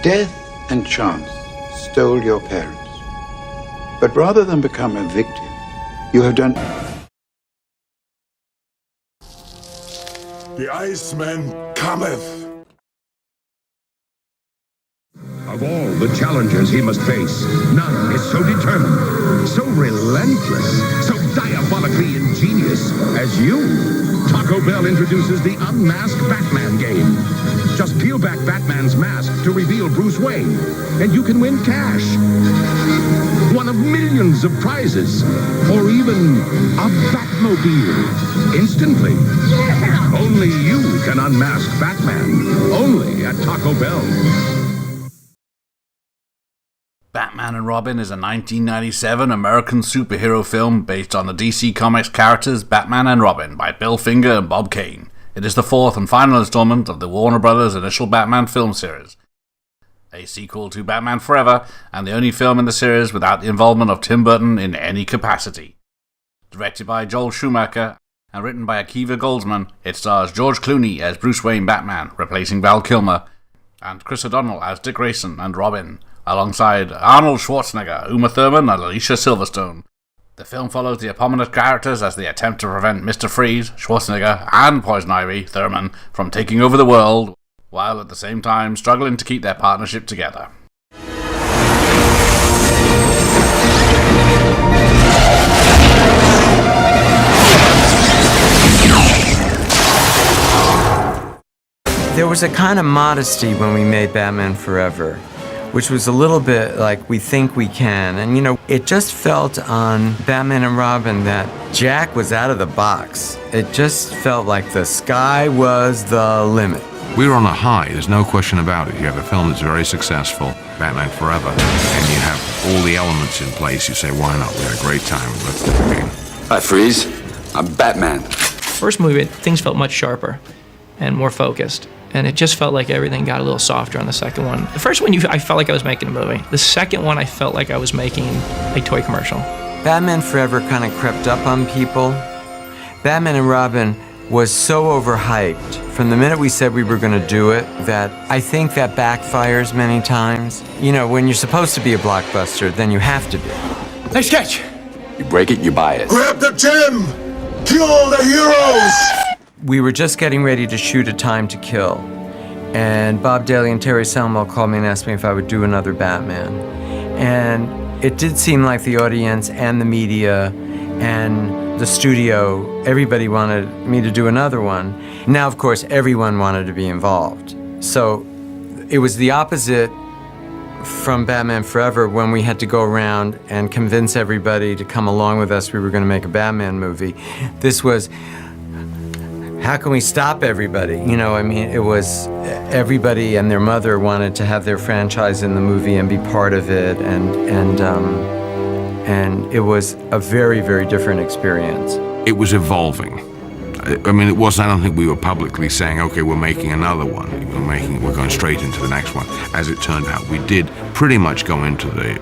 Death and chance stole your parents. But rather than become a victim, you have done... The Iceman cometh! Of all the challenges he must face, none is so determined, so relentless, so diabolically ingenious as you. Taco Bell introduces the Unmasked Batman game. Just peel back Batman's mask to reveal Bruce Wayne, and you can win cash. One of millions of prizes, or even a Batmobile, instantly. Yeah! Only you can unmask Batman, only at Taco Bell. Batman and Robin is a 1997 American superhero film based on the DC Comics characters Batman and Robin by Bill Finger and Bob Kane. It is the fourth and final installment of the Warner Brothers' initial Batman film series, a sequel to Batman Forever, and the only film in the series without the involvement of Tim Burton in any capacity. Directed by Joel Schumacher and written by Akiva Goldsman, it stars George Clooney as Bruce Wayne Batman, replacing Val Kilmer, and Chris O'Donnell as Dick Grayson and Robin, alongside Arnold Schwarzenegger, Uma Thurman, and Alicia Silverstone. The film follows the Abominate characters as they attempt to prevent Mr. Freeze, Schwarzenegger, and Poison Ivy, Thurman, from taking over the world, while at the same time struggling to keep their partnership together. There was a kind of modesty when we made Batman Forever, which was a little bit like we think we can. And, you know, it just felt on Batman and Robin that Jack was out of the box. It just felt like the sky was the limit. We were on a high, there's no question about it. You have a film that's very successful, Batman Forever, and you have all the elements in place. You say, why not? We had a great time. Let's do it again. Hi, Freeze. I'm Batman. First movie, things felt much sharper and more focused. And it just felt like everything got a little softer on the second one. The first one, I felt like I was making a movie. The second one, I felt like I was making a toy commercial. Batman Forever kind of crept up on people. Batman and Robin was so overhyped from the minute we said we were going to do it that I think that backfires many times. You know, when you're supposed to be a blockbuster, then you have to be. Nice catch. You break it, you buy it. Grab the gem! Kill the heroes! We were just getting ready to shoot A Time to Kill, and Bob Daly and Terry Selmo called me and asked me if I would do another Batman. And it did seem like the audience and the media and the studio, everybody wanted me to do another one. Now, of course, everyone wanted to be involved. So it was the opposite from Batman Forever when we had to go around and convince everybody to come along with us. We were going to make a Batman movie. This was, how can we stop everybody? You know, I mean, it was everybody and their mother wanted to have their franchise in the movie and be part of it, and it was a very, very different experience. It was evolving. I mean, it wasn't, I don't think we were publicly saying, okay, we're making another one. We're going straight into the next one. As it turned out, we did pretty much go into the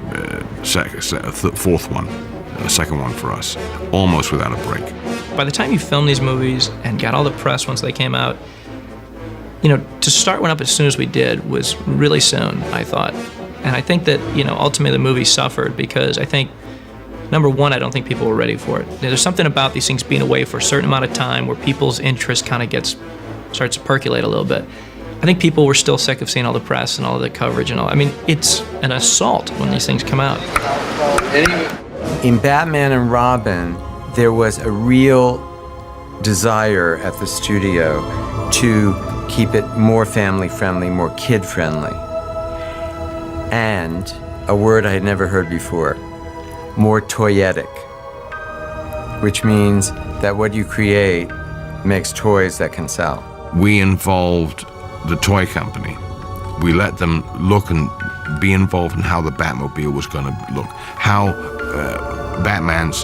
fourth one, the second one for us, almost without a break. By the time you filmed these movies and got all the press once they came out, you know, to start one up as soon as we did was really soon, I thought. And I think that, you know, ultimately the movie suffered because I think, number one, I don't think people were ready for it. There's something about these things being away for a certain amount of time where people's interest kind of starts to percolate a little bit. I think people were still sick of seeing all the press and all the coverage and all. I mean, it's an assault when these things come out. In Batman and Robin, there was a real desire at the studio to keep it more family-friendly, more kid-friendly. And a word I had never heard before, more toyetic, which means that what you create makes toys that can sell. We involved the toy company. We let them look and be involved in how the Batmobile was going to look, how Batman's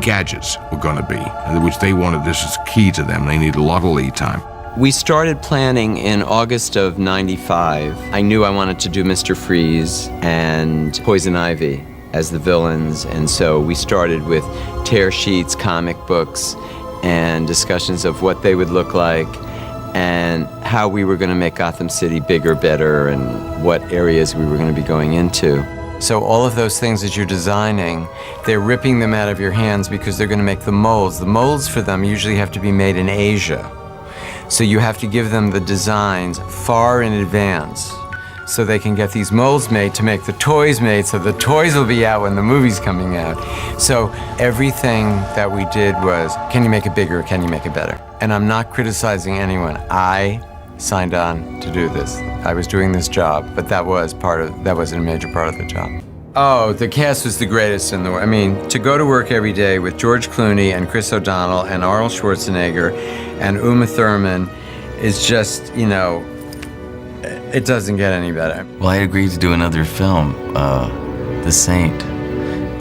gadgets were going to be, which they wanted. This is key to them. They need a lot of lead time. We started planning in August of '95. I knew I wanted to do Mr. Freeze and Poison Ivy as the villains, and so we started with tear sheets, comic books, and discussions of what they would look like. and how we were going to make Gotham City bigger, better, and what areas we were going to be going into. So all of those things that you're designing, they're ripping them out of your hands because they're going to make the molds. The molds for them usually have to be made in Asia. So you have to give them the designs far in advance so they can get these molds made to make the toys made, so the toys will be out when the movie's coming out. So everything that we did was, can you make it bigger, can you make it better? And I'm not criticizing anyone. I signed on to do this. I was doing this job, but that wasn't a major part of the job. Oh, the cast was the greatest in the world. I mean, to go to work every day with George Clooney and Chris O'Donnell and Arnold Schwarzenegger and Uma Thurman is just, you know, it doesn't get any better. Well, I agreed to do another film, The Saint,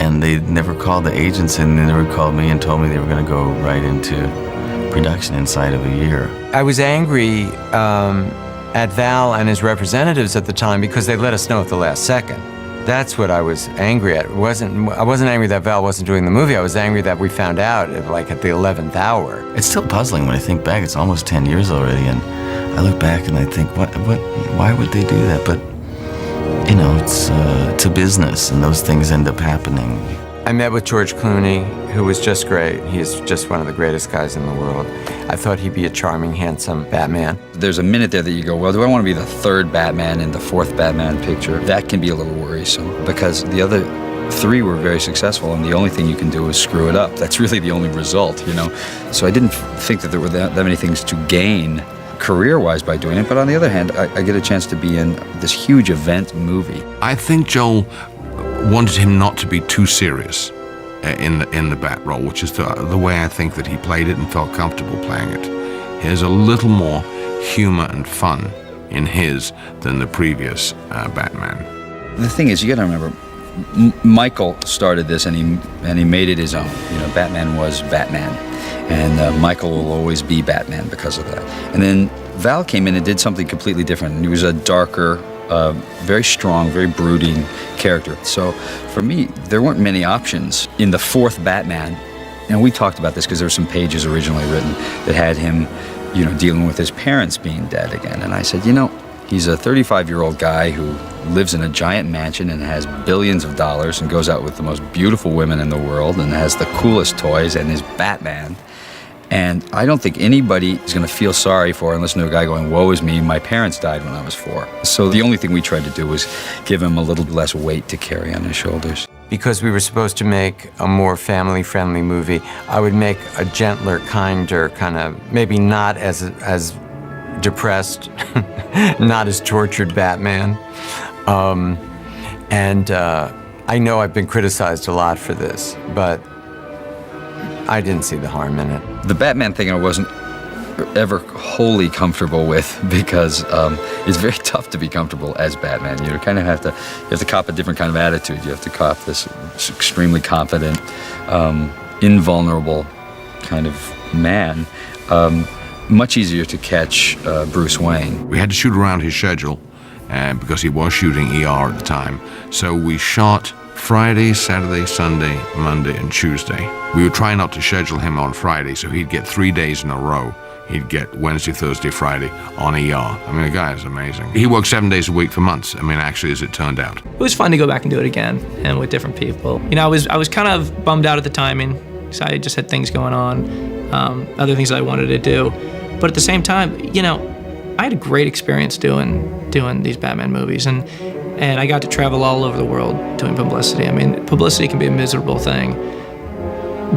and they never called the agents and they never called me and told me they were going to go right into production inside of a year. I was angry at Val and his representatives at the time because they let us know at the last second. That's what I was angry at. I wasn't angry that Val wasn't doing the movie. I was angry that we found out like at the 11th hour. It's still puzzling when I think back. It's almost 10 years already, and I look back and I think, why would they do that? But, you know, it's a business, and those things end up happening. I met with George Clooney, who was just great. He is just one of the greatest guys in the world. I thought he'd be a charming, handsome Batman. There's a minute there that you go, well, do I want to be the third Batman in the fourth Batman picture? That can be a little worrisome because the other three were very successful, and the only thing you can do is screw it up. That's really the only result, you know? So I didn't think that there were that many things to gain career-wise by doing it, but on the other hand, I get a chance to be in this huge event movie. I think Joel wanted him not to be too serious in the Bat role, which is the way I think that he played it and felt comfortable playing it. There's a little more humor and fun in his than the previous Batman. The thing is, you got to remember, Michael started this and he made it his own. You know, Batman was Batman, and Michael will always be Batman because of that. And then Val came in and did something completely different, and he was a darker, very strong, very brooding character. So for me, there weren't many options in the fourth Batman. And we talked about this because there were some pages originally written that had him, you know, dealing with his parents being dead again. And I said, you know, he's a 35-year-old guy who lives in a giant mansion and has billions of dollars and goes out with the most beautiful women in the world and has the coolest toys and is Batman. And I don't think anybody is going to feel sorry for and listen to a guy going, woe is me, my parents died when I was 4. So the only thing we tried to do was give him a little less weight to carry on his shoulders. Because we were supposed to make a more family-friendly movie, I would make a gentler, kinder, kind of, maybe not as depressed, not as tortured Batman. I know I've been criticized a lot for this, but I didn't see the harm in it. The Batman thing I wasn't ever wholly comfortable with because it's very tough to be comfortable as Batman. You kind of have to cop a different kind of attitude. You have to cop this extremely confident, invulnerable kind of man. Much easier to catch Bruce Wayne. We had to shoot around his schedule because he was shooting ER at the time. So we shot Friday, Saturday, Sunday, Monday, and Tuesday. We would try not to schedule him on Friday, so he'd get 3 days in a row. He'd get Wednesday, Thursday, Friday on ER. I mean, the guy is amazing. He worked 7 days a week for months, I mean, actually, as it turned out. It was fun to go back and do it again, and with different people. You know, I was kind of bummed out at the timing, because I just had things going on, other things that I wanted to do. But at the same time, you know, I had a great experience doing these Batman movies, and I got to travel all over the world doing publicity. I mean, publicity can be a miserable thing.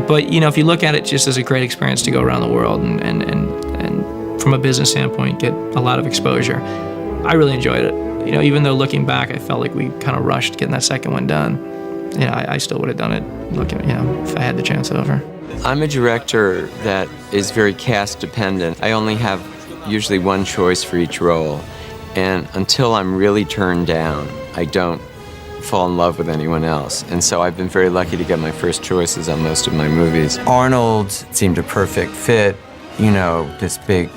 But, you know, if you look at it just as a great experience to go around the world and from a business standpoint, get a lot of exposure, I really enjoyed it. You know, even though looking back, I felt like we kind of rushed getting that second one done. You know, I still would have done it, you know, if I had the chance over. I'm a director that is very cast dependent. I only have usually one choice for each role. And until I'm really turned down, I don't fall in love with anyone else. And so I've been very lucky to get my first choices on most of my movies. Arnold seemed a perfect fit, you know, this big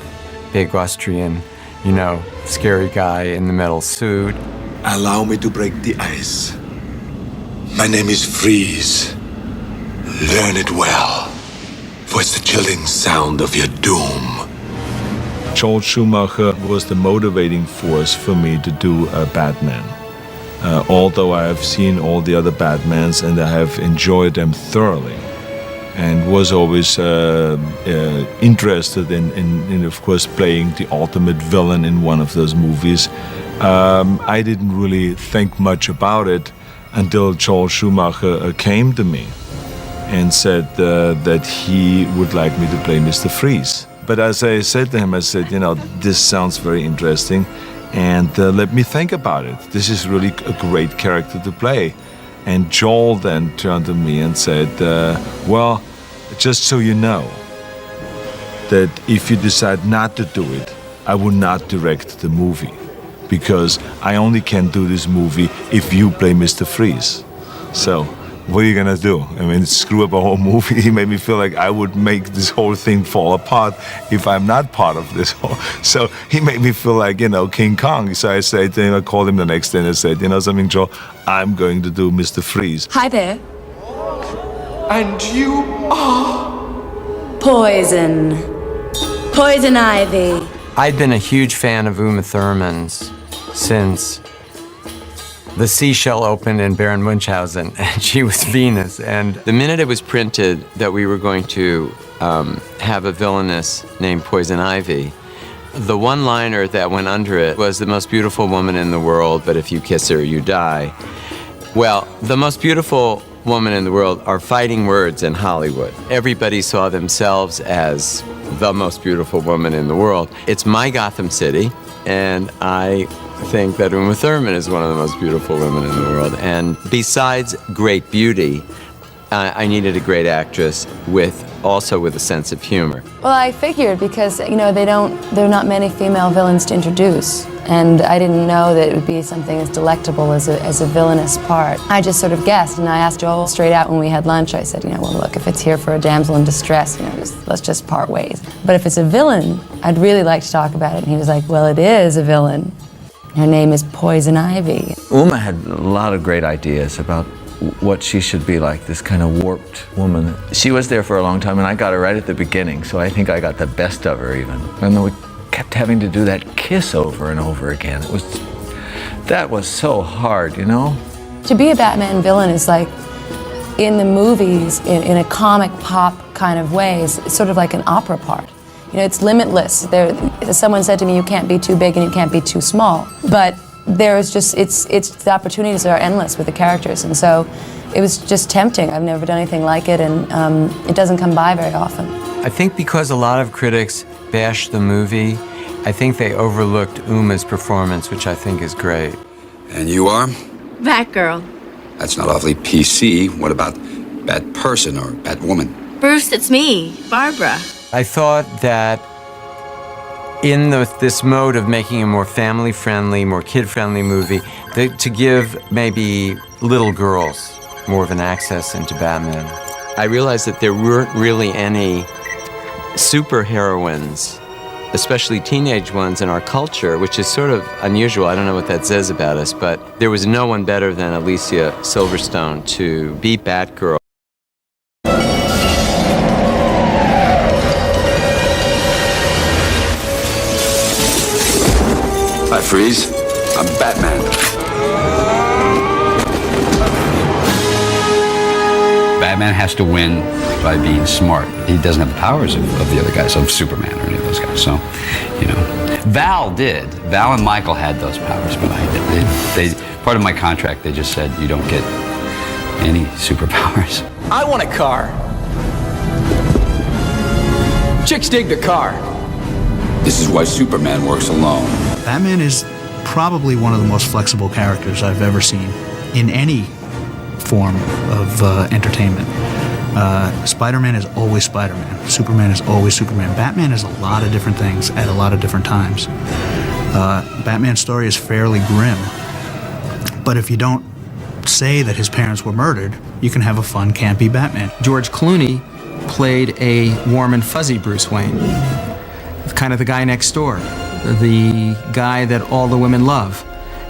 Austrian, you know, scary guy in the metal suit. Allow me to break the ice. My name is Freeze. Learn it well, for it's the chilling sound of your doom. Joel Schumacher was the motivating force for me to do Batman. Although I have seen all the other Batmans and I have enjoyed them thoroughly, and was always interested in, of course, playing the ultimate villain in one of those movies. I didn't really think much about it until Joel Schumacher came to me and said that he would like me to play Mr. Freeze. But as I said to him, I said, this sounds very interesting, and let me think about it. This is really a great character to play. And Joel then turned to me and said, well, just so you know, that if you decide not to do it, I will not direct the movie, because I only can do this movie if you play Mr. Freeze. So, what are you gonna do? I mean, screw up a whole movie? He made me feel like I would make this whole thing fall apart if I'm not part of this whole. So he made me feel like, King Kong. So I said to him, I called him the next day and I said, something, Joe, I'm going to do Mr. Freeze. Hi there. And you are? Poison. Poison Ivy. I'd been a huge fan of Uma Thurman's since The Seashell opened in Baron Munchausen, and she was Venus. And the minute it was printed that we were going to have a villainess named Poison Ivy, the one-liner that went under it was the most beautiful woman in the world, but if you kiss her, you die. Well, the most beautiful woman in the world are fighting words in Hollywood. Everybody saw themselves as the most beautiful woman in the world. It's my Gotham City, and I think that Uma Thurman is one of the most beautiful women in the world. And besides great beauty, I needed a great actress also with a sense of humor. Well, I figured because, there are not many female villains to introduce. And I didn't know that it would be something as delectable as a villainous part. I just sort of guessed, and I asked Joel straight out when we had lunch. I said, well, look, if it's here for a damsel in distress, let's just part ways. But if it's a villain, I'd really like to talk about it. And he was like, well, it is a villain. Her name is Poison Ivy. Uma had a lot of great ideas about what she should be like, this kind of warped woman. She was there for a long time, and I got her right at the beginning, so I think I got the best of her even. And then we kept having to do that kiss over and over again. That was so hard, To be a Batman villain is like, in the movies, in a comic pop kind of way, it's sort of like an opera part. It's limitless. Someone said to me, you can't be too big and you can't be too small. But there's just, the opportunities are endless with the characters. And so it was just tempting. I've never done anything like it, and it doesn't come by very often. I think because a lot of critics bashed the movie, I think they overlooked Uma's performance, which I think is great. And you are? Batgirl. That's not awfully PC. What about Batperson or Batwoman? Bruce, it's me, Barbara. I thought that in this mode of making a more family-friendly, more kid-friendly movie, to give maybe little girls more of an access into Batman. I realized that there weren't really any superheroines, especially teenage ones in our culture, which is sort of unusual. I don't know what that says about us, but there was no one better than Alicia Silverstone to be Batgirl. Hi, Freeze. I'm Batman. Batman has to win by being smart. He doesn't have the powers of the other guys, of Superman or any of those guys. So, Val did. Val and Michael had those powers, but they part of my contract, they just said you don't get any superpowers. I want a car. Chicks dig the car. This is why Superman works alone. Batman is probably one of the most flexible characters I've ever seen in any form of entertainment. Spider-Man is always Spider-Man. Superman is always Superman. Batman is a lot of different things at a lot of different times. Batman's story is fairly grim, but if you don't say that his parents were murdered, you can have a fun, campy Batman. George Clooney played a warm and fuzzy Bruce Wayne, kind of the guy next door, the guy that all the women love.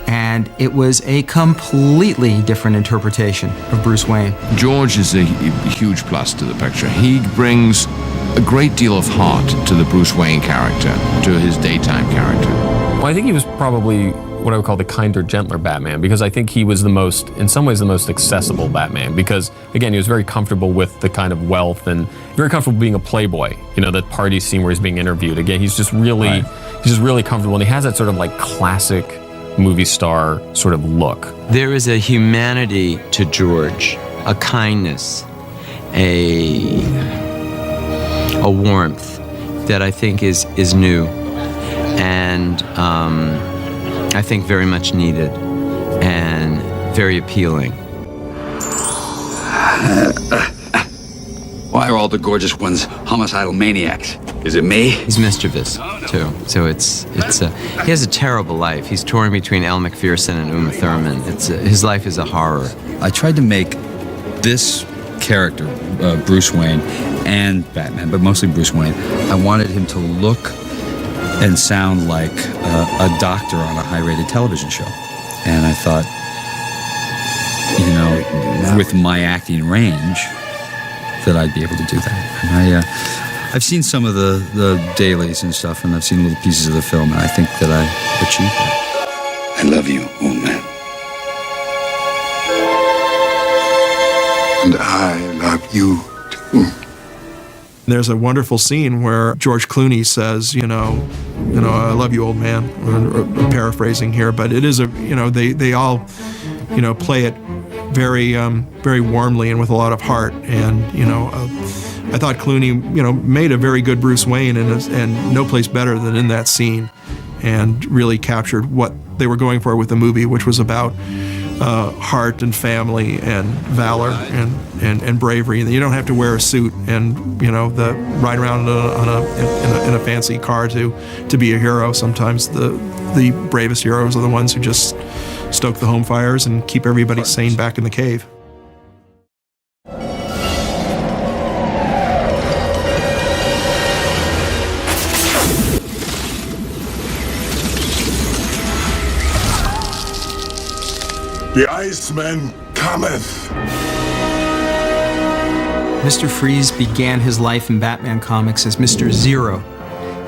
And it was a completely different interpretation of Bruce Wayne. George is a huge plus to the picture. He brings a great deal of heart to the Bruce Wayne character, to his daytime character. Well, I think he was probably what I would call the kinder, gentler Batman, because I think he was in some ways, the most accessible Batman, because, again, he was very comfortable with the kind of wealth and very comfortable being a playboy. You know, that party scene where he's being interviewed. Again, he's just really comfortable, and he has that sort of like classic movie star sort of look. There is a humanity to George, a kindness, a warmth that I think is new, and I think very much needed and very appealing. Why are all the gorgeous ones homicidal maniacs? Is it me? He's mischievous, too. So he has a terrible life. He's touring between Elle Macpherson and Uma Thurman. His life is a horror. I tried to make this character, Bruce Wayne, and Batman, but mostly Bruce Wayne, I wanted him to look and sound like a doctor on a high-rated television show. And I thought, you know, with my acting range, that I'd be able to do that. And I've seen some of the dailies and stuff, and I've seen little pieces of the film, and I think that I achieved that. I love you, old man. And I love you too. There's a wonderful scene where George Clooney says, I love you, old man, or paraphrasing here, but it is they all, play it very, very warmly and with a lot of heart. And, I thought Clooney, made a very good Bruce Wayne, and no place better than in that scene, and really captured what they were going for with the movie, which was about heart and family and valor and bravery. And you don't have to wear a suit and ride around in a fancy car to be a hero. Sometimes the bravest heroes are the ones who just stoke the home fires and keep everybody sane back in the cave. The Iceman cometh! Mr. Freeze began his life in Batman comics as Mr. Zero.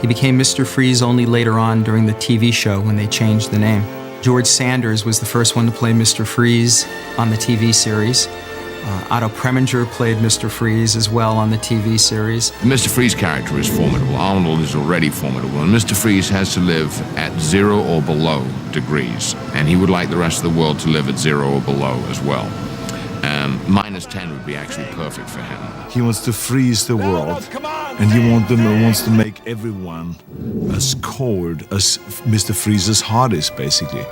He became Mr. Freeze only later on during the TV show when they changed the name. George Sanders was the first one to play Mr. Freeze on the TV series. Otto Preminger played Mr. Freeze as well on the TV series. The Mr. Freeze character is formidable. Arnold is already formidable, and Mr. Freeze has to live at 0 or below degrees, and he would like the rest of the world to live at 0 or below as well. -10 would be actually perfect for him. He wants to freeze the world, and he wants to make everyone as cold as Mr. Freeze's heart is, basically.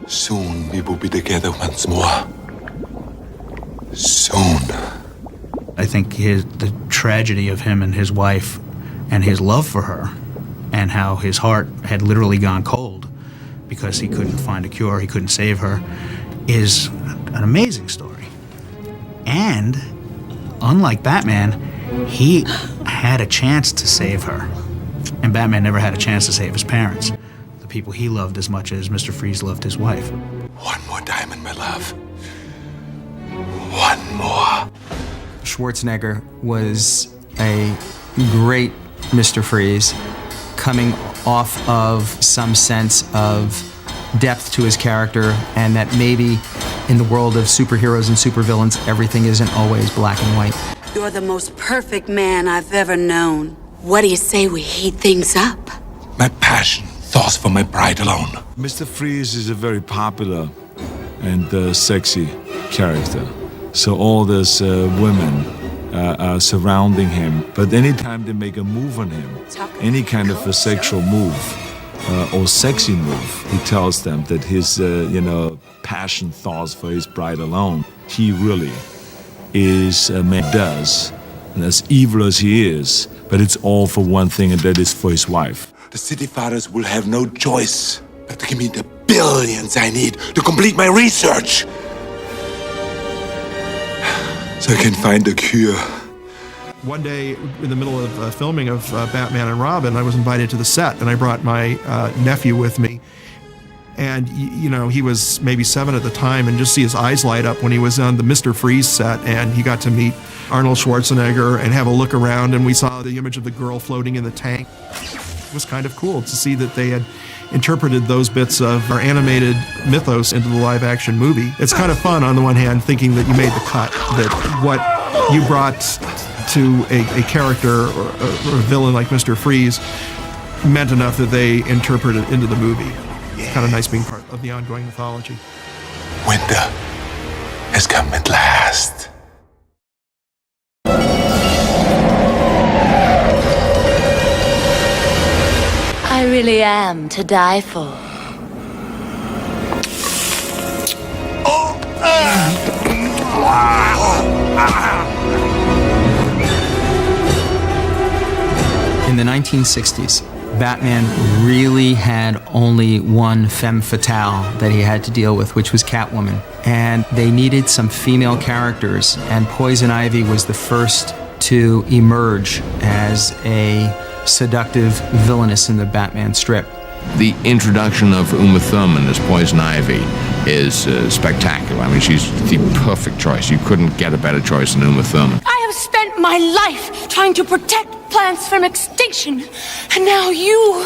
Soon we will be together once more. Soon. I think the tragedy of him and his wife and his love for her, and how his heart had literally gone cold because he couldn't find a cure, he couldn't save her, is an amazing story. And unlike Batman, he had a chance to save her. And Batman never had a chance to save his parents, the people he loved as much as Mr. Freeze loved his wife. One more diamond, my love. One more. Schwarzenegger was a great Mr. Freeze, coming off of some sense of depth to his character, and that maybe in the world of superheroes and supervillains, everything isn't always black and white. You're the most perfect man I've ever known. What do you say we heat things up? My passion thaws for my bride alone. Mr. Freeze is a very popular and sexy character. So all these women are surrounding him. But anytime they make a move on him, any kind of a sexual move or sexy move, he tells them that his, passion thaws for his bride alone. He really is a man does, and as evil as he is, but it's all for one thing, and that is for his wife. The city fathers will have no choice but to give me the billions I need to complete my research, so I can find a cure. One day, in the middle of filming of Batman and Robin, I was invited to the set, and I brought my nephew with me. And, you know, he was maybe 7 at the time, and just see his eyes light up when he was on the Mr. Freeze set, and he got to meet Arnold Schwarzenegger and have a look around, and we saw the image of the girl floating in the tank. It was kind of cool to see that they had interpreted those bits of our animated mythos into the live-action movie. It's kind of fun, on the one hand, thinking that you made the cut, that what you brought to a character or a villain like Mr. Freeze meant enough that they interpreted it into the movie. It's kind of nice being part of the ongoing mythology. Winter has come at last. I really am to die for. In the 1960s, Batman really had only one femme fatale that he had to deal with, which was Catwoman. And they needed some female characters, and Poison Ivy was the first to emerge as a seductive villainess in the Batman strip. The introduction of Uma Thurman as Poison Ivy is spectacular. I mean, she's the perfect choice. You couldn't get a better choice than Uma Thurman. I have spent my life trying to protect plants from extinction, and now you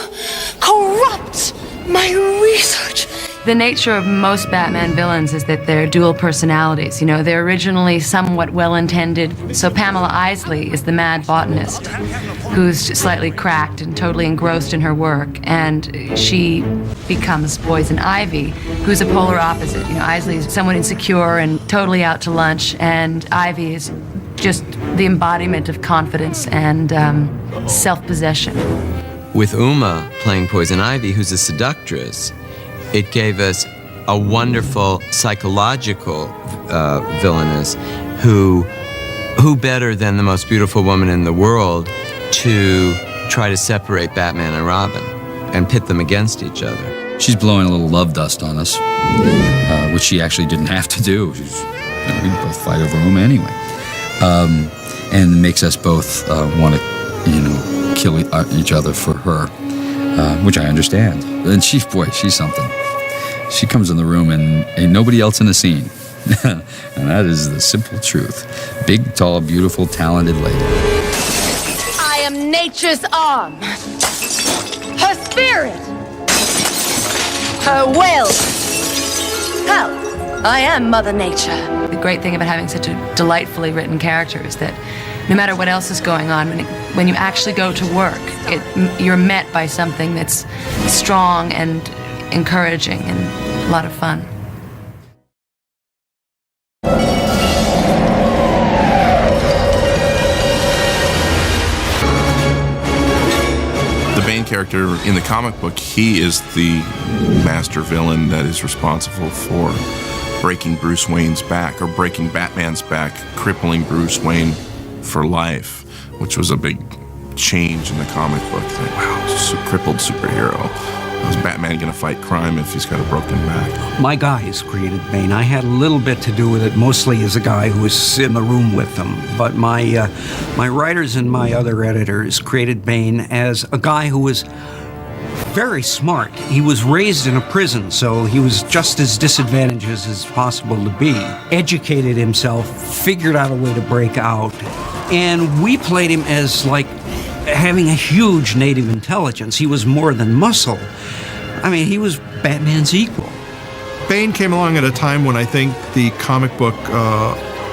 corrupt my research. The nature of most Batman villains is that they're dual personalities. You know, they're originally somewhat well-intended. So Pamela Isley is the mad botanist who's slightly cracked and totally engrossed in her work, and she becomes Poison Ivy, who's a polar opposite. You know, Isley is somewhat insecure and totally out to lunch, and Ivy is just the embodiment of confidence and self-possession. With Uma playing Poison Ivy, who's a seductress, it gave us a wonderful psychological villainess who better than the most beautiful woman in the world to try to separate Batman and Robin and pit them against each other. She's blowing a little love dust on us, which she actually didn't have to do. She's, you know, we both fight over Uma anyway. And makes us both want to, you know, kill each other for her, which I understand. And she's something. She comes in the room and ain't nobody else in the scene. And that is the simple truth. Big, tall, beautiful, talented lady. I am nature's arm. Her spirit. Her will. Hell, I am Mother Nature. The great thing about having such a delightfully written character is that no matter what else is going on, when you actually go to work, you're met by something that's strong and encouraging and a lot of fun. The Bane character in the comic book, he is the master villain that is responsible for breaking Bruce Wayne's back, or breaking Batman's back, crippling Bruce Wayne for life, which was a big change in the comic book. Like, wow, crippled superhero. How's Batman gonna fight crime if he's got a broken back? My guys created Bane. I had a little bit to do with it, mostly as a guy who was in the room with them. But my writers and my other editors created Bane as a guy who was very smart. He was raised in a prison, so he was just as disadvantaged as possible to be. Educated himself, figured out a way to break out, and we played him as like having a huge native intelligence. He was more than muscle. I mean, he was Batman's equal. Bane came along at a time when I think the comic book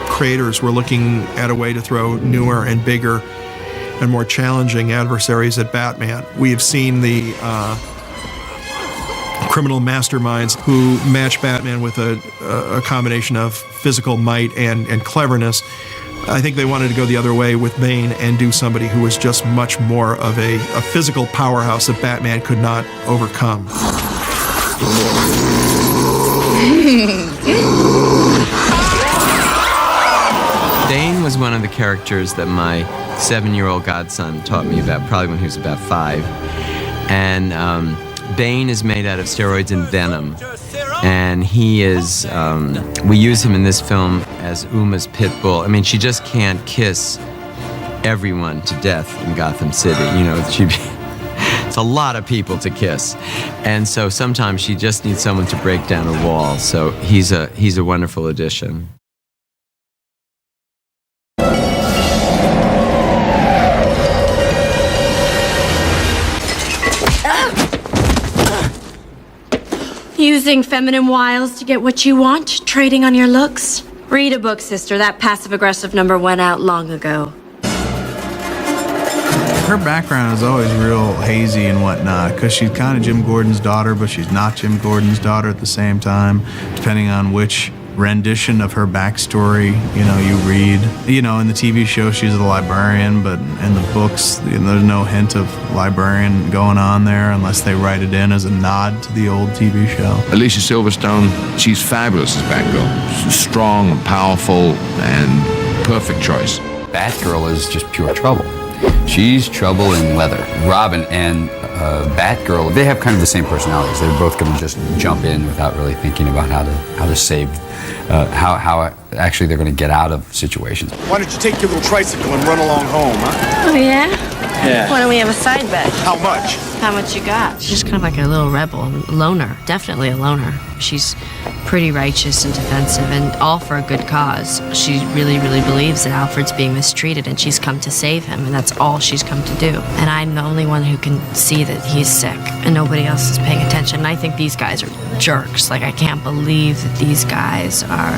creators were looking at a way to throw newer and bigger and more challenging adversaries at Batman. We have seen the criminal masterminds who match Batman with a combination of physical might and cleverness. I think they wanted to go the other way with Bane and do somebody who was just much more of a physical powerhouse that Batman could not overcome. Bane was one of the characters that my 7-year-old godson taught me about, probably when he was about 5. And Bane is made out of steroids and venom. And he is, we use him in this film as Uma's pit bull. I mean, she just can't kiss everyone to death in Gotham City. You know, It's a lot of people to kiss. And so sometimes she just needs someone to break down a wall. So he's a wonderful addition. Using feminine wiles to get what you want, trading on your looks. Read a book, sister. That passive-aggressive number went out long ago. Her background is always real hazy and whatnot, because she's kind of Jim Gordon's daughter, but she's not Jim Gordon's daughter at the same time, depending on which rendition of her backstory, you read. In the TV show, she's the librarian, but in the books, there's no hint of librarian going on there unless they write it in as a nod to the old TV show. Alicia Silverstone, she's fabulous as Batgirl. She's strong and powerful and perfect choice. Batgirl is just pure trouble. She's trouble in leather. Robin and Batgirl, they have kind of the same personalities. They're both going to just jump in without really thinking about how to save, how actually they're going to get out of situations. Why don't you take your little tricycle and run along home, huh? Oh, yeah? Yeah. Why don't we have a side bet? How much? How much you got? She's kind of like a little rebel, a loner. Definitely a loner. She's pretty righteous and defensive and all for a good cause. She really, really believes that Alfred's being mistreated and she's come to save him, and that's all she's come to do. And I'm the only one who can see that he's sick and nobody else is paying attention. And I think these guys are jerks. Like, I can't believe that these guys are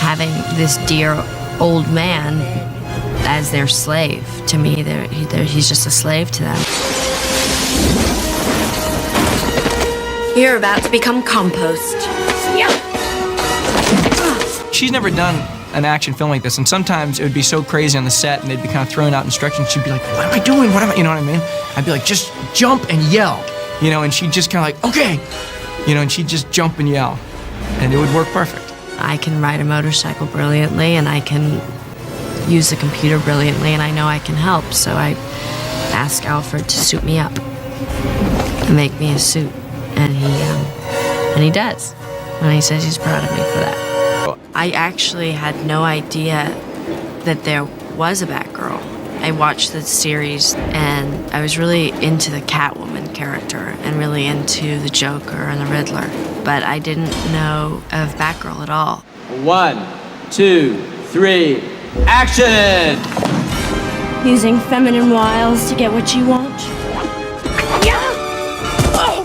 having this dear old man as their slave. To me, he's just a slave to them. You're about to become compost. Yeah. She's never done an action film like this, and sometimes it would be so crazy on the set, and they'd be kind of throwing out instructions. She'd be like, "What am I doing? You know what I mean?" I'd be like, "Just jump and yell," and she'd just kind of like, "Okay," and she'd just jump and yell, and it would work perfect. I can ride a motorcycle brilliantly, and I can use the computer brilliantly, and I know I can help, so I ask Alfred to suit me up and make me a suit, and he does, and he says he's proud of me for that. I actually had no idea that there was a Batgirl. I watched the series, and I was really into the Catwoman character and really into the Joker and the Riddler, but I didn't know of Batgirl at all. 1, 2, 3, action! Using feminine wiles to get what you want. Yeah! Oh!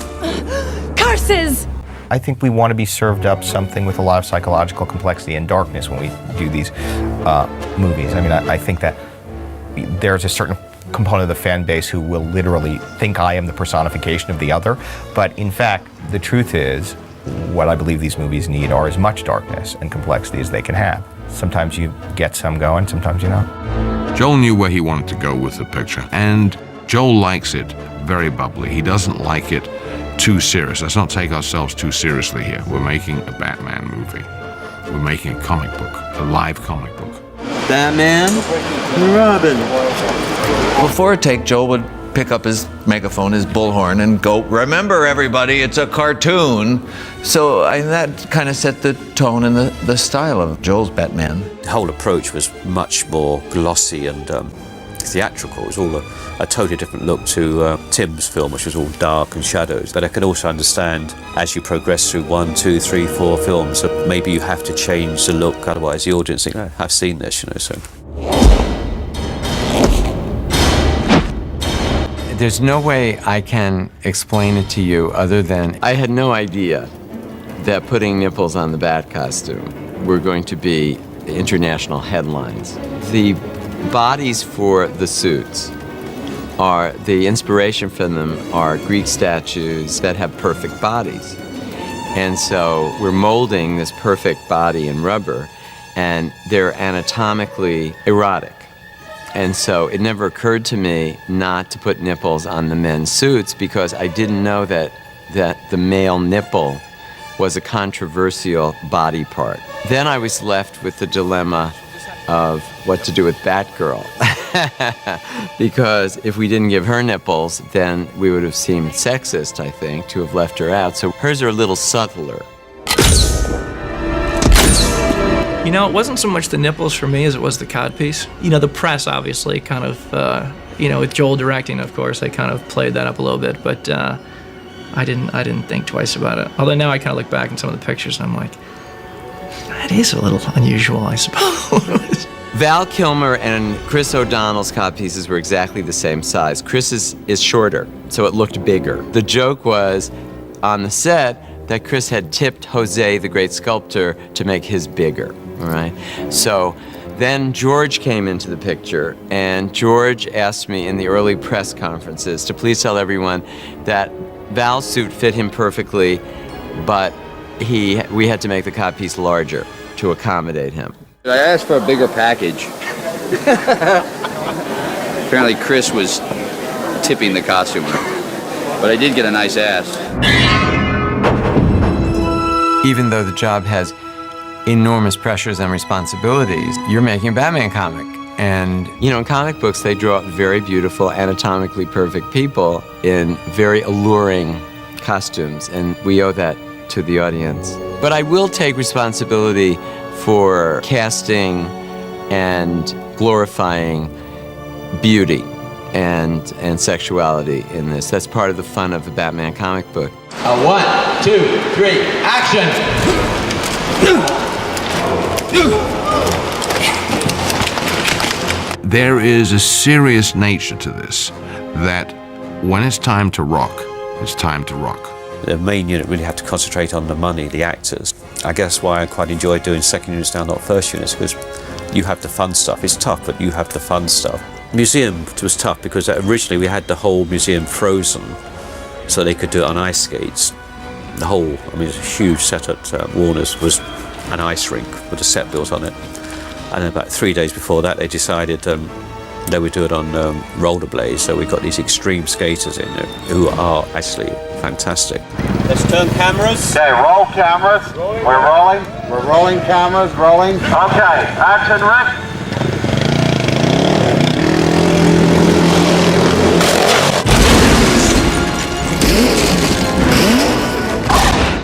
Curses! I think we want to be served up something with a lot of psychological complexity and darkness when we do these movies. I mean, I think that there's a certain component of the fan base who will literally think I am the personification of the other, but in fact, the truth is, what I believe these movies need are as much darkness and complexity as they can have. Sometimes you get some going, sometimes you don't. Joel knew where he wanted to go with the picture, and Joel likes it very bubbly. He doesn't like it too serious. Let's not take ourselves too seriously here. We're making a Batman movie. We're making a comic book, a live comic book. Batman and Robin. Before a take, Joel would pick up his megaphone, his bullhorn, and go, "Remember, everybody, it's a cartoon." So that kind of set the tone and the style of Joel's Batman. The whole approach was much more glossy and theatrical. It was all a totally different look to Tim's film, which was all dark and shadows. But I can also understand, as you progress through 1, 2, 3, 4 films, that maybe you have to change the look, otherwise the audience think, "Oh, I've seen this," so. There's no way I can explain it to you other than I had no idea that putting nipples on the Bat costume were going to be international headlines. The bodies for the suits the inspiration for them are Greek statues that have perfect bodies. And so we're molding this perfect body in rubber, and they're anatomically erotic. And so it never occurred to me not to put nipples on the men's suits because I didn't know that the male nipple was a controversial body part. Then I was left with the dilemma of what to do with Batgirl. Because if we didn't give her nipples, then we would have seemed sexist, I think, to have left her out. So hers are a little subtler. It wasn't so much the nipples for me as it was the codpiece. The press obviously kind of You know, with Joel directing, of course, I kind of played that up a little bit, but I didn't think twice about it. Although now I kind of look back in some of the pictures and I'm like, that is a little unusual, I suppose. Val Kilmer and Chris O'Donnell's codpieces were exactly the same size. Chris's is shorter, so it looked bigger. The joke was on the set that Chris had tipped Jose, the great sculptor, to make his bigger, all right? So then George came into the picture, and George asked me in the early press conferences to please tell everyone that Val's suit fit him perfectly, but we had to make the codpiece larger to accommodate him. I asked for a bigger package. Apparently Chris was tipping the costumer, but I did get a nice ass. Even though the job has enormous pressures and responsibilities, you're making a Batman comic. And, you know, in comic books, they draw up very beautiful, anatomically perfect people in very alluring costumes, and we owe that to the audience. But I will take responsibility for casting and glorifying beauty and sexuality in this. That's part of the fun of a Batman comic book. 1, 2, 3, action! There is a serious nature to this, that when it's time to rock, it's time to rock. The main unit really had to concentrate on the money, the actors. I guess why I quite enjoy doing second units now, not first units, because you have the fun stuff. It's tough, but you have the fun stuff. Museum was tough because originally we had the whole museum frozen so they could do it on ice skates. The whole, I mean, it's a huge set at Warner's was an ice rink with a set built on it. And then about 3 days before that, they decided they would do it on rollerblades. So we got these extreme skaters in there who are actually fantastic. Let's turn cameras. Okay, roll cameras. We're rolling. We're rolling cameras, rolling. Okay, action, Rick.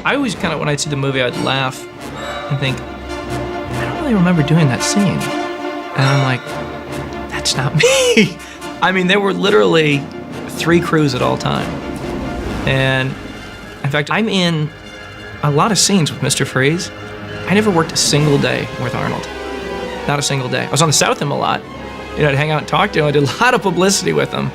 I always kind of, when I'd see the movie, I'd laugh and think, I don't really remember doing that scene. And I'm like, that's not me. I mean, there were literally 3 crews at all time. And in fact, I'm in a lot of scenes with Mr. Freeze. I never worked a single day with Arnold. Not a single day. I was on the set with him a lot. You know, I'd hang out and talk to him. I did a lot of publicity with him.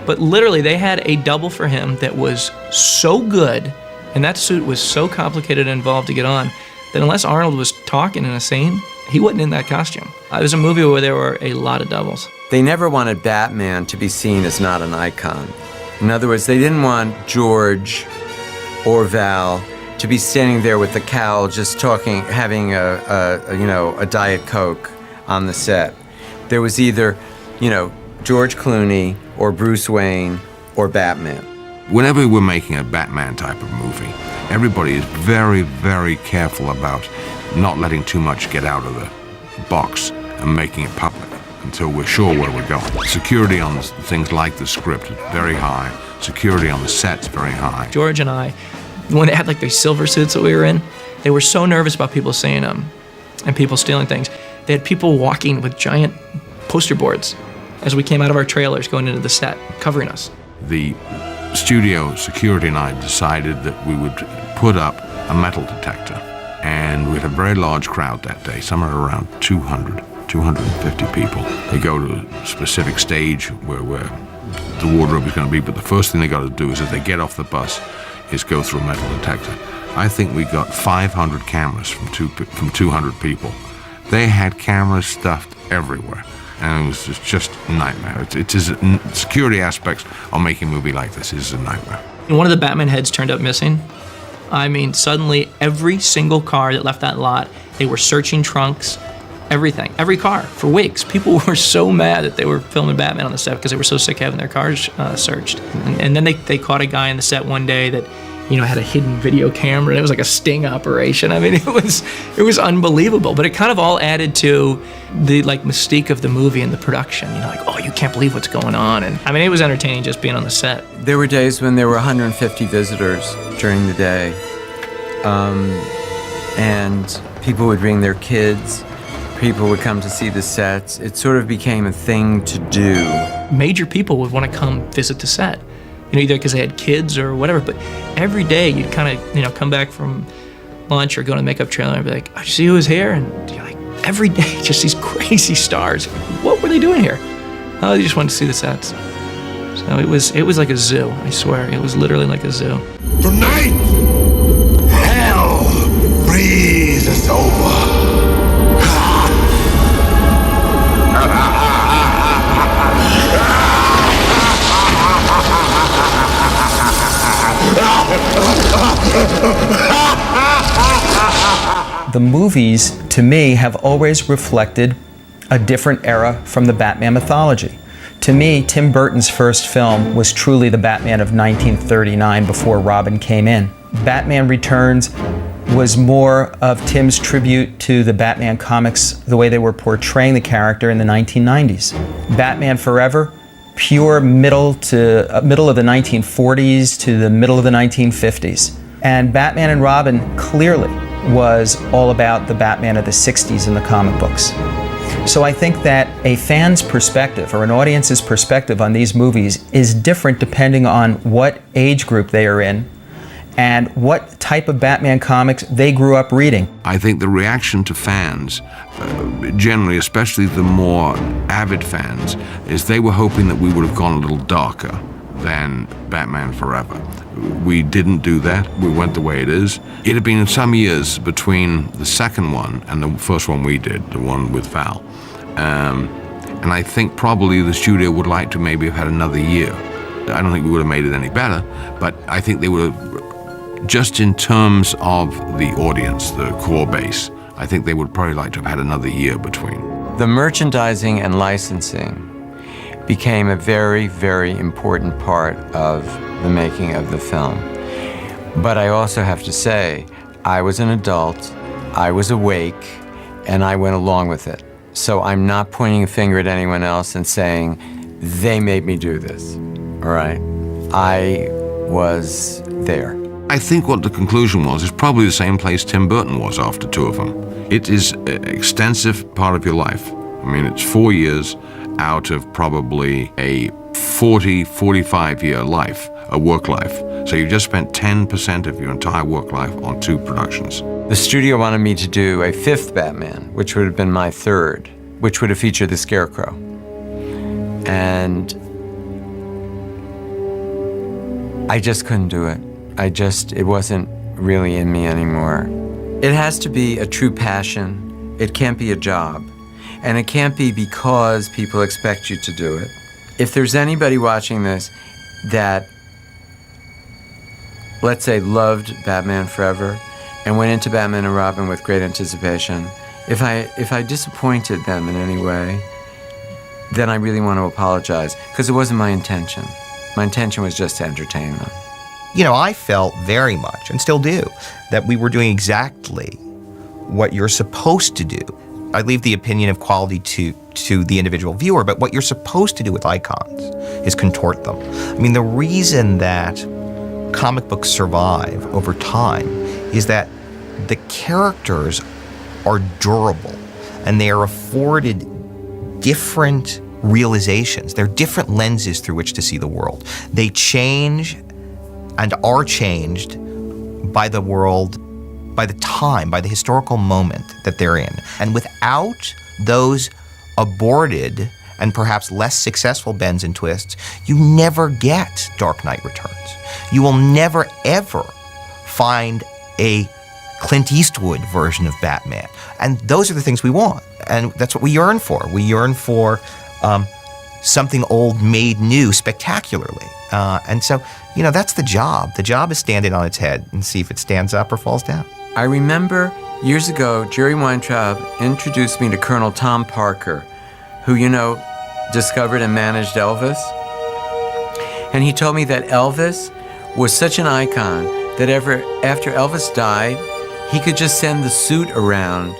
But literally, they had a double for him that was so good, and that suit was so complicated and involved to get on, that unless Arnold was talking in a scene, he wasn't in that costume. It was a movie where there were a lot of doubles. They never wanted Batman to be seen as not an icon. In other words, they didn't want George or Val to be standing there with the cowl just talking, having a Diet Coke on the set. There was either, George Clooney or Bruce Wayne or Batman. Whenever we're making a Batman type of movie, everybody is very, very careful about not letting too much get out of the box and making it public until we're sure where we're going. Security on things like the script is very high. Security on the set's very high. George and I, when they had like these silver suits that we were in, they were so nervous about people seeing them and people stealing things. They had people walking with giant poster boards as we came out of our trailers going into the set, covering us. The studio security and I decided that we would put up a metal detector. And we had a very large crowd that day, somewhere around 200, 250 people. They go to a specific stage where the wardrobe is going to be, but the first thing they got to do is, as they get off the bus, is go through a metal detector. I think we got 500 cameras from 200 people. They had cameras stuffed everywhere, and it was just a nightmare. Security aspects of making a movie like this is a nightmare. One of the Batman heads turned up missing. I mean, suddenly every single car that left that lot, they were searching trunks, everything, every car for weeks. People were so mad that they were filming Batman on the set because they were so sick of having their cars searched. And then they caught a guy on the set one day that, had a hidden video camera, and it was like a sting operation. I mean, it was unbelievable, but it kind of all added to the mystique of the movie and the production. Oh, you can't believe what's going on. And I mean, it was entertaining just being on the set. There were days when there were 150 visitors during the day, and people would bring their kids, People would come to see the sets. It sort of became a thing to do. Major people would want to come visit the set, either because they had kids or whatever, but every day you'd kind of, come back from lunch or go to the makeup trailer and be like, oh, did you see who was here? And you're like, every day, just these crazy stars. What were they doing here? Oh, they just wanted to see the sets. So it was like a zoo, I swear. It was literally like a zoo. Tonight, hell breezes over. The movies, to me, have always reflected a different era from the Batman mythology. To me, Tim Burton's first film was truly the Batman of 1939 before Robin came in. Batman Returns was more of Tim's tribute to the Batman comics, the way they were portraying the character in the 1990s. Batman Forever, pure middle of the 1940s to the middle of the 1950s. And Batman and Robin clearly was all about the Batman of the 60s in the comic books. So I think that a fan's perspective or an audience's perspective on these movies is different depending on what age group they are in and what type of Batman comics they grew up reading. I think the reaction to fans, generally, especially the more avid fans, is they were hoping that we would have gone a little darker than Batman Forever. We didn't do that. We went the way it is. It had been some years between the second one and the first one we did, the one with Val. And I think probably the studio would like to maybe have had another year. I don't think we would have made it any better, but I think they would have, just in terms of the audience, the core base, I think they would probably like to have had another year between. The merchandising and licensing became a very, very important part of the making of the film. But I also have to say, I was an adult, I was awake, and I went along with it. So I'm not pointing a finger at anyone else and saying, they made me do this, all right? I was there. I think what the conclusion was is probably the same place Tim Burton was after two of them. It is an extensive part of your life. I mean, it's 4 years out of probably a 40, 45-year life, a work life. So you just spent 10% of your entire work life on two productions. The studio wanted me to do a fifth Batman, which would have been my third, which would have featured the Scarecrow. And I just couldn't do it. It wasn't really in me anymore. It has to be a true passion. It can't be a job. And it can't be because people expect you to do it. If there's anybody watching this that, let's say, loved Batman Forever and went into Batman and Robin with great anticipation, if I disappointed them in any way, then I really want to apologize, because it wasn't my intention. My intention was just to entertain them. I felt very much, and still do, that we were doing exactly what you're supposed to do. I leave the opinion of quality to the individual viewer, but what you're supposed to do with icons is contort them. I mean, the reason that comic books survive over time is that the characters are durable and they are afforded different realizations. They're different lenses through which to see the world. They change and are changed by the world, by the time, by the historical moment that they're in. And without those aborted and perhaps less successful bends and twists, you never get Dark Knight Returns. You will never, ever find a Clint Eastwood version of Batman. And those are the things we want. And that's what we yearn for. We yearn for something old made new spectacularly. And so, that's the job. The job is stand it on its head and see if it stands up or falls down. I remember years ago, Jerry Weintraub introduced me to Colonel Tom Parker, who, discovered and managed Elvis. And he told me that Elvis was such an icon that after Elvis died, he could just send the suit around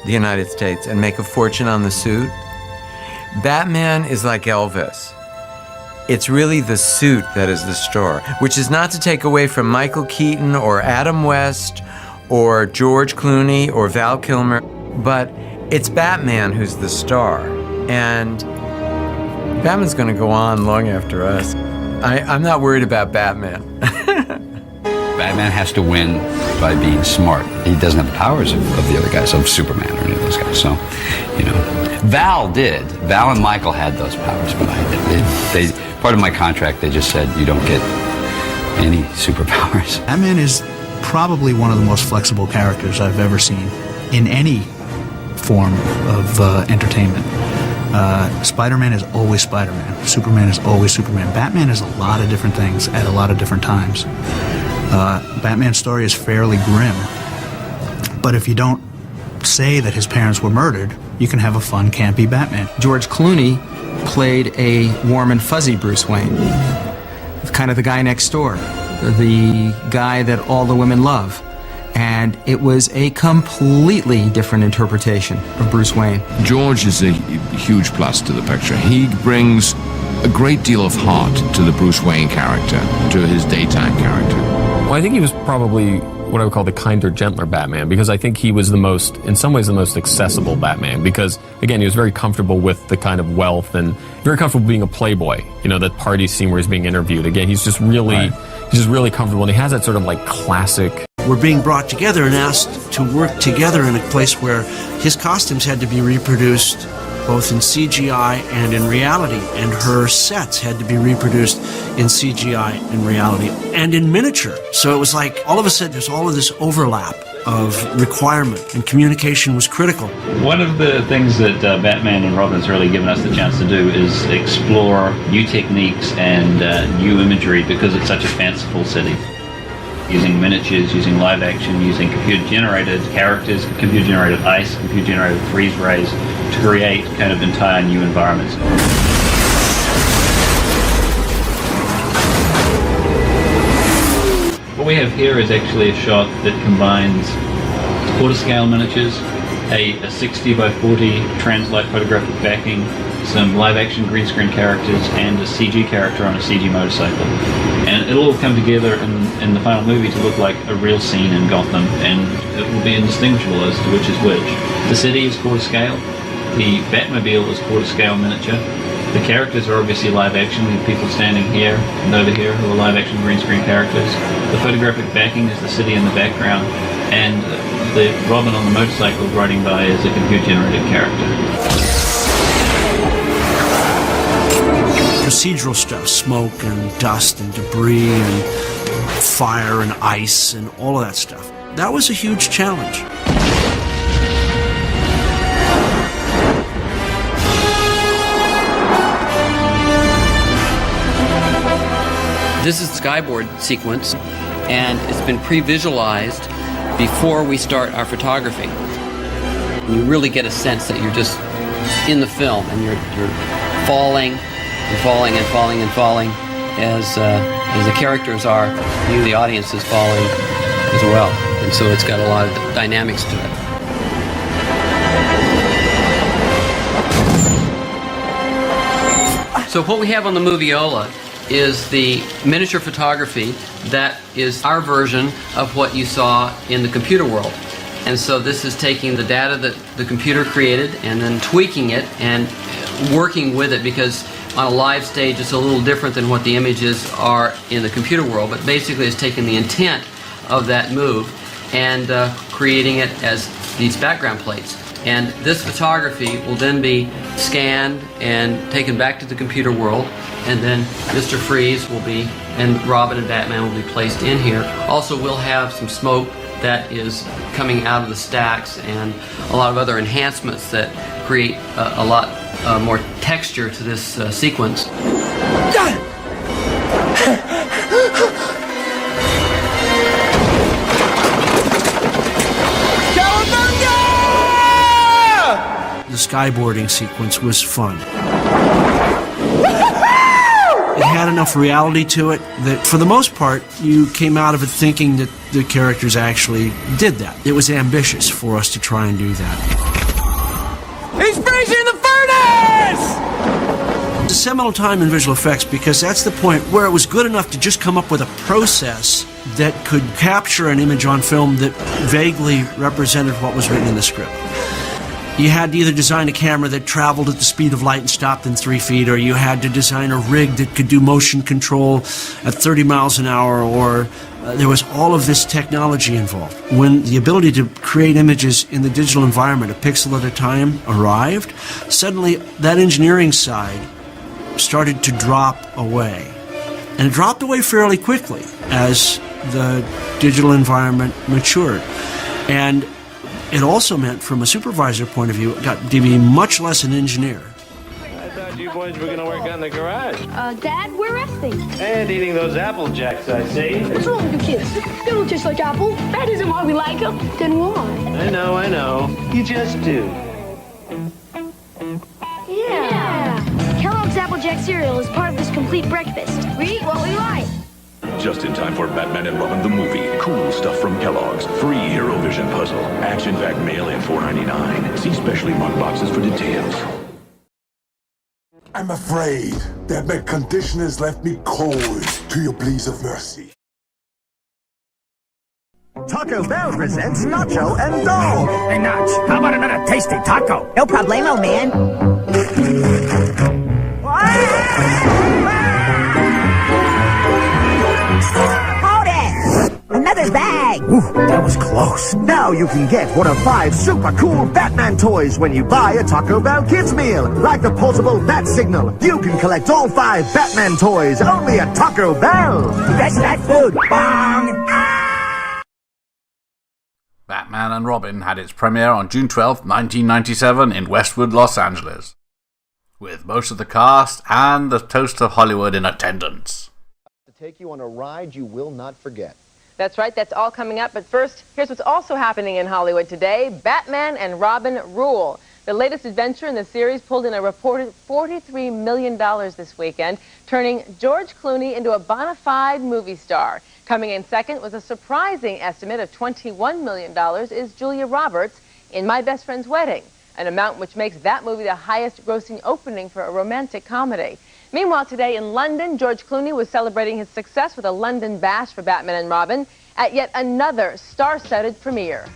the United States and make a fortune on the suit. Batman is like Elvis. It's really the suit that is the star, which is not to take away from Michael Keaton or Adam West or George Clooney or Val Kilmer, but It's Batman who's the star, and Batman's going to go on long after us. I'm not worried about Batman. Batman has to win by being smart. He doesn't have the powers of the other guys, of Superman or any of those guys. So, you know, Val and Michael had those powers, but they part of my contract, they just said you don't get any superpowers. Batman is probably one of the most flexible characters I've ever seen in any form of entertainment. Spider-Man is always Spider-Man. Superman is always Superman. Batman is a lot of different things at a lot of different times. Batman's story is fairly grim, but if you don't say that his parents were murdered, you can have a fun, campy Batman. George Clooney played a warm and fuzzy Bruce Wayne, kind of the guy next door, the guy that all the women love. And it was a completely different interpretation of Bruce Wayne. George is a huge plus to the picture. He brings a great deal of heart to the Bruce Wayne character, to his daytime character. Well, I think he was probably what I would call the kinder, gentler Batman, because I think he was in some ways, the most accessible Batman, because, again, he was very comfortable with the kind of wealth and very comfortable being a playboy. You know, that party scene where he's being interviewed. Again, he's just really comfortable, and he has that sort of like classic... We're being brought together and asked to work together in a place where his costumes had to be reproduced both in CGI and in reality, and her sets had to be reproduced in CGI and reality and in miniature. So it was like all of a sudden there's all of this overlap of requirement, and communication was critical. One of the things that Batman and Robin's really given us the chance to do is explore new techniques and new imagery, because it's such a fanciful city. Using miniatures, using live action, using computer-generated characters, computer-generated ice, computer-generated freeze rays to create kind of entire new environments. What we have here is actually a shot that combines quarter-scale miniatures, a 60 by 40 trans-light photographic backing, some live-action green screen characters, and a CG character on a CG motorcycle. And it'll all come together in the final movie to look like a real scene in Gotham, and it will be indistinguishable as to which is which. The city is quarter-scale, the Batmobile is quarter-scale miniature, the characters are obviously live-action, with people standing here and over here who are live-action green screen characters. The photographic backing is the city in the background, and the Robin on the motorcycle riding by is a computer-generated character. Procedural stuff, smoke and dust and debris and fire and ice and all of that stuff. That was a huge challenge. This is the skyboard sequence, and it's been pre-visualized before we start our photography. You really get a sense that you're just in the film, and you're falling and falling and falling and falling as the characters are. You, the audience, is falling as well, and so it's got a lot of dynamics to it. So what we have on the Moviola is the miniature photography that is our version of what you saw in the computer world. And so this is taking the data that the computer created and then tweaking it and working with it, because on a live stage it's a little different than what the images are in the computer world, but basically it's taking the intent of that move and creating it as these background plates. And this photography will then be scanned and taken back to the computer world, and then Mr. Freeze will be, and Robin and Batman will be placed in here. Also, we'll have some smoke that is coming out of the stacks and a lot of other enhancements that create a lot more texture to this sequence. The skyboarding sequence was fun. It had enough reality to it that, for the most part, you came out of it thinking that the characters actually did that. It was ambitious for us to try and do that. He's freezing the furnace! It's a seminal time in visual effects, because that's the point where it was good enough to just come up with a process that could capture an image on film that vaguely represented what was written in the script. You had to either design a camera that traveled at the speed of light and stopped in 3 feet, or you had to design a rig that could do motion control at 30 miles an hour, or there was all of this technology involved. When the ability to create images in the digital environment, a pixel at a time, arrived, suddenly that engineering side started to drop away. And it dropped away fairly quickly as the digital environment matured. And it also meant, from a supervisor point of view, it got to be much less an engineer. I thought you boys were going to work on the garage. Dad, we're resting. And eating those Apple Jacks, I see. What's wrong with you kids? They don't taste like apple. That isn't why we like them. Then why? I know. You just do. Yeah. Kellogg's Apple Jack cereal is part of this complete breakfast. We eat what we like. Just in time for Batman and Robin the movie. Cool stuff from Kellogg's. Free Hero Vision puzzle. Action-packed mail-in $4.99. See specially marked boxes for details. I'm afraid that my condition has left me cold to your pleas of mercy. Taco Bell presents Nacho and Dog. Hey, Nach, how about another tasty taco? No problemo, man. Hold it! Another bag! Ooh, that was close. Now you can get one of 5 super cool Batman toys when you buy a Taco Bell Kids meal. Like the portable Bat Signal. You can collect all 5 Batman toys only at Taco Bell. That's that food. Bong! Batman and Robin had its premiere on June 12, 1997 in Westwood, Los Angeles, with most of the cast and the toast of Hollywood in attendance. To take you on a ride you will not forget. That's right, that's all coming up. But first, here's what's also happening in Hollywood today. Batman and Robin rule. The latest adventure in the series pulled in a reported $43 million this weekend, turning George Clooney into a bona fide movie star. Coming in second was a surprising estimate of $21 million is Julia Roberts in My Best Friend's Wedding, an amount which makes that movie the highest grossing opening for a romantic comedy. Meanwhile, today in London, George Clooney was celebrating his success with a London bash for Batman and Robin at yet another star-studded premiere.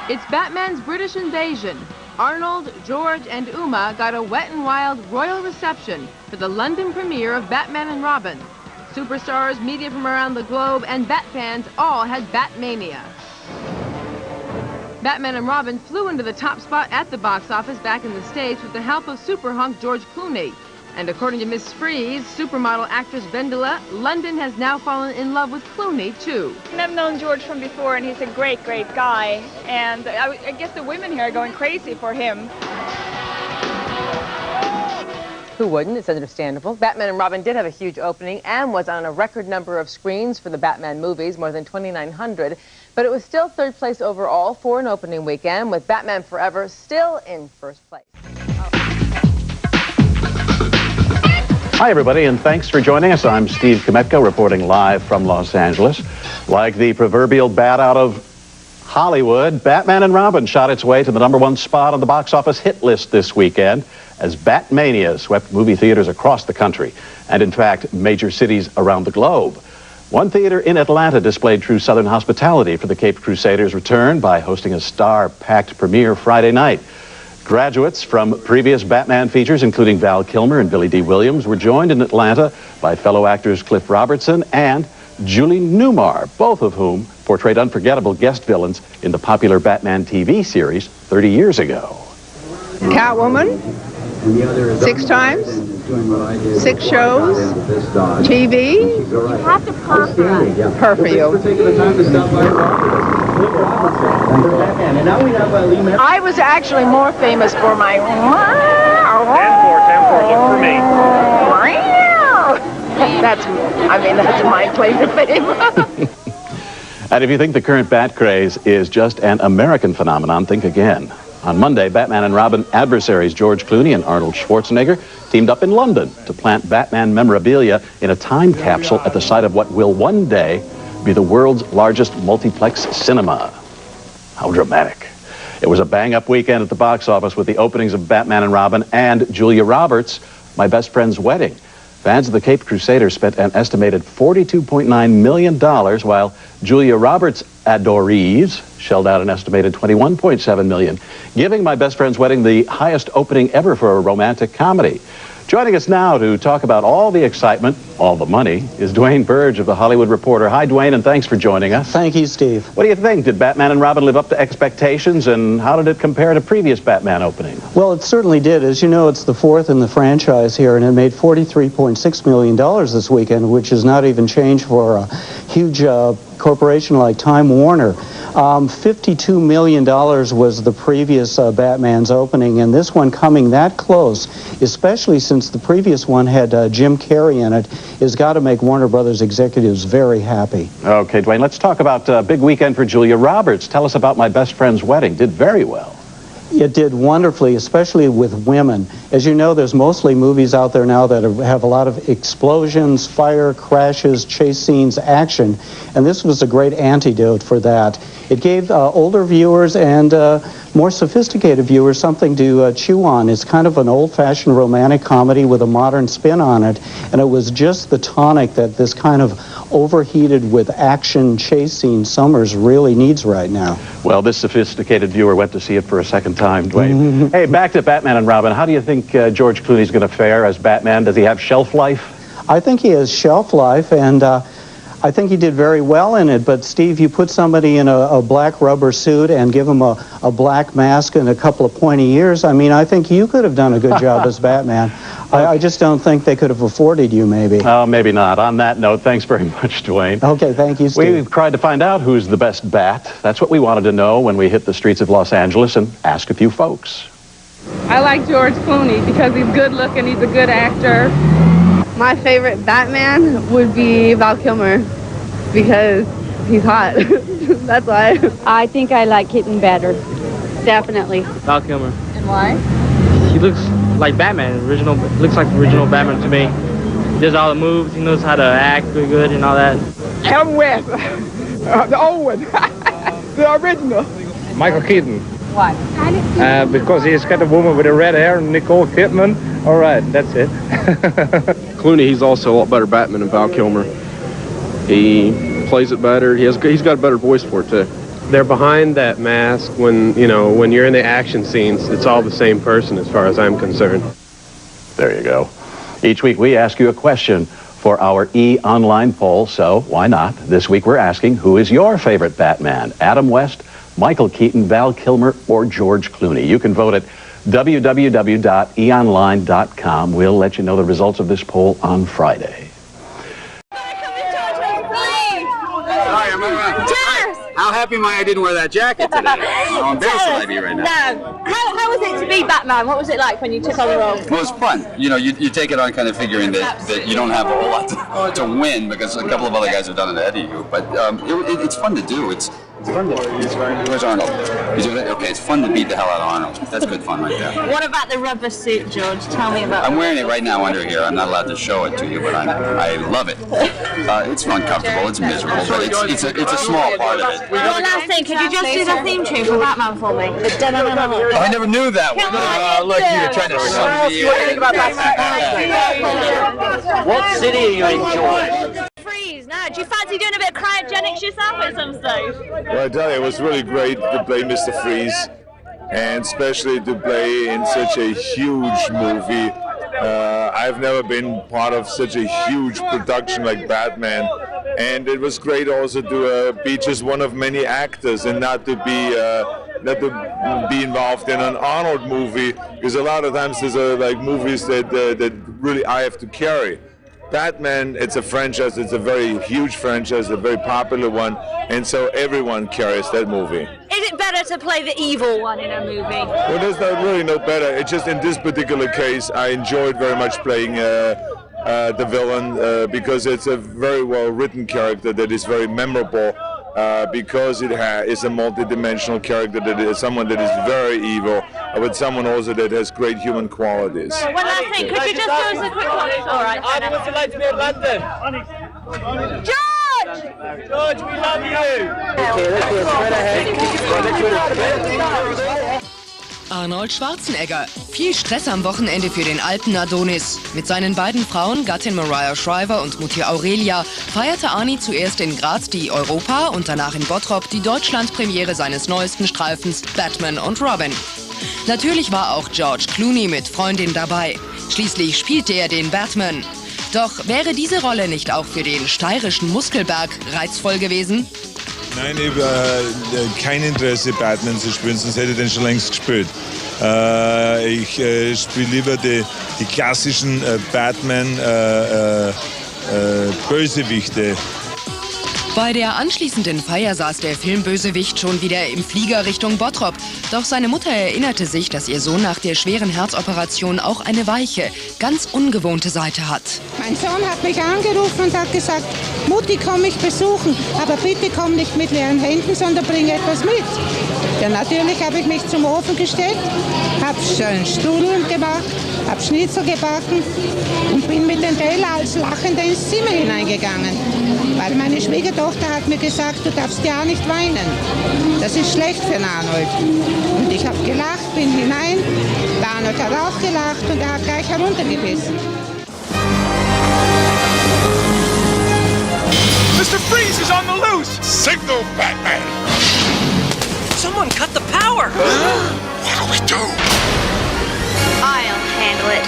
It's Batman's British invasion. Arnold, George, and Uma got a wet and wild royal reception for the London premiere of Batman and Robin. Superstars, media from around the globe, and Bat fans all had Batmania. Batman and Robin flew into the top spot at the box office back in the States with the help of super hunk George Clooney. And according to Miss Freeze, supermodel actress Vendela, London has now fallen in love with Clooney, too. I've known George from before, and he's a great, great guy. And I guess the women here are going crazy for him. Who wouldn't? It's understandable. Batman and Robin did have a huge opening and was on a record number of screens for the Batman movies, more than 2,900. But it was still third place overall for an opening weekend, with Batman Forever still in first place. Hi, everybody, and thanks for joining us. I'm Steve Kometko, reporting live from Los Angeles. Like the proverbial bat out of Hollywood, Batman and Robin shot its way to the #1 spot on the box office hit list this weekend as Batmania swept movie theaters across the country and, in fact, major cities around the globe. One theater in Atlanta displayed true Southern hospitality for the Caped Crusaders' return by hosting a star-packed premiere Friday night. Graduates from previous Batman features, including Val Kilmer and Billy D. Williams, were joined in Atlanta by fellow actors Cliff Robertson and Julie Newmar, both of whom portrayed unforgettable guest villains in the popular Batman TV series 30 years ago. Catwoman, 6 times, 6 shows, TV. You have to purr for us. Purr for you. I was actually more famous for my... 10-4, look for me. That's my claim to fame. And if you think the current bat craze is just an American phenomenon, think again. On Monday, Batman and Robin adversaries George Clooney and Arnold Schwarzenegger teamed up in London to plant Batman memorabilia in a time capsule at the site of what will one day be the world's largest multiplex cinema. How dramatic. It was a bang-up weekend at the box office with the openings of Batman and Robin and Julia Roberts' My Best Friend's Wedding. Fans of the Caped Crusaders spent an estimated $42.9 million, while Julia Roberts' adorees shelled out an estimated $21.7 million, giving My Best Friend's Wedding the highest opening ever for a romantic comedy. Joining us now to talk about all the excitement, all the money, is Dwayne Burge of The Hollywood Reporter. Hi, Dwayne, and thanks for joining us. Thank you, Steve. What do you think? Did Batman and Robin live up to expectations, and how did it compare to previous Batman openings? Well, it certainly did. As you know, it's the fourth in the franchise here, and it made $43.6 million this weekend, which is not even change for a huge corporation like Time Warner. $52 million was the previous Batman's opening, and this one coming that close, especially since the previous one had Jim Carrey in it, has got to make Warner Brothers executives very happy. Okay, Dwayne, let's talk about a big weekend for Julia Roberts. Tell us about My Best Friend's Wedding. Did very well. It did wonderfully, especially with women. As you know, there's mostly movies out there now that have a lot of explosions, fire, crashes, chase scenes, action, and this was a great antidote for that. It gave older viewers and more sophisticated viewers something to chew on. It's kind of an old-fashioned romantic comedy with a modern spin on it, and it was just the tonic that this kind of overheated with action chase scene Summers really needs right now. Well, this sophisticated viewer went to see it for a second time, Dwayne. Hey, back to Batman and Robin. How do you think George Clooney's going to fare as Batman? Does he have shelf life? I think he has shelf life, and I think he did very well in it, but Steve, you put somebody in a black rubber suit and give him a black mask and a couple of pointy ears, I mean, I think you could have done a good job as Batman. I just don't think they could have afforded you, maybe. Oh, maybe not. On that note, thanks very much, Dwayne. Okay, thank you, Steve. We've tried to find out who's the best Bat. That's what we wanted to know when we hit the streets of Los Angeles and ask a few folks. I like George Clooney because he's good looking, he's a good actor. My favorite Batman would be Val Kilmer because he's hot. That's why. I think I like Keaton better. Definitely. Val Kilmer. And why? He looks like Batman. Looks like the original Batman to me. He does all the moves. He knows how to act really good and all that. Adam West, the old one, the original. Michael Keaton. Why? Because he's got a woman with a red hair, Nicole Kidman. All right, that's it. Clooney, he's also a lot better Batman than Val Kilmer. He plays it better. He's got a better voice for it too. They're behind that mask when you're in the action scenes. It's all the same person as far as I'm concerned. There you go. Each week we ask you a question for our e-online poll, so why not? This week we're asking, who is your favorite Batman? Adam West, Michael Keaton, Val Kilmer, or George Clooney? You can vote at www.eonline.com. We'll let you know the results of this poll on Friday. Sorry, I'm around. How happy am I didn't wear that jacket today? How embarrassed would I be right now? No. How was it to be Batman? What was it like when you took on the role? Well, it was fun. You know, you take it on kind of figuring that you don't have a whole lot to win because a couple of other guys have done it ahead of you. But it's fun to do. It's fun to. Where's Arnold? He's doing it? Okay, it's fun to beat the hell out of Arnold. That's good fun right there. What about the rubber suit, George? Tell me about it. I'm wearing it right now under here. I'm not allowed to show it to you, but I love it. It's uncomfortable. It's miserable, but it's a small part of it. One last thing, could you just do the theme tune for Batman for me? I never knew that one. Look, you're trying to sell me. What city are you enjoying? Freeze now. Do you fancy doing a bit of cryogenics yourself at some stage? Well, I tell you, it was really great to play Mr. Freeze, and especially to play in such a huge movie. I've never been part of such a huge production like Batman, and it was great also to be just one of many actors and not to be involved in an Arnold movie, because a lot of times there's like movies that really I have to carry. Batman, it's a franchise, it's a very huge franchise, a very popular one, and so everyone carries that movie. Is it better to play the evil one in a movie? Well, there's really no better. It's just in this particular case, I enjoyed very much playing the villain because it's a very well-written character that is very memorable because it is a multi-dimensional character that is someone that is very evil, but someone also that has great human qualities. One last thing, could you just do us a quick one? All right. How would you like to be in London? George! George, we love you! Okay, let's go straight ahead. Arnold Schwarzenegger. Viel Stress am Wochenende für den alten Adonis. Mit seinen beiden Frauen, Gattin Mariah Shriver und Mutti Aurelia, feierte Arnie zuerst in Graz die Europa- und danach in Bottrop die Deutschlandpremiere seines neuesten Streifens Batman und Robin. Natürlich war auch George Clooney mit Freundin dabei. Schließlich spielte er den Batman. Doch wäre diese Rolle nicht auch für den steirischen Muskelberg reizvoll gewesen? Nein, ich habe kein Interesse, Batman zu spielen, sonst hätte ich den schon längst gespielt. Ich spiele lieber die klassischen Batman-Bösewichte. Bei der anschließenden Feier saß der Filmbösewicht schon wieder im Flieger Richtung Bottrop. Doch seine Mutter erinnerte sich, dass ihr Sohn nach der schweren Herzoperation auch eine weiche, ganz ungewohnte Seite hat. Mein Sohn hat mich angerufen und hat gesagt, Mutti, komm mich besuchen, aber bitte komm nicht mit leeren Händen, sondern bring etwas mit. Ja, natürlich habe ich mich zum Ofen gestellt, habe schön Studeln gemacht, habe Schnitzel gebacken und bin mit dem Teller als Lachende ins Zimmer hineingegangen. Weil meine Schwiegertochter hat mir gesagt, du darfst ja nicht weinen. Das ist schlecht für den Arnold. Und ich habe gelacht, bin hinein, der Arnold hat auch gelacht und er hat gleich heruntergebissen. Mr. Freeze is on the loose! Signal, Batman! Someone cut the power! What do we do? I'll handle it.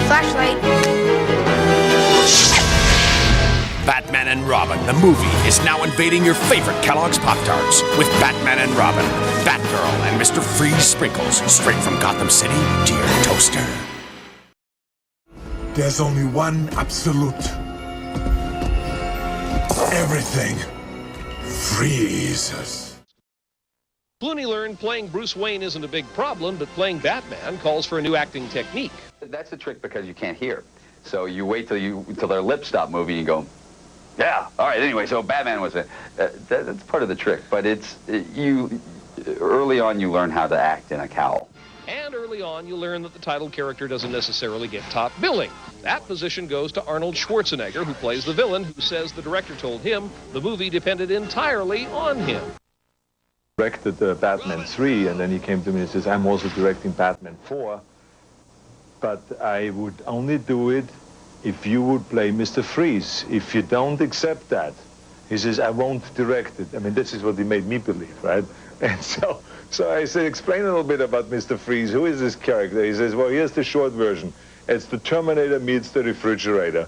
Flashlight. Batman and Robin, the movie, is now invading your favorite Kellogg's Pop-Tarts with Batman and Robin, Batgirl, and Mr. Freeze sprinkles straight from Gotham City to your toaster. There's only one absolute. Everything freezes. Clooney learned playing Bruce Wayne isn't a big problem, but playing Batman calls for a new acting technique. That's the trick because you can't hear. So you wait till their lips stop moving and go, yeah, all right, anyway, so Batman was that's part of the trick, but early on you learn how to act in a cowl. And early on, you learn that the title character doesn't necessarily get top billing. That position goes to Arnold Schwarzenegger, who plays the villain, who says the director told him the movie depended entirely on him. Directed Batman 3, and then he came to me and says, I'm also directing Batman 4, but I would only do it if you would play Mr. Freeze. If you don't accept that, he says, I won't direct it. I mean, this is what he made me believe, right? And so I said, explain a little bit about Mr. Freeze. Who is this character? He says, well, here's the short version. It's the Terminator meets the refrigerator.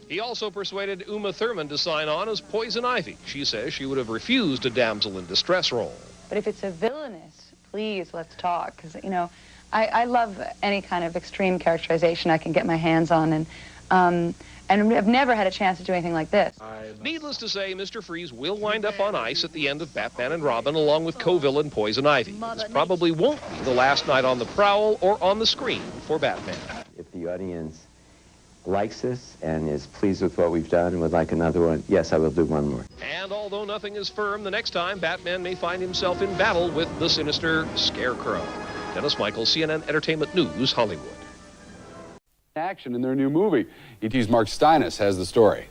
He also persuaded Uma Thurman to sign on as Poison Ivy. She says she would have refused a damsel in distress role. But if it's a villainous, please, let's talk. Because, you know, I love any kind of extreme characterization I can get my hands on. And I've never had a chance to do anything like this. Needless to say, Mr. Freeze will wind up on ice at the end of Batman and Robin, along with co-villain Poison Ivy. This probably won't be the last night on the prowl or on the screen for Batman. If the audience likes this and is pleased with what we've done and would like another one, yes, I will do one more. And although nothing is firm, the next time Batman may find himself in battle with the sinister Scarecrow. Dennis Michaels, CNN Entertainment News, Hollywood. Action in their new movie. ET's Mark Steinis has the story.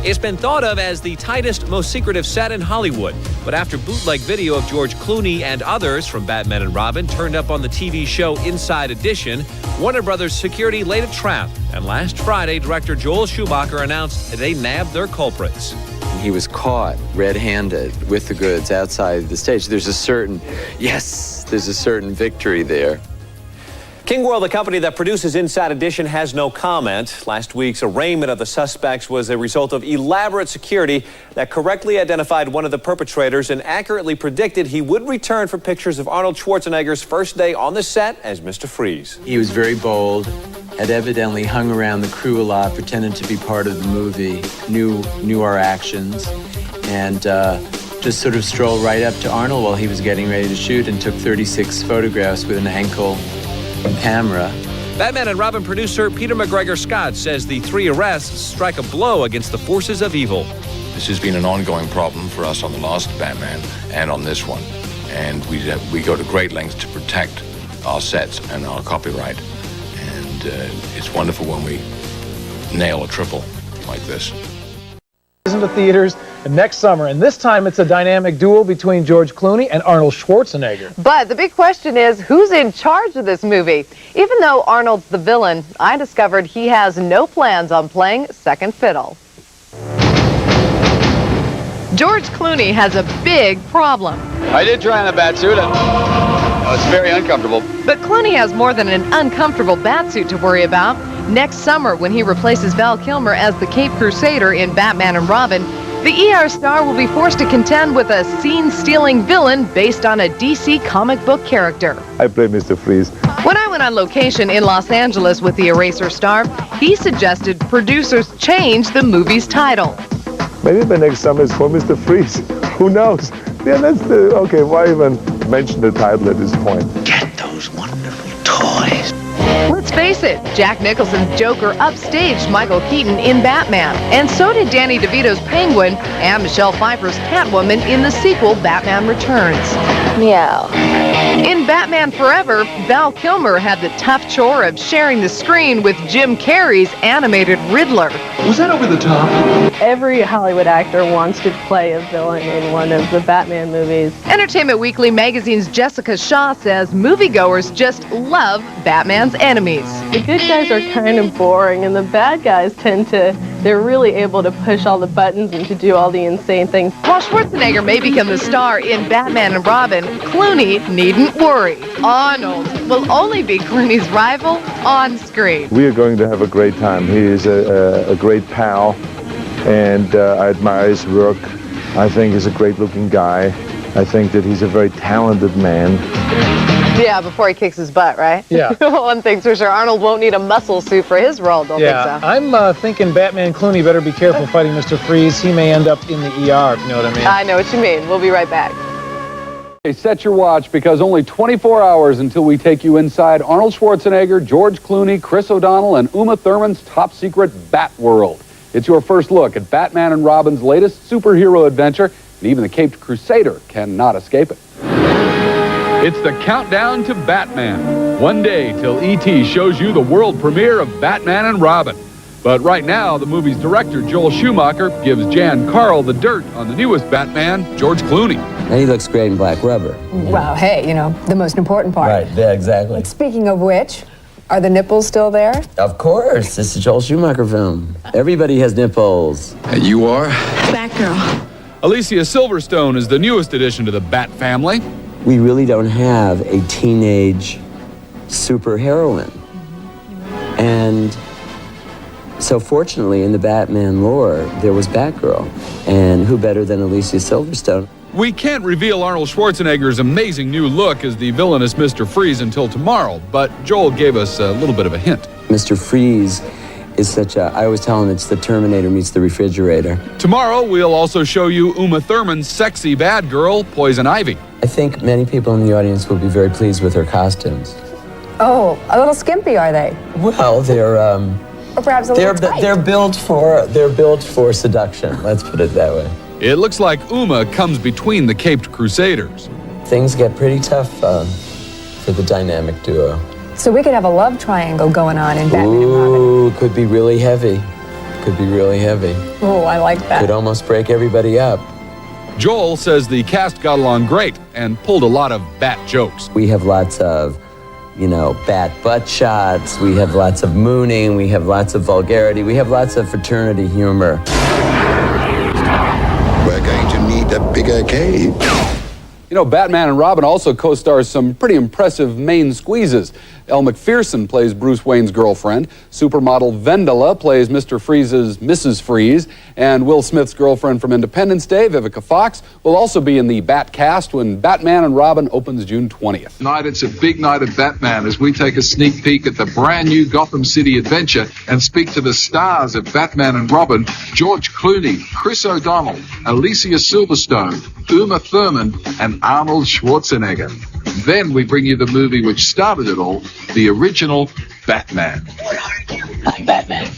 It's been thought of as the tightest, most secretive set in Hollywood. But after bootleg video of George Clooney and others from Batman and Robin turned up on the TV show Inside Edition, Warner Brothers security laid a trap. And last Friday, director Joel Schumacher announced they nabbed their culprits. He was caught red-handed with the goods outside the stage. There's a certain victory there. King World, the company that produces Inside Edition, has no comment. Last week's arraignment of the suspects was a result of elaborate security that correctly identified one of the perpetrators and accurately predicted he would return for pictures of Arnold Schwarzenegger's first day on the set as Mr. Freeze. He was very bold, had evidently hung around the crew a lot, pretended to be part of the movie, knew our actions, and just sort of strolled right up to Arnold while he was getting ready to shoot and took 36 photographs with an ankle camera. Batman and Robin producer Peter McGregor Scott says the 3 arrests strike a blow against the forces of evil. This has been an ongoing problem for us on the last Batman and on this one. And we go to great lengths to protect our sets and our copyright. And it's wonderful when we nail a triple like this. into theaters next summer, and this time it's a dynamic duel between George Clooney and Arnold Schwarzenegger. But the big question is, who's in charge of this movie? Even though Arnold's the villain, I discovered he has no plans on playing second fiddle. George Clooney has a big problem. I did try on a bat suit. It's very uncomfortable. But Clooney has more than an uncomfortable batsuit to worry about. Next summer, when he replaces Val Kilmer as the Caped Crusader in Batman and Robin, the ER star will be forced to contend with a scene-stealing villain based on a DC comic book character. I play Mr. Freeze. When I went on location in Los Angeles with the Eraser star, he suggested producers change the movie's title. Maybe the next summer is for Mr. Freeze. Who knows? Yeah, that's the... Okay, why even mention the title at this point? Get those wonderful toys. Let's face it, Jack Nicholson's Joker upstaged Michael Keaton in Batman, and so did Danny DeVito's Penguin and Michelle Pfeiffer's Catwoman in the sequel Batman Returns. Meow. In Batman Forever, Val Kilmer had the tough chore of sharing the screen with Jim Carrey's animated Riddler. Was that over the top? Every Hollywood actor wants to play a villain in one of the Batman movies. Entertainment Weekly magazine's Jessica Shaw says moviegoers just love Batman's enemies. The good guys are kind of boring, and the bad guys they're really able to push all the buttons and to do all the insane things. While Schwarzenegger may become the star in Batman and Robin, Clooney needn't worry. Arnold will only be Clooney's rival on screen. We are going to have a great time. He is a great pal, and I admire his work. I think he's a great-looking guy. I think that he's a very talented man. Yeah, before he kicks his butt, right? Yeah. One thing's for sure, Arnold won't need a muscle suit for his role, don't think so. I'm thinking Batman Clooney better be careful fighting Mr. Freeze. He may end up in the ER, if you know what I mean. I know what you mean. We'll be right back. Okay, set your watch, because only 24 hours until we take you inside Arnold Schwarzenegger, George Clooney, Chris O'Donnell, and Uma Thurman's top-secret Bat World. It's your first look at Batman and Robin's latest superhero adventure, and even the Caped Crusader cannot escape it. It's the countdown to Batman. One day till E.T. shows you the world premiere of Batman and Robin. But right now, the movie's director, Joel Schumacher, gives Jan Carl the dirt on the newest Batman, George Clooney. And he looks great in black rubber. Well, hey, you know, the most important part. Right, yeah, exactly. Speaking of which, are the nipples still there? Of course, it's a Joel Schumacher film. Everybody has nipples. And you are? Batgirl. Alicia Silverstone is the newest addition to the Bat family. We really don't have a teenage superheroine. And so fortunately, in the Batman lore, there was Batgirl. And who better than Alicia Silverstone? We can't reveal Arnold Schwarzenegger's amazing new look as the villainous Mr. Freeze until tomorrow, but Joel gave us a little bit of a hint. Mr. Freeze is such a, I always tell him it's the Terminator meets the refrigerator. Tomorrow, we'll also show you Uma Thurman's sexy bad girl, Poison Ivy. I think many people in the audience will be very pleased with her costumes. Oh, a little skimpy, are they? Well, they're Or perhaps a little tight. they're built for seduction. Let's put it that way. It looks like Uma comes between the Caped Crusaders. Things get pretty tough for the dynamic duo. So we could have a love triangle going on in Batman and Robin. Ooh, could be really heavy. Could be really heavy. Oh, I like that. Could almost break everybody up. Joel says the cast got along great and pulled a lot of bat jokes. We have lots of, you know, bat butt shots. We have lots of mooning. We have lots of vulgarity. We have lots of fraternity humor. We're going to need a bigger cave. You know, Batman and Robin also co-stars some pretty impressive main squeezes. Elle Macpherson plays Bruce Wayne's girlfriend. Supermodel Vendela plays Mr. Freeze's Mrs. Freeze. And Will Smith's girlfriend from Independence Day, Vivica Fox, will also be in the Bat cast when Batman and Robin opens June 20th. Tonight, it's a big night of Batman as we take a sneak peek at the brand new Gotham City adventure and speak to the stars of Batman and Robin, George Clooney, Chris O'Donnell, Alicia Silverstone, Uma Thurman, and Arnold Schwarzenegger. Then we bring you the movie which started it all, the original Batman. I'm Batman.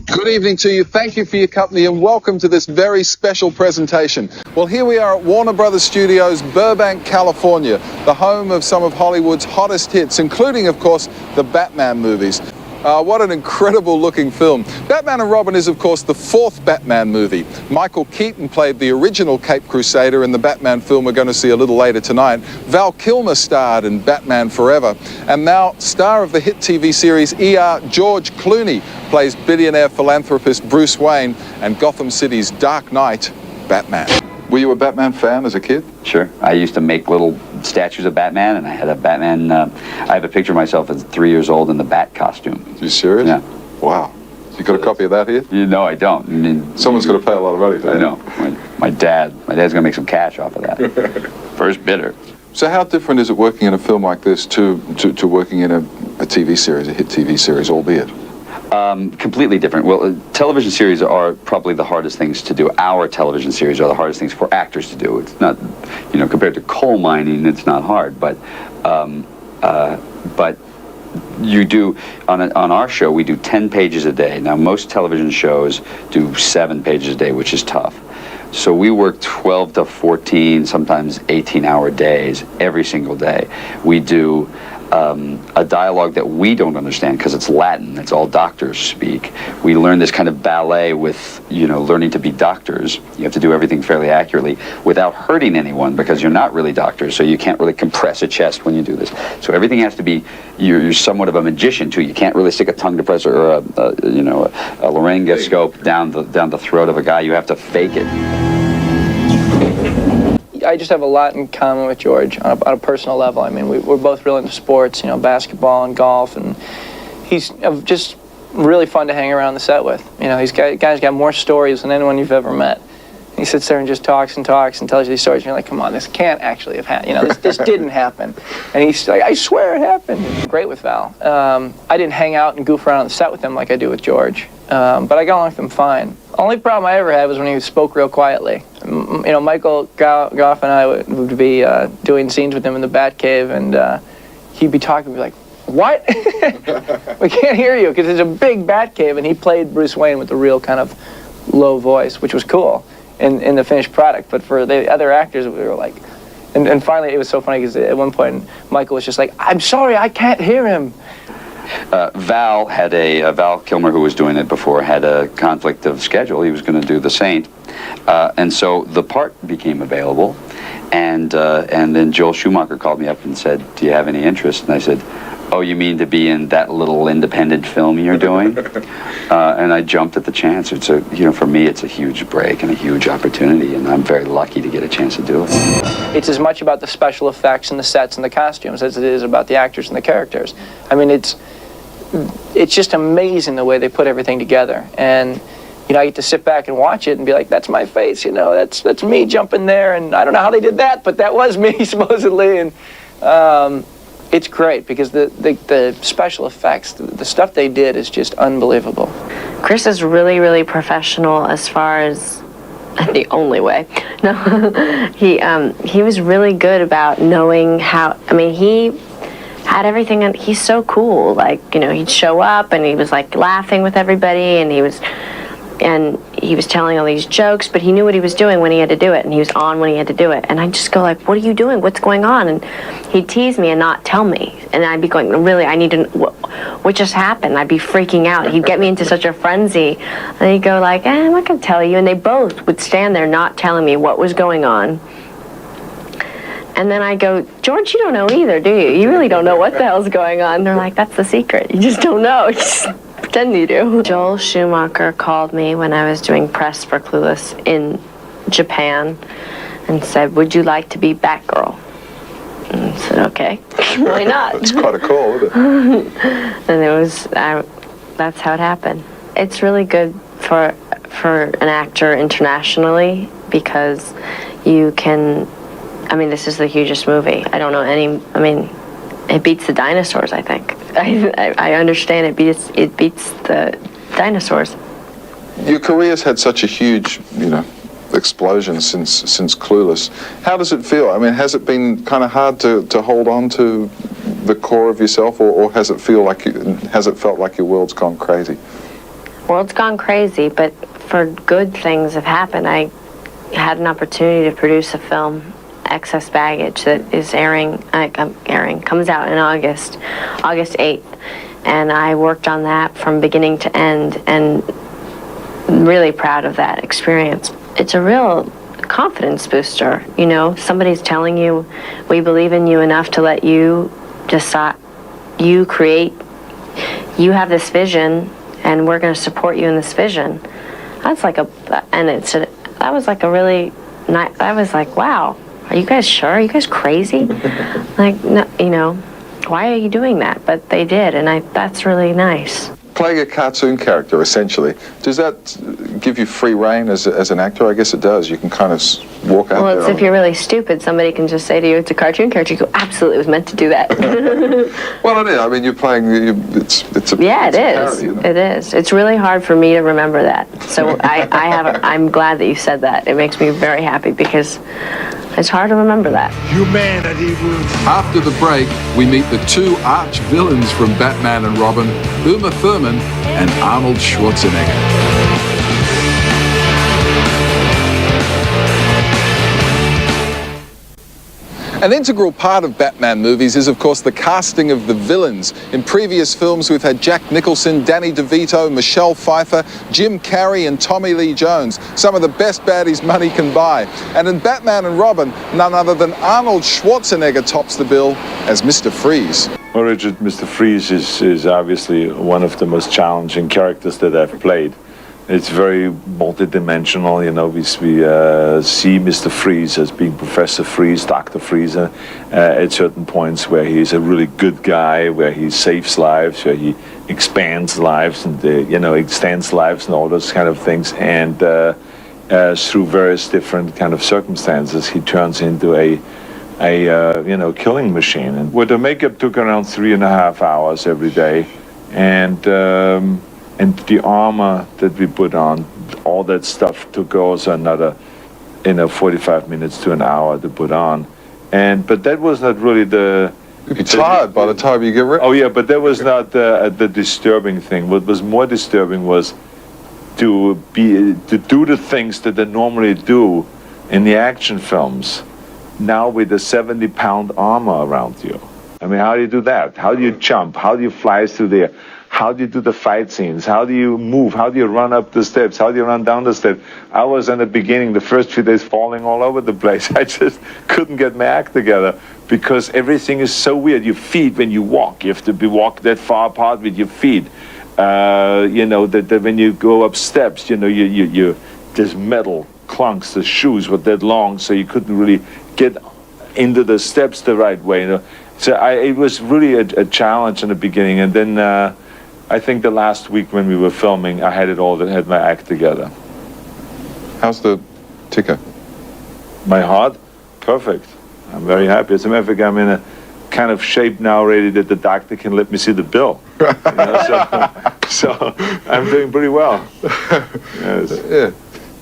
Good evening to you. Thank you for your company and welcome to this very special presentation. Well, here we are at Warner Brothers Studios, Burbank, California, the home of some of Hollywood's hottest hits, including, of course, the Batman movies. What an incredible looking film. Batman and Robin is, of course, the fourth Batman movie. Michael Keaton played the original Cape Crusader in the Batman film we're going to see a little later tonight. Val Kilmer starred in Batman Forever. And now, star of the hit TV series ER, George Clooney plays billionaire philanthropist Bruce Wayne and Gotham City's Dark Knight, Batman. Were you a Batman fan as a kid? Sure. I used to make little statues of Batman, and I had a Batman, I have a picture of myself as 3 years old in the Bat costume. Are you serious? Yeah. Wow. You got a copy of that here? No, I don't. I mean, someone's going to pay a lot of money for that. I know. My dad's going to make some cash off of that. First bidder. So how different is it working in a film like this to working in a TV series, a hit TV series, albeit? Completely different. Well, television series are probably the hardest things to do. Our television series are the hardest things for actors to do. It's not, compared to coal mining, it's not hard. But you do, on our show, we do 10 pages a day. Now, most television shows do 7 pages a day, which is tough. So we work 12 to 14, sometimes 18-hour days every single day. We do a dialogue that we don't understand because it's Latin. It's all doctors speak. We learn this kind of ballet with, learning to be doctors. You have to do everything fairly accurately without hurting anyone because you're not really doctors, so you can't really compress a chest when you do this. So everything has to be, you're somewhat of a magician too. You can't really stick a tongue depressor or a laryngoscope down the throat of a guy. You have to fake it. I just have a lot in common with George on a personal level. I mean, we're both real into sports, basketball and golf, and he's just really fun to hang around the set with. He's guy's got more stories than anyone you've ever met. He sits there and just talks and talks and tells you these stories, and you're like, come on, this can't actually have happened. This didn't happen. And he's like, I swear it happened. Great with Val. I didn't hang out and goof around on the set with him like I do with George, but I got along with him fine. Only problem I ever had was when he spoke real quietly. Michael Goff and I would be doing scenes with him in the Batcave, and he'd be talking, be like, what? We can't hear you, because it's a big Batcave, and he played Bruce Wayne with a real kind of low voice, which was cool in the finished product. But for the other actors, we were like, and finally it was so funny, because at one point Michael was just like, I'm sorry, I can't hear him. Val Kilmer, who was doing it before, had a conflict of schedule. He was going to do The Saint, and so the part became available, and then Joel Schumacher called me up and said, do you have any interest? And I said, oh, you mean to be in that little independent film you're doing? And I jumped at the chance. It's for me, it's a huge break and a huge opportunity, and I'm very lucky to get a chance to do it. It's as much about the special effects and the sets and the costumes as it is about the actors and the characters. I mean, it's just amazing the way they put everything together. And I get to sit back and watch it and be like, that's my face, that's me jumping there, and I don't know how they did that, but that was me, supposedly. And it's great because the special effects, the stuff they did is just unbelievable. Chris is really, really professional as far as the only way. No, he was really good about knowing how. I mean, he had everything, and he's so cool. Like, he'd show up and he was like laughing with everybody, and he was telling all these jokes, but he knew what he was doing when he had to do it, and he was on when he had to do it. And I'd just go like, what are you doing? What's going on? And he'd tease me and not tell me. And I'd be going, really, I need to, what just happened? I'd be freaking out. He'd get me into such a frenzy. And he'd go like, I'm not going to tell you. And they both would stand there not telling me what was going on. And then I go, George, you don't know either, do you? You really don't know what the hell's going on. They're like, that's the secret. You just don't know. Pretend you do. Joel Schumacher called me when I was doing press for Clueless in Japan and said, would you like to be Batgirl? And I said, okay, why not? That's quite a call, isn't it? And that's how it happened. It's really good for an actor internationally because you can, this is the hugest movie. I don't know it beats the dinosaurs, I think. I understand it beats the dinosaurs. Your career's had such a huge, explosion since Clueless. How does it feel? Has it been kind of hard to hold on to the core of yourself, or has it felt like your world's gone crazy? World's gone crazy, but for good things have happened. I had an opportunity to produce a film, Excess Baggage, that is comes out in August 8th. And I worked on that from beginning to end, and really proud of that experience. It's a real confidence booster, you know. Somebody's telling you, we believe in you enough to let you decide, you create, you have this vision, and we're going to support you in this vision. That's like that was like a really nice, I was like, wow, are you guys sure? Are you guys crazy? Like, no, you know, why are you doing that? But they did, and that's really nice. Playing a cartoon character, essentially, does that give you free rein as an actor? I guess it does. You can kind of walk out Well, there. it's if you're really stupid, somebody can just say to you, it's a cartoon character. You go, absolutely, it was meant to do that. Well, it is. I mean, you're playing, it's a Yeah, it is. parody, you know? It is. It's really hard for me to remember that. So I'm glad that you said that. It makes me very happy because it's hard to remember that. Humanity will. After the break, we meet the two arch villains from Batman and Robin, Uma Thurman and Arnold Schwarzenegger. An integral part of Batman movies is, of course, the casting of the villains. In previous films, we've had Jack Nicholson, Danny DeVito, Michelle Pfeiffer, Jim Carrey, and Tommy Lee Jones, some of the best baddies money can buy. And in Batman and Robin, none other than Arnold Schwarzenegger tops the bill as Mr. Freeze. Well, Richard, Mr. Freeze is obviously one of the most challenging characters that I've played. It's very multidimensional, you know. We see Mr. Freeze as being Professor Freeze, Dr. Freeze, at certain points where he's a really good guy, where he saves lives, where he expands lives and, extends lives and all those kind of things. And through various different kind of circumstances, he turns into a killing machine. And with the makeup took around 3.5 hours every day. And the armor that we put on, all that stuff took also another, 45 minutes to an hour to put on. But that was not really the... You'd be tired by the time you get rid. Oh yeah, but that was not the disturbing thing. What was more disturbing was to do the things that they normally do in the action films, now with a 70-pound armor around you. I mean, how do you do that? How do you jump? How do you fly through there? How do you do the fight scenes? How do you move? How do you run up the steps? How do you run down the steps? I was in the beginning, the first few days, falling all over the place. I just couldn't get my act together because everything is so weird. Your feet, when you walk, you have to walk that far apart with your feet. That when you go up steps, there's metal clunks. The shoes were that long, so you couldn't really get into the steps the right way. So it was really a challenge in the beginning, and then. I think the last week when we were filming, I had my act together. How's the ticker? My heart? Perfect. I'm very happy. As a matter of fact, I'm in a kind of shape now already that the doctor can let me see the bill. So I'm doing pretty well. Yes. Yeah.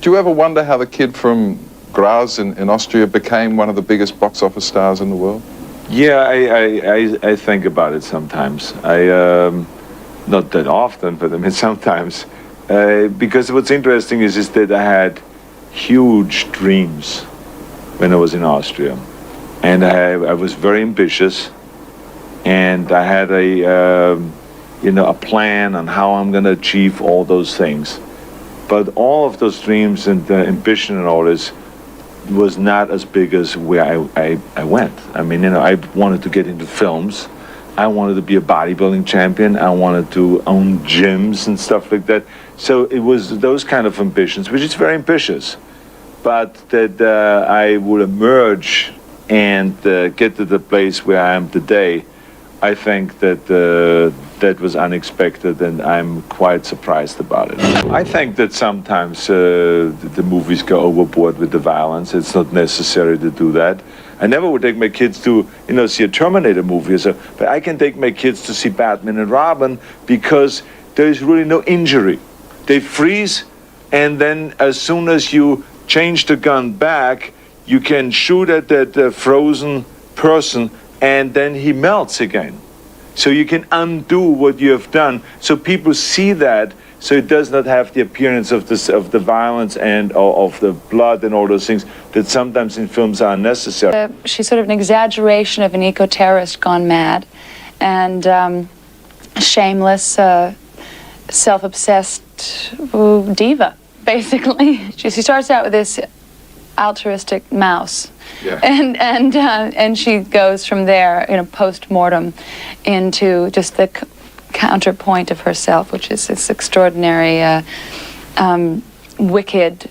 Do you ever wonder how the kid from Graz in Austria became one of the biggest box office stars in the world? Yeah, I think about it sometimes. Not that often, but I mean sometimes. Because what's interesting is that I had huge dreams when I was in Austria. And I was very ambitious. And I had a plan on how I'm going to achieve all those things. But all of those dreams and ambition and all this was not as big as where I went. I mean, I wanted to get into films. I wanted to be a bodybuilding champion. I wanted to own gyms and stuff like that. So it was those kind of ambitions, which is very ambitious. But that I would emerge and get to the place where I am today, I think that that was unexpected, and I'm quite surprised about it. I think that sometimes the movies go overboard with the violence. It's not necessary to do that. I never would take my kids to, see a Terminator movie, but I can take my kids to see Batman and Robin because there is really no injury. They freeze, and then as soon as you change the gun back, you can shoot at that frozen person, and then he melts again. So you can undo what you have done. So people see that, so it does not have the appearance of the violence and of the blood and all those things that sometimes in films are unnecessary. She's sort of an exaggeration of an eco-terrorist gone mad, and shameless, self-obsessed diva, basically. She starts out with this altruistic mouse. Yeah. And she goes from there, post-mortem, into just the counterpoint of herself, which is this extraordinary, wicked,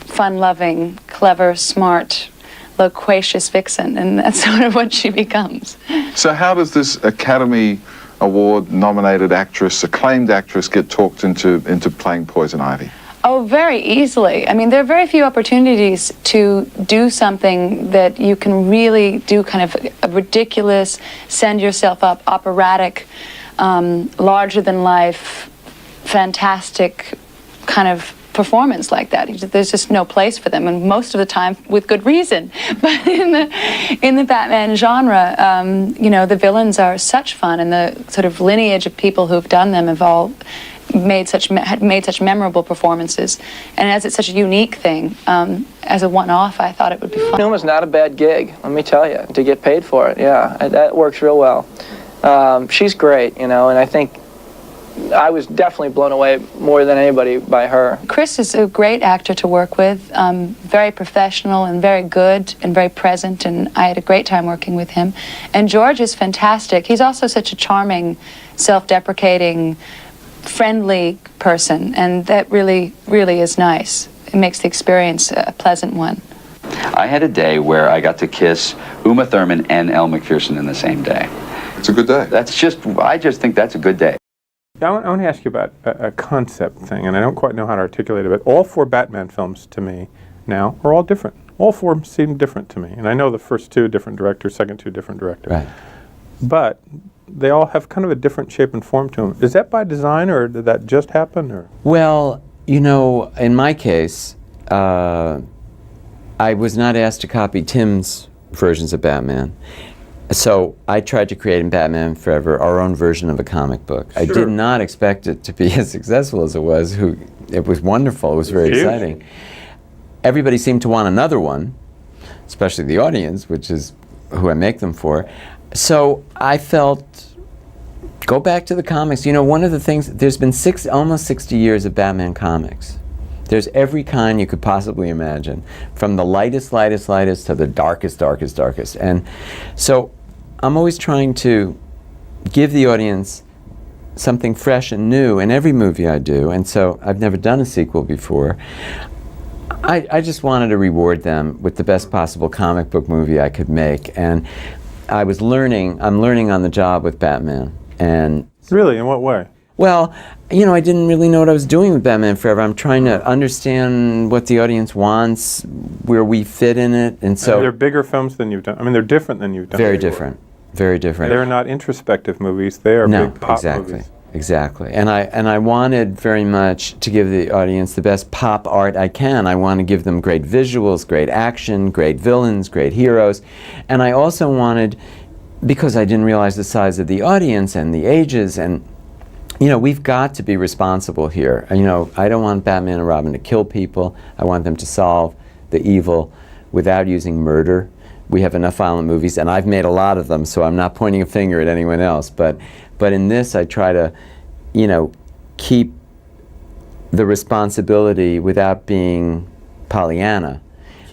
fun-loving, clever, smart, loquacious vixen, and that's sort of what she becomes. So how does this Academy Award-nominated actress, acclaimed actress, get talked into playing Poison Ivy? Oh, very easily. I mean, there are very few opportunities to do something that you can really do kind of a ridiculous, send yourself up, operatic, larger-than-life, fantastic kind of performance like that. There's just no place for them, and most of the time with good reason. But in the Batman genre, the villains are such fun, and the sort of lineage of people who've done them have all made such memorable performances. And as it's such a unique thing, as a one-off, I thought it would be fun. Numa's not a bad gig, let me tell you, to get paid for it. Yeah, that works real well. She's great, and I think I was definitely blown away more than anybody by her. Chris is a great actor to work with, very professional and very good and very present, and I had a great time working with him. And George is fantastic. He's also such a charming, self-deprecating, friendly person, and that really, really is nice. It makes the experience a pleasant one. I had a day where I got to kiss Uma Thurman and Elle Macpherson in the same day. It's a good day. I just think that's a good day. I want to ask you about a concept thing, and I don't quite know how to articulate it, but all 4 Batman films to me now are all different. All 4 seem different to me, and I know the first 2 different directors, second 2 different directors. Right. But they all have kind of a different shape and form to them. Is that by design, or did that just happen? Or? Well, in my case, I was not asked to copy Tim's versions of Batman. So I tried to create in Batman Forever our own version of a comic book. Sure. I did not expect it to be as successful as it was. It was wonderful. It was very exciting. Everybody seemed to want another one, especially the audience, which is who I make them for. So I felt, go back to the comics. One of the things, there's been almost 60 years of Batman comics. There's every kind you could possibly imagine, from the lightest to the darkest. And so I'm always trying to give the audience something fresh and new in every movie I do, and so I've never done a sequel before. I just wanted to reward them with the best possible comic book movie I could make, and I'm learning on the job with Batman. And really, in what way? Well, I didn't really know what I was doing with Batman Forever. I'm trying to understand what the audience wants, where we fit in it, and so... they're bigger films than you've done. I mean, they're different than you've done. Very different. Very different. They're not introspective movies. They are big pop movies. Exactly. And I wanted very much to give the audience the best pop art I can. I want to give them great visuals, great action, great villains, great heroes. And I also wanted, because I didn't realize the size of the audience and the ages, and we've got to be responsible here. I don't want Batman and Robin to kill people. I want them to solve the evil without using murder. We have enough violent movies, and I've made a lot of them, so I'm not pointing a finger at anyone else. But in this, I try to, keep the responsibility without being Pollyanna.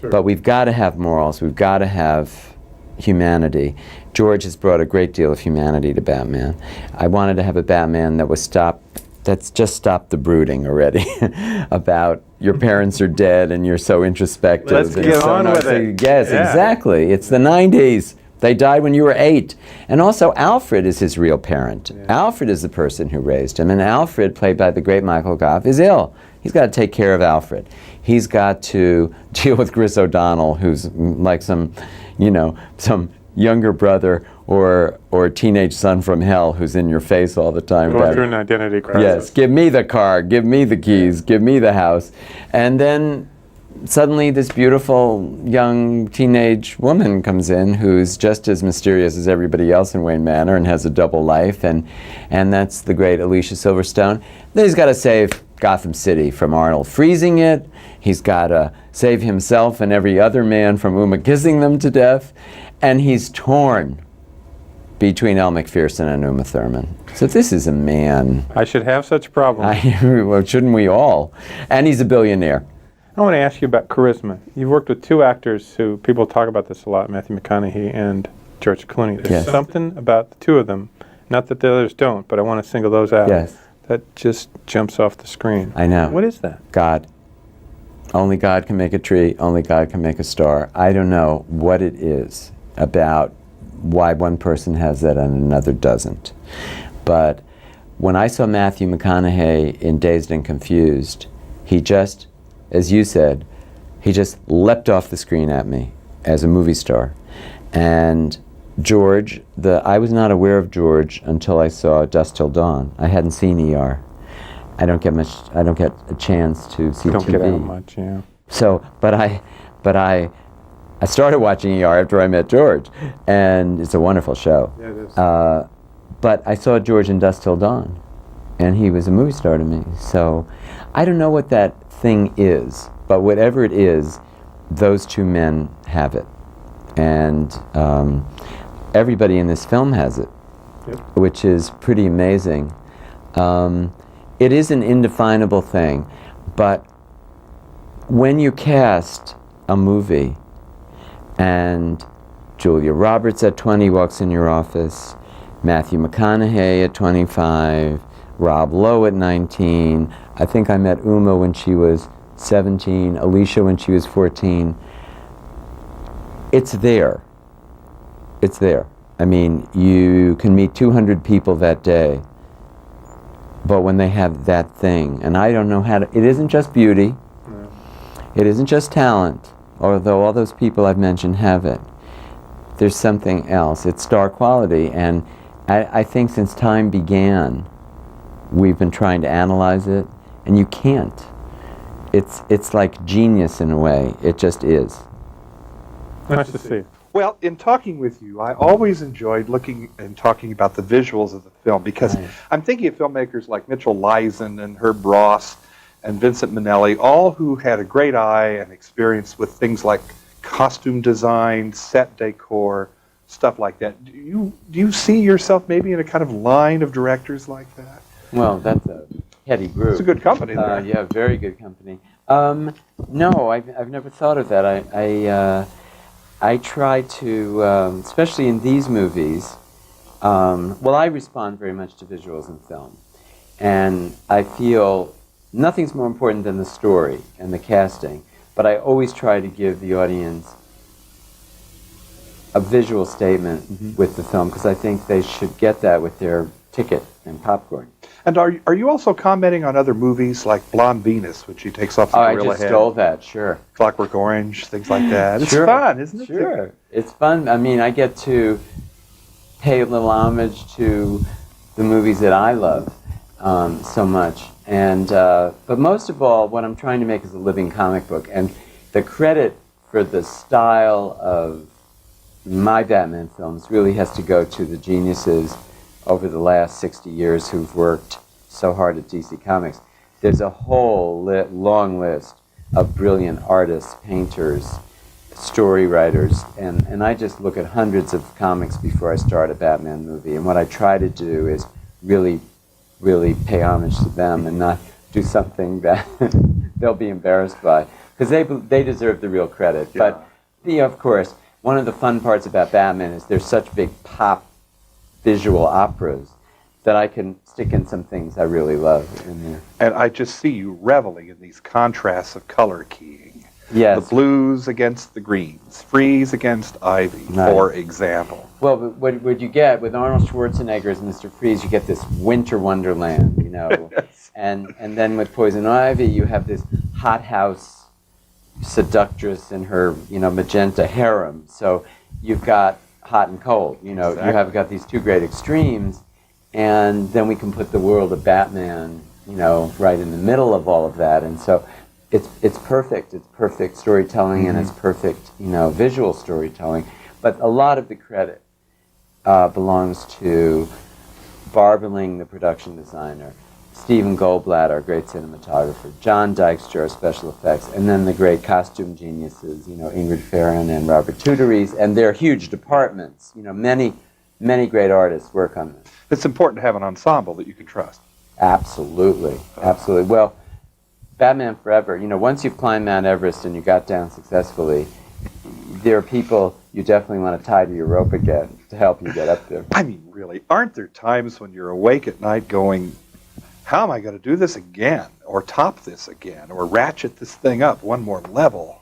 Sure. But we've got to have morals. We've got to have humanity. George has brought a great deal of humanity to Batman. I wanted to have a Batman that's just stopped the brooding already about your parents are dead and you're so introspective. Let's get on with it. Yes, yeah. Exactly. It's the 90s. They died when you were 8. And also, Alfred is his real parent. Yeah. Alfred is the person who raised him. And Alfred, played by the great Michael Gough, is ill. He's got to take care of Alfred. He's got to deal with Chris O'Donnell, who's like some younger brother or teenage son from hell who's in your face all the time. Going through an identity crisis. Yes, give me the car, give me the keys, give me the house. And then suddenly this beautiful young teenage woman comes in who's just as mysterious as everybody else in Wayne Manor and has a double life, and that's the great Alicia Silverstone. Then he's got to save Gotham City from Arnold freezing it. He's got to save himself and every other man from Uma kissing them to death. And he's torn between Elle Macpherson and Uma Thurman. So this is a man. I should have such problems. Well, shouldn't we all? And he's a billionaire. I want to ask you about charisma. You've worked with two actors who, people talk about this a lot, Matthew McConaughey and George Clooney. There's something about the two of them, not that the others don't, but I want to single those out, that just jumps off the screen. I know. What is that? God. Only God can make a tree, only God can make a star. I don't know what it is about why one person has that and another doesn't. But when I saw Matthew McConaughey in Dazed and Confused, he just, as you said, he just leapt off the screen at me as a movie star. And George, I was not aware of George until I saw Dusk Till Dawn. I hadn't seen ER. I don't get a chance to see Don't TV. get out much, yeah. So, but I started watching ER after I met George, and it's a wonderful show. Yeah, it is. But I saw George in Dusk Till Dawn, and he was a movie star to me. So, I don't know what that thing is, but whatever it is, those two men have it. And everybody in this film has it, which is pretty amazing. It is an indefinable thing, but when you cast a movie and Julia Roberts at 20 walks in your office, Matthew McConaughey at 25, Rob Lowe at 19, I think I met Uma when she was 17, Alicia when she was 14. It's there. It's there. I mean, you can meet 200 people that day, but when they have that thing, and I don't know how to, it isn't just beauty, it isn't just talent, although all those people I've mentioned have it. There's something else. It's star quality, and I think since time began, we've been trying to analyze it, and you can't. It's like genius in a way. It just is. Nice to see. Well, in talking with you, I always enjoyed looking and talking about the visuals of the film, because I'm thinking of filmmakers like Mitchell Leisen and Herb Ross and Vincent Minnelli, all who had a great eye and experience with things like costume design, set decor, stuff like that. Do you see yourself maybe in a kind of line of directors like that? Well, that's a heady group. It's a good company there. Yeah, very good company. No, I've never thought of that. I try to, especially in these movies, well, I respond very much to visuals in film. And I feel nothing's more important than the story and the casting, but I always try to give the audience a visual statement with the film, because I think they should get that with their ticket and popcorn. And are you also commenting on other movies like Blonde Venus, which he takes off the gorilla head? I just stole that, sure. Clockwork Orange, things like that. It's fun, isn't it? Sure. It's fun. I mean, I get to pay a little homage to the movies that I love so much. And but most of all, what I'm trying to make is a living comic book. And the credit for the style of my Batman films really has to go to the geniuses over the last 60 years who've worked so hard at DC Comics. There's a whole long list of brilliant artists, painters, story writers, and I just look at hundreds of comics before I start a Batman movie. And what I try to do is really pay homage to them and not do something that they'll be embarrassed by, because they deserve the real credit. Yeah. But of course, one of the fun parts about Batman is there's such big pop visual operas that I can stick in some things I really love in there. And I just see you reveling in these contrasts of color keying. Yes. The blues against the greens, Freeze against Ivy, for example. Well, what you get with Arnold Schwarzenegger as Mr. Freeze, you get this winter wonderland, you know. Yes. And then with Poison Ivy, you have this hothouse seductress in her, magenta harem. So you've got hot and cold, Exactly. You have got these two great extremes, and then we can put the world of Batman, right in the middle of all of that. And so it's perfect. It's perfect storytelling, and it's perfect, visual storytelling. But a lot of the credit belongs to Barbeling, the production designer, Stephen Goldblatt, our great cinematographer, John Dykstra, our special effects, and then the great costume geniuses, Ingrid Farron and Robert Tudories, and their huge departments. Many many great artists work on this. It's important to have an ensemble that you can trust. Absolutely, absolutely. Well, Batman Forever, you know, once you've climbed Mount Everest and you got down successfully, there are people you definitely want to tie to your rope again to help you get up there. I mean, really, aren't there times when you're awake at night going, how am I going to do this again, or top this again, or ratchet this thing up one more level?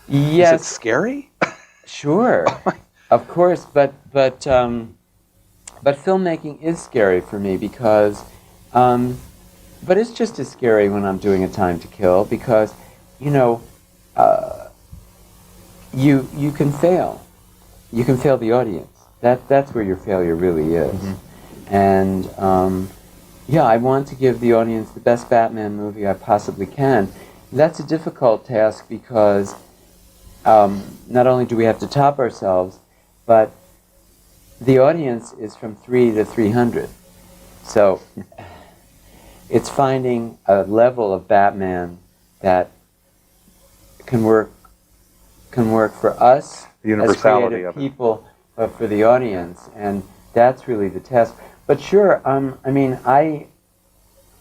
Yes. Is it scary? Sure, of course, but filmmaking is scary for me because, but it's just as scary when I'm doing A Time to Kill because, you know, you can fail. You can fail the audience. That's where your failure really is. Mm-hmm. And yeah, I want to give the audience the best Batman movie I possibly can. That's a difficult task because not only do we have to top ourselves, but the audience is from 3 to 300. So it's finding a level of Batman that can work for us the universality as creative of it. people, but for the audience, and that's really the test. But sure, I mean, I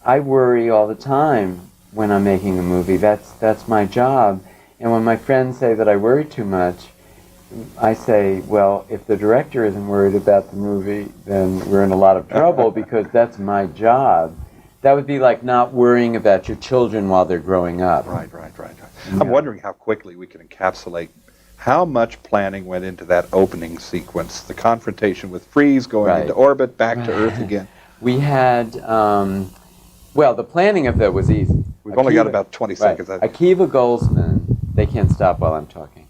worry all the time when I'm making a movie. That's my job. And when my friends say that I worry too much, I say, well, if the director isn't worried about the movie, then we're in a lot of trouble because that's my job. That would be like not worrying about your children while they're growing up. Right. I'm wondering how quickly we can encapsulate how much planning went into that opening sequence, the confrontation with Freeze going into orbit, back to Earth again. We had, well, the planning of that was easy. We've only got about 20 seconds. Akiva Goldsman, they can't stop while I'm talking.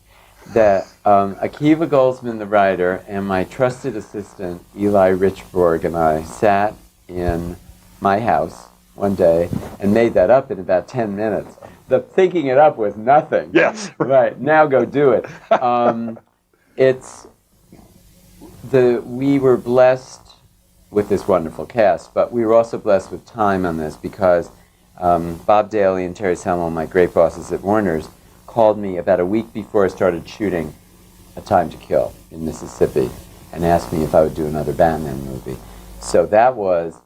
Akiva Goldsman, the writer, and my trusted assistant, Eli Richborg, and I sat in my house one day and made that up in about 10 minutes. The thinking it up was nothing. Yes. Right, now go do it. We were blessed with this wonderful cast, but we were also blessed with time on this because Bob Daly and Terry Semel, my great bosses at Warner's, called me about a week before I started shooting A Time to Kill in Mississippi and asked me if I would do another Batman movie. So that was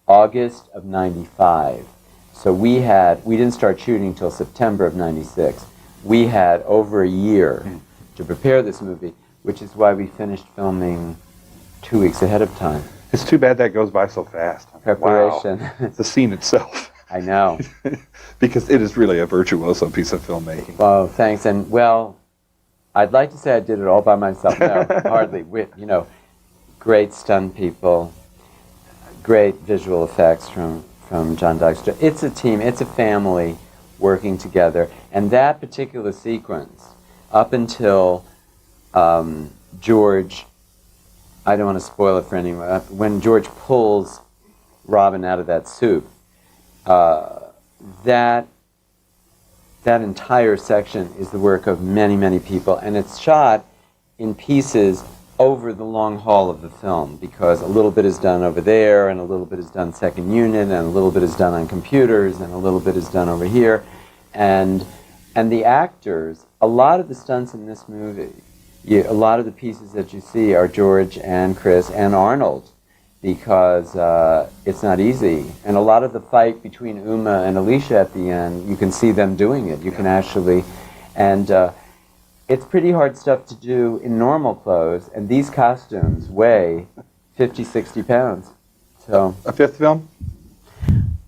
August of '95. So we didn't start shooting until September of '96. We had over a year to prepare this movie, which is why we finished filming 2 weeks ahead of time. It's too bad that goes by so fast. Preparation. Wow. The scene itself. I know. Because it is really a virtuoso piece of filmmaking. Oh, thanks. And, well, I'd like to say I did it all by myself. No, hardly. Great stunt people, great visual effects from John Dykstra. It's a team. It's a family working together. And that particular sequence, up until George, I don't want to spoil it for anyone, when George pulls Robin out of that soup, that entire section is the work of many, many people, and it's shot in pieces over the long haul of the film, because a little bit is done over there, and a little bit is done second unit, and a little bit is done on computers, and a little bit is done over here, and the actors, a lot of the stunts in this movie, a lot of the pieces that you see are George and Chris and Arnold, because it's not easy. And a lot of the fight between Uma and Alicia at the end, you can see them doing it. You can actually, and it's pretty hard stuff to do in normal clothes, and these costumes weigh 50, 60 pounds. So a fifth film?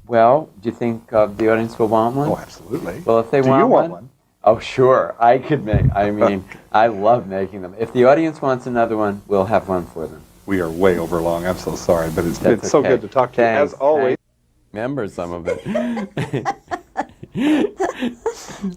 Well, do you think the audience will want one? Oh, absolutely. Well, if they do want you want one? Oh, sure. I could make, I mean, I love making them. If the audience wants another one, we'll have one for them. We are way over long. I'm so sorry, but it's been so good to talk to you, as always. Remember some of it.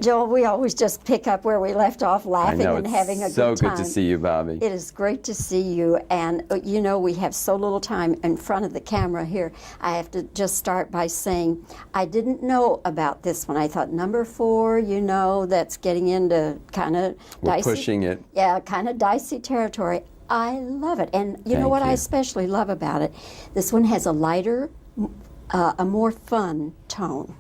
Joel, we always just pick up where we left off, laughing and having a good time. It's so good to see you, Bobby. It is great to see you, and you know, we have so little time in front of the camera here. I have to just start by saying I didn't know about this one. I thought number 4, you know, that's getting into kind of dicey. We're pushing it. Yeah, kind of dicey territory. I love it, and you know what I especially love about it? This one has a lighter, a more fun tone.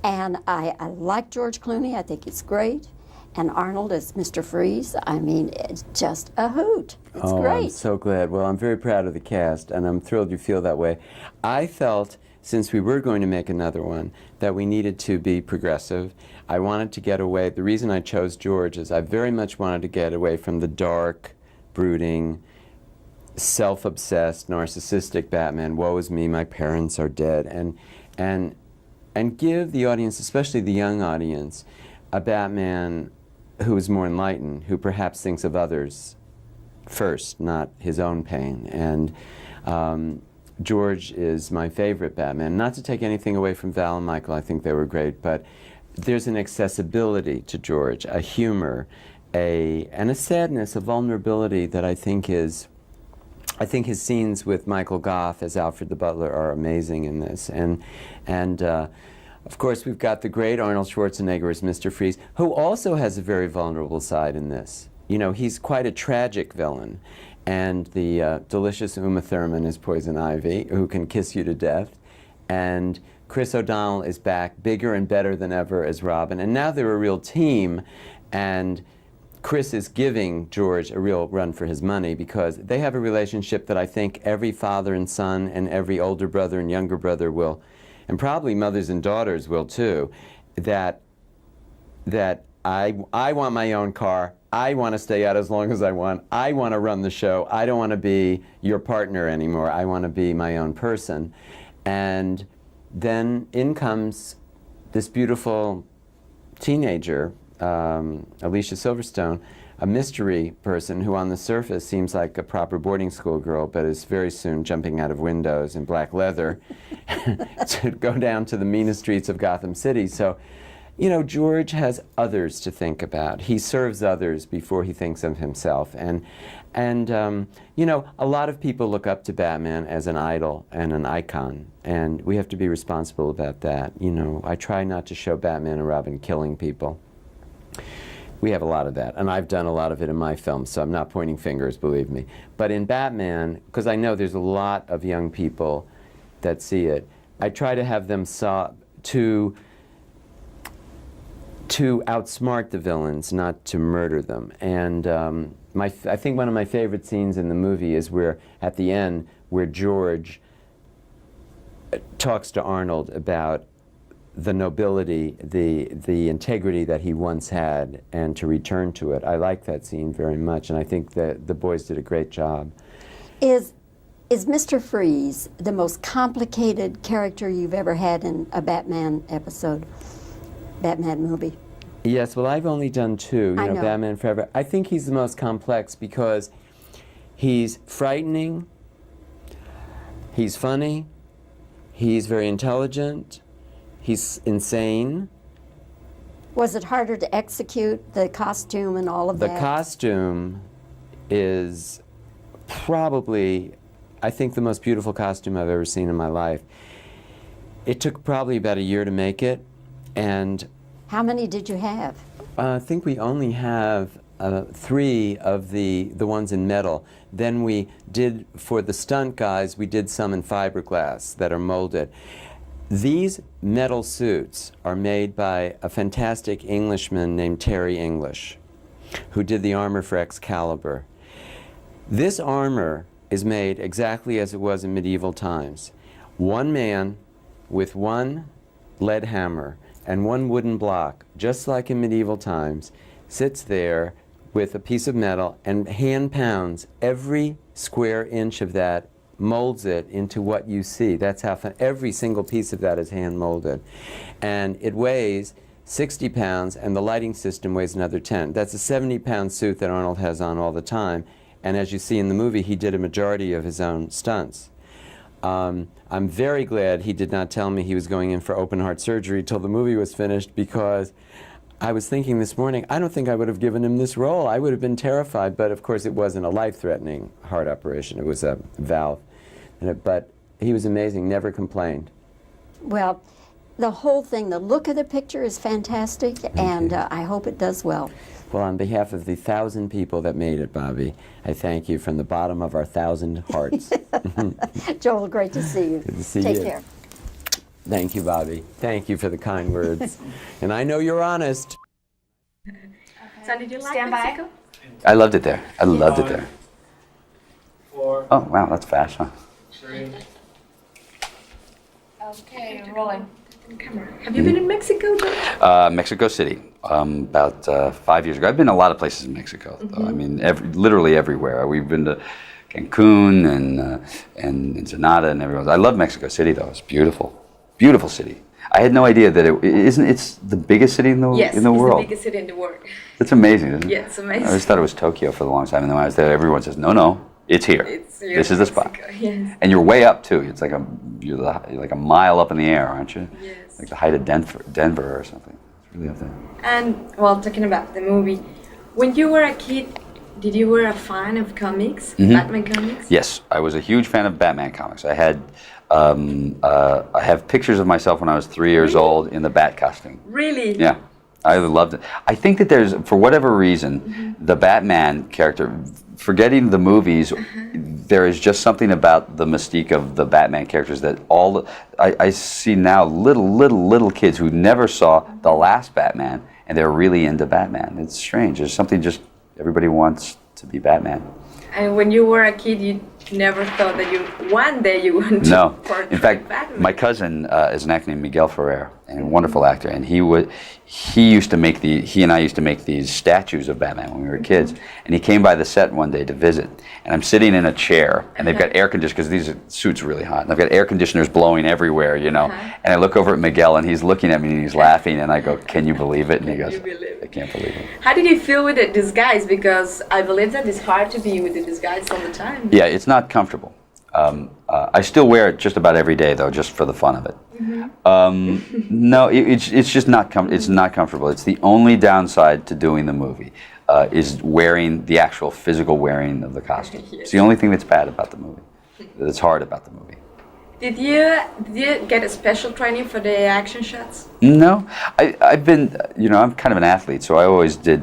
And I like George Clooney. I think he's great. And Arnold as Mr. Freeze, I mean, it's just a hoot. It's great. I'm so glad. Well, I'm very proud of the cast, and I'm thrilled you feel that way. I felt, since we were going to make another one, that we needed to be progressive. I wanted to get away. The reason I chose George is I very much wanted to get away from the dark, brooding, self-obsessed, narcissistic Batman. Woe is me, my parents are dead, and give the audience, especially the young audience, a Batman who is more enlightened, who perhaps thinks of others first, not his own pain. And George is my favorite Batman. Not to take anything away from Val and Michael, I think they were great, but there's an accessibility to George, a humor, and a sadness, a vulnerability that I think his scenes with Michael Goff as Alfred the Butler are amazing in this. And of course, we've got the great Arnold Schwarzenegger as Mr. Freeze, who also has a very vulnerable side in this. You know, he's quite a tragic villain. And the delicious Uma Thurman is Poison Ivy, who can kiss you to death. And Chris O'Donnell is back, bigger and better than ever as Robin. And now they're a real team. And Chris is giving George a real run for his money because they have a relationship that I think every father and son and every older brother and younger brother will, and probably mothers and daughters will too, that I want my own car, I want to stay out as long as I want to run the show, I don't want to be your partner anymore, I want to be my own person. And then in comes this beautiful teenager, Alicia Silverstone, a mystery person who on the surface seems like a proper boarding school girl, but is very soon jumping out of windows in black leather to go down to the meanest streets of Gotham City. So, you know, George has others to think about. He serves others before he thinks of himself. And you know, a lot of people look up to Batman as an idol and an icon, and we have to be responsible about that. You know, I try not to show Batman and Robin killing people. We have a lot of that, and I've done a lot of it in my films, so I'm not pointing fingers, believe me. But in Batman, because I know there's a lot of young people that see it, I try to have them to outsmart the villains, not to murder them. And I think one of my favorite scenes in the movie is where, at the end, where George talks to Arnold about the nobility, the integrity that he once had, and to return to it. I like that scene very much, and I think that the boys did a great job. Is Mr. Freeze the most complicated character you've ever had in a Batman episode, Batman movie? Yes, well, I've only done two, you know, Batman Forever. I think he's the most complex because he's frightening, he's funny, he's very intelligent, he's insane. Was it harder to execute the costume and all of that? The costume is probably, I think, the most beautiful costume I've ever seen in my life. It took probably about a year to make it, and how many did you have? I think we only have 3 of the ones in metal. Then we did, for the stunt guys, we did some in fiberglass that are molded. These metal suits are made by a fantastic Englishman named Terry English, who did the armor for Excalibur. This armor is made exactly as it was in medieval times. One man with one lead hammer and one wooden block, just like in medieval times, sits there with a piece of metal and hand pounds every square inch of that, molds it into what you see. That's how every single piece of that is hand molded. And it weighs 60 pounds, and the lighting system weighs another 10. That's a 70-pound suit that Arnold has on all the time. And as you see in the movie, he did a majority of his own stunts. I'm very glad he did not tell me he was going in for open heart surgery till the movie was finished, because I was thinking this morning, I don't think I would have given him this role. I would have been terrified, but of course it wasn't a life-threatening heart operation. It was a valve. But he was amazing, never complained. Well, the whole thing, the look of the picture is fantastic, and I hope it does well. Well, on behalf of the 1,000 people that made it, Bobby, I thank you from the bottom of our 1,000 hearts. Joel, great to see you. Good to see Take you. care. Thank you, Bobby. Thank you for the kind words. And I know you're honest. Son, did you like Mexico? I loved it there. I loved it there. Oh, wow, that's fast, huh? Okay, rolling. Have you been in Mexico, George? Mexico City, about 5 years ago. I've been a lot of places in Mexico. Though. I mean, literally everywhere. We've been to Cancun and Ensenada and everywhere else. I love Mexico City, though. It's beautiful, beautiful city. I had no idea that it's the biggest city in the world. Yes, it's the biggest city in the world. It's amazing, isn't it? Yeah, it's amazing. I always thought it was Tokyo for the longest time, and then when I was there, everyone says, no, it's here. This is the spot. Yes. And you're way up too. It's like you're like a mile up in the air, aren't you? Yes. Like the height of Denver or something. It's really up there. And well, talking about the movie, when you were a kid, did you were a fan of comics, Batman comics? Yes, I was a huge fan of Batman comics. I had I have pictures of myself when I was 3 years old in the Bat costume. Really? Yeah. I loved it. I think that there's, for whatever reason, the Batman character, forgetting the movies, there is just something about the mystique of the Batman characters that I see now little kids who never saw the last Batman, and they're really into Batman. It's strange. There's something just, everybody wants to be Batman. And when you were a kid, you never thought that one day you want to No. portray In fact, Batman. my cousin is an actor named Miguel Ferrer, and a wonderful actor, and he and I used to make these statues of Batman when we were kids, and he came by the set one day to visit, and I'm sitting in a chair, and they've got air conditioners, because these suits are really hot, and I've got air conditioners blowing everywhere, you know, and I look over at Miguel, and he's looking at me, and he's laughing, and I go, can you believe it? And he goes, I can't believe it. How did you feel with the disguise? Because I believe that it's hard to be with the disguise all the time. Yeah, it's not comfortable. I still wear it just about every day, though, just for the fun of it. No, it's just not it's not comfortable. It's the only downside to doing the movie, is wearing the actual physical wearing of the costume. It's the only thing that's bad about the movie. That's hard about the movie. Did you get a special training for the action shots? No, I've been, I'm kind of an athlete, so I always did,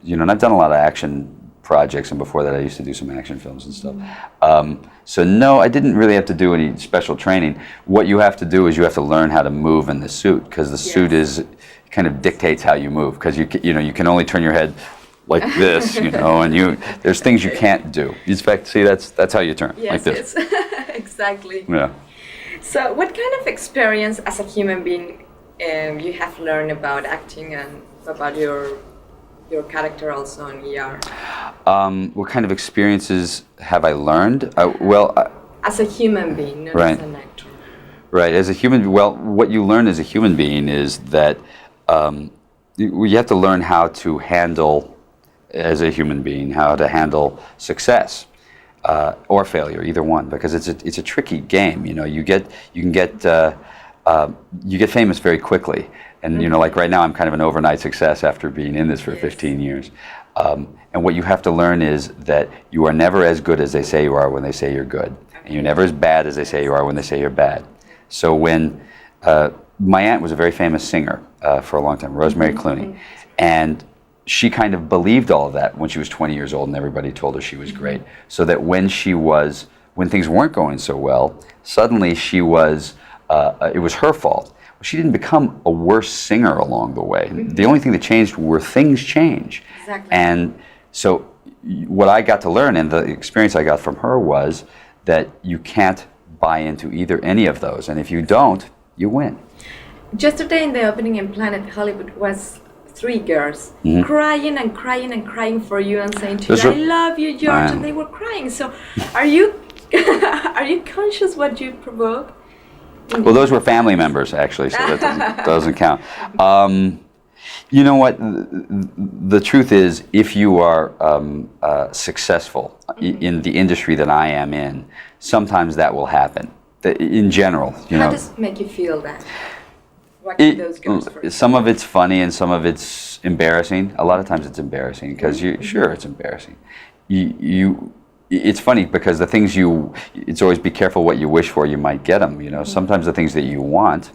and I've done a lot of action projects, and before that I used to do some action films and stuff. So no, I didn't really have to do any special training. What you have to do is you have to learn how to move in the suit, because the suit kind of dictates how you move, because you can only turn your head like this, and there's things you can't do. In fact, see, that's how you turn, like this. Yes, exactly. Yeah. So what kind of experience as a human being you have learned about acting and about your character also in ER? What kind of experiences have I learned? As a human being, not right. as an actor. Right. As a human, what you learn as a human being is that you have to learn how to handle, as a human being, how to handle success or failure, either one, because it's a tricky game. You can get famous very quickly. And like right now, I'm kind of an overnight success after being in this for 15 years. And what you have to learn is that you are never as good as they say you are when they say you're good, and you're never as bad as they say you are when they say you're bad. So when my aunt was a very famous singer for a long time, Rosemary Clooney, and she kind of believed all of that when she was 20 years old, and everybody told her she was great. So that when things weren't going so well, suddenly it was her fault. She didn't become a worse singer along the way. The only thing that changed were things change. Exactly. And so what I got to learn, and the experience I got from her, was that you can't buy into any of those. And if you don't, you win. Yesterday in the opening in Planet Hollywood was 3 girls crying and crying and crying for you and saying to you, I love you, George, and they were crying. So are you conscious what you provoke? Well, those were family members, actually, so that doesn't count. You know what? The truth is, if you are successful in the industry that I am in, sometimes that will happen. In general, How does it make you feel that? Watching those girls for some of it's funny and some of it's embarrassing. A lot of times it's embarrassing because sure, it's embarrassing. It's funny because the things it's always be careful what you wish for, you might get them, Sometimes the things that you want,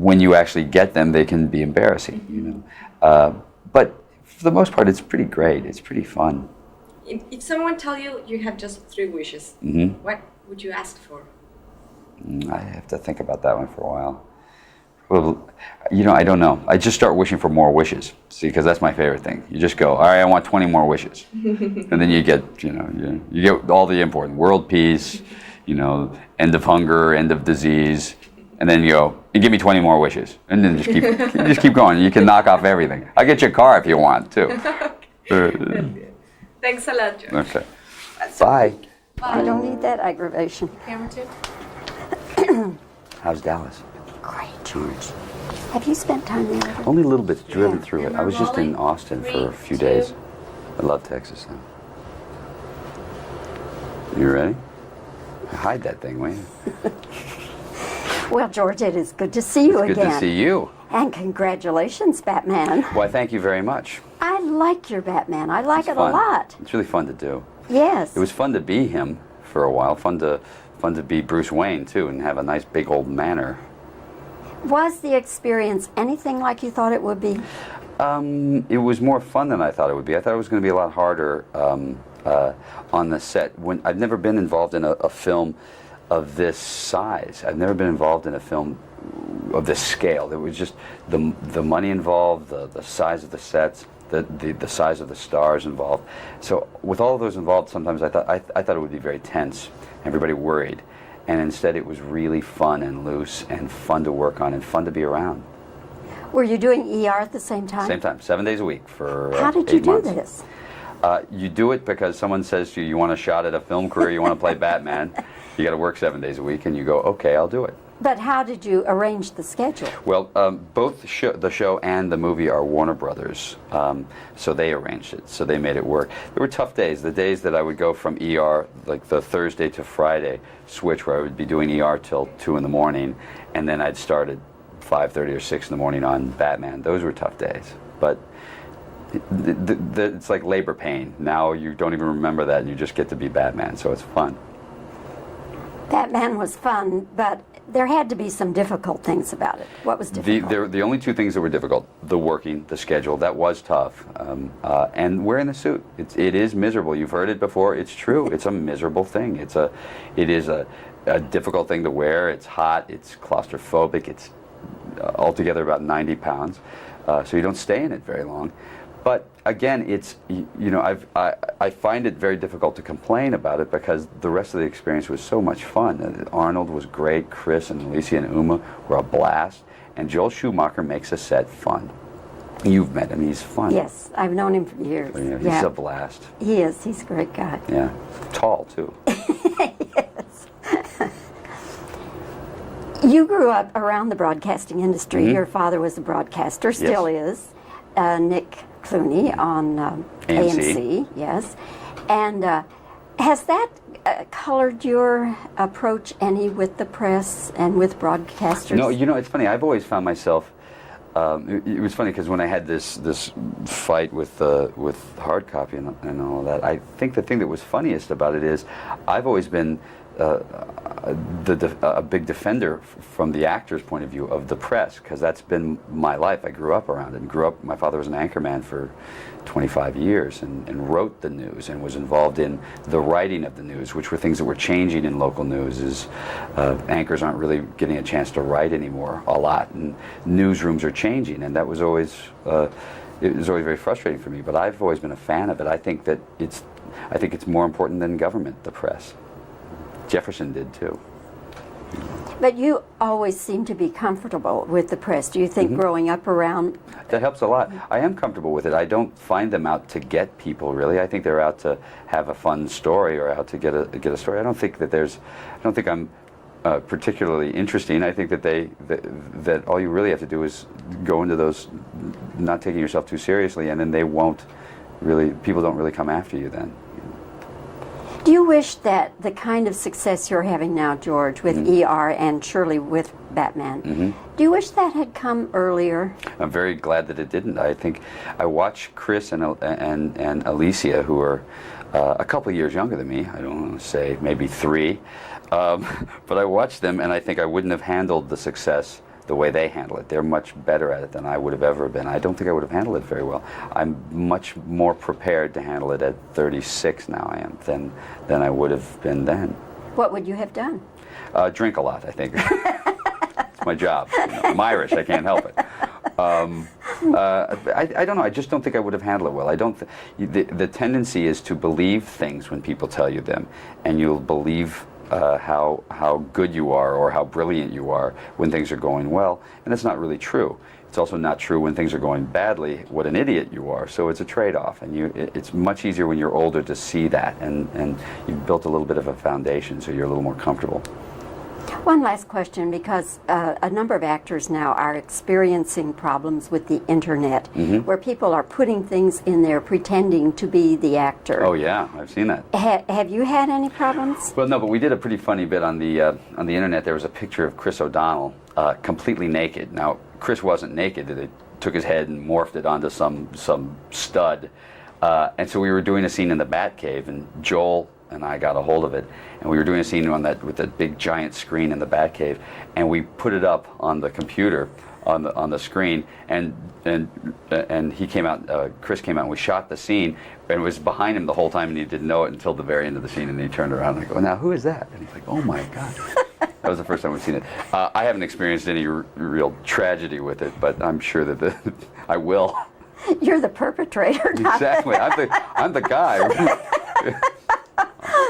when you actually get them, they can be embarrassing, But for the most part, it's pretty great. It's pretty fun. If someone tell you have just 3 wishes, what would you ask for? I have to think about that one for a while. Well, you know, I don't know. I just start wishing for more wishes. See, because that's my favorite thing. You just go, all right, I want 20 more wishes, and then you get, you know, you get all the important world peace, you know, end of hunger, end of disease, and then you go, and give me 20 more wishes, and then just keep going. You can knock off everything. I'll get you a car if you want too. Thanks a lot, George. Okay. Bye. I don't need that aggravation. Camera too? How's Dallas? Great, George. Have you spent time there? Only a little bit, driven through it. I was just in Austin for a few days. I love Texas though. You ready? Hide that thing, will you? Well, George, it is good to see you again. Good to see you. And congratulations, Batman. Why, thank you very much. I like your Batman. I like it fun. a lot. It's really fun to do. Yes. It was fun to be him for a while. Fun to be Bruce Wayne too, and have a nice big old manor. Was the experience anything like you thought it would be? It was more fun than I thought it would be. I thought it was going to be a lot harder on the set. I've never been involved in a film of this size. I've never been involved in a film of this scale. There was just the money involved, the size of the sets, the size of the stars involved. So with all of those involved, sometimes I thought it would be very tense. Everybody worried. And instead it was really fun and loose and fun to work on and fun to be around. Were you doing ER at the same time? Same time, 7 days a week for How did you 8 do months. this? You do it because someone says to you, you want a shot at a film career, you want to play Batman, you got to work 7 days a week, and you go, okay, I'll do it. But how did you arrange the schedule? Well, both the show and the movie are Warner Brothers, so they arranged it, so they made it work. There were tough days. The days that I would go from ER, like the Thursday to Friday switch, where I would be doing ER till 2 in the morning, and then I'd start at 5:30 or 6 in the morning on Batman. Those were tough days. But it's like labor pain. Now you don't even remember that, and you just get to be Batman, so it's fun. Batman was fun, but there had to be some difficult things about it. What was difficult? The only two things that were difficult: the working, the schedule. That was tough, and wearing the suit. It is miserable. You've heard it before. It's true. It's a miserable thing. It is a difficult thing to wear. It's hot. It's claustrophobic. It's altogether about 90 pounds, so you don't stay in it very long. But again, it's, you know, I find it very difficult to complain about it because the rest of the experience was so much fun. Arnold was great, Chris and Alicia and Uma were a blast, and Joel Schumacher makes a set fun. You've met him, he's fun. Yes, I've known him for years. Yeah, he's a blast. He is, he's a great guy. Yeah, tall too. Yes. You grew up around the broadcasting industry. Mm-hmm. Your father was a broadcaster, still is. Nick Clooney on AMC, yes. And has that colored your approach any with the press and with broadcasters? No, you know, it's funny. I've always found myself. It was funny because when I had this fight with hard copy and all that, I think the thing that was funniest about it is I've always been a big defender from the actor's point of view of the press, because that's been my life. I grew up around it. My father was an anchorman for 25 years and wrote the news and was involved in the writing of the news, which were things that were changing in local news. Anchors aren't really getting a chance to write anymore a lot, and newsrooms are changing, and that was always it was always very frustrating for me. But I've always been a fan of it. I think it's more important than government, the press. Jefferson did too. But you always seem to be comfortable with the press. Do you think growing up around... That helps a lot. I am comfortable with it. I don't find them out to get people, really. I think they're out to have a fun story or out to get a story. I don't think I'm particularly interesting. I think that all you really have to do is go into those not taking yourself too seriously, and then people don't really come after you then. Do you wish that the kind of success you're having now, George, with ER and surely with Batman, do you wish that had come earlier? I'm very glad that it didn't. I think I watch Chris and Alicia, who are a couple of years younger than me. I don't want to say maybe 3, but I watch them, and I think I wouldn't have handled the success the way they handle it. They're much better at it than I would have ever been. I don't think I would have handled it very well. I'm much more prepared to handle it at 36 now I am than I would have been then. What would you have done? Drink a lot, I think. It's my job. You know, I'm Irish. I can't help it. I don't know. I just don't think I would have handled it well. I don't. The tendency is to believe things when people tell you them, and you'll believe how good you are or how brilliant you are when things are going well, and that's not really true. It's also not true when things are going badly, what an idiot you are. So it's a trade-off, and it's much easier when you're older to see that, and you've built a little bit of a foundation, so you're a little more comfortable. One last question, because a number of actors now are experiencing problems with the internet, where people are putting things in there pretending to be the actor. Oh yeah, I've seen that. Have you had any problems? Well, no, but we did a pretty funny bit on the internet. There was a picture of Chris O'Donnell completely naked. Now, Chris wasn't naked. They took his head and morphed it onto some stud. And so we were doing a scene in the Batcave, and Joel and I got a hold of it, and we were doing a scene on that with that big giant screen in the Batcave, and we put it up on the computer on the screen, and he came out, Chris came out, and we shot the scene, and it was behind him the whole time, and he didn't know it until the very end of the scene, and he turned around and I go, now who is that? And he's like, oh my God. That was the first time we've seen it. I haven't experienced any real tragedy with it, but I'm sure that I will. You're the perpetrator, not exactly. I'm the guy.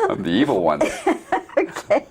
I'm the evil one. Okay.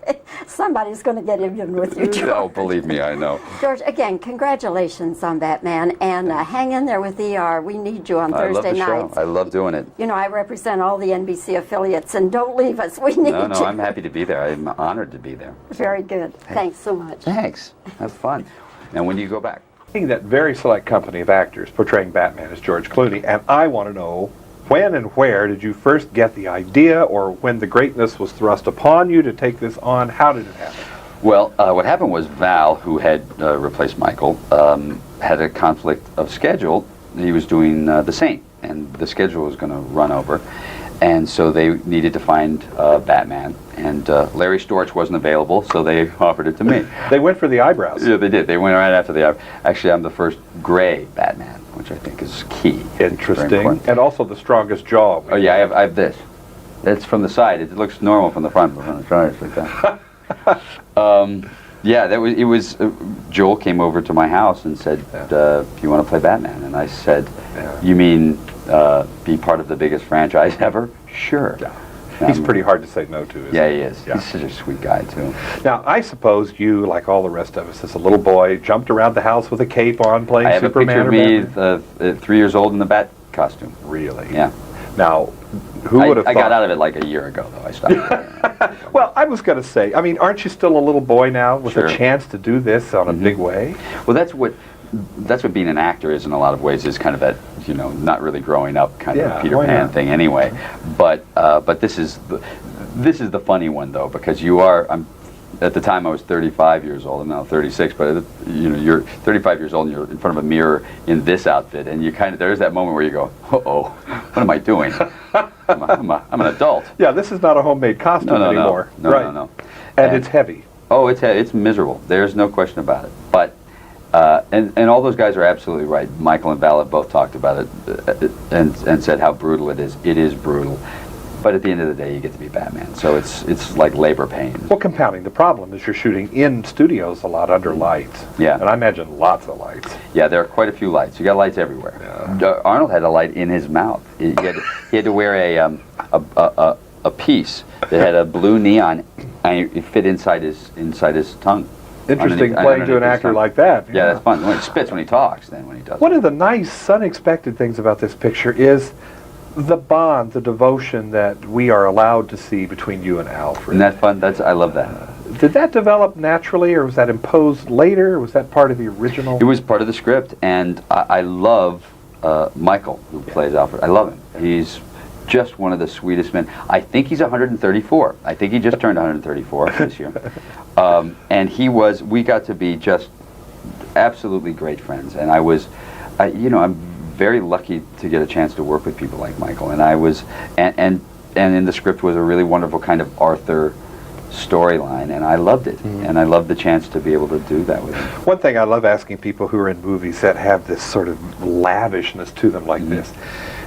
Somebody's going to get even with you, George. Oh, believe me, I know. George, again, congratulations on Batman, and hang in there with ER. We need you on Thursday nights. I love the show. I love doing it. You know, I represent all the NBC affiliates, and don't leave us. We need you. No, I'm happy to be there. I'm honored to be there. Very good. Thanks so much. Thanks. Have fun. And when do you go back? That very select company of actors portraying Batman is George Clooney, and I want to know, when and where did you first get the idea, or when the greatness was thrust upon you to take this on? How did it happen? Well, what happened was Val, who had replaced Michael, had a conflict of schedule. He was doing The Saint, and the schedule was going to run over. And so they needed to find Batman, and Larry Storch wasn't available, so they offered it to me. They went for the eyebrows. Yeah, they did. They went right after the eyebrows. Actually, I'm the first gray Batman, which I think is key. Interesting. And also the strongest jaw. Oh yeah, I have this. It's from the side. It looks normal from the front, but from the side it's like that. Yeah, it was. Joel came over to my house and said, "Do you want to play Batman?" And I said, "You mean be part of the biggest franchise ever?" Sure. Yeah. He's pretty hard to say no to, isn't he? Yeah, he is. Yeah. He's such a sweet guy, too. Now, I suppose you, like all the rest of us, as a little boy, jumped around the house with a cape on, playing Superman. I have a picture of me 3 years old in the Bat costume. Really? Yeah. Now, who would have thought? I got out of it like a year ago, though. I stopped. Well, I was going to say, I mean, aren't you still a little boy now with a chance to do this on a big way? Well, that's what being an actor is in a lot of ways, is kind of that, you know, not really growing up kind of Peter Pan thing anyway. But this is the funny one, though, because at the time I was 35 years old. I'm now 36, but you know, you're 35 years old and you're in front of a mirror in this outfit, and you kind of, there's that moment where you go, uh-oh, what am I doing? I'm an adult. Yeah, this is not a homemade costume anymore. No. And it's heavy. Oh, it's miserable. There's no question about it. But and all those guys are absolutely right. Michael and Val have both talked about it and said how brutal it is. It is brutal. But at the end of the day, you get to be Batman. So it's like labor pain. Well, compounding the problem is you're shooting in studios a lot under lights. Yeah. And I imagine lots of lights. Yeah, there are quite a few lights. You got lights everywhere. Yeah. Arnold had a light in his mouth. He had to wear a piece that had a blue neon, and it fit inside his tongue. Interesting playing to an actor like that. Yeah, that's fun. When he spits when he talks, then when he does. One of the nice, unexpected things about this picture is the bond, the devotion that we are allowed to see between you and Alfred. Isn't that fun? I love that. Did that develop naturally, or was that imposed later, or was that part of the original? It was part of the script, and I love Michael, who plays Alfred. I love him. He's just one of the sweetest men. I think he's 134. I think he just turned 134 this year. And we got to be just absolutely great friends. And I'm very lucky to get a chance to work with people like Michael. And and in the script was a really wonderful kind of Arthur storyline, and I loved it. And I loved the chance to be able to do that with him. One thing I love asking people who are in movies that have this sort of lavishness to them like this,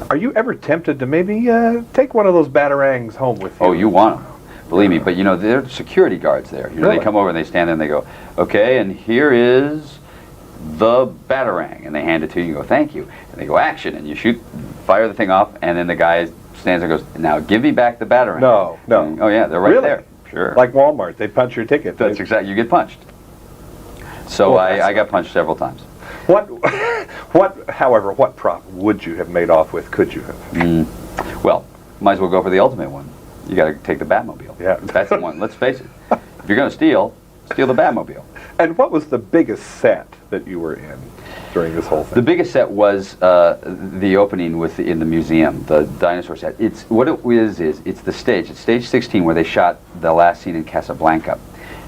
are you ever tempted to maybe take one of those batarangs home with you? Oh, you want them. Believe me, but you know, there are security guards there. You know, Really? they come over and they stand there and they go, okay, and here is the Batarang, and they hand it to you and go, thank you. And they go, action, and you shoot, fire the thing off, and then the guy stands there and goes, now give me back the Batarang. No, no. And, oh yeah, they're right Really? there. Sure. Like Walmart, they punch your ticket. That's exactly, you get punched. So Oh, I got punched several times. However, what prop would you have made off with, could you have? Well, might as well go for the ultimate one. You got to take the Batmobile. Yeah. That's the one, let's face it. If you're going to steal the Batmobile. And what was the biggest set that you were in during this whole thing? The biggest set was the opening in the museum, the dinosaur set. It's what it is it's the stage. It's stage 16 where they shot the last scene in Casablanca.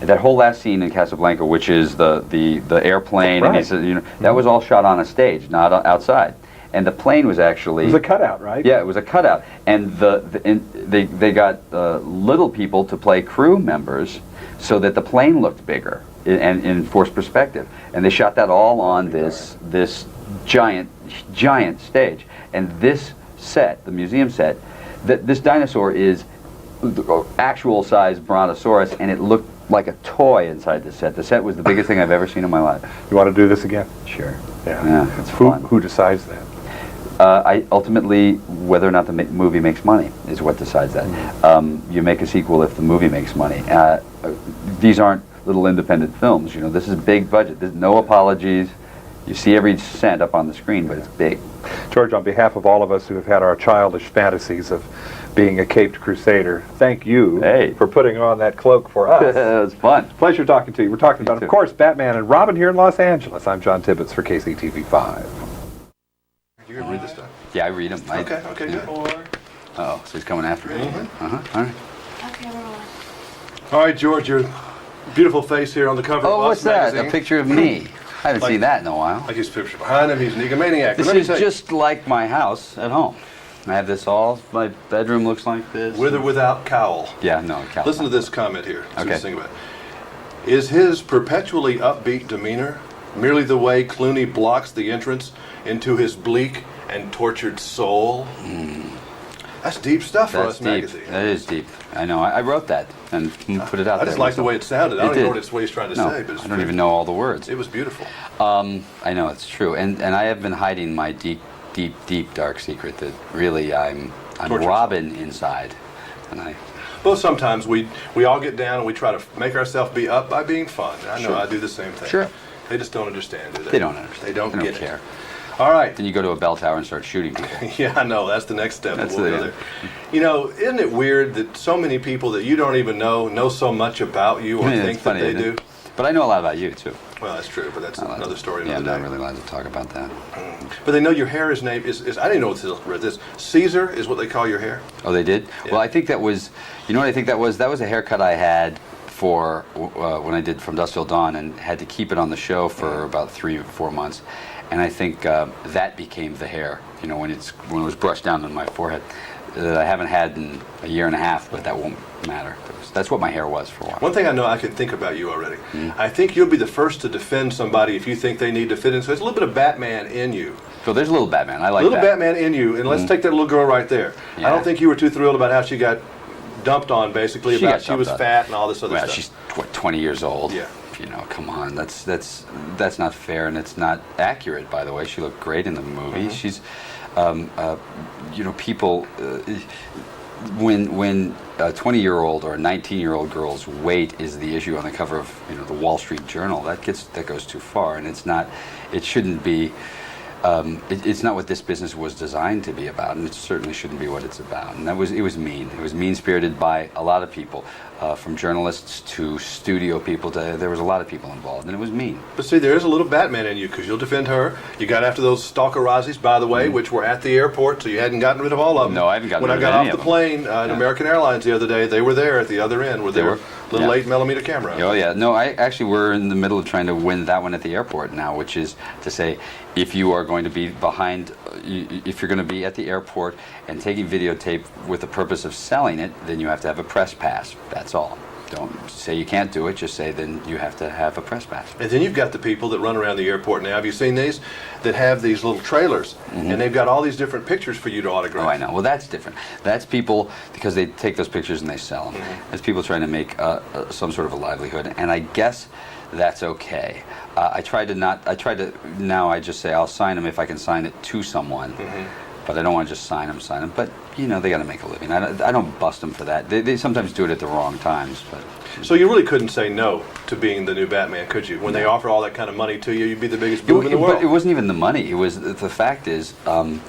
And that whole last scene in Casablanca, which is the airplane, right. and he said, you know, that was all shot on a stage, not outside. And the plane was actually... It was a cutout, right? Yeah, it was a cutout. And they got little people to play crew members so that the plane looked bigger and in forced perspective. And they shot that all on this giant stage. And this set, the museum set, this dinosaur is actual size brontosaurus, and it looked like a toy inside the set. The set was the biggest thing I've ever seen in my life. You want to do this again? Sure. Yeah. It's fun. Who decides that? Ultimately, whether or not the movie makes money is what decides that. You make a sequel if the movie makes money. These aren't little independent films. You know, this is a big budget. There's no apologies. You see every cent up on the screen, but it's big. George, on behalf of all of us who have had our childish fantasies of being a caped crusader, thank you for putting on that cloak for us. It was fun. Pleasure talking to you. We're talking about, of course, Batman and Robin here in Los Angeles. I'm John Tibbetts for KCTV5. You can read this stuff? Yeah, I read them. Okay, good. Oh, so he's coming after me. All right. Okay, we're on. All right, George, your beautiful face here on the cover of Oh, Us what's that? magazine. A picture of me. I haven't seen that in a while. Like his picture behind him, he's an egomaniac. This Let me is tell you, just like my house at home. I have this all, my bedroom looks like this. with or without cowl. Yeah, no, cowl. Listen to this comment here. See what you Okay. think about it. Is his perpetually upbeat demeanor merely the way Clooney blocks the entrance into his bleak and tortured soul? That's deep stuff for Us That's deep. magazine. That is deep. I know. I wrote that and put it out I there. just like the way it sounded. I don't even know what he's trying to No, say, but it's I don't even know all the words. It was beautiful. I know, it's true. And I have been hiding my deep dark secret that really I'm Torture. Robin inside. And Well, sometimes we all get down and we try to make ourselves be up by being fun. I know Sure. I do the same thing. Sure. They just don't understand, do they? They don't understand. They don't get care. it. All right. Then you go to a bell tower and start shooting people. Yeah, I know. That's the next step. That's We'll go the- there. You know, isn't it weird that so many people that you don't even know so much about you or Yeah, think it's funny, that they isn't do? it? But I know a lot about you too. Well, that's true, but that's Not allowed another to- story. Yeah, I'm another not day. really allowed to talk about that. But they know your hair is named is I didn't know what this Caesar is what they call your hair. Oh, they did? Well, I think that was, you know what I think that was? That was a haircut I had for when I did From Dusk Till Dawn and had to keep it on the show for about 3 or 4 months. And I think that became the hair, you know, when it was brushed down on my forehead. That I haven't had in a year and a half, but that won't matter. That's what my hair was for a while. One thing I know I can think about you already. Mm-hmm. I think you'll be the first to defend somebody if you think they need to fit in. So there's a little bit of Batman in you. So there's a little Batman. I like little that. Batman in you, and let's Mhm. take that little girl right there. Yeah. I don't think you were too thrilled about how she got dumped on, basically, She about got she was dumped on. fat and all this other Well, stuff. she's what, 20 years old. Yeah. You know, come on. That's not fair, and it's not accurate. By the way, she looked great in the movie. She's, you know, people. When a 20-year-old or a 19-year-old girl's weight is the issue on the cover of, you know, the Wall Street Journal, that goes too far, and it's not. It shouldn't be. It's not what this business was designed to be about, and it certainly shouldn't be what it's about. And it was mean. It was mean-spirited by a lot of people, from journalists to studio people. There was a lot of people involved, and it was mean. But see, there is a little Batman in you because you'll defend her. You got after those stalkerazis, by the way, which were at the airport, so you hadn't gotten rid of all of them. No, I haven't gotten When rid I of got any off the of plane in American Airlines the other day, they were there at the other end with their little Yeah. 8mm camera. Oh yeah, no, we're in the middle of trying to win that one at the airport now, which is to say, if you are going to be if you're going to be at the airport and taking videotape with the purpose of selling it, then you have to have a press pass. That's all. Don't say you can't do it. Just say then you have to have a press pass. And then you've got the people that run around the airport now. Have you seen these? That have these little trailers, and they've got all these different pictures for you to autograph. Oh, I know. Well, that's different. That's people, because they take those pictures and they sell them. That's people trying to make some sort of a livelihood, and I guess that's okay. Now I just say I'll sign them if I can sign it to someone. But I don't want to just sign them. But, you know, they got to make a living. I don't bust them for that. They sometimes do it at the wrong times. But So you really couldn't say no to being the new Batman, could you? When they offer all that kind of money to you, you'd be the biggest boob in the world. But it wasn't even the money. It was the fact is, I'm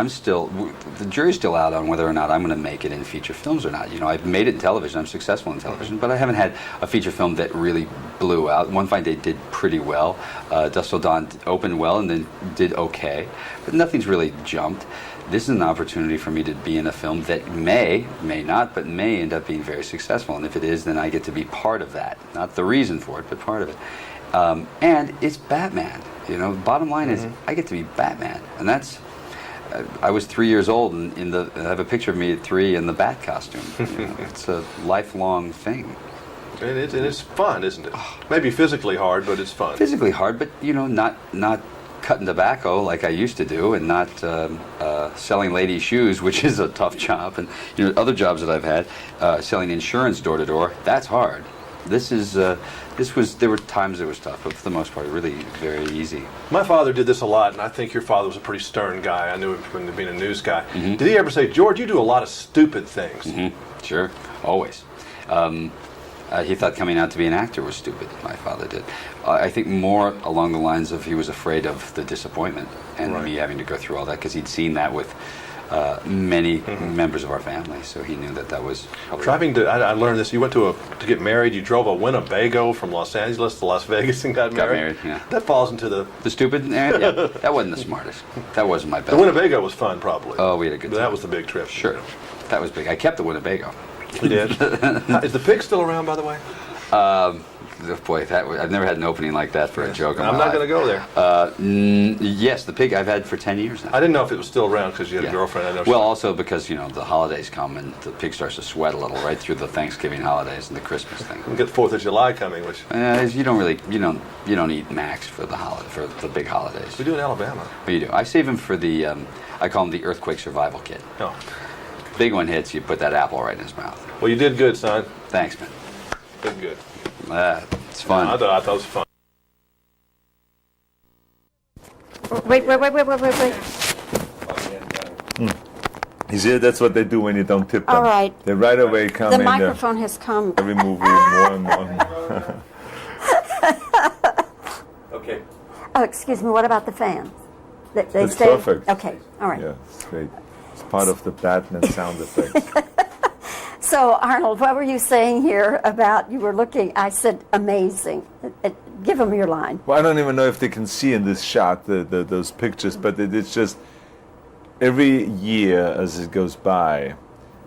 still, the jury's still out on whether or not I'm going to make it in feature films or not. You know, I've made it in television. I'm successful in television, but I haven't had a feature film that really blew out. One Fine Day did pretty well. Dusk Till Dawn opened well and then did okay, but nothing's really jumped. This is an opportunity for me to be in a film that may not, but may end up being very successful. And if it is, then I get to be part of that. Not the reason for it, but part of it. And it's Batman. You know, the bottom line is I get to be Batman, and that's. I was 3 years old, and I have a picture of me at 3 in the Bat costume. You know, it's a lifelong thing. And it's fun, isn't it? Maybe physically hard, but it's fun. Physically hard, but you know, not cutting tobacco like I used to do, and not selling ladies' shoes, which is a tough job, and you know, other jobs that I've had, selling insurance door to door. That's hard. There were times it was tough, but for the most part, really very easy. My father did this a lot, and I think your father was a pretty stern guy. I knew him from being a news guy. Did he ever say, George, you do a lot of stupid things? Sure, always. He thought coming out to be an actor was stupid. My father did. I think more along the lines of he was afraid of the disappointment and me having to go through all that, because he'd seen that with many members of our family, so he knew that was driving to. I learned this. You went to get married. You drove a Winnebago from Los Angeles to Las Vegas and got married. Yeah. That falls into the stupid. Yeah, that wasn't the smartest. That wasn't my best. The Winnebago was fun, probably. Oh, we had a good time. That was the big trip. Sure, that was big. I kept the Winnebago. You did. Is the pig still around, by the way? Boy, I've never had an opening like that for a joke. I'm not going to go there. Yes, the pig I've had for 10 years now. I didn't know if it was still around because you had a girlfriend. I know. Well, also because, you know, the holidays come and the pig starts to sweat a little right through the Thanksgiving holidays and the Christmas thing. We get 4th of July coming, which you don't eat Max for the big holidays. We do in Alabama. Well, you do. I save him for the I call him the earthquake survival kit. Oh. Big one hits, you put that apple right in his mouth. Well, you did good, son. Thanks, man. Did good. It's fun. I thought it was fun. Wait. You see, that's what they do when you don't tip them. All right. They right away come The in. microphone has come. Every movie more and more. Okay. Oh, excuse me. What about the fans? They That's stay? perfect. Okay. All right. Yeah, it's great. It's part of the Batman sound effects. So, Arnold, what were you saying here about you were looking? I said amazing. Give them your line. Well, I don't even know if they can see in this shot those pictures, but it's just every year as it goes by,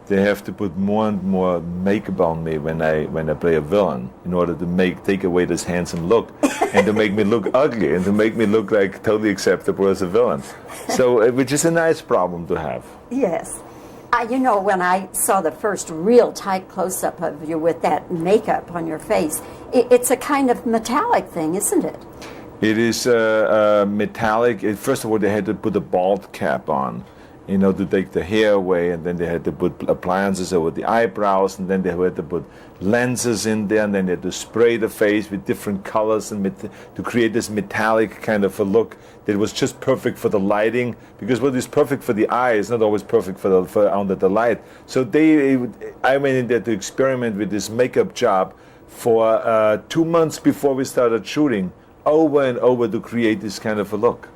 they have to put more and more makeup on me when I play a villain in order to take away this handsome look and to make me look ugly and to make me look like totally acceptable as a villain. So, which is a nice problem to have. Yes. You know, when I saw the first real tight close-up of you with that makeup on your face, it's a kind of metallic thing, isn't it? It is metallic. First of all, they had to put a bald cap on, you know, to take the hair away, and then they had to put appliances over the eyebrows, and then they had to put lenses in there, and then they had to spray the face with different colors and to create this metallic kind of a look that was just perfect for the lighting, because what is perfect for the eye is not always perfect for under the light. So I went in there to experiment with this makeup job for 2 months before we started shooting, over and over, to create this kind of a look.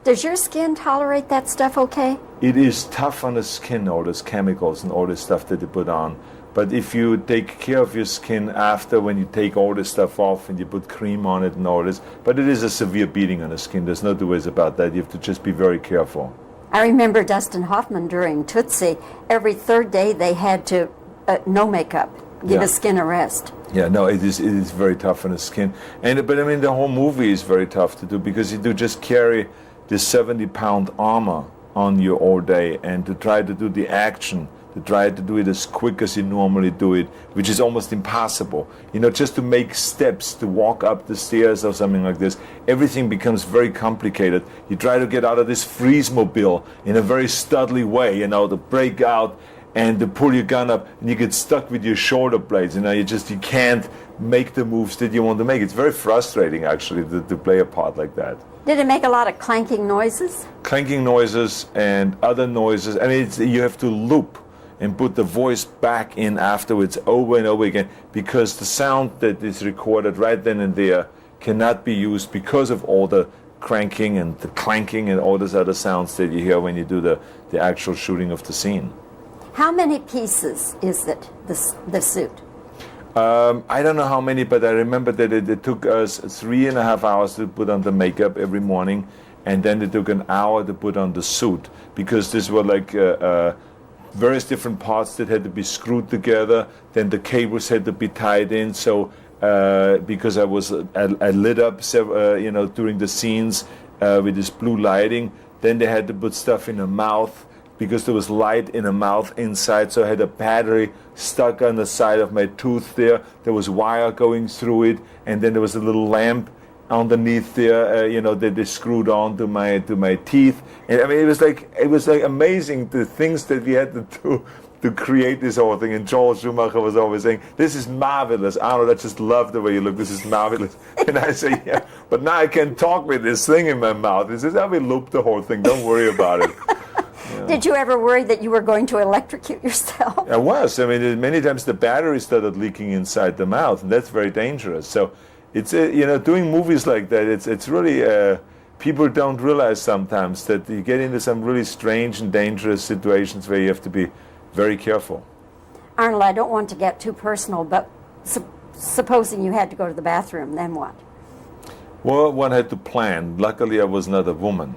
Does your skin tolerate that stuff okay? It is tough on the skin, all those chemicals and all this stuff that they put on. But if you take care of your skin after, when you take all this stuff off and you put cream on it and all this, but it is a severe beating on the skin. There's no two ways about that. You have to just be very careful. I remember Dustin Hoffman during Tootsie, every third day they had to, no makeup, give his skin a rest. Yeah, no, it is very tough on the skin. But I mean, the whole movie is very tough to do, because you do just carry this 70-pound armor on you all day, and to try to do the action They try to do it as quick as you normally do it, which is almost impossible. You know, just to make steps, to walk up the stairs or something like this, everything becomes very complicated. You try to get out of this freeze-mobile in a very studly way, you know, to break out and to pull your gun up, and you get stuck with your shoulder blades. You know, you can't make the moves that you want to make. It's very frustrating, actually, to play a part like that. Did it make a lot of clanking noises? Clanking noises and other noises, and you have to loop and put the voice back in afterwards over and over again, because the sound that is recorded right then and there cannot be used because of all the cranking and the clanking and all those other sounds that you hear when you do the actual shooting of the scene. How many pieces is it, the suit? I don't know how many, but I remember that it took us 3.5 hours to put on the makeup every morning, and then it took an hour to put on the suit, because these were like various different parts that had to be screwed together. Then the cables had to be tied in. So because I lit up during the scenes with this blue lighting, then they had to put stuff in the mouth, because there was light in the mouth inside, so I had a battery stuck on the side of my tooth there. There was wire going through it, and then there was a little lamp underneath there, that they screwed on to my teeth. And I mean, it was like amazing, the things that we had to do to create this whole thing. And Joel Schumacher was always saying, "This is marvelous, Arnold. I just love the way you look. This is marvelous." And I say, "Yeah, but now I can talk with this thing in my mouth." He says, "I will loop the whole thing. Don't worry about it." Did you ever worry that you were going to electrocute yourself? I was. I mean, many times the battery started leaking inside the mouth, and that's very dangerous. So it's, doing movies like that, it's really, people don't realize sometimes that you get into some really strange and dangerous situations where you have to be very careful. Arnold, I don't want to get too personal, but supposing you had to go to the bathroom, then what? Well, one had to plan. Luckily, I was not a woman,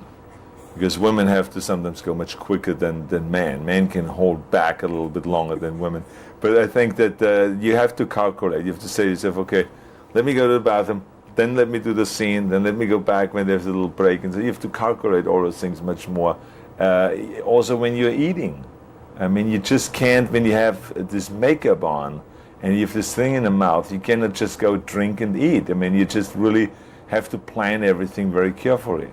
because women have to sometimes go much quicker than men. Men can hold back a little bit longer than women. But I think that you have to calculate. You have to say to yourself, okay, let me go to the bathroom, then let me do the scene, then let me go back when there's a little break. And so you have to calculate all those things much more. Also, when you're eating. I mean, you just can't, when you have this makeup on and you have this thing in the mouth, you cannot just go drink and eat. I mean, you just really have to plan everything very carefully.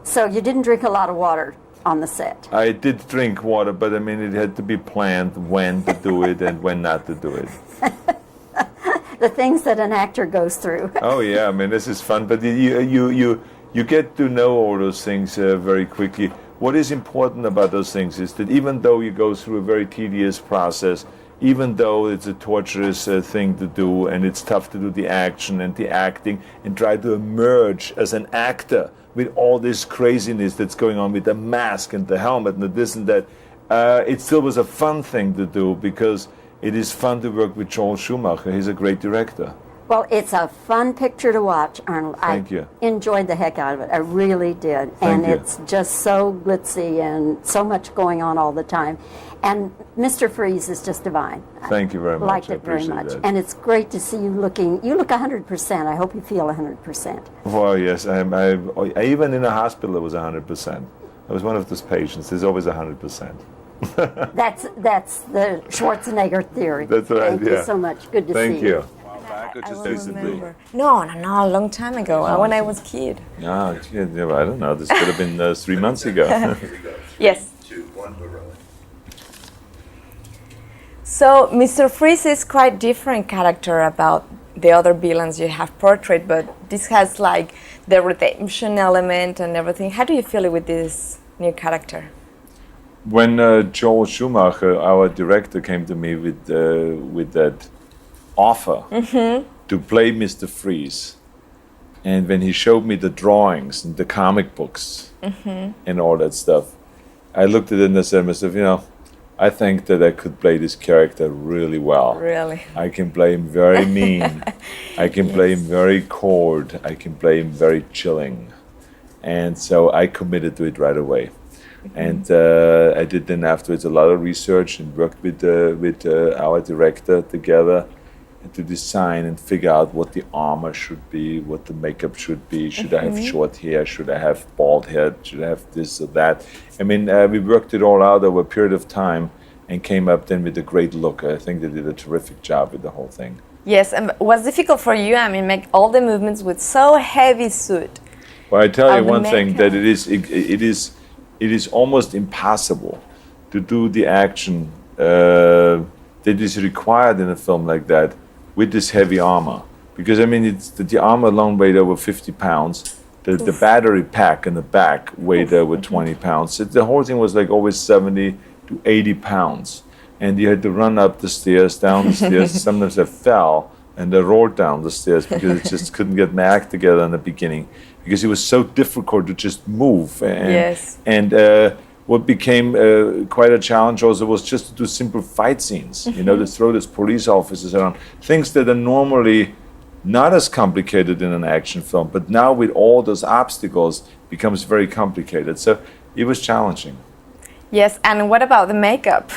So you didn't drink a lot of water on the set? I did drink water, but I mean, it had to be planned when to do it and when not to do it. The things that an actor goes through. Oh yeah, I mean, this is fun, but you get to know all those things very quickly. What is important about those things is that even though you go through a very tedious process, even though it's a torturous thing to do, and it's tough to do the action and the acting and try to emerge as an actor with all this craziness that's going on with the mask and the helmet and the this and that, it still was a fun thing to do, because it is fun to work with Joel Schumacher. He's a great director. Well, it's a fun picture to watch, Arnold. Thank you. Enjoyed the heck out of it. I really did. Thank you. It's just so glitzy and so much going on all the time. And Mr. Freeze is just divine. Thank you very much. Liked I it very appreciate much. that. And it's great to see you looking. You look 100%. I hope you feel 100%. Well, yes. I even in a hospital, it was 100%. I was one of those patients. There's always 100%. That's the Schwarzenegger theory. That's right. Thank you so much. Good to see you. Thank you. No, a long time ago, when I was a kid. No, I don't know. This could have been 3 months ago. Yes. So, Mr. Freeze is quite different character about the other villains you have portrayed, but this has like the redemption element and everything. How do you feel with this new character? When Joel Schumacher, our director, came to me with that offer to play Mr. Freeze, and when he showed me the drawings and the comic books and all that stuff, I looked at it and I said to myself, I think that I could play this character really well. Really? I can play him very mean. I can play him very cold. I can play him very chilling. And so I committed to it right away. And I did then afterwards a lot of research and worked with our director together to design and figure out what the armor should be, what the makeup should be. Should I have short hair? Should I have bald head? Should I have this or that? I mean, we worked it all out over a period of time, and came up then with a great look. I think they did a terrific job with the whole thing. Yes, and was difficult for you? I mean, make all the movements with so heavy suit. Well, I tell you the one thing, makeup. that it is almost impossible to do the action that is required in a film like that with this heavy armor. Because I mean, the armor alone weighed over 50 pounds. The battery pack in the back weighed over 20 pounds. So the whole thing was like always 70 to 80 pounds. And you had to run up the stairs, down the stairs. Sometimes I fell and I rolled down the stairs because it just couldn't get my act together in the beginning. Because it was so difficult to just move. And, Yes. And what became quite a challenge also was just to do simple fight scenes. You know, to throw these police officers around. Things that are normally not as complicated in an action film, but now with all those obstacles becomes very complicated. So it was challenging. Yes, and what about the makeup?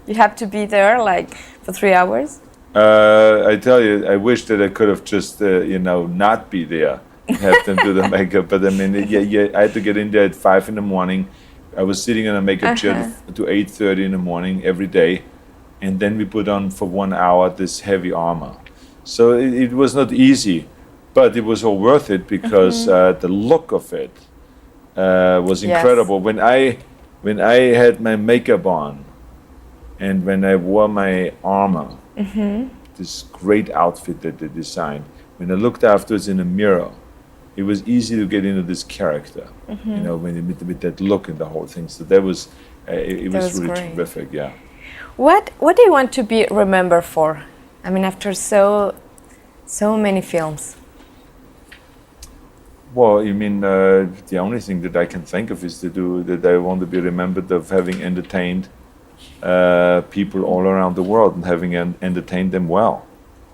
You have to be there like for 3 hours? I tell you, I wish that I could have just, not be there and have them do the makeup. But I mean, I had to get in there at 5 in the morning. I was sitting in a makeup chair to 8:30 in the morning every day. And then we put on for 1 hour this heavy armor. So it was not easy, but it was all worth it because the look of it was incredible. When I had my makeup on and when I wore my armor, this great outfit that they designed, when I looked afterwards in the mirror, it was easy to get into this character, you know, with that look and the whole thing. So that was, it was really great. terrific, yeah. What do you want to be remembered for? I mean, after so many films. Well, you mean the only thing that I can think of is that I want to be remembered of having entertained people all around the world and having entertained them well.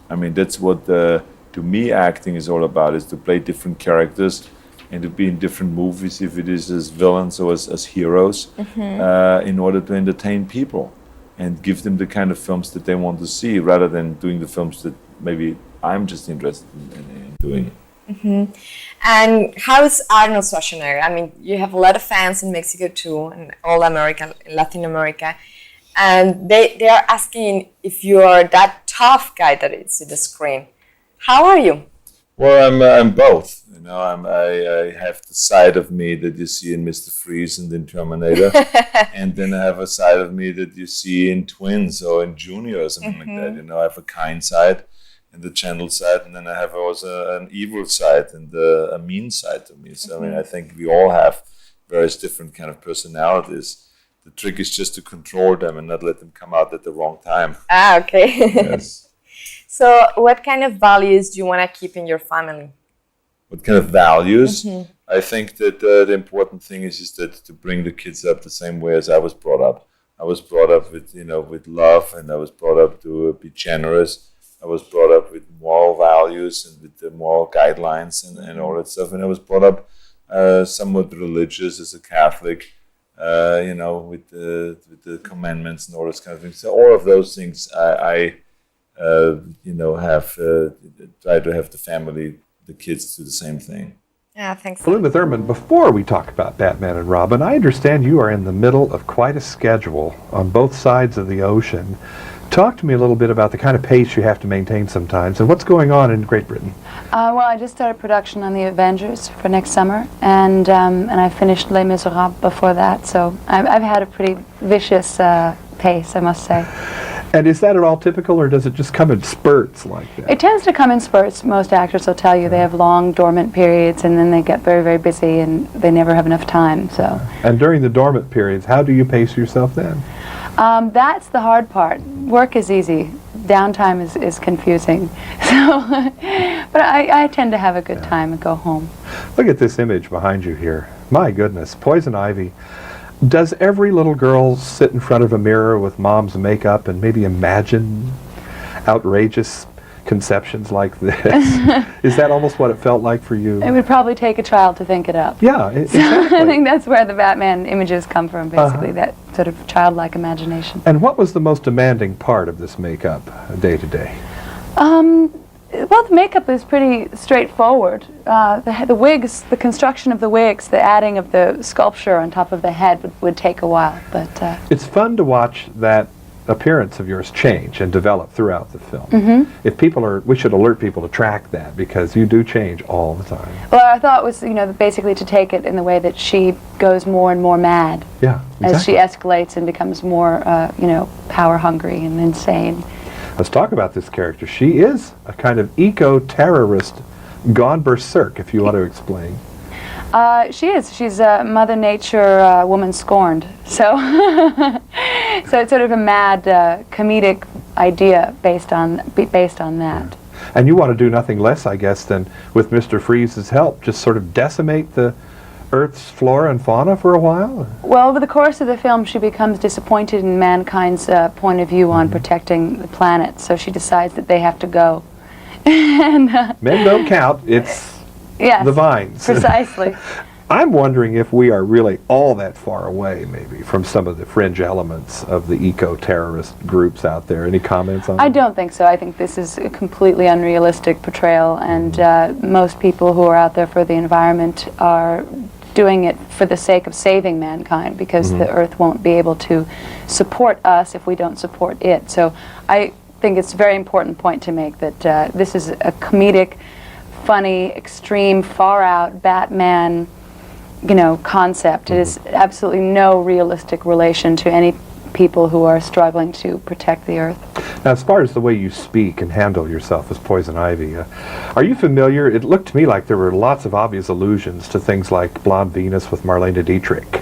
I mean, that's what to me acting is all about: is to play different characters and to be in different movies, if it is as villains or as heroes, in order to entertain people and give them the kind of films that they want to see, rather than doing the films that maybe I'm just interested in doing. And how's Arnold Schwarzenegger? I mean, you have a lot of fans in Mexico too, and all America, Latin America, and they are asking if you are that tough guy that is in the screen. How are you? Well, I'm both. You know, I have the side of me that you see in Mr. Freeze and in Terminator, and then I have a side of me that you see in Twins or in Junior or something like that. You know, I have a kind side and the gentle side, and then I have also an evil side and a mean side to me. So I mean, I think we all have various different kind of personalities. The trick is just to control them and not let them come out at the wrong time. Ah, okay. Yes. So, what kind of values do you want to keep in your family? What kind of values? I think that the important thing is that to bring the kids up the same way as I was brought up. I was brought up with, with love, and I was brought up to be generous. I was brought up with moral values and with the moral guidelines and all that stuff. And I was brought up somewhat religious as a Catholic, with the commandments and all those kind of things. So all of those things I have tried to have the family, the kids do the same thing. Yeah, thanks. Well, Uma Thurman, before we talk about Batman and Robin, I understand you are in the middle of quite a schedule on both sides of the ocean. Talk to me a little bit about the kind of pace you have to maintain sometimes and what's going on in Great Britain. Well, I just started production on The Avengers for next summer, and I finished Les Miserables before that, so I've had a pretty vicious pace, I must say. And is that at all typical, or does it just come in spurts like that? It tends to come in spurts. Most actors will tell you they have long dormant periods, and then they get very, very busy, and they never have enough time. So. And during the dormant periods, how do you pace yourself then? That's the hard part. Work is easy. Downtime is confusing. So, but I tend to have a good time and go home. Look at this image behind you here. My goodness, Poison Ivy. Does every little girl sit in front of a mirror with mom's makeup and maybe imagine outrageous conceptions like this? Is that almost what it felt like for you? It would probably take a child to think it up. Yeah, exactly. So I think that's where the Batman images come from, basically, that sort of childlike imagination. And what was the most demanding part of this makeup day to day? Well, the makeup is pretty straightforward. The wigs, the construction of the wigs, the adding of the sculpture on top of the head would take a while. But it's fun to watch that appearance of yours change and develop throughout the film. Mm-hmm. If people are, we should alert people to track that because you do change all the time. Well, our thought was, basically to take it in the way that she goes more and more mad. Yeah, exactly. As she escalates and becomes more, power hungry and insane. Let's talk about this character. She is a kind of eco-terrorist gone berserk, if you want to explain. She is. She's Mother Nature, woman scorned. So, so it's sort of a mad, comedic idea based on that. And you want to do nothing less, I guess, than with Mr. Freeze's help, just sort of decimate the Earth's flora and fauna for a while? Well, over the course of the film, she becomes disappointed in mankind's point of view on protecting the planet, so she decides that they have to go. And, men don't count. It's yes, the vines. Precisely. I'm wondering if we are really all that far away, maybe, from some of the fringe elements of the eco-terrorist groups out there. Any comments on that? I don't think so. I think this is a completely unrealistic portrayal, and most people who are out there for the environment are doing it for the sake of saving mankind, because the Earth won't be able to support us if we don't support it. So I think it's a very important point to make that this is a comedic, funny, extreme, far-out Batman concept. It is absolutely no realistic relation to any people who are struggling to protect the Earth. Now, as far as the way you speak and handle yourself as Poison Ivy, are you familiar? It looked to me like there were lots of obvious allusions to things like Blonde Venus with Marlene Dietrich,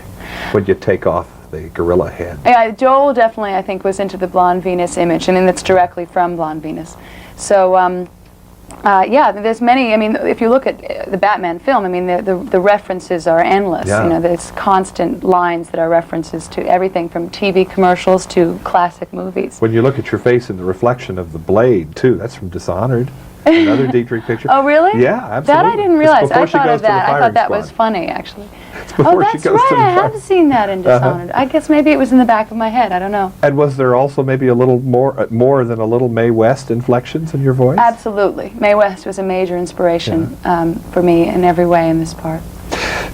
when you take off the gorilla head. Yeah, Joel definitely, I think, was into the Blonde Venus image, and it's directly from Blonde Venus. So, yeah, there's many. I mean, if you look at the Batman film, I mean, the references are endless. Yeah. There's constant lines that are references to everything from TV commercials to classic movies. When you look at your face in the reflection of the blade, too, that's from Dishonored. Another Dietrich picture. Oh, really? Yeah, absolutely. That I didn't realize. I thought of that. I thought that squad. was funny, actually. Before Oh, she that's goes to right. the I have seen that in Dishonored. I guess maybe it was in the back of my head. I don't know. And was there also maybe a little more than a little Mae West inflections in your voice? Absolutely. Mae West was a major inspiration for me in every way in this part.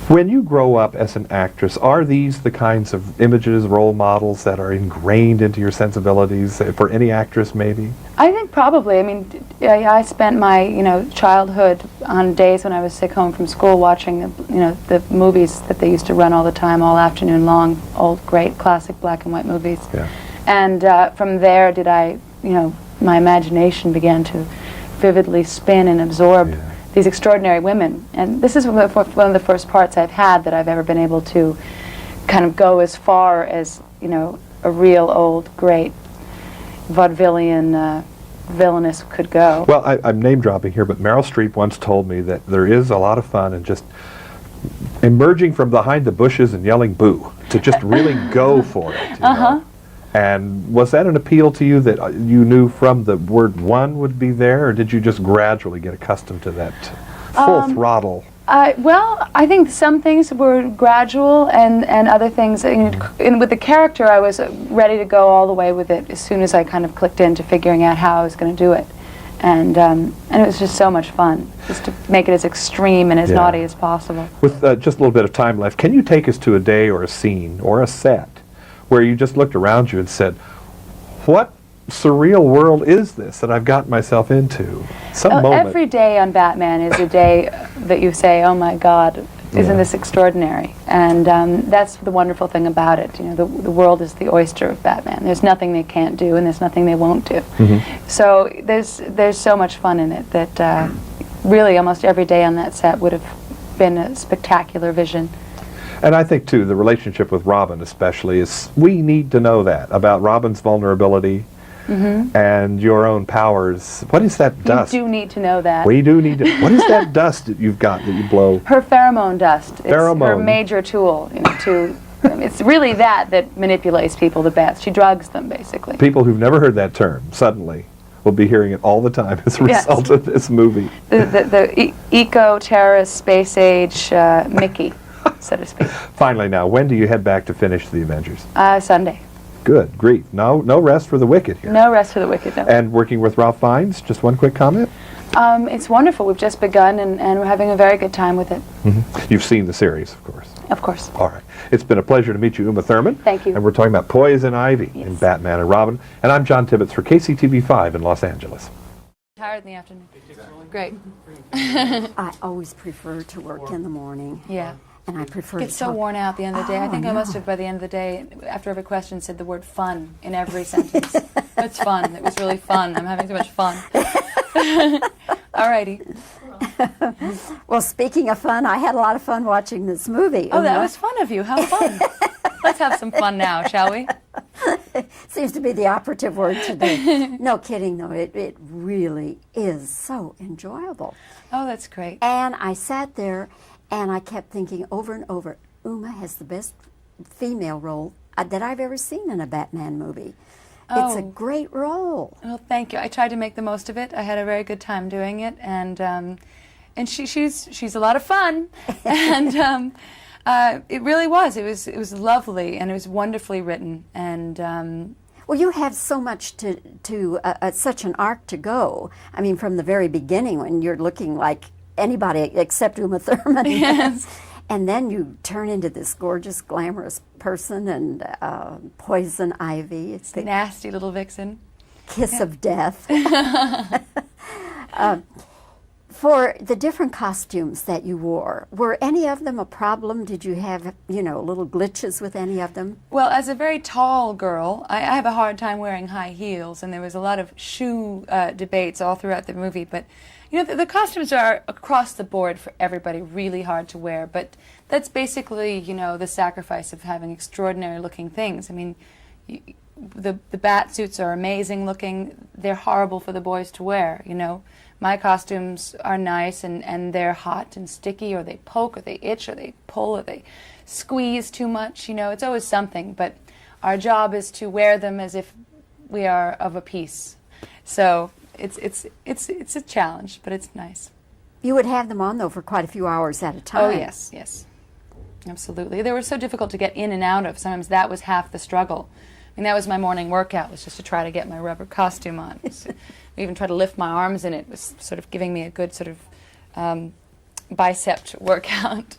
When you grow up as an actress, are these the kinds of images, role models that are ingrained into your sensibilities for any actress, maybe? I think probably. I mean, I spent my childhood on days when I was sick home from school watching the movies that they used to run all the time, all afternoon long, old great classic black and white movies. Yeah. And from there, my imagination began to vividly spin and absorb these extraordinary women. And this is one of the first parts I've had that I've ever been able to kind of go as far as a real old great vaudevillian villainess could go. Well, I'm name dropping here, but Meryl Streep once told me that there is a lot of fun in just emerging from behind the bushes and yelling boo, to just really go for it. You know? And was that an appeal to you that you knew from the word one would be there, or did you just gradually get accustomed to that full throttle? Well, I think some things were gradual, and other things, and with the character, I was ready to go all the way with it as soon as I kind of clicked into figuring out how I was going to do it. And it was just so much fun, just to make it as extreme and as naughty as possible. With just a little bit of time left, can you take us to a day or a scene or a set where you just looked around you and said, what surreal world is this that I've gotten myself into? Some moment. Every day on Batman is a day that you say, oh my God, isn't this extraordinary? And that's the wonderful thing about it. The world is the oyster of Batman. There's nothing they can't do, and there's nothing they won't do. So there's so much fun in it that really almost every day on that set would have been a spectacular vision. And I think, too, the relationship with Robin especially is, we need to know that, about Robin's vulnerability and your own powers. What is that dust? You do need to know that. We do need to. What is that dust that you've got that you blow? Her pheromone dust. Pheromone. It's her major tool, it's really that manipulates people the best. She drugs them, basically. People who've never heard that term suddenly will be hearing it all the time as a result of this movie. The eco-terrorist space age Mickey, so to speak. Finally now, when do you head back to finish The Avengers? Sunday. Good grief. No rest for the wicked here. No rest for the wicked, no. And working with Ralph Fiennes, just one quick comment? It's wonderful. We've just begun, and we're having a very good time with it. You've seen the series, of course. Of course. All right. It's been a pleasure to meet you, Uma Thurman. Thank you. And we're talking about Poison Ivy in Batman and Robin. And I'm John Tibbetts for KCTV5 in Los Angeles. Tired in the afternoon. Great. I always prefer to work in the morning. Yeah. And I prefer It's to so talk. worn out at the end of the day. I think I must have, by the end of the day, after every question, said the word fun in every sentence. It's fun. It was really fun. I'm having too much fun. All righty. Well, speaking of fun, I had a lot of fun watching this movie. Oh, that Uma. was fun of you. How fun. Let's have some fun now, shall we? Seems to be the operative word today. No kidding, though. It really is so enjoyable. Oh, that's great. And I sat there and I kept thinking over and over, Uma has the best female role that I've ever seen in a Batman movie. It's a great role. Well, thank you. I tried to make the most of it. I had a very good time doing it, and she's a lot of fun, and it really was. It was lovely, and it was wonderfully written, and. Well, you have so much to such an arc to go. I mean, from the very beginning, when you're looking like anybody except Uma Thurman. Yes. And then you turn into this gorgeous, glamorous person, and Poison Ivy. It's the nasty little vixen. Kiss of death. For the different costumes that you wore, were any of them a problem? Did you have, little glitches with any of them? Well, as a very tall girl, I have a hard time wearing high heels, and there was a lot of shoe debates all throughout the movie. But, the costumes are across the board for everybody really hard to wear. But that's basically, the sacrifice of having extraordinary-looking things. I mean, the bat suits are amazing looking. They're horrible for the boys to wear, My costumes are nice and they're hot and sticky, or they poke, or they itch, or they pull, or they squeeze too much. It's always something. But our job is to wear them as if we are of a piece. So it's a challenge, but it's nice. You would have them on, though, for quite a few hours at a time. Oh, yes, yes. Absolutely. They were so difficult to get in and out of. Sometimes that was half the struggle. I mean, that was my morning workout, was just to try to get my rubber costume on. I even tried to lift my arms in it. It was sort of giving me a good sort of bicep workout.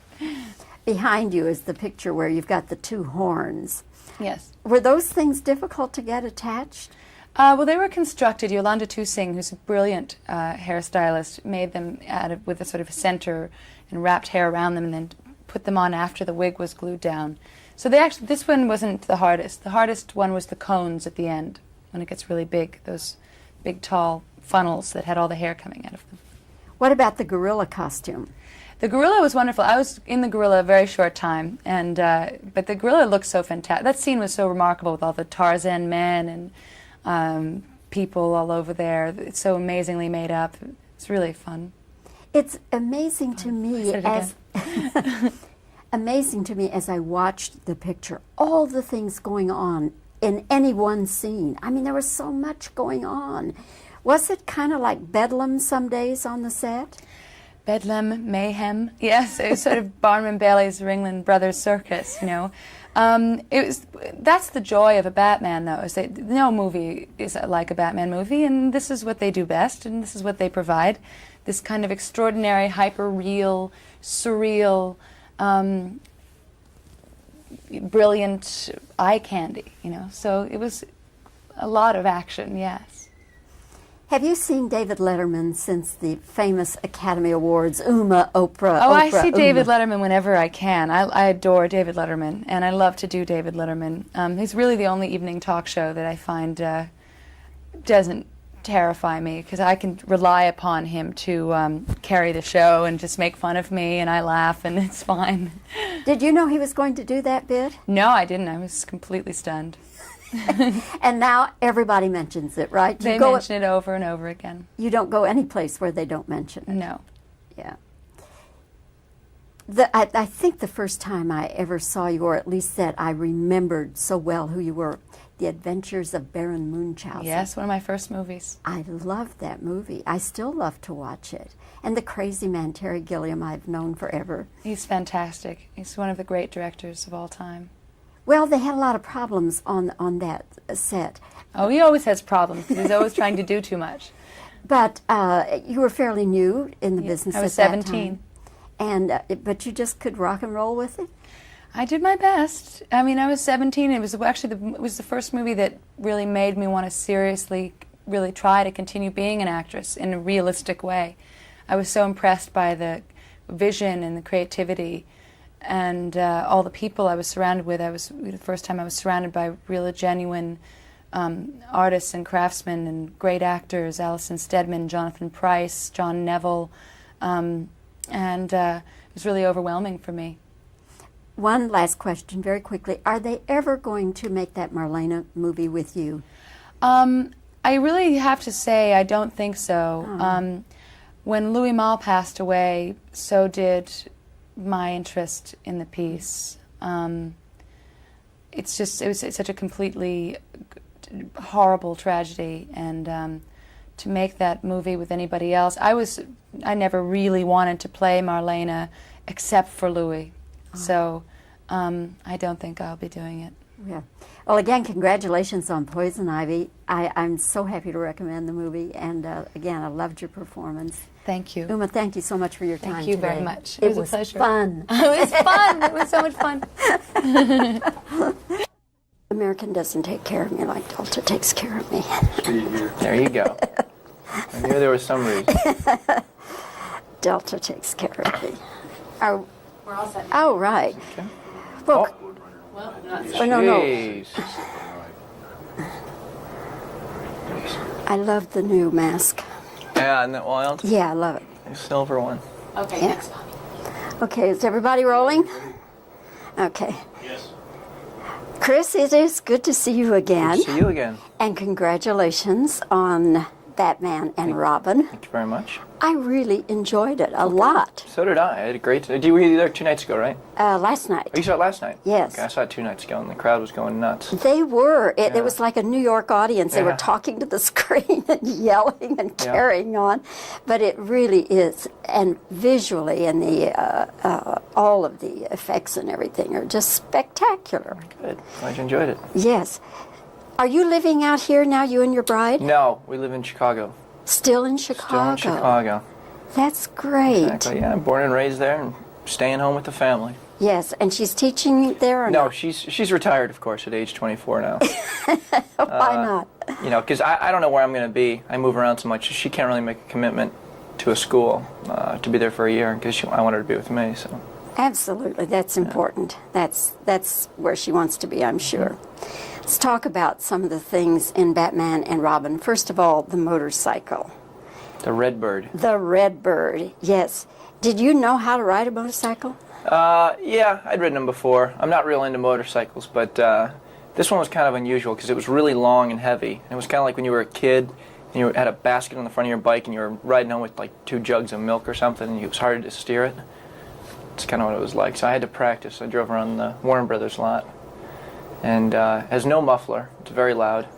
Behind you is the picture where you've got the two horns. Yes. Were those things difficult to get attached? Well, they were constructed. Yolanda Tusing, who's a brilliant hairstylist, made them with a sort of center and wrapped hair around them, and then put them on after the wig was glued down. So this one wasn't the hardest. The hardest one was the cones at the end, when it gets really big, those big, tall funnels that had all the hair coming out of them. What about the gorilla costume? The gorilla was wonderful. I was in the gorilla a very short time, and but the gorilla looked so fantastic. That scene was so remarkable with all the Tarzan men and people all over there. It's so amazingly made up. It's really fun. It's amazing to me amazing to me as I watched the picture, all the things going on in any one scene. I mean, there was so much going on. Was it kind of like Bedlam some days on the set? Bedlam, mayhem. Yes, it was sort of Barnum Bailey's Ringling Brothers Circus, That's the joy of a Batman, though, is that no movie is like a Batman movie, and this is what they do best, and this is what they provide. This kind of extraordinary, hyper-real, surreal, brilliant eye candy, So it was a lot of action, yes. Have you seen David Letterman since the famous Academy Awards, Oprah? Oh, I see David Letterman whenever I can. I adore David Letterman, and I love to do David Letterman. He's really the only evening talk show that I find doesn't terrify me, because I can rely upon him to carry the show and just make fun of me, and I laugh, and it's fine. Did you know he was going to do that bit? No, I didn't. I was completely stunned. And now everybody mentions it, right? They mention it over and over again. You don't go any place where they don't mention it? No. Yeah. I think the first time I ever saw you, or at least that I remembered so well who you were, The Adventures of Baron Munchausen. Yes, one of my first movies. I loved that movie. I still love to watch it. And the crazy man, Terry Gilliam, I've known forever. He's fantastic. He's one of the great directors of all time. Well, they had a lot of problems on that set. Oh, he always has problems, because he's always trying to do too much. But you were fairly new in the business at that time. I was 17. and but you just could rock and roll with it. I did my best. I mean, I was 17. It was actually it was the first movie that really made me want to seriously, really try to continue being an actress in a realistic way. I was so impressed by the vision and the creativity and all the people I was surrounded with. The first time I was surrounded by real, genuine artists and craftsmen and great actors, Alison Steadman, Jonathan Pryce, John Neville, and it was really overwhelming for me. One last question, very quickly. Are they ever going to make that Marlena movie with you? I really have to say I don't think so. When Louis Malle passed away, so did my interest in the piece. It's such a completely horrible tragedy, and to make that movie with anybody else, I never really wanted to play Marlena except for Louis. So I don't think I'll be doing it. Yeah. Well, again, congratulations on Poison Ivy. I'm so happy to recommend the movie, and again, I loved your performance. Thank you. Uma, thank you so much for your time Thank you today. very much. It was a was pleasure. fun. It was fun. It was so much fun. American doesn't take care of me like Delta takes care of me. There you go. I knew there was some reason. Delta takes care of me. We're all set. Oh, right. Well, no. Jeez. I love the new mask. Yeah, isn't that wild? Yeah, I love it. The silver one. Okay, Yeah. thanks, Bobby. Okay, is everybody rolling? Okay. Yes. Chris, it is good to see you again. See you again. And congratulations on Batman and Robin. Thank you very much. I really enjoyed it a lot. So did I. I had a great. You were there 2 nights ago, right? Last night. Oh, you saw it last night? Yes. Okay, I saw it 2 nights ago, and the crowd was going nuts. They were. It Yeah. was like a New York audience. They were Yeah. talking to the screen and yelling and Yeah. carrying on. But it really is. And visually, and the all of the effects and everything are just spectacular. Good. Glad you enjoyed it. Yes. Are you living out here now, you and your bride? No, we live in Chicago. Still in Chicago? Still in Chicago. That's great. Exactly. Yeah, I'm born and raised there, and staying home with the family. Yes, and she's teaching there or No, not? she's retired, of course, at age 24 now. Why not? You know, because I don't know where I'm going to be. I move around so much. She can't really make a commitment to a school to be there for a year because I want her to be with me. So. Absolutely, that's important. That's where she wants to be, I'm sure. Let's talk about some of the things in Batman and Robin. First of all, the motorcycle. The Redbird. The Redbird, yes. Did you know how to ride a motorcycle? Yeah, I'd ridden them before. I'm not real into motorcycles, but this one was kind of unusual because it was really long and heavy. And it was kind of like when you were a kid and you had a basket on the front of your bike and you were riding home with like 2 jugs of milk or something, and it was hard to steer it. It's kind of what it was like. So I had to practice. I drove around the Warner Brothers lot. And has no muffler. It's very loud.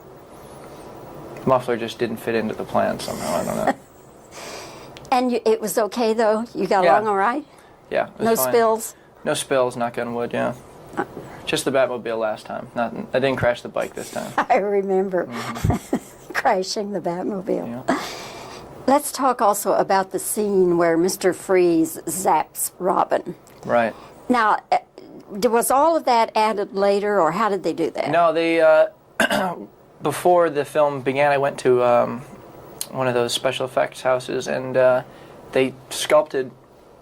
Muffler just didn't fit into the plan somehow. I don't know. And it was okay, though? You got Yeah. along all right? Yeah. It was No fine. spills? No spills, knock on wood, yeah. Just the Batmobile last time. I didn't crash the bike this time. I remember crashing the Batmobile. Let's talk also about the scene where Mr. Freeze zaps Robin. Right. Now, was all of that added later, or how did they do that? No, they before the film began, I went to one of those special effects houses, and they sculpted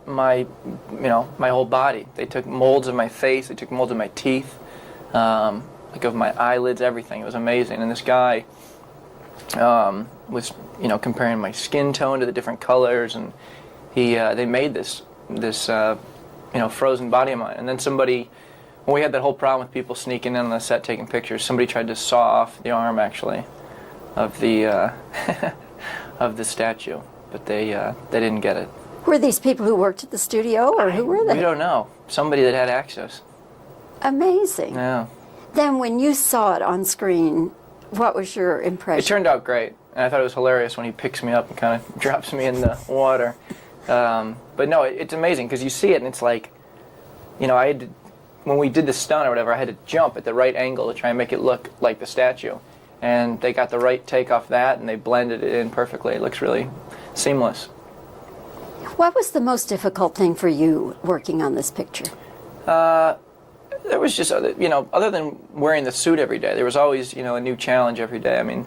my whole body. They took molds of my face, they took molds of my teeth, like of my eyelids, everything. It was amazing. And this guy was comparing my skin tone to the different colors, and they made this frozen body of mine. And then somebody, when we had that whole problem with people sneaking in on the set taking pictures, somebody tried to saw off the arm actually of the of the statue, but they didn't get it. Were these people who worked at the studio, or who were they? We don't know. Somebody that had access. Amazing. Yeah. Then when you saw it on screen, what was your impression? It turned out great, and I thought it was hilarious when he picks me up and kind of drops me in the water. But no, it's amazing because you see it and it's like, I had to, when we did the stunt or whatever, I had to jump at the right angle to try and make it look like the statue. And they got the right take off that and they blended it in perfectly. It looks really seamless. What was the most difficult thing for you working on this picture? There was just, other than wearing the suit every day, there was always, a new challenge every day. I mean,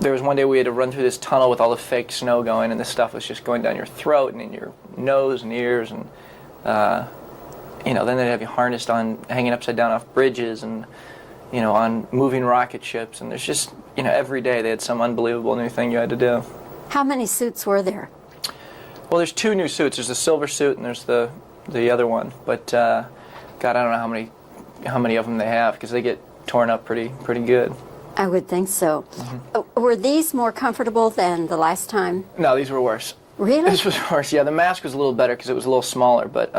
there was one day we had to run through this tunnel with all the fake snow going, and this stuff was just going down your throat and in your nose and ears, and then they'd have you harnessed on, hanging upside down off bridges, and on moving rocket ships, and there's just, every day they had some unbelievable new thing you had to do. How many suits were there? Well, there's two new suits. There's the silver suit and there's the other one. But God, I don't know how many of them they have, because they get torn up pretty good. I would think so. Mm-hmm. Were these more comfortable than the last time? No, these were worse. Really? This was worse. Yeah, the mask was a little better because it was a little smaller, but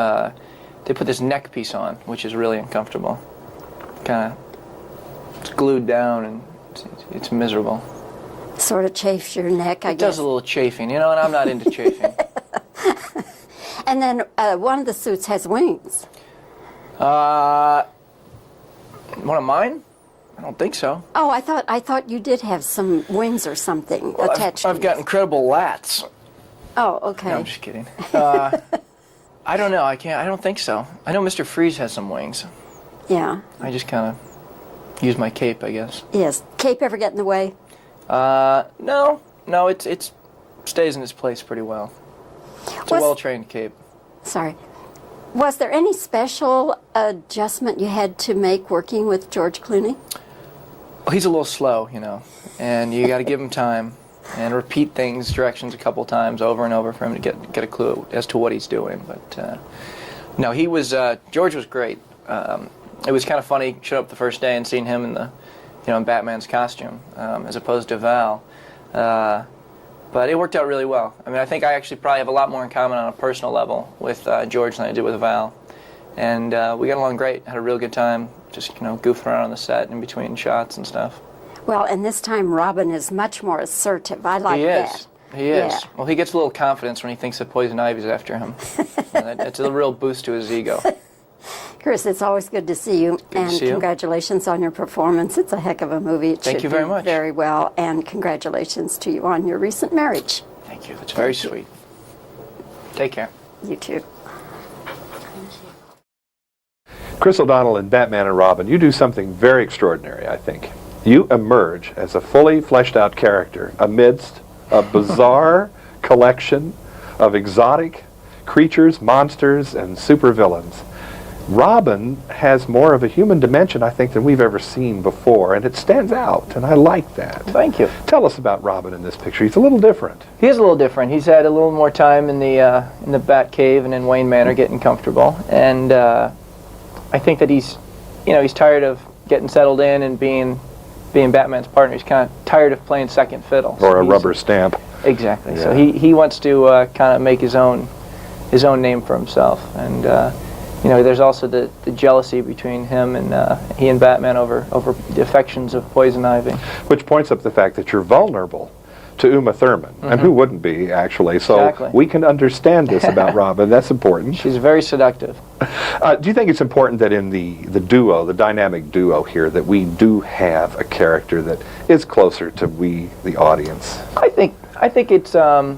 they put this neck piece on, which is really uncomfortable. It's glued down and it's miserable. Sort of chafes your neck, I guess. It does a little chafing, and I'm not into chafing. And then one of the suits has wings. One of mine? I don't think so. Oh, I thought you did have some wings or something attached. I've got incredible lats. Oh, okay. No, I'm just kidding. I don't know. I don't think so. I know Mr. Freeze has some wings. Yeah. I just kind of use my cape, I guess. Yes. Cape ever get in the way? No. It stays in its place pretty well. It's a well-trained cape. Sorry. Was there any special adjustment you had to make working with George Clooney? Well, he's a little slow, and you got to give him time and repeat directions a couple times over and over for him to get a clue as to what he's doing. But no, George was great. It was kind of funny showing up the first day and seeing him in Batman's costume as opposed to Val. But it worked out really well. I mean, I think I actually probably have a lot more in common on a personal level with George than I did with Val. And we got along great, had a real good time, just, goofing around on the set in between shots and stuff. Well, and this time Robin is much more assertive. I like that. He is. Well, he gets a little confidence when he thinks that Poison Ivy's after him. It's a real boost to his ego. Chris, it's always good to see you, and congratulations on your performance. It's a heck of a movie. Thank you very much. Very well, and congratulations to you on your recent marriage. Thank you. That's very sweet. Take care. You too. Chris O'Donnell in Batman and Robin, you do something very extraordinary, I think. You emerge as a fully fleshed out character amidst a bizarre collection of exotic creatures, monsters, and supervillains. Robin has more of a human dimension, I think, than we've ever seen before, and it stands out, and I like that. Thank you. Tell us about Robin in this picture. He's a little different. He is a little different. He's had a little more time in the Bat Cave and in Wayne Manor getting comfortable, and I think that he's tired of getting settled in and being Batman's partner. He's kind of tired of playing second fiddle. Or a rubber stamp. Exactly. Yeah. So he wants to kind of make his own name for himself, and there's also the jealousy between him and he and Batman over the affections of Poison Ivy. Which points up the fact that you're vulnerable to Uma Thurman, and who wouldn't be, actually? So Exactly. we can understand this about Robin. That's important. She's very seductive. Do you think it's important that in the duo, the dynamic duo here, that we do have a character that is closer to the audience? I think it's the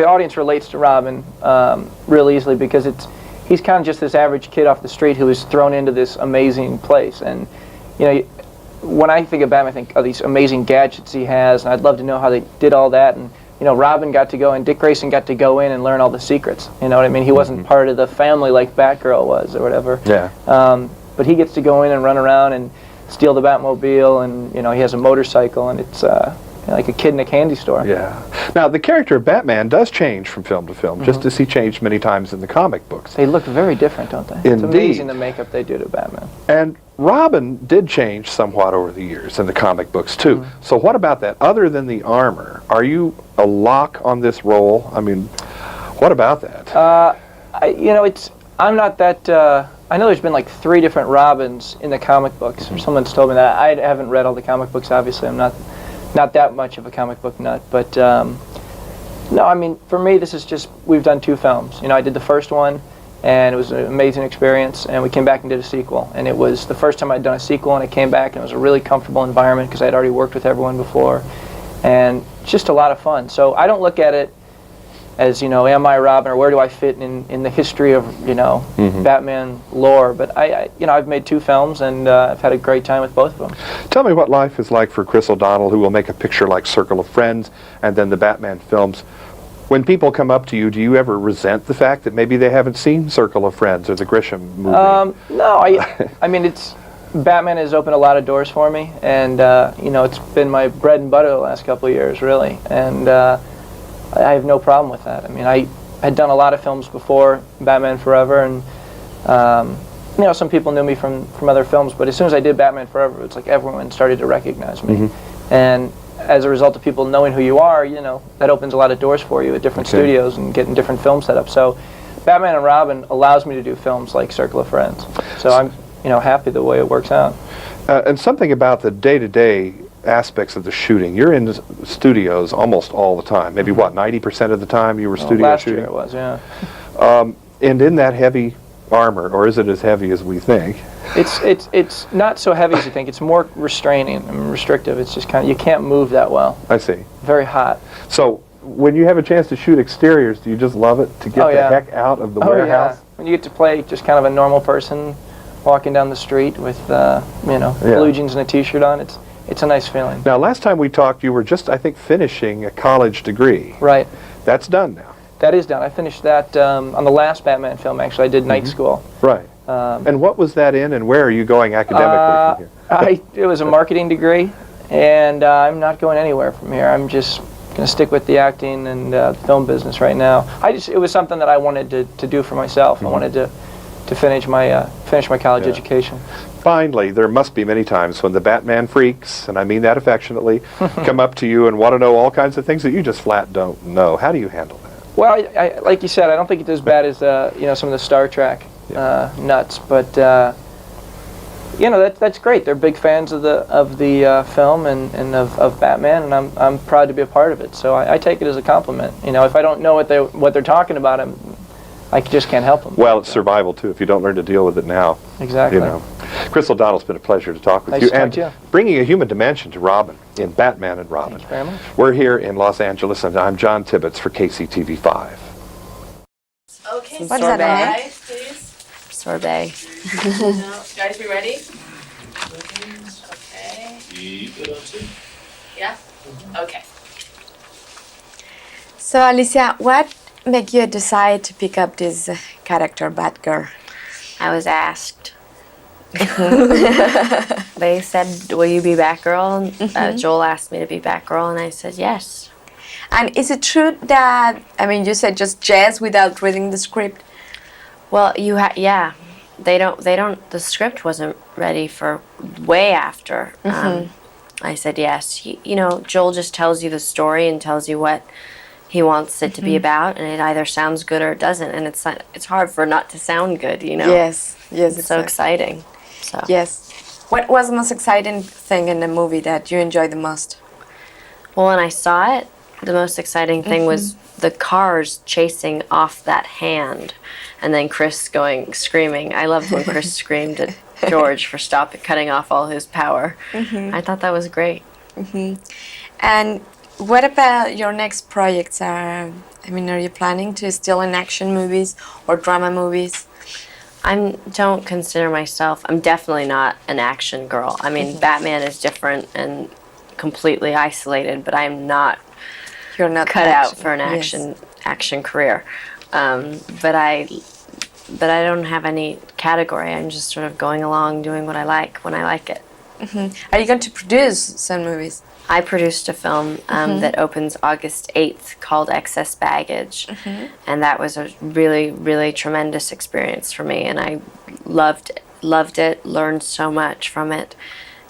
audience relates to Robin real easily because he's kind of just this average kid off the street who is thrown into this amazing place. And when I think of Batman, I think of these amazing gadgets he has, and I'd love to know how they did all that. And Robin got to go, and Dick Grayson got to go in and learn all the secrets. You know what I mean? He wasn't part of the family like Batgirl was or whatever. Yeah. But he gets to go in and run around and steal the Batmobile, and he has a motorcycle, and it's like a kid in a candy store. Yeah. Now, the character of Batman does change from film to film, just as he changed many times in the comic books. They look very different, don't they? Indeed. It's amazing the makeup they do to Batman. And Robin did change somewhat over the years in the comic books, too. So what about that? Other than the armor, are you a lock on this role? I mean, what about that? I'm not that... I know there's been like 3 different Robins in the comic books. Or someone's told me that. I haven't read all the comic books, obviously. I'm not that much of a comic book nut. But, no, I mean, for me, this is just... We've done 2 films. I did the first one, and it was an amazing experience, and we came back and did a sequel. And it was the first time I'd done a sequel, and I came back, and it was a really comfortable environment because I'd already worked with everyone before. And it's just a lot of fun. So I don't look at it as am I Robin, or where do I fit in the history of Batman lore. But I've made 2 films, and I've had a great time with both of them. Tell me what life is like for Chris O'Donnell, who will make a picture like Circle of Friends and then the Batman films. When people come up to you, do you ever resent the fact that maybe they haven't seen Circle of Friends or the Grisham movie? No, I mean, Batman has opened a lot of doors for me, and it's been my bread and butter the last couple of years, really, and I have no problem with that. I mean, I had done a lot of films before Batman Forever, and some people knew me from other films, but as soon as I did Batman Forever, it's like everyone started to recognize me, and as a result of people knowing who you are, that opens a lot of doors for you at different studios and getting different film setups. So Batman and Robin allows me to do films like Circle of Friends. So I'm happy the way it works out. And something about the day-to-day aspects of the shooting. You're in the studios almost all the time. Maybe what, 90% of the time you were studio last shooting? Year it was, yeah. And in that heavy armor, or is it as heavy as we think? It's not so heavy as you think. It's more restraining and restrictive. It's just you can't move that well. I see. Very hot. So when you have a chance to shoot exteriors, do you just love it to get the heck out of the warehouse? Yeah. When you get to play just kind of a normal person walking down the street with blue jeans and a t-shirt on, it's a nice feeling. Now, last time we talked, you were just, I think, finishing a college degree. Right. That's done now. That is done. I finished that on the last Batman film, actually. I did night school. Right. And what was that in, and where are you going academically from here? It was a marketing degree, and I'm not going anywhere from here. I'm just going to stick with the acting and film business right now. It was something that I wanted to do for myself. I wanted to finish my college education. Finally, there must be many times when the Batman freaks, and I mean that affectionately, come up to you and want to know all kinds of things that you just flat don't know. How do you handle that? Well, I like you said, I don't think it's as bad as some of the Star Trek nuts, but that's great. They're big fans of the film and of Batman, and I'm proud to be a part of it. So I take it as a compliment. If I don't know what they're talking about, I just can't help them. Well, it's survival too. If you don't learn to deal with it now, exactly. Chris O'Donnell, it's been a pleasure to talk with nice you, to talk and to you. Bringing a human dimension to Robin in Batman and Robin. Thank you very much. We're here in Los Angeles, and I'm John Tibbetts for KCTV5. Okay, What sorbet, is please. Sorbet. No, guys, we ready? Okay. Yeah. Okay. So, Alicia, what made you decide to pick up this character, Batgirl? I was asked. They said, will you be Batgirl? Joel asked me to be Batgirl, and I said yes. And is it true that, you said just yes without reading the script? Well, yeah. The script wasn't ready for way after. I said yes. Joel just tells you the story and tells you what he wants it to be about, and it either sounds good or it doesn't, and it's hard for it not to sound good, Yes, it's so exciting. So yes. What was the most exciting thing in the movie that you enjoyed the most? Well, when I saw it, the most exciting thing was the cars chasing off that hand, and then Chris screaming. I loved when Chris screamed at George for cutting off all his power. I thought that was great. And what about your next projects? Are you planning to still in action movies or drama movies? I don't consider myself, I'm definitely not an action girl. Batman is different and completely isolated, but I'm not, You're not cut out for an yes. action career. But I don't have any category. I'm just sort of going along doing what I like when I like it. Are you going to produce some movies? I produced a film that opens August 8th called Excess Baggage, and that was a really, really tremendous experience for me, and I loved it, learned so much from it,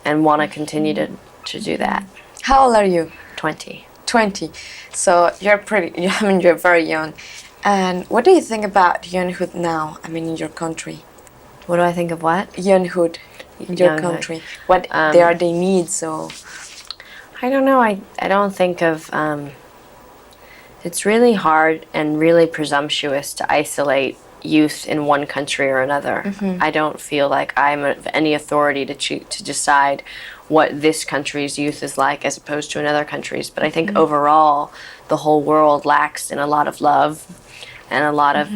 and want to continue to do that. How old are you? 20. 20. So you're you're very young. And what do you think about younghood now? In your country. What do I think of what? Younghood in your country. What they need, so... I don't know. I don't think of... it's really hard and really presumptuous to isolate youth in one country or another. I don't feel like I'm of any authority to decide what this country's youth is like as opposed to another country's. But I think overall, the whole world lacks in a lot of love and a lot of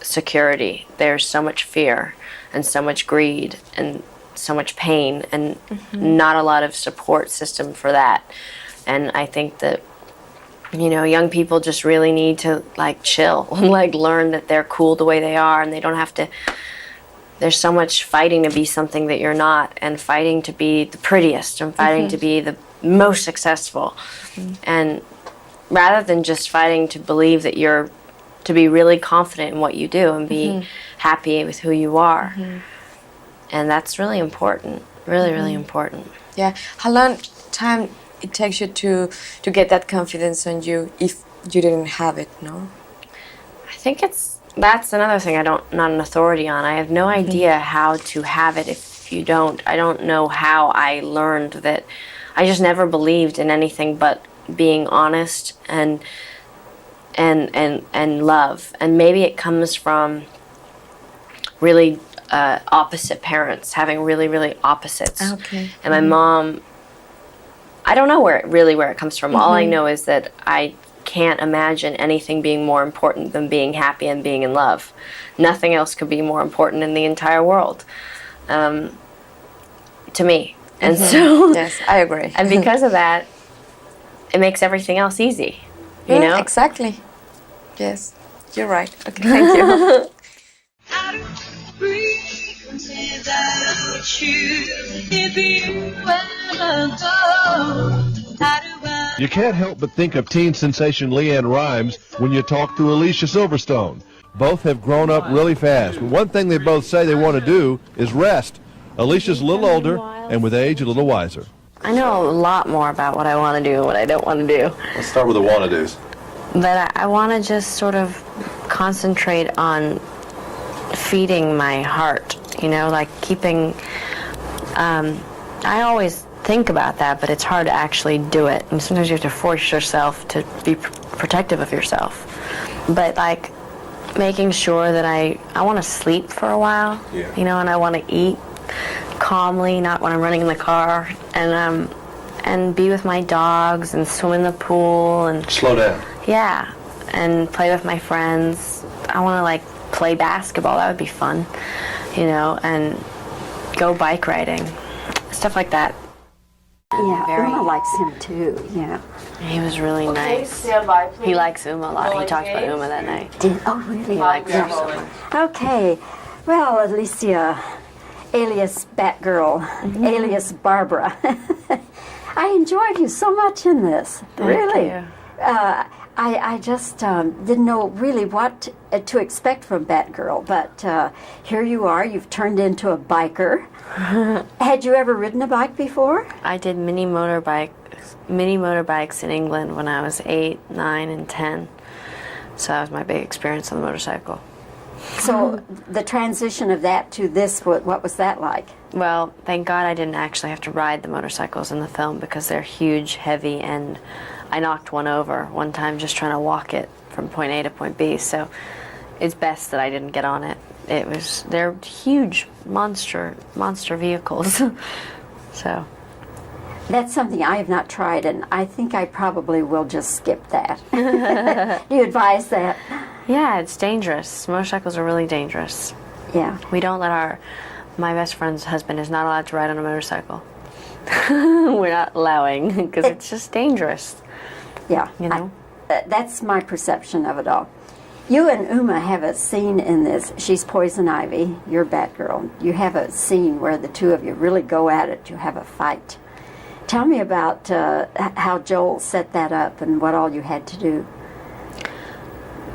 security. There's so much fear and so much greed and so much pain and not a lot of support system for that. And I think that, you know, young people just really need to like chill and like learn that they're cool the way they are, and they don't have to. There's so much fighting to be something that you're not, and fighting to be the prettiest, and fighting to be the most successful. And rather than just fighting to believe that you're, to be really confident in what you do and be happy with who you are. And that's really important, really, really important. Yeah. How long time it takes you to get that confidence on you if you didn't have it, no? I think that's another thing not an authority on. I have no idea how to have it if you don't. I don't know how I learned that. I just never believed in anything but being honest and love. And maybe it comes from really opposite parents, having really, really opposites. Okay. And my mom, I don't know where it comes from. All I know is that I can't imagine anything being more important than being happy and being in love. Nothing else could be more important in the entire world, to me. And so, yes, I agree. And because of that, it makes everything else easy. You know? Exactly. Yes, you're right. Okay, thank you. You can't help but think of teen sensation Leanne Rimes when you talk to Alicia Silverstone. Both have grown up really fast. One thing they both say they want to do is rest. Alicia's a little older, and with age, a little wiser. I know a lot more about what I want to do and what I don't want to do. Let's start with the wanna-dos. But I want to just sort of concentrate on feeding my heart, you know, like keeping, I always think about that, but it's hard to actually do it. And sometimes you have to force yourself to be protective of yourself. But like making sure that I want to sleep for a while, you know, and I want to eat calmly, not when I'm running in the car, and be with my dogs and swim in the pool and slow down. Yeah, and play with my friends. I want to like play basketball. That would be fun, you know, and go bike riding, stuff like that. Yeah, Uma likes him too, yeah. He was really nice. Stand by, please. He likes Uma a lot. He talked about Uma that night. Oh, really? He likes her so much. Okay, well, Alicia, alias Batgirl, alias Barbara. I enjoyed you so much in this. Really. I just didn't know really what to expect from Batgirl, but here you are. You've turned into a biker. Had you ever ridden a bike before? I did mini motorbikes in England when I was 8, 9, and 10. So that was my big experience on the motorcycle. So the transition of that to this, what was that like? Well, thank God I didn't actually have to ride the motorcycles in the film because they're huge, heavy, and I knocked one over one time just trying to walk it from point A to point B. So it's best that I didn't get on it. They're huge monster vehicles. So that's something I have not tried, and I think I probably will just skip that. Do you advise that? Yeah, it's dangerous. Motorcycles are really dangerous. Yeah. We don't let my best friend's husband is not allowed to ride on a motorcycle. We're not allowing because it's just dangerous. Yeah, you know. That's my perception of it all. You and Uma have a scene in this. She's Poison Ivy, you're Batgirl. You have a scene where the two of you really go at it. You have a fight. Tell me about how Joel set that up and what all you had to do.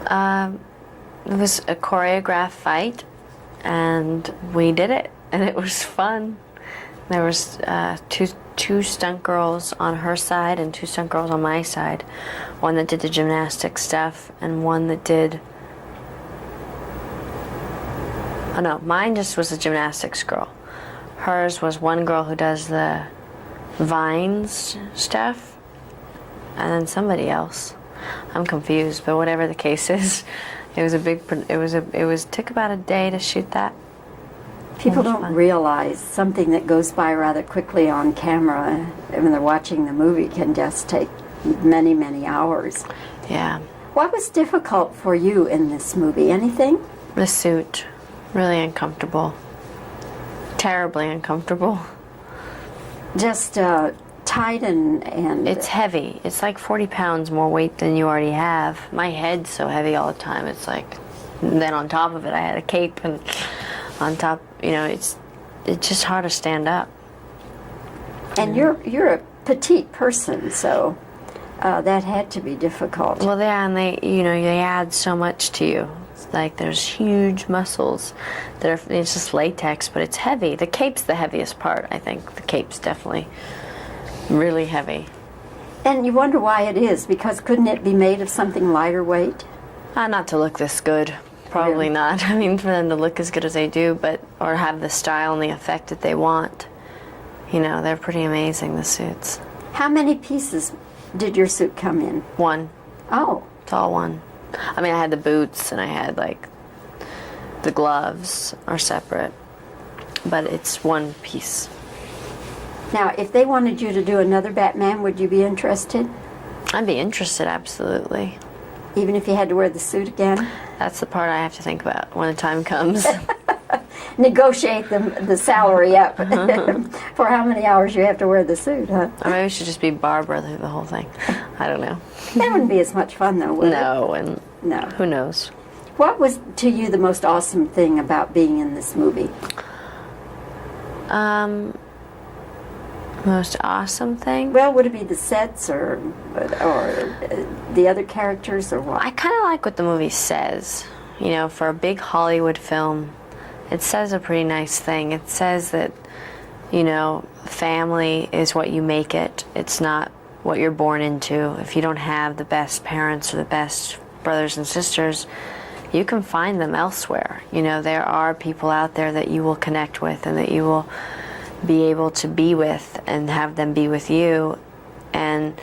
It was a choreographed fight, and we did it, and it was fun. There was two stunt girls on her side and 2 stunt girls on my side. One that did the gymnastic stuff and one that did... Oh no, mine just was a gymnastics girl. Hers was one girl who does the vines stuff, and then somebody else. I'm confused, but whatever the case is, It was a big. Took about a day to shoot that. People don't realize something that goes by rather quickly on camera when they're watching the movie can just take many, many hours. Yeah. What was difficult for you in this movie? Anything? The suit. Really uncomfortable. Terribly uncomfortable. Just tight and... It's heavy. It's like 40 pounds more weight than you already have. My head's so heavy all the time. It's like... Then on top of it, I had a cape, and on top, you know, it's just hard to stand up. And you're a petite person, so that had to be difficult. Well, yeah, and they add so much to you. It's like there's huge muscles that are, it's just latex, but it's heavy. The cape's the heaviest part, I think. The cape's definitely really heavy. And you wonder why it is, because couldn't it be made of something lighter weight? Not to look this good. Probably not. I mean, for them to look as good as they do, or have the style and the effect that they want. You know, they're pretty amazing, the suits. How many pieces did your suit come in? One. Oh. It's all one. I mean, I had the boots and I had, like, the gloves are separate, but it's one piece. Now, if they wanted you to do another Batman, would you be interested? I'd be interested, absolutely. Even if you had to wear the suit again? That's the part I have to think about when the time comes. Negotiate the salary up for how many hours you have to wear the suit, huh? Or maybe we should just be Barbara through the whole thing. I don't know. That wouldn't be as much fun, though, would it? No, and no. Who knows? What was, to you, the most awesome thing about being in this movie? Most awesome thing? Well, would it be the sets or the other characters or what? I kind of like what the movie says. You know, for a big Hollywood film, it says a pretty nice thing. It says that, you know, family is what you make it. It's not what you're born into. If you don't have the best parents or the best brothers and sisters, you can find them elsewhere. You know, there are people out there that you will connect with and that you will be able to be with and have them be with you and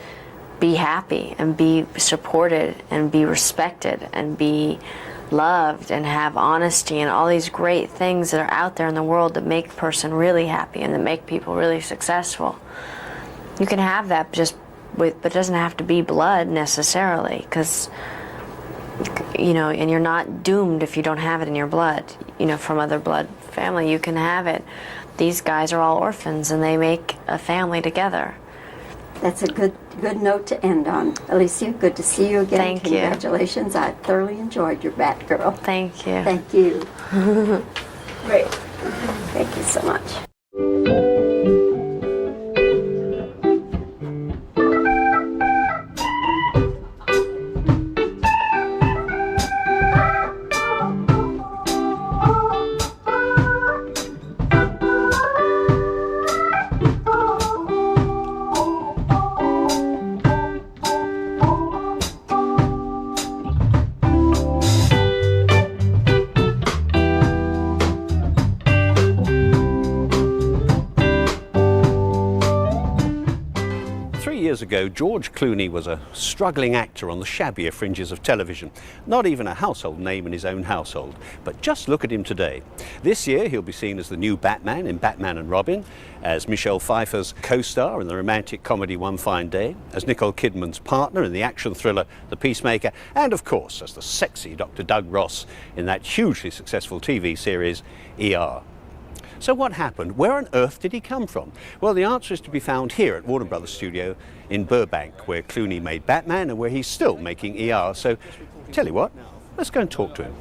be happy and be supported and be respected and be loved and have honesty and all these great things that are out there in the world that make a person really happy and that make people really successful. You can have that but it doesn't have to be blood necessarily, because, you know, and you're not doomed if you don't have it in your blood, you know, from other blood family. You can have it. These guys are all orphans and they make a family together. That's a good note to end on. Alicia, good to see you again. Thank you. Congratulations. I thoroughly enjoyed your Batgirl. Thank you. Thank you. Great. Thank you so much. 3 years ago, George Clooney was a struggling actor on the shabbier fringes of television. Not even a household name in his own household. But just look at him today. This year, he'll be seen as the new Batman in Batman and Robin, as Michelle Pfeiffer's co-star in the romantic comedy One Fine Day, as Nicole Kidman's partner in the action thriller The Peacemaker, and of course, as the sexy Dr. Doug Ross in that hugely successful TV series ER. So what happened? Where on earth did he come from? Well, the answer is to be found here at Warner Brothers Studio in Burbank, where Clooney made Batman and where he's still making ER. So, tell you what, let's go and talk to him.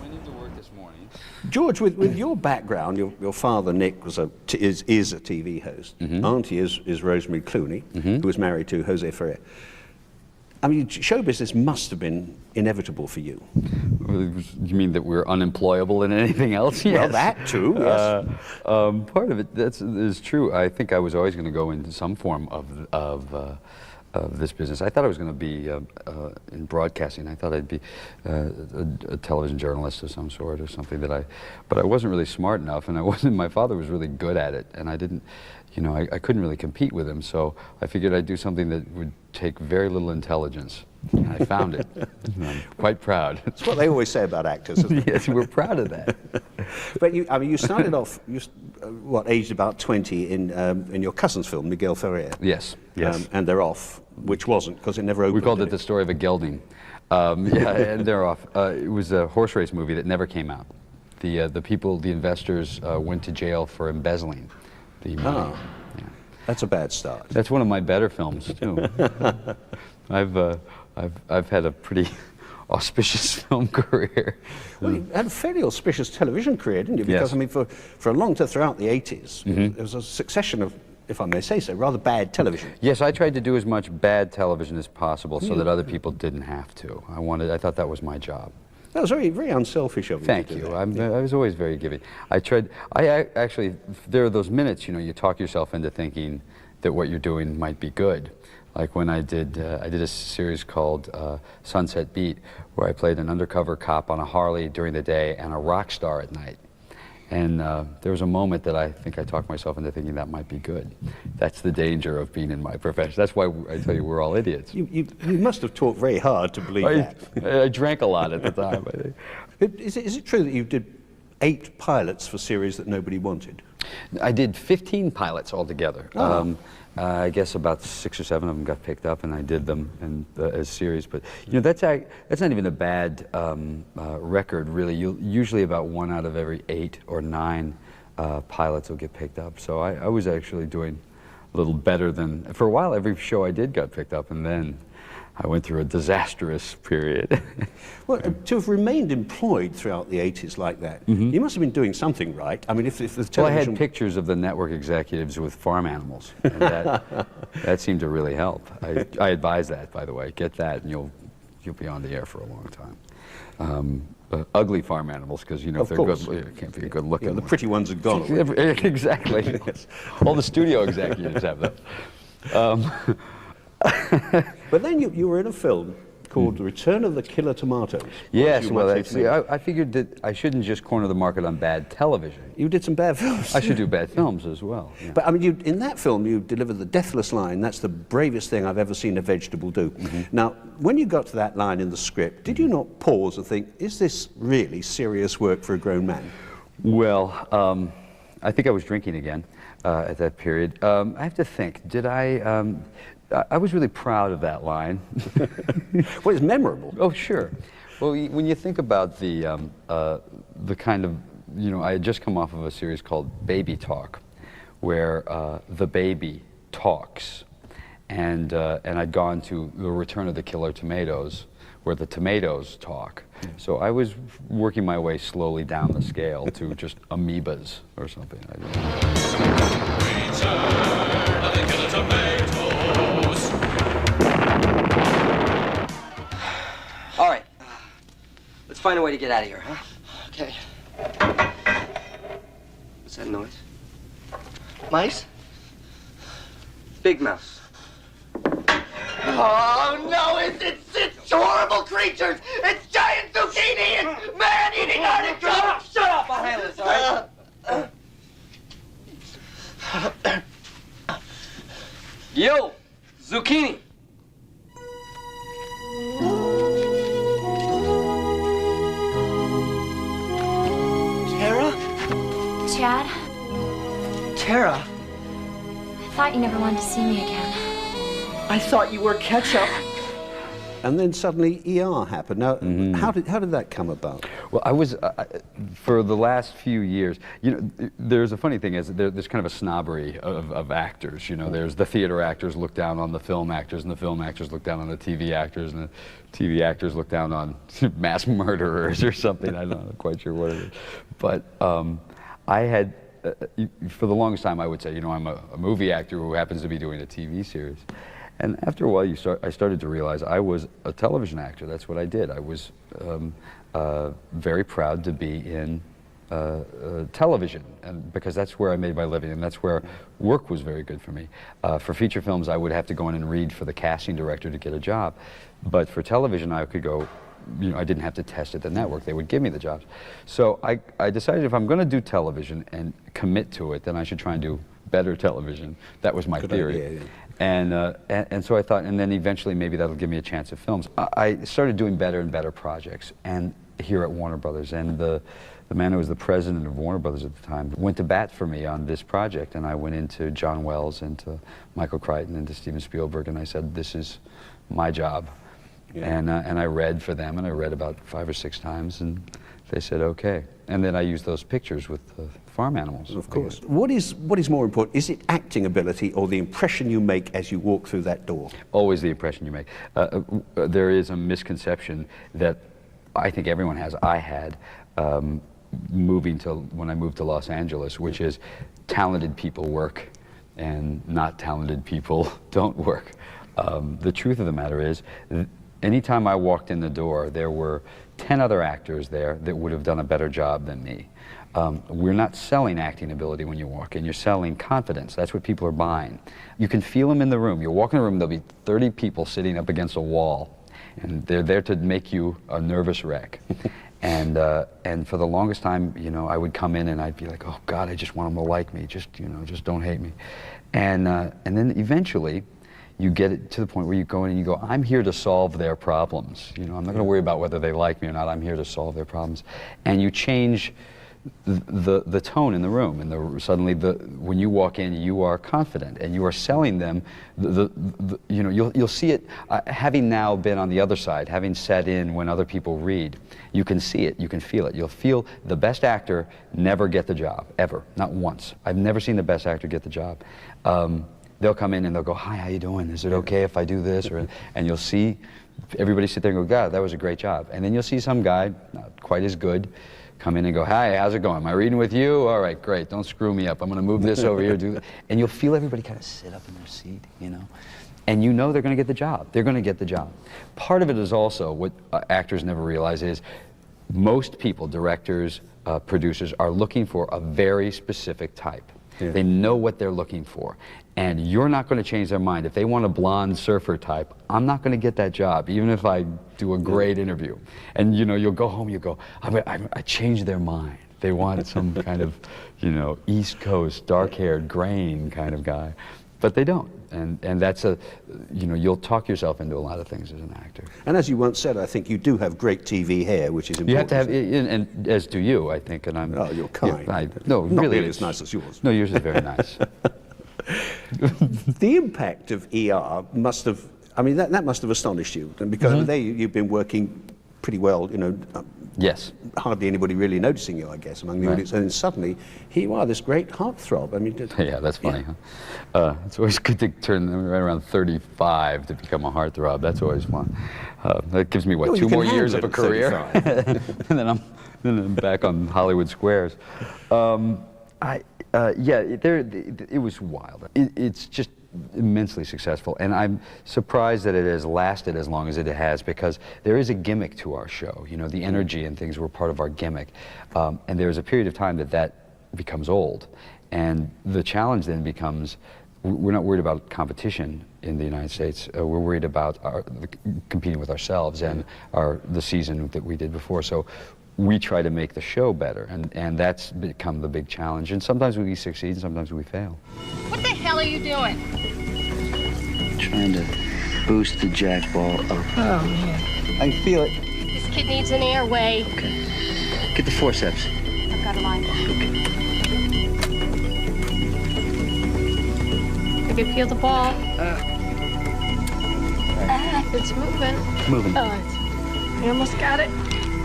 George, with your background, your father, Nick, is a TV host. Auntie is Rosemary Clooney, who was married to Jose Ferrer. I mean, show business must have been inevitable for you. You mean that we're unemployable in anything else? Yes. Well, that too, yes. Part of it is true. I think I was always going to go into some form of this business. I thought I was going to be in broadcasting. I thought I'd be a television journalist of some sort or something but I wasn't really smart enough, and my father was really good at it, and I didn't, I couldn't really compete with him, so I figured I'd do something that would take very little intelligence I found it. I'm quite proud. That's what they always say about actors, isn't it? Yes, we're proud of that. But you, I mean, you started off, aged about 20 in your cousin's film, Miguel Ferrer. Yes, yes. And They're Off, which wasn't, because it never opened. We called it The Story of a Gelding. Yeah, and They're Off. It was a horse race movie that never came out. The people, the investors, went to jail for embezzling the money. Oh, yeah. That's a bad start. That's one of my better films, too. I've had a pretty auspicious film career. Well, you had a fairly auspicious television career, didn't you? Because, yes. I mean, for a long time throughout the 80s, Mm-hmm. there was a succession of, if I may say so, rather bad television. Yes, I tried to do as much bad television as possible so that other people didn't have to. I thought that was my job. That was very, very unselfish of you. Thank you. I was always very giving. Actually, there are those minutes, you talk yourself into thinking that what you're doing might be good. Like when I did a series called Sunset Beat, where I played an undercover cop on a Harley during the day and a rock star at night. And there was a moment that I think I talked myself into thinking that might be good. That's the danger of being in my profession. That's why I tell you we're all idiots. You must have talked very hard to believe that. I drank a lot at the time, I think. Is it true that you did 8 pilots for series that nobody wanted? I did 15 pilots altogether. Oh. I guess about 6 or 7 of them got picked up, and I did them as series. But that's not even a bad record, really. Usually about 1 out of every 8 or 9 pilots will get picked up. So I was actually doing a little better than, for a while, every show I did got picked up, and then I went through a disastrous period. Well, to have remained employed throughout the 80s like that, you must have been doing something right. I mean, if the television... Well, I had pictures of the network executives with farm animals, and that seemed to really help. I advise that, by the way. Get that, and you'll be on the air for a long time. Ugly farm animals, because if they're good, it can't be a good looking. Yeah, the pretty ones are gone. Exactly. Yes. All the studio executives have them. But then you were in a film called The Return of the Killer Tomatoes. Yes, well, I figured that I shouldn't just corner the market on bad television. You did some bad films. I should do bad films as well. Yeah. But I mean, in that film, you delivered the deathless line, "That's the bravest thing I've ever seen a vegetable do." Now, when you got to that line in the script, did you not pause and think, is this really serious work for a grown man? Well, I think I was drinking again at that period. I have to think, did I was really proud of that line. Well, it's memorable. Oh, sure. Well, when you think about the kind of, I had just come off of a series called Baby Talk, where the baby talks, and I'd gone to The Return of the Killer Tomatoes, where the tomatoes talk. So I was working my way slowly down the scale to just amoebas or something. Return of the Killer Tomatoes. All right. Let's find a way to get out of here, huh? Okay. What's that noise? Mice? Big mouse. Oh, no, it's horrible creatures! It's giant zucchini and man-eating artichokes! Shut up! I'll handle this, all right? Yo, zucchini! Tara? Chad, Tara, I thought you never wanted to see me again. I thought you were ketchup. And then suddenly ER happened. Now, how did that come about? Well, I was, for the last few years, there's a funny thing is there's kind of a snobbery of actors. There's the theater actors look down on the film actors, and the film actors look down on the TV actors, and the TV actors look down on mass murderers or something. I'm not quite sure what it is. But I had, for the longest time, I would say, I'm a movie actor who happens to be doing a TV series. And after a while, I started to realize I was a television actor. That's what I did. I was very proud to be in television, and because that's where I made my living, and that's where work was very good for me. For feature films, I would have to go in and read for the casting director to get a job. But for television, I could go, I didn't have to test at the network. They would give me the jobs. So I decided if I'm going to do television and commit to it, then I should try and do better television. That was my theory. Idea, yeah. And so I thought, and then eventually maybe that'll give me a chance at films. I started doing better and better projects, and here at Warner Brothers, and the man who was the president of Warner Brothers at the time went to bat for me on this project, and I went into John Wells and to Michael Crichton and to Steven Spielberg, and I said, this is my job. Yeah. And I read for them, and I read about 5 or 6 times, and they said, okay. And then I used those pictures with the farm animals. Of course. What is more important? Is it acting ability or the impression you make as you walk through that door? Always the impression you make. There is a misconception that I think everyone has. I had when I moved to Los Angeles, which is talented people work and not talented people don't work. The truth of the matter is, anytime I walked in the door, there were 10 other actors there that would have done a better job than me. We're not selling acting ability when you walk in, you're selling confidence. That's what people are buying. You can feel them in the room. You walk in a room, there'll be 30 people sitting up against a wall, and they're there to make you a nervous wreck. And for the longest time, you know, I would come in and I'd be like, oh God, I just want them to like me, just, you know, just don't hate me. And then eventually, you get it to the point where you go in and you go, I'm here to solve their problems. You know, I'm not going to worry about whether they like me or not. I'm here to solve their problems. And you change the tone in the room, and suddenly when you walk in, you are confident and you are selling them. You know, you'll see it. Having now been on the other side, having sat in when other people read, you can see it. You can feel it. You'll feel the best actor never get the job ever, not once. I've never seen the best actor get the job. They'll come in and they'll go, hi, how you doing? Is it okay if I do this? And you'll see everybody sit there and go, God, that was a great job. And then you'll see some guy, not quite as good, come in and go, hi, how's it going? Am I reading with you? All right, great, don't screw me up. I'm gonna move this over here, do that. And you'll feel everybody kind of sit up in their seat, you know? And you know they're gonna get the job. They're gonna get the job. Part of it is also, what actors never realize is, most people, directors, producers, are looking for a very specific type. Yeah. They know what they're looking for. And you're not going to change their mind. If they want a blonde surfer type, I'm not going to get that job, even if I do a great interview. And you know, you'll go home, you go, I changed their mind. They want some kind of, you know, East Coast, dark-haired, grain kind of guy. But they don't. And that's you know, you'll talk yourself into a lot of things as an actor. And as you once said, I think you do have great TV hair, which is important. You have to have, and as do you, I think, and I'm... Oh, you're kind. Yeah, no, not really as nice as yours. No, yours is very nice. The impact of ER must have, I mean, that must have astonished you, and because you've been working pretty well, you know. Yes. Hardly anybody really noticing you, I guess, among the audience, and then suddenly, here you are, this great heartthrob. I mean, yeah, that's funny. Huh? It's always good to turn right around 35 to become a heartthrob. That's always fun. That gives me what, 2 more years of a career, and then I'm back on Hollywood squares. Yeah, it was wild. It's just immensely successful, and I'm surprised that it has lasted as long as it has, because there is a gimmick to our show. You know, the energy and things were part of our gimmick, and there's a period of time that becomes old, and the challenge then becomes, we're not worried about competition in the United States. We're worried about competing with ourselves and the season that we did before. So we try to make the show better, and that's become the big challenge. And sometimes we succeed, and sometimes we fail. What the hell are you doing? Trying to boost the jackball up. Oh, man. I can feel it. This kid needs an airway. Okay. Get the forceps. I've got a line. Okay. I can feel the ball. It's moving. It's moving. Oh, I almost got it.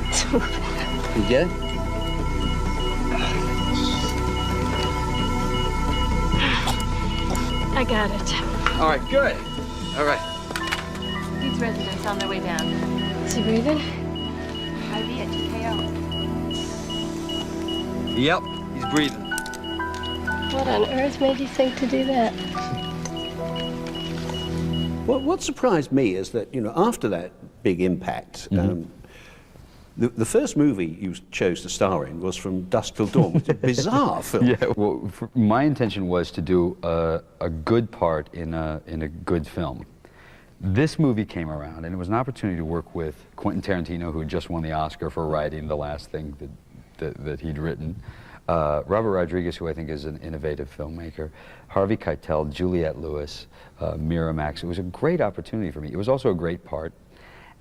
It's moving. You get it? I got it. All right, good. All right. These residents on their way down. Is he breathing? IV at TKO. Yep, he's breathing. What on earth made you think to do that? Well, what surprised me is that, you know, after that big impact, the first movie you chose to star in was From Dusk Till Dawn, which is a bizarre film. Yeah, well, my intention was to do a good part in a good film. This movie came around, and it was an opportunity to work with Quentin Tarantino, who had just won the Oscar for writing the last thing that he'd written. Robert Rodriguez, who I think is an innovative filmmaker, Harvey Keitel, Juliette Lewis, Miramax. It was a great opportunity for me. It was also a great part,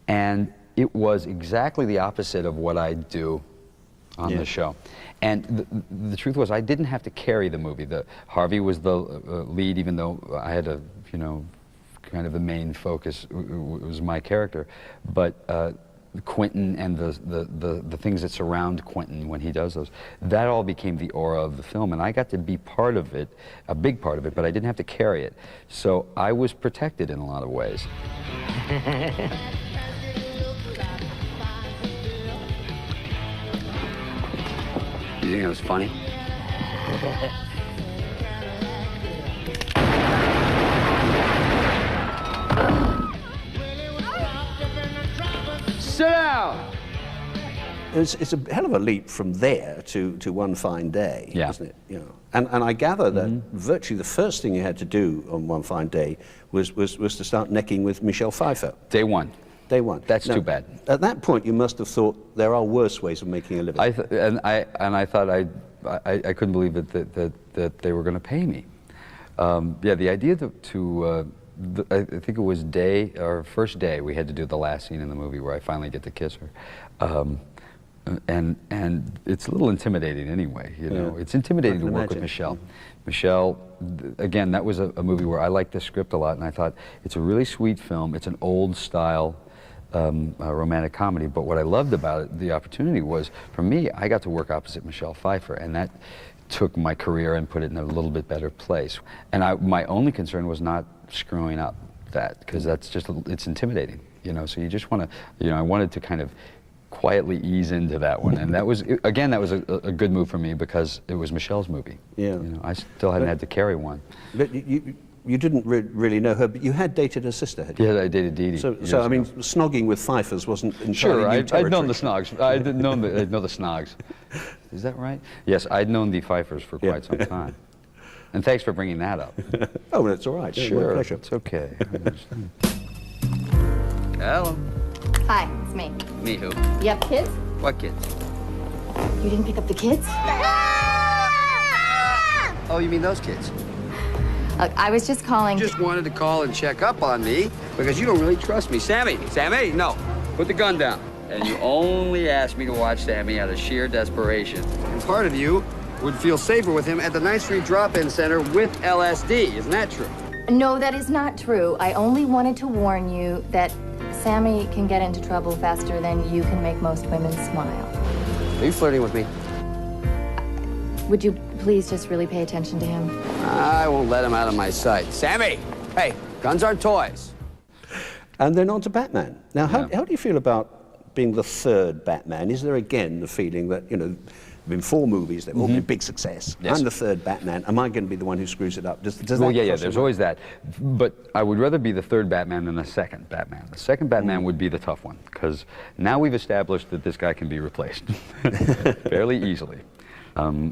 and it was exactly the opposite of what I do on the show. And the truth was, I didn't have to carry the movie. Harvey was the lead, even though I had a, you know, kind of the main focus was my character. But Quentin and the things that surround Quentin when he does those, that all became the aura of the film, and I got to be part of it, a big part of it, but I didn't have to carry it. So I was protected in a lot of ways. You think it was funny? Sit down! It's a hell of a leap from there to One Fine Day, isn't it? You know, and I gather that virtually the first thing you had to do on One Fine Day was to start necking with Michelle Pfeiffer. Day one. Day one. That's now, too bad. At that point, you must have thought there are worse ways of making a living. I thought I couldn't believe that they were going to pay me. Yeah, the idea I think it was our first day, we had to do the last scene in the movie where I finally get to kiss her. And it's a little intimidating anyway, you know. It's intimidating to work with Michelle. Michelle, again, that was a movie where I liked the script a lot, and I thought, it's a really sweet film. It's an old style romantic comedy, but what I loved about it, the opportunity was, for me, I got to work opposite Michelle Pfeiffer, and that took my career and put it in a little bit better place. And my only concern was not screwing up that, because that's just, it's intimidating, you know, so you just want to, you know, I wanted to kind of quietly ease into that one, and that was, again, that was a good move for me because it was Michelle's movie. Yeah. You know, I still hadn't had to carry one. But you didn't really know her, but you had dated her sister, had you? Yeah, I dated Dee Dee. So I mean, snogging with Pfeiffers wasn't entirely sure, new territory. I'd known the Snogs. I'd know the Snogs. Is that right? Yes, I'd known the Pfeiffers for quite some time. And thanks for bringing that up. Oh, that's all right. Sure, My pleasure. it's okay. Hello. Hi, it's me. Me who? You have kids? What kids? You didn't pick up the kids? Oh, you mean those kids? Look, I was just calling. Just wanted to call and check up on me because you don't really trust me. Sammy, no, put the gun down. And you only asked me to watch Sammy out of sheer desperation. And part of you would feel safer with him at the 9th Street Drop-In Center with LSD. Isn't that true? No, that is not true. I only wanted to warn you that Sammy can get into trouble faster than you can make most women smile. Are you flirting with me? Would you please just really pay attention to him? I won't let him out of my sight. Sammy! Hey, guns aren't toys. And then on to Batman. Now, how do you feel about being the third Batman? Is there again the feeling that, you know, there have been 4 movies, they've all been a big success. Yes. I'm the third Batman. Am I going to be the one who screws it up? Does Well, that yeah, cross there's your always that. But I would rather be the third Batman than the second Batman. The second Batman would be the tough one, because now we've established that this guy can be replaced fairly easily. I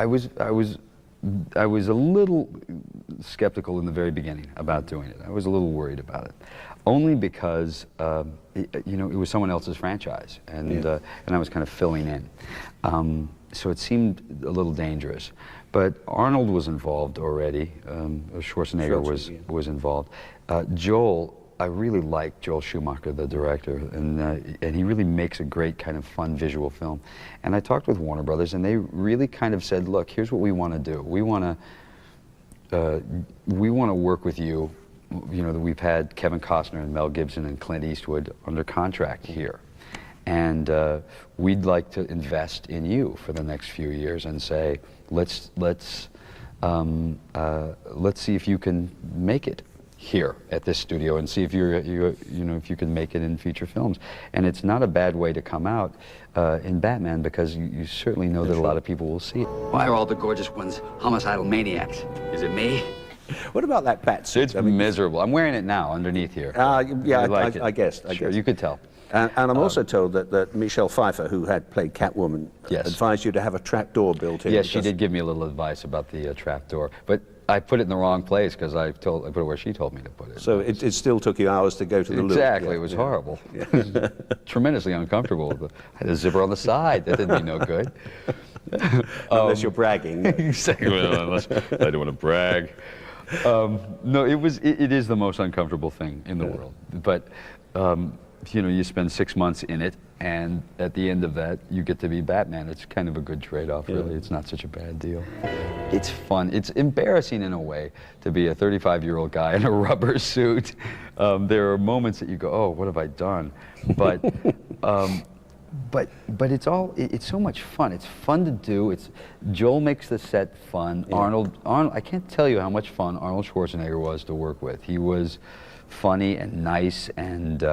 was a little skeptical in the very beginning about doing it. I was a little worried about it, only because you know, it was someone else's franchise, and I was kind of filling in. So it seemed a little dangerous. But Arnold was involved already. Schwarzenegger was involved. Joel. I really like Joel Schumacher, the director, and he really makes a great kind of fun visual film. And I talked with Warner Brothers, and they really kind of said, look, here's what we want to do. We want to work with you. You know, we've had Kevin Costner and Mel Gibson and Clint Eastwood under contract here. And we'd like to invest in you for the next few years and say, let's see if you can make it here at this studio and see if you know, if you can make it in feature films. And it's not a bad way to come out in Batman, because you certainly know that a lot of people will see it. Why are all the gorgeous ones homicidal maniacs? Is it me? What about that bat suit? It's miserable. I'm wearing it now underneath here. Yeah, like I guessed. Sure, you could tell. And I'm also told that Michelle Pfeiffer, who had played Catwoman, advised you to have a trap door built in. Yes, she did give me a little advice about the trap door. But I put it in the wrong place because I put it where she told me to put it. So it still took you hours to go to the loo. Exactly, it was horrible. Tremendously uncomfortable. I had a zipper on the side. That didn't mean no good. Unless you're bragging. Exactly. Well, unless I don't want to brag. No, it is the most uncomfortable thing in the world. But you know, you spend 6 months in it, and at the end of that, you get to be Batman. It's kind of a good trade-off, really. It's not such a bad deal. It's fun. It's embarrassing in a way to be a 35-year-old guy in a rubber suit. There are moments that you go, oh, what have I done? But but it's so much fun. It's fun to do. Joel makes the set fun. Yeah. Arnold, I can't tell you how much fun Arnold Schwarzenegger was to work with. He was funny and nice and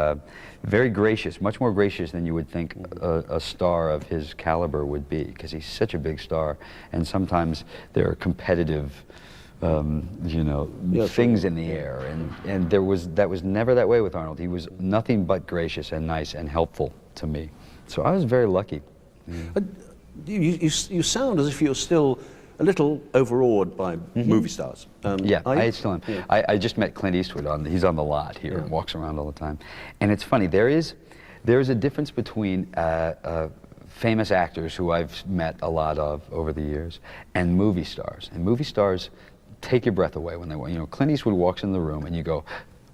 very gracious, much more gracious than you would think a star of his caliber would be, because he's such a big star. And sometimes there are competitive, you know, things in the air, and that was never that way with Arnold. He was nothing but gracious and nice and helpful to me. So I was very lucky. You sound as if you're still a little overawed by movie stars. Yeah, I still am. Yeah. I just met Clint Eastwood. He's on the lot here and walks around all the time. And it's funny, there is a difference between famous actors who I've met a lot of over the years and movie stars. And movie stars take your breath away when they walk. You know, Clint Eastwood walks in the room and you go,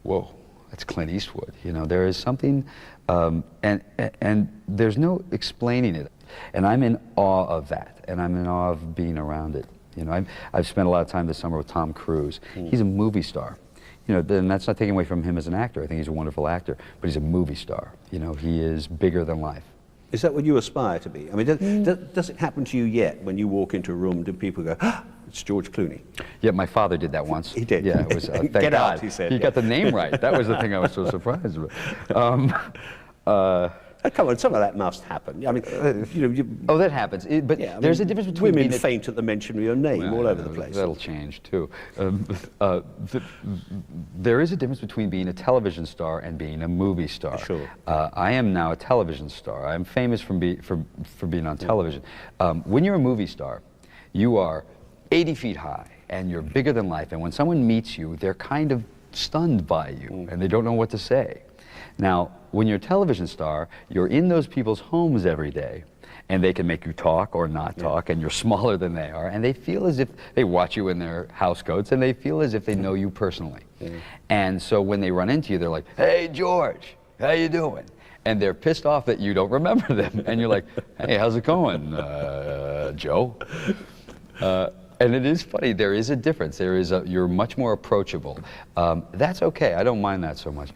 whoa, that's Clint Eastwood. You know, there is something, and there's no explaining it. And I'm in awe of that, and I'm in awe of being around it. You know, I've spent a lot of time this summer with Tom Cruise. He's a movie star. You know, and that's not taking away from him as an actor. I think he's a wonderful actor, but he's a movie star. You know, he is bigger than life. Is that what you aspire to be? I mean, does it happen to you yet when you walk into a room? Do people go, ah, it's George Clooney? Yeah, my father did that once. He did? Yeah, it was, thank Get God. out, he said. He got the name right. That was the thing I was so surprised about. Come on, some of that must happen. I mean, you know, oh, that happens. But yeah, I there's mean, a difference between women being faint at the mention of your name all over the place. That'll change too. There is a difference between being a television star and being a movie star. Sure. I am now a television star. I'm famous for being on television. When you're a movie star, you are 80 feet high and you're bigger than life. And when someone meets you, they're kind of stunned by you and they don't know what to say. Now, when you're a television star, you're in those people's homes every day, and they can make you talk or not talk, and you're smaller than they are, and they feel as if they watch you in their house coats, and they feel as if they know you personally. And so when they run into you, they're like, hey, George, how you doing? And they're pissed off that you don't remember them, and you're like, hey, how's it going, Joe? And it is funny, there is a difference. You're much more approachable. That's okay, I don't mind that so much.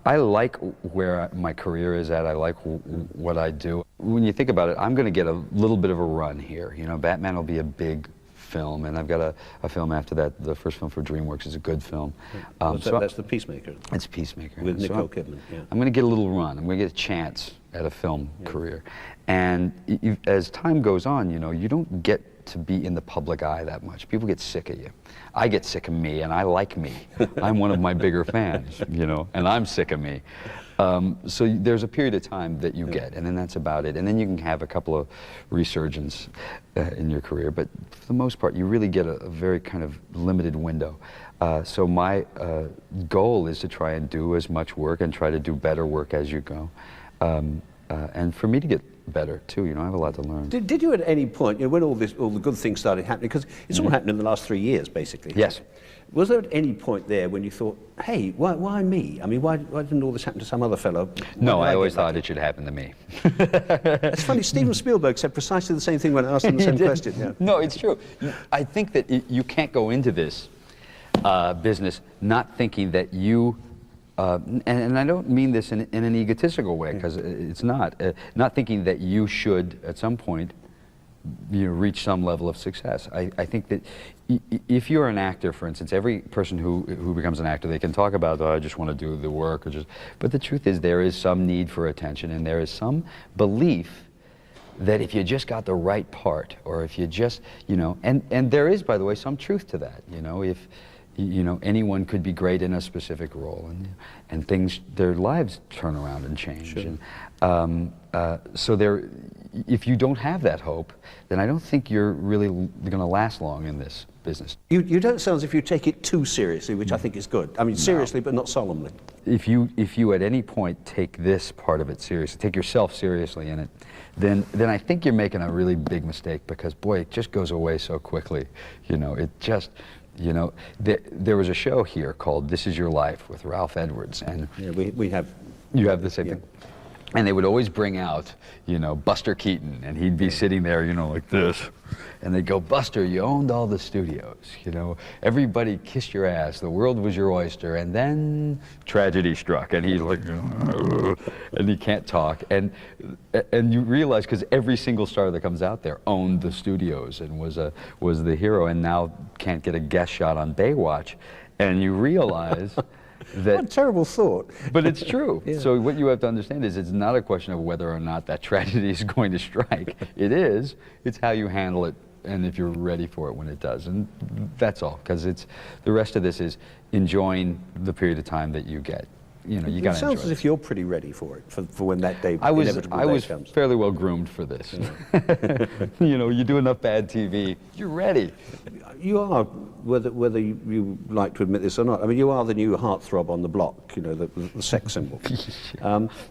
I like where my career is at, I like what I do. When you think about it, I'm gonna get a little bit of a run here. You know, Batman will be a big film, and I've got a film after that. The first film for DreamWorks is a good film. That's The Peacemaker. It's Peacemaker. With Nicole Kidman, yeah. I'm gonna get a little run, I'm gonna get a chance at a film career. And as time goes on, you know, you don't get to be in the public eye that much. People get sick of you. I get sick of me, and I like me. I'm one of my bigger fans, you know, and I'm sick of me. So there's a period of time that you get, and then that's about it. And then you can have a couple of resurgence in your career, but for the most part, you really get a very kind of limited window. So my goal is to try and do as much work and try to do better work as you go. And for me to get better too, you know, I have a lot to learn. Did you at any point, you know, when all the good things started happening, because it's all happened in the last 3 years, basically. Yes. Was there at any point there when you thought, hey, why me? I mean, why didn't all this happen to some other fellow? No, I always thought it should happen to me. It's funny, Steven Spielberg said precisely the same thing when I asked him the same question. Yeah. No, it's true. I think that you can't go into this business not thinking that you and I don't mean this in an egotistical way, because it's not. Not thinking that you should, at some point, you know, reach some level of success. I think that if you're an actor, for instance, every person who becomes an actor, they can talk about, oh, I just want to do the work, but the truth is there is some need for attention, and there is some belief that if you just got the right part, or if you just, you know, and there is, by the way, some truth to that, you know, if you know, anyone could be great in a specific role, and things, their lives turn around and change. Sure. And so if you don't have that hope, then I don't think you're really going to last long in this business. You don't sound as if you take it too seriously, which I think is good. I mean, seriously, but not solemnly. If you at any point take this part of it seriously, take yourself seriously in it, then I think you're making a really big mistake, because boy, it just goes away so quickly. You know, it just, you know, there was a show here called This Is Your Life with Ralph Edwards, and yeah, we have. You have the same thing. And they would always bring out, you know, Buster Keaton, and he'd be sitting there, you know, like this. And they'd go, Buster, you owned all the studios, you know, everybody kissed your ass, the world was your oyster, and then tragedy struck, and he's like, and he can't talk. And you realize, because every single star that comes out there owned the studios and was the hero, and now can't get a guest shot on Baywatch. And you realize that, what a terrible thought. But it's true. Yeah. So what you have to understand is it's not a question of whether or not that tragedy is going to strike. It's how you handle it and if you're ready for it when it does. And that's all, because the rest of this is enjoying the period of time that you get. You know, you got to enjoy it. It sounds as if you're pretty ready for it, for when that day, I was comes. fairly well groomed for this. Yeah. You know, you do enough bad TV, you're ready. You are, whether you like to admit this or not, I mean, you are the new heartthrob on the block, you know, the sex symbol.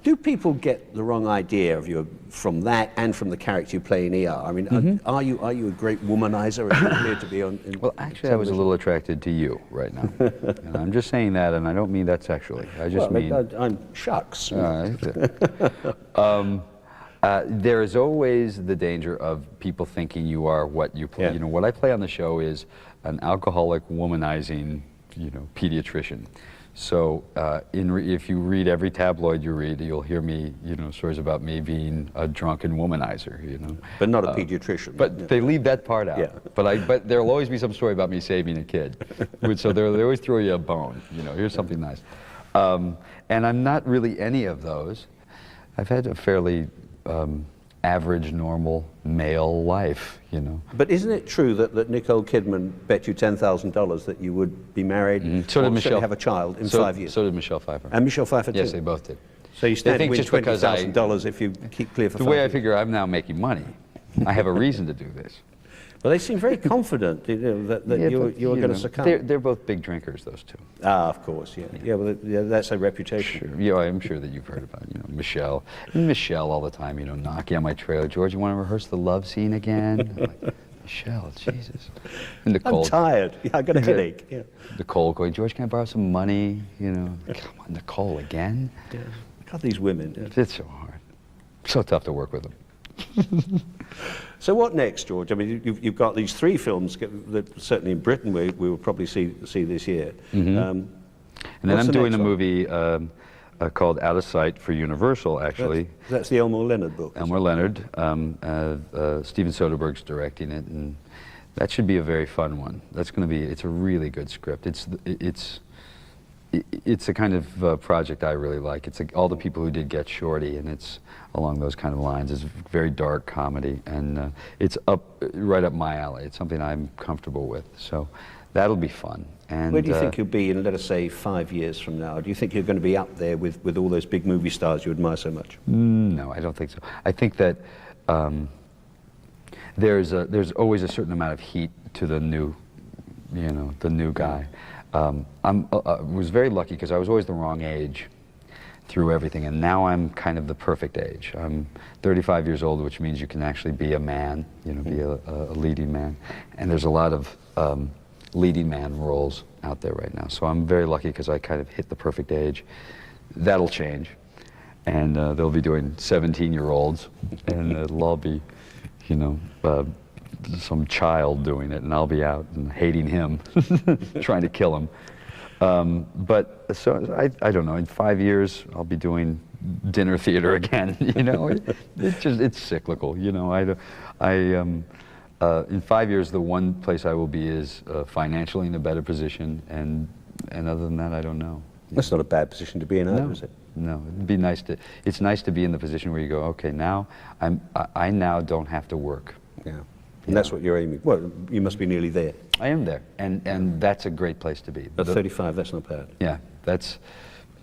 Do people get the wrong idea of you from that and from the character you play in ER? I mean, are you a great womanizer, as you appear to be on? Well, actually, I was a little attracted to you right now. And I'm just saying that, and I don't mean that sexually. I just mean... I'm shucks. There is always the danger of people thinking you are what you play. Yeah. You know, what I play on the show is an alcoholic, womanizing, you know, pediatrician. So if you read every tabloid you read, you'll hear me, you know, stories about me being a drunken womanizer, you know. But not a pediatrician. But they leave that part out. Yeah. But there'll always be some story about me saving a kid. So they always throw you a bone, you know, here's something nice. And I'm not really any of those. I've had a fairly average, normal male life, you know. But isn't it true that Nicole Kidman bet you $10,000 that you would be married so did or Michelle, have a child in 5 years? So did Michelle Pfeiffer. And Michelle Pfeiffer too? Yes, they both did. So you stand to win just because $20,000 if you keep clear for 5 years. The way I years. figure I'm now making money, I have a reason to do this. Well, they seem very confident, you know, that you're going to succumb. They're both big drinkers, those two. Ah, of course, yeah. Yeah, well, that's a reputation. Sure. Yeah, I'm sure that you've heard about, you know, Michelle. And Michelle all the time, you know, knocking on my trailer. George, you want to rehearse the love scene again? I'm like, Michelle, Jesus. And Nicole, I'm tired. Yeah, I got a headache. Yeah. Nicole going, George, can I borrow some money? You know, come on, Nicole, again? Yeah. God, these women. Yeah. It's so hard. So tough to work with them. So what next, George? I mean, you've got these 3 films that certainly in Britain we will probably see this year. And then I'm doing a movie called Out of Sight for Universal, actually. That's the Elmore Leonard book. Elmore Leonard. Steven Soderbergh's directing it, and that should be a very fun one. That's going to be, it's a really good script. It's a kind of project I really like. It's all the people who did Get Shorty, and it's along those kind of lines. It's a very dark comedy, and it's right up my alley. It's something I'm comfortable with, so that'll be fun. And where do you think you'll be in, let us say, 5 years from now? Do you think you're going to be up there with all those big movie stars you admire so much? No, I don't think so. I think that there's always a certain amount of heat to the new, you know, the new guy. I was very lucky because I was always the wrong age through everything, and now I'm kind of the perfect age. I'm 35 years old, which means you can actually be a man, you know, be a leading man. And there's a lot of leading man roles out there right now. So I'm very lucky because I kind of hit the perfect age. That'll change, and they'll be doing 17-year-olds, and it'll all be, you know, some child doing it, and I'll be out and hating him, trying to kill him. But so I don't know. In 5 years, I'll be doing dinner theater again. You know, it's cyclical. You know, in 5 years, the one place I will be is financially in a better position, and other than that, I don't know. That's not a bad position to be in, either, is it? No, it'd be nice to. It's nice to be in the position where you go, okay, now I now don't have to work. Yeah. And that's what you're aiming. Well, you must be nearly there. I am there, and that's a great place to be. At 35, that's not bad. Yeah, that's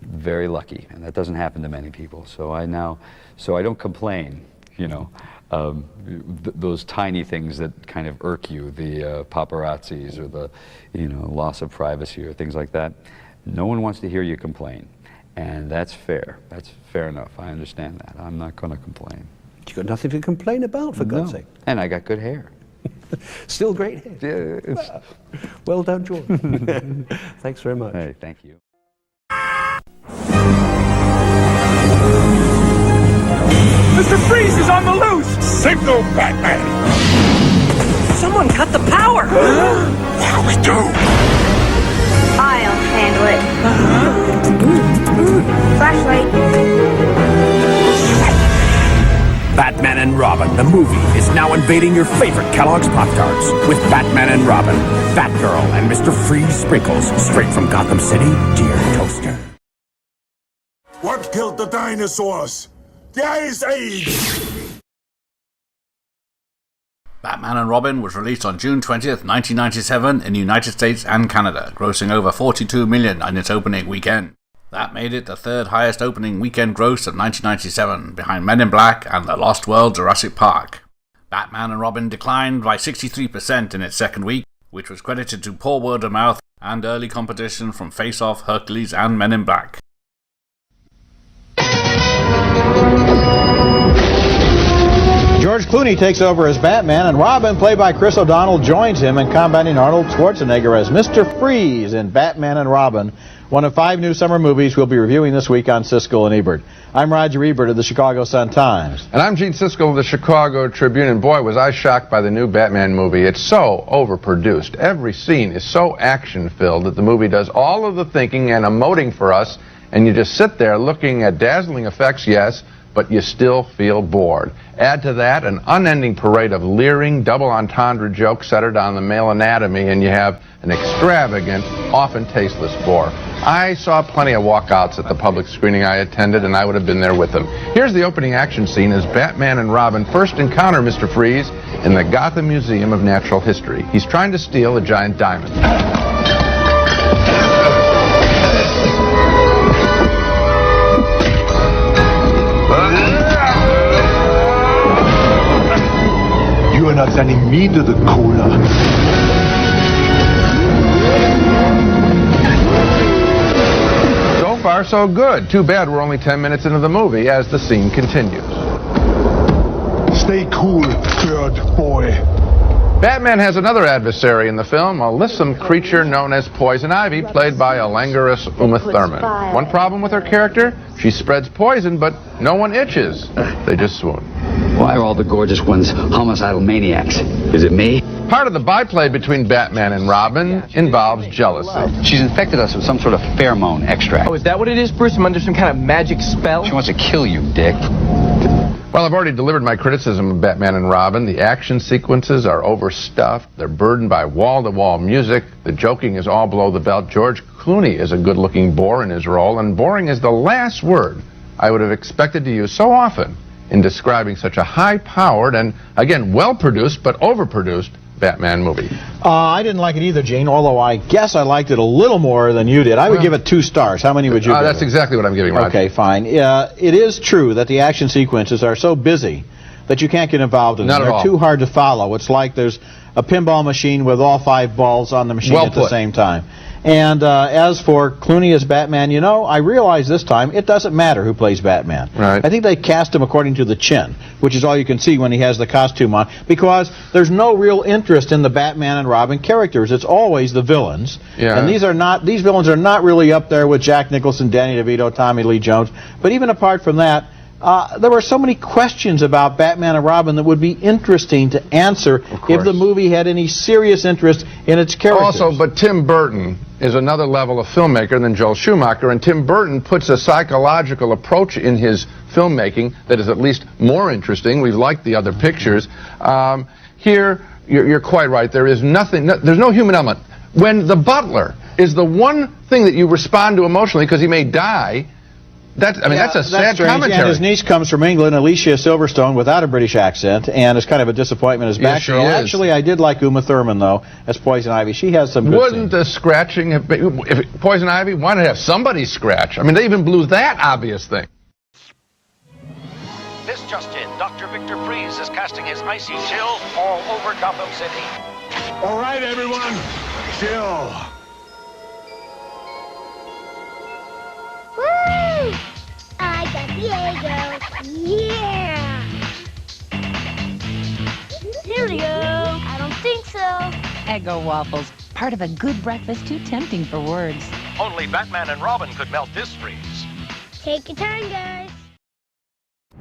very lucky, and that doesn't happen to many people. So I don't complain, you know. those tiny things that kind of irk you, the paparazzis or the, loss of privacy or things like that. No one wants to hear you complain, and that's fair. That's fair enough. I understand that. I'm not going to complain. You got nothing to complain about, for God's sake. And I got good hair. Still great hair. Yeah. Well done, George. Thanks very much. Hey, thank you. Mr. Freeze is on the loose! Signal, Batman! Someone cut the power! What do we do? I'll handle it. Flashlight. Batman and Robin, the movie, is now invading your favorite Kellogg's Pop-Tarts with Batman and Robin, Batgirl, and Mr. Freeze Sprinkles, straight from Gotham City to your toaster. What killed the dinosaurs? The Ice Age! Batman and Robin was released on June 20th, 1997 in the United States and Canada, grossing over $42 million in its opening weekend. That made it the third highest opening weekend gross of 1997, behind Men in Black and The Lost World Jurassic Park. Batman and Robin declined by 63% in its second week, which was credited to poor word of mouth and early competition from Face Off, Hercules and Men in Black. George Clooney takes over as Batman, and Robin, played by Chris O'Donnell, joins him in combating Arnold Schwarzenegger as Mr. Freeze in Batman and Robin, one of 5 new summer movies we'll be reviewing this week on Siskel and Ebert. I'm Roger Ebert of the Chicago Sun-Times. And I'm Gene Siskel of the Chicago Tribune, and boy, was I shocked by the new Batman movie. It's so overproduced. Every scene is so action-filled that the movie does all of the thinking and emoting for us, and you just sit there looking at dazzling effects, yes, but you still feel bored. Add to that an unending parade of leering, double entendre jokes centered on the male anatomy, and you have an extravagant, often tasteless bore. I saw plenty of walkouts at the public screening I attended, and I would have been there with them. Here's the opening action scene as Batman and Robin first encounter Mr. Freeze in the Gotham Museum of Natural History. He's trying to steal a giant diamond. You are not sending me to the cooler. So far, so good. Too bad we're only 10 minutes into the movie as the scene continues. Stay cool, bird boy. Batman has another adversary in the film, a lissome creature known as Poison Ivy, played by a languorous Uma Thurman. One problem with her character, she spreads poison, but no one itches. They just swoon. Why are all the gorgeous ones homicidal maniacs? Is it me? Part of the byplay between Batman and Robin involves jealousy. She's infected us with some sort of pheromone extract. Oh, is that what it is, Bruce? I'm under some kind of magic spell? She wants to kill you, Dick. Well, I've already delivered my criticism of Batman and Robin. The action sequences are overstuffed. They're burdened by wall-to-wall music. The joking is all below the belt. George Clooney is a good-looking bore in his role, and boring is the last word I would have expected to use so often in describing such a high-powered and, again, well-produced but overproduced Batman movie. I didn't like it either, Gene, although I guess I liked it a little more than you did. I would give it 2 stars. How many would you give That's it? exactly what I'm giving, Roger. Okay, fine. It is true that the action sequences are so busy that you can't get involved in them. Not at all. They're too hard to follow. It's like there's a pinball machine with all 5 balls on the machine at the same time. And as for Clooney as Batman, you know, I realize this time it doesn't matter who plays Batman. Right. I think they cast him according to the chin, which is all you can see when he has the costume on, because there's no real interest in the Batman and Robin characters. It's always the villains. Yeah. And these villains are not really up there with Jack Nicholson, Danny DeVito, Tommy Lee Jones. But even apart from that, there were so many questions about Batman and Robin that would be interesting to answer if the movie had any serious interest in its characters. Also, but Tim Burton is another level of filmmaker than Joel Schumacher, and Tim Burton puts a psychological approach in his filmmaking that is at least more interesting. We've liked the other pictures. Here, you're quite right. There is nothing, there's no human element. When the butler is the one thing that you respond to emotionally because he may die, that's a sad commentary. And his niece comes from England, Alicia Silverstone, without a British accent, and it's kind of a disappointment as Batgirl. Actually, I did like Uma Thurman, though, as Poison Ivy. She has some good Wouldn't the scratching have been... If Poison Ivy, why not have somebody scratch? I mean, they even blew that obvious thing. Mr. just in, Dr. Victor Freeze is casting his icy chill all over Gotham City. All right, everyone, chill. Woo! I got Diego. Yeah! Cheerio! I don't think so. Eggo waffles, part of a good breakfast too tempting for words. Only Batman and Robin could melt this freeze. Take your time, guys.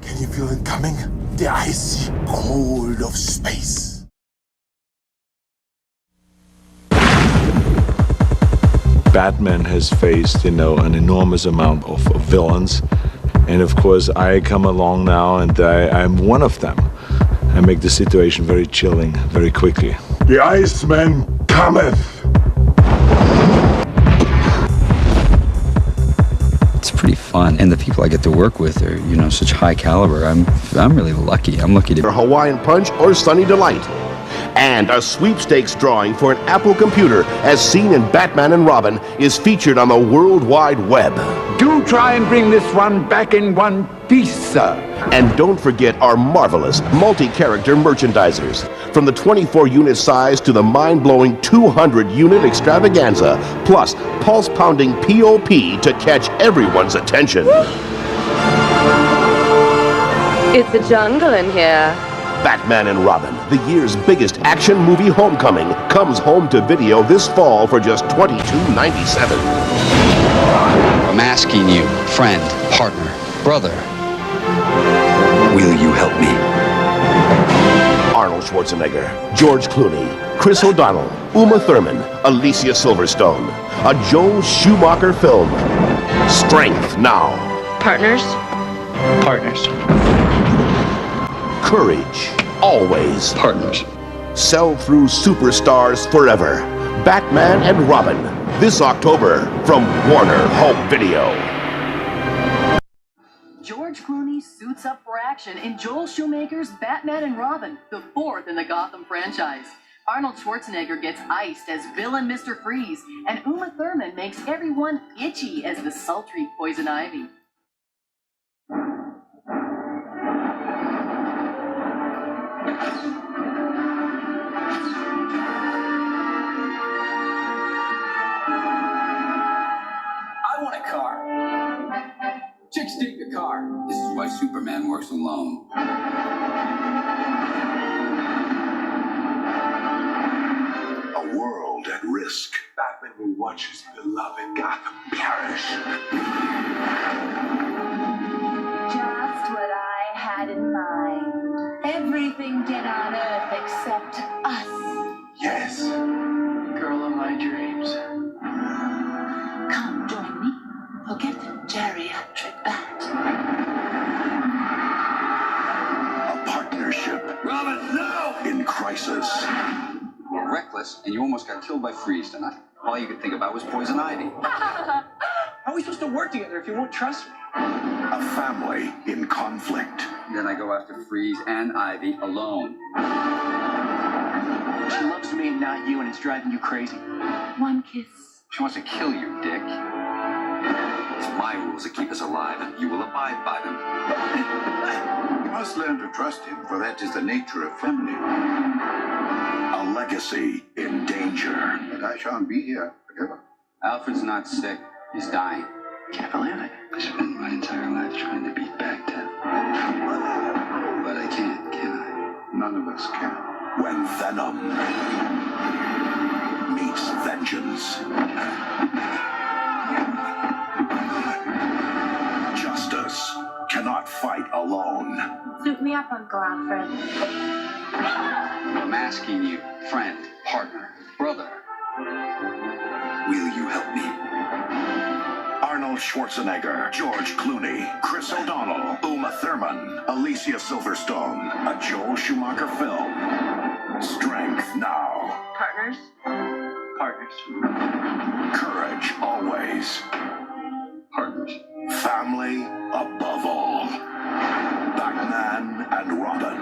Can you feel it coming? The icy cold of space. Batman has faced, an enormous amount of villains. And of course, I come along now and I'm one of them. I make the situation very chilling, very quickly. The Iceman cometh! It's pretty fun, and the people I get to work with are, such high caliber. I'm really lucky. I'm lucky to. Hawaiian Punch or Sunny Delight. And a sweepstakes drawing for an Apple computer, as seen in Batman and Robin, is featured on the World Wide Web. Do try and bring this one back in one piece, sir. And don't forget our marvelous multi-character merchandisers. From the 24-unit size to the mind-blowing 200-unit extravaganza, plus pulse-pounding POP to catch everyone's attention. It's a jungle in here. Batman and Robin, the year's biggest action movie homecoming, comes home to video this fall for just $22.97. I'm asking you, friend, partner, brother. Will you help me? Arnold Schwarzenegger, George Clooney, Chris O'Donnell, Uma Thurman, Alicia Silverstone. A Joel Schumacher film. Strength now. Partners? Partners. Courage, always. Partners. Sell through superstars forever. Batman and Robin, this October from Warner Home Video. George Clooney suits up for action in Joel Schumacher's Batman and Robin, the fourth in the Gotham franchise. Arnold Schwarzenegger gets iced as villain Mr. Freeze, and Uma Thurman makes everyone itchy as the sultry Poison Ivy. I want a car. Chicks dig the car. This is why Superman works alone. A world at risk. Batman will watch his beloved Gotham perish. Just what I had in mind. Everything dead on Earth except us. Yes. Girl of my dreams. Come join me. Forget the geriatric bat. A partnership. Robin, no! In crisis. You're reckless, and you almost got killed by Freeze tonight. All you could think about was Poison Ivy. How are we supposed to work together if you won't trust me? A family in conflict. Then I go after Freeze and Ivy alone. She loves me and not you, and it's driving you crazy. One kiss. She wants to kill you, Dick. It's my rules that keep us alive, and you will abide by them. You must learn to trust him, for that is the nature of family. A legacy in danger. But I shan't be here forever. Alfred's not sick. He's dying. Can't believe it. I spent my entire life trying to beat Baghdad. But I can't, can I? None of us can. When Venom meets vengeance. Justice cannot fight alone. Suit me up, Uncle Alfred. I'm asking you, friend, partner, brother. Will you help me? Arnold Schwarzenegger, George Clooney, Chris O'Donnell, Uma Thurman, Alicia Silverstone. A Joel Schumacher film. Strength now. Partners? Partners. Courage always. Partners. Family above all. Batman and Robin.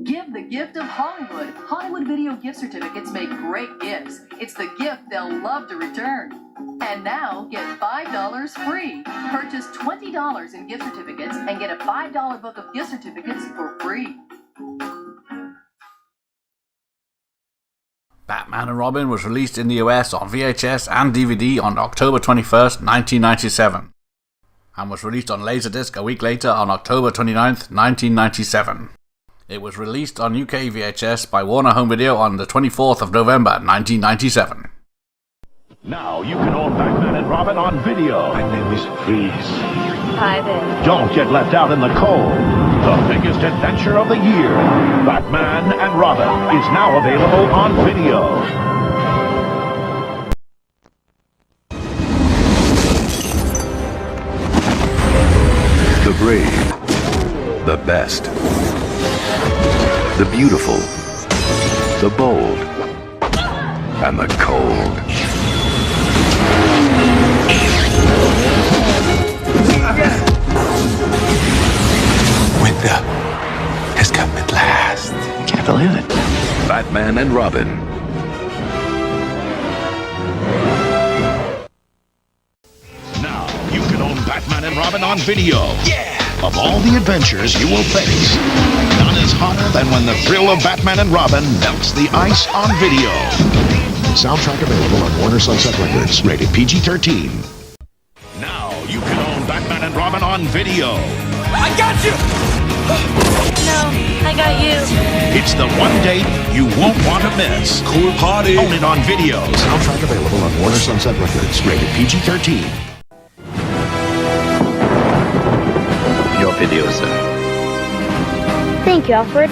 Give the gift of Hollywood. Hollywood Video gift certificates make great gifts. It's the gift they'll love to return. And now get $5 free. Purchase $20 in gift certificates and get a $5 book of gift certificates for free. Batman and Robin was released in the US on VHS and DVD on October 21st, 1997, and was released on Laserdisc a week later on October 29th, 1997. It was released on UK VHS by Warner Home Video on the 24th of November, 1997. Now you can own Batman and Robin on video. My name is Freeze. Hi there. Don't get left out in the cold. The biggest adventure of the year, Batman and Robin, is now available on video. The brave, the best, the beautiful, the bold, and the cold. Winter has come at last. Can't believe it. Batman and Robin. Now you can own Batman and Robin on video. Yeah! Of all the adventures you will face, none is hotter than when the thrill of Batman and Robin melts the ice on video. Soundtrack available on Warner Sunset Records, rated PG-13. Now you can own Batman and Robin on video. I got you! No, I got you. It's the one date you won't want to miss. Cool party. Own it on video. Soundtrack available on Warner Sunset Records, rated PG-13. Your video, sir. Thank you, Alfred.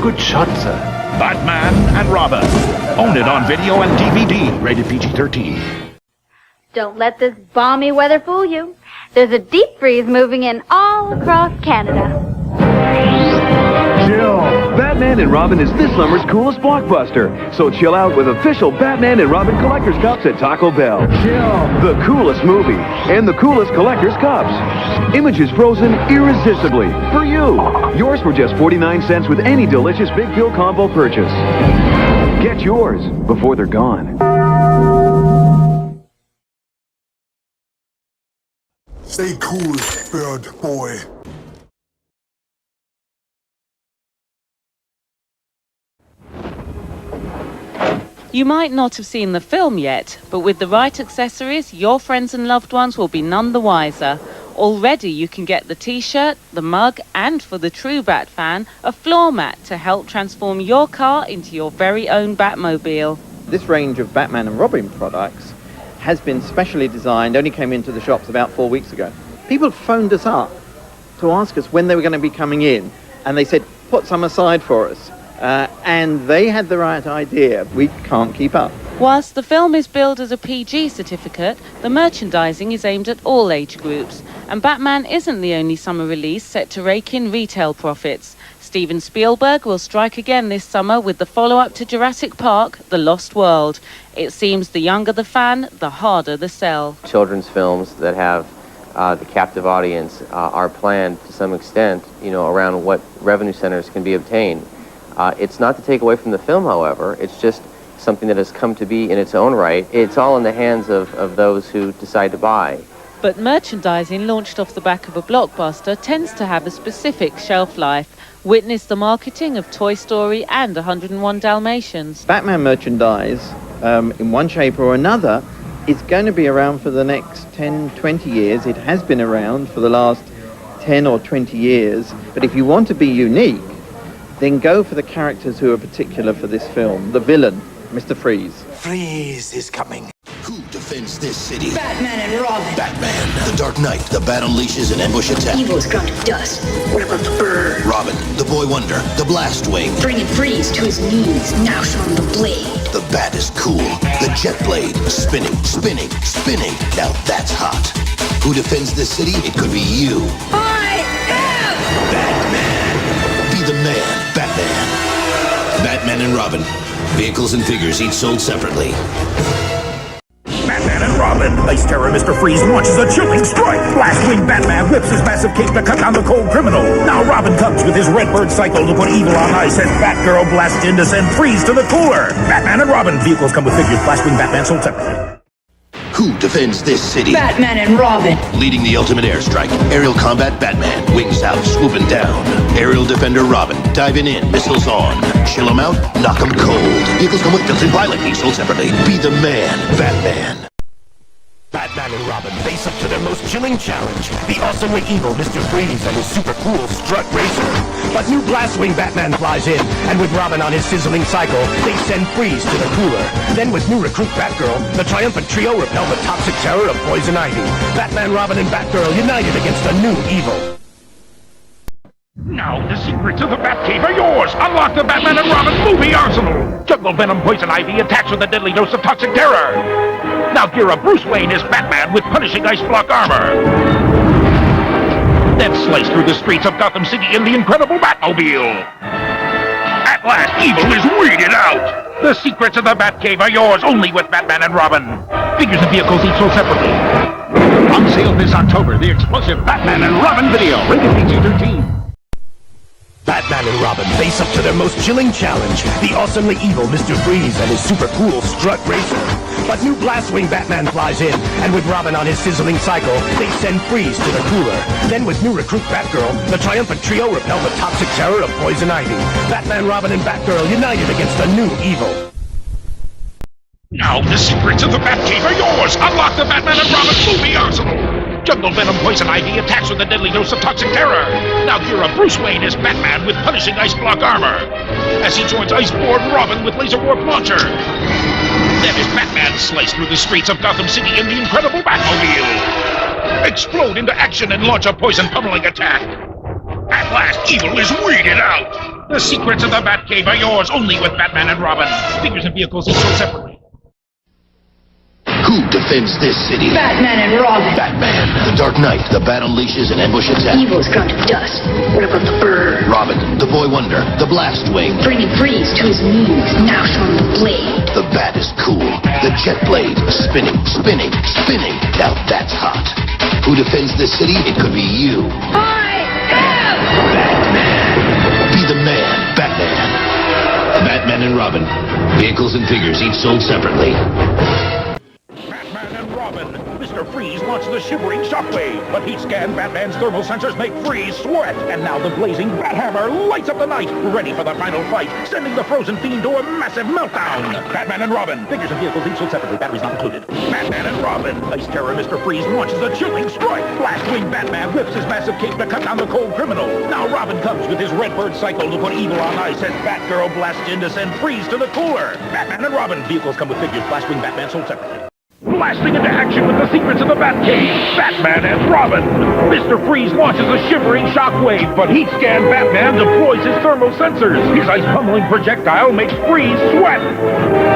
Good shot, sir. Batman and Robin. Own it on video and DVD, rated PG-13. Don't let this balmy weather fool you. There's a deep freeze moving in all across Canada. Chill. Batman and Robin is this summer's coolest blockbuster. So chill out with official Batman and Robin Collector's Cups at Taco Bell. Chill. The coolest movie and the coolest Collector's Cups. Images frozen irresistibly for you. Yours for just 49 cents with any delicious Big Bill combo purchase. Get yours before they're gone. Stay cool, bird boy. You might not have seen the film yet, but with the right accessories, your friends and loved ones will be none the wiser. Already you can get the t-shirt, the mug, and for the true Bat fan, a floor mat to help transform your car into your very own Batmobile. This range of Batman and Robin products has been specially designed, only came into the shops about 4 weeks ago. People phoned us up to ask us when they were going to be coming in, and they said, put some aside for us. And they had the right idea. We can't keep up. Whilst the film is billed as a PG certificate, the merchandising is aimed at all age groups. And Batman isn't the only summer release set to rake in retail profits. Steven Spielberg will strike again this summer with the follow-up to Jurassic Park, The Lost World. It seems the younger the fan, the harder the sell. Children's films that have the captive audience are planned to some extent, around what revenue centers can be obtained. It's not to take away from the film, however. It's just something that has come to be in its own right. It's all in the hands of those who decide to buy. But merchandising launched off the back of a blockbuster tends to have a specific shelf life. Witness the marketing of Toy Story and 101 Dalmatians. Batman merchandise, in one shape or another, is going to be around for the next 10, 20 years. It has been around for the last 10 or 20 years. But if you want to be unique, then go for the characters who are particular for this film. The villain, Mr. Freeze. Freeze is coming. Who defends this city? Batman and Robin. Batman, the Dark Knight. The Bat unleashes an ambush attack. Evil's come to dust. Rip up the bird. Robin, the Boy Wonder. The Blast Wing. Bringing Freeze to his knees. Now show him the blade. The Bat is cool. The Jet Blade. Spinning, spinning, spinning. Now that's hot. Who defends this city? It could be you. I am Batman. Be the man, Batman. Batman and Robin. Vehicles and figures each sold separately. Batman and Robin, a starring Mr. Freeze launches a chilling strike. Blast-wing Batman whips his massive cape to cut down the cold criminal. Now Robin comes with his Redbird cycle to put evil on ice as Batgirl blasts in to send Freeze to the cooler. Batman and Robin. Vehicles come with figures. Blast-wing Batman sold separately. Who defends this city? Batman and Robin. Leading the ultimate airstrike, aerial combat Batman, wings out, swooping down. Aerial defender Robin, diving in, missiles on. Chill him out, knock him cold. Vehicles come with built-in pilot, each sold separately. Be the man, Batman. Batman and Robin face up to their most chilling challenge, the awesomely evil Mr. Freeze and his super cool strut racer. But new Blastwing Batman flies in, and with Robin on his sizzling cycle, they send Freeze to the cooler. Then with new recruit Batgirl, the triumphant trio repel the toxic terror of Poison Ivy. Batman, Robin, and Batgirl united against a new evil. Now the secrets of the Batcave are yours! Unlock the Batman and Robin movie arsenal! Jungle Venom Poison Ivy attacks with a deadly dose of toxic terror! Now gear up Bruce Wayne as Batman with punishing ice block armor! Then slice through the streets of Gotham City in the incredible Batmobile! At last, evil is weeded out! The secrets of the Batcave are yours only with Batman and Robin! Figures and vehicles each sold separately. On sale this October, the explosive Batman and Robin video, rated PG-13. Batman and Robin face up to their most chilling challenge, the awesomely evil Mr. Freeze and his super cool strut racer. But new Blastwing Batman flies in, and with Robin on his sizzling cycle, they send Freeze to the cooler. Then with new recruit Batgirl, the triumphant trio repel the toxic terror of Poison Ivy. Batman, Robin, and Batgirl united against a new evil. Now the secrets of the Batcave are yours! Unlock the Batman and Robin movie arsenal! Jungle Venom Poison Ivy attacks with a deadly dose of toxic terror! Now gear up Bruce Wayne as Batman with punishing ice block armor! As he joins Iceborne Robin with laser warp launcher! Then as Batman slice through the streets of Gotham City in the incredible Batmobile! Explode into action and launch a poison pummeling attack! At last, evil is weeded out! The secrets of the Batcave are yours only with Batman and Robin! Figures and vehicles each sold separately. Who defends this city? Batman and Robin. Batman, the Dark Knight, the Bat unleashes an ambush attack. Evil's ground to dust. What about the bird? Robin, the Boy Wonder, the Blastwing. Bringing Freeze to his knees, now showing the blade. The Bat is cool. The Jet Blade, spinning, spinning, spinning. Now that's hot. Who defends this city? It could be you. I am Batman. Be the man, Batman. Batman and Robin. Vehicles and figures each sold separately. Mr. Freeze launched the shivering shockwave, but heat scan Batman's thermal sensors make Freeze sweat, and now the blazing Bathammer lights up the night, ready for the final fight, sending the frozen fiend to a massive meltdown. Batman and Robin, figures and vehicles each sold separately, batteries not included. Batman and Robin, ice terror Mr. Freeze launches a chilling strike. Blastwing Batman whips his massive cape to cut down the cold criminal. Now Robin comes with his Redbird cycle to put evil on ice as Batgirl blasts in to send Freeze to the cooler. Batman and Robin, vehicles come with figures. Blastwing Batman sold separately. Blasting into action with the secrets of the Batcave, Batman and Robin! Mr. Freeze launches a shivering shockwave, but heat scan Batman deploys his thermal sensors. His ice-pummeling projectile makes Freeze sweat.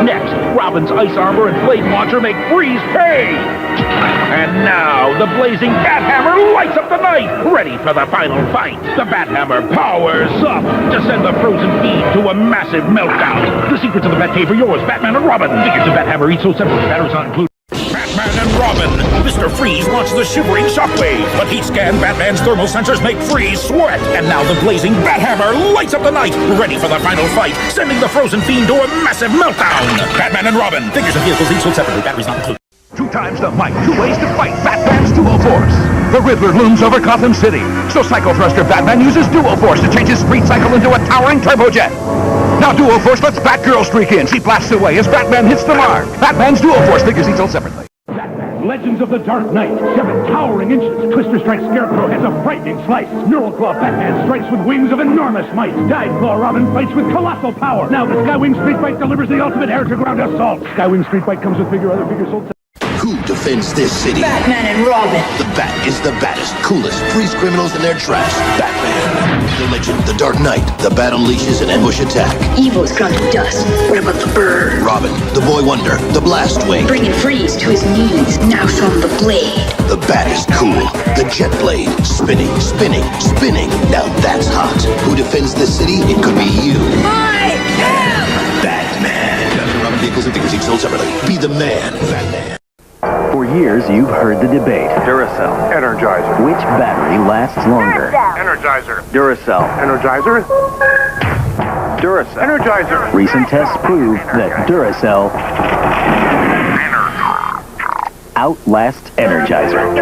Next, Robin's ice armor and blade launcher make Freeze pay. And now, the blazing Bathammer lights up the night, ready for the final fight. The Bathammer powers up to send the frozen fiend to a massive meltdown. The secrets of the Batcave are yours, Batman and Robin. Figures of Bathammer each sold separately, batteries not included. Batman and Robin! Mr. Freeze launches the shivering shockwave, but heat scan Batman's thermal sensors make Freeze sweat. And now the blazing Bathammer lights up the night, ready for the final fight, sending the frozen fiend to a massive meltdown. Batman and Robin, figures and vehicles each sold separately, batteries not included. 2 times the might, 2 ways to fight Batman's Duo Force. The Riddler looms over Gotham City, so Psycho Thruster Batman uses Duo Force to change his speed cycle into a towering turbojet. Now Duo Force lets Batgirl streak in. She blasts away as Batman hits the mark. Batman's Duo Force figures each sold separately. Batman, Legends of the Dark Knight. 7 towering inches. Twister strikes Scarecrow has a frightening slice. Neural Claw Batman strikes with wings of enormous might. Dive Claw Robin fights with colossal power. Now the Skywing Street Fight delivers the ultimate air-to-ground assault. Skywing Street Fight comes with other figures sold. Who defends this city? Batman and Robin. The Bat is the baddest, coolest, frees criminals in their tracks. Batman. The Legend, the Dark Knight. The Bat unleashes an ambush attack. Evil's ground to dust. What about the bird? Robin, the Boy Wonder, the Blastwing. Bringing Freeze to his knees, now showing the blade. The Bat is cool. The Jet Blade, spinning, spinning, spinning. Now that's hot. Who defends this city? It could be you. I am Batman. Batman, Robin, vehicles and figures each sold separately. Be the man, Batman. For years, you've heard the debate. Duracell. Energizer. Which battery lasts longer? Energizer. Duracell. Energizer. Duracell. Energizer. Recent tests prove that Duracell outlasts Energizer.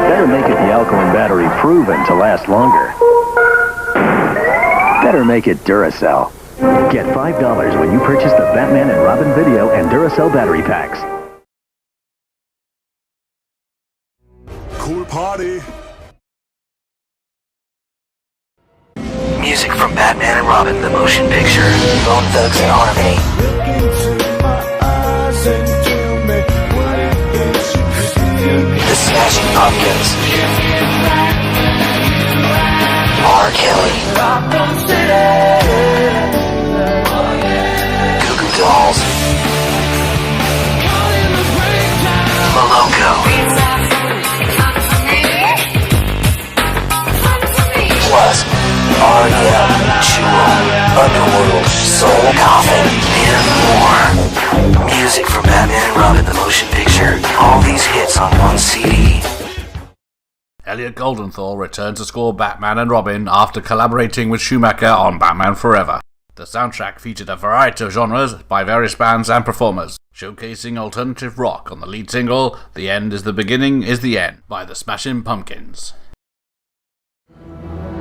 Better make it the alkaline battery proven to last longer. Better make it Duracell. Get $5 when you purchase the Batman and Robin video and Duracell battery packs. Cool party. Music from Batman and Robin, the motion picture. Bone Thugs and Harmony. The Smashing Pumpkins. R. Kelly. Goo Goo Dolls. Malongo. Plus, R.E.M., Jewel, Underworld, Soul Coffin, and more. Music from Batman and Robin, the motion picture. All these hits on one CD. Elliot Goldenthal returned to score Batman and Robin after collaborating with Schumacher on Batman Forever. The soundtrack featured a variety of genres by various bands and performers, showcasing alternative rock on the lead single, The End is the Beginning is the End, by the Smashing Pumpkins.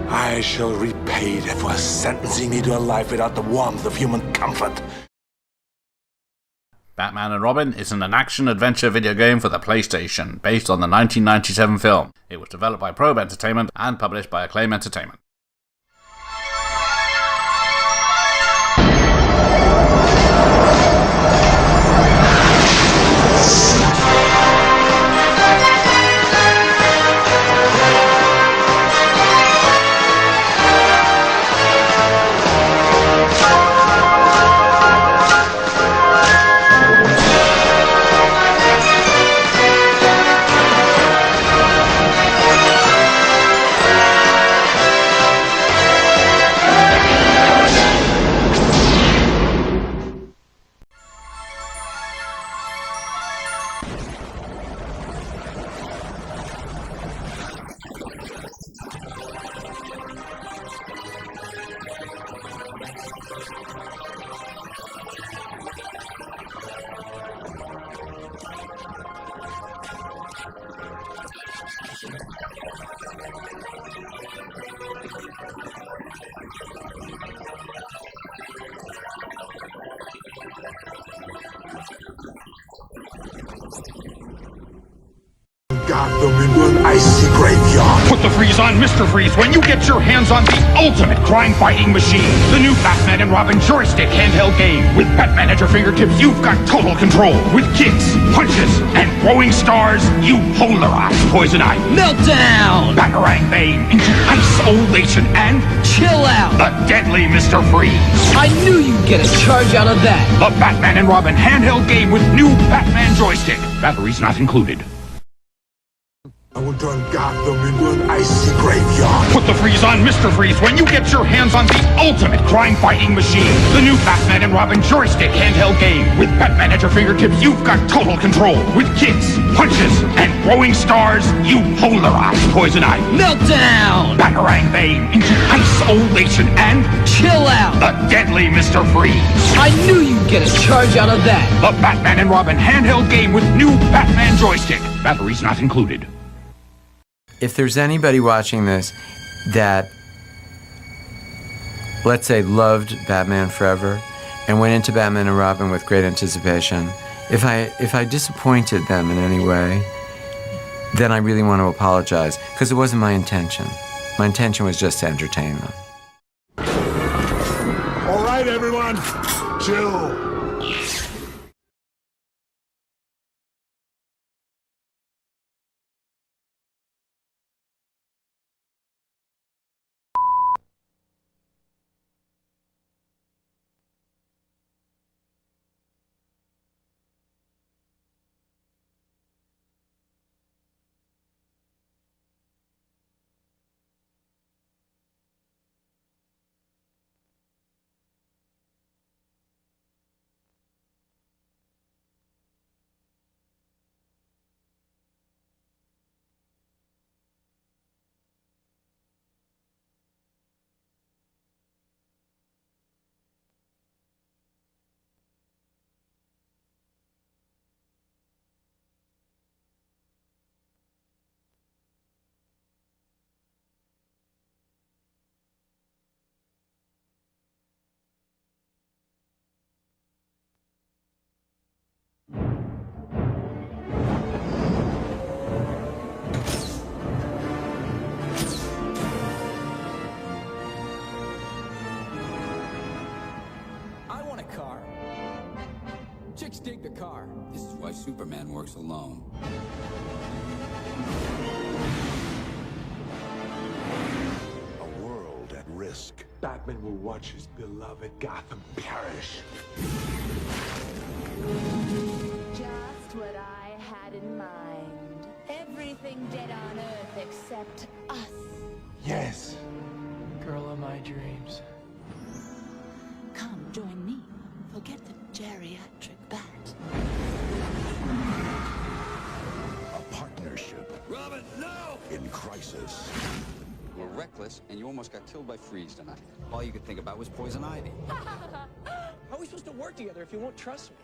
I shall repay them for sentencing me to a life without the warmth of human comfort. Batman and Robin is an action-adventure video game for the PlayStation, based on the 1997 film. It was developed by Probe Entertainment and published by Acclaim Entertainment. Gotham into an icy graveyard. Put the freeze on Mr. Freeze when you get your hands on the ultimate crime-fighting machine. The new Batman and Robin joystick handheld game. With Batman at your fingertips, you've got total control. With kicks, punches, and throwing stars, you polarize Poison Ivy. Meltdown! Batarang Bane into isolation and Chill out! the deadly Mr. Freeze. I knew you'd get a charge out of that. The Batman and Robin handheld game with new Batman joystick. Batteries not included. I will turn Gotham into an icy graveyard. Put the freeze on Mr. Freeze when you get your hands on the ultimate crime-fighting machine. The new Batman and Robin joystick handheld game. With Batman at your fingertips, you've got total control. With kicks, punches, and throwing stars, you polarize Poison Ivy. Meltdown! Batarang Bane into isolation and Chill out! the deadly Mr. Freeze. I knew you'd get a charge out of that. The Batman and Robin handheld game with new Batman joystick. Batteries not included. If there's anybody watching this that, let's say, loved Batman Forever and went into Batman and Robin with great anticipation, if I disappointed them in any way, then I really want to apologize, because it wasn't my intention. My intention was just to entertain them. All right, everyone, chill. dig the car. This is why Superman works alone. A world at risk. Batman will watch his beloved Gotham perish. Just what I had in mind. Everything dead on Earth except us. Yes. Girl of my dreams. Come, join me. Forget the geriatric bat. A partnership. Robin, no! In crisis. You were reckless, and you almost got killed by Freeze tonight. All you could think about was poison ivy. How are we supposed to work together if you won't trust me?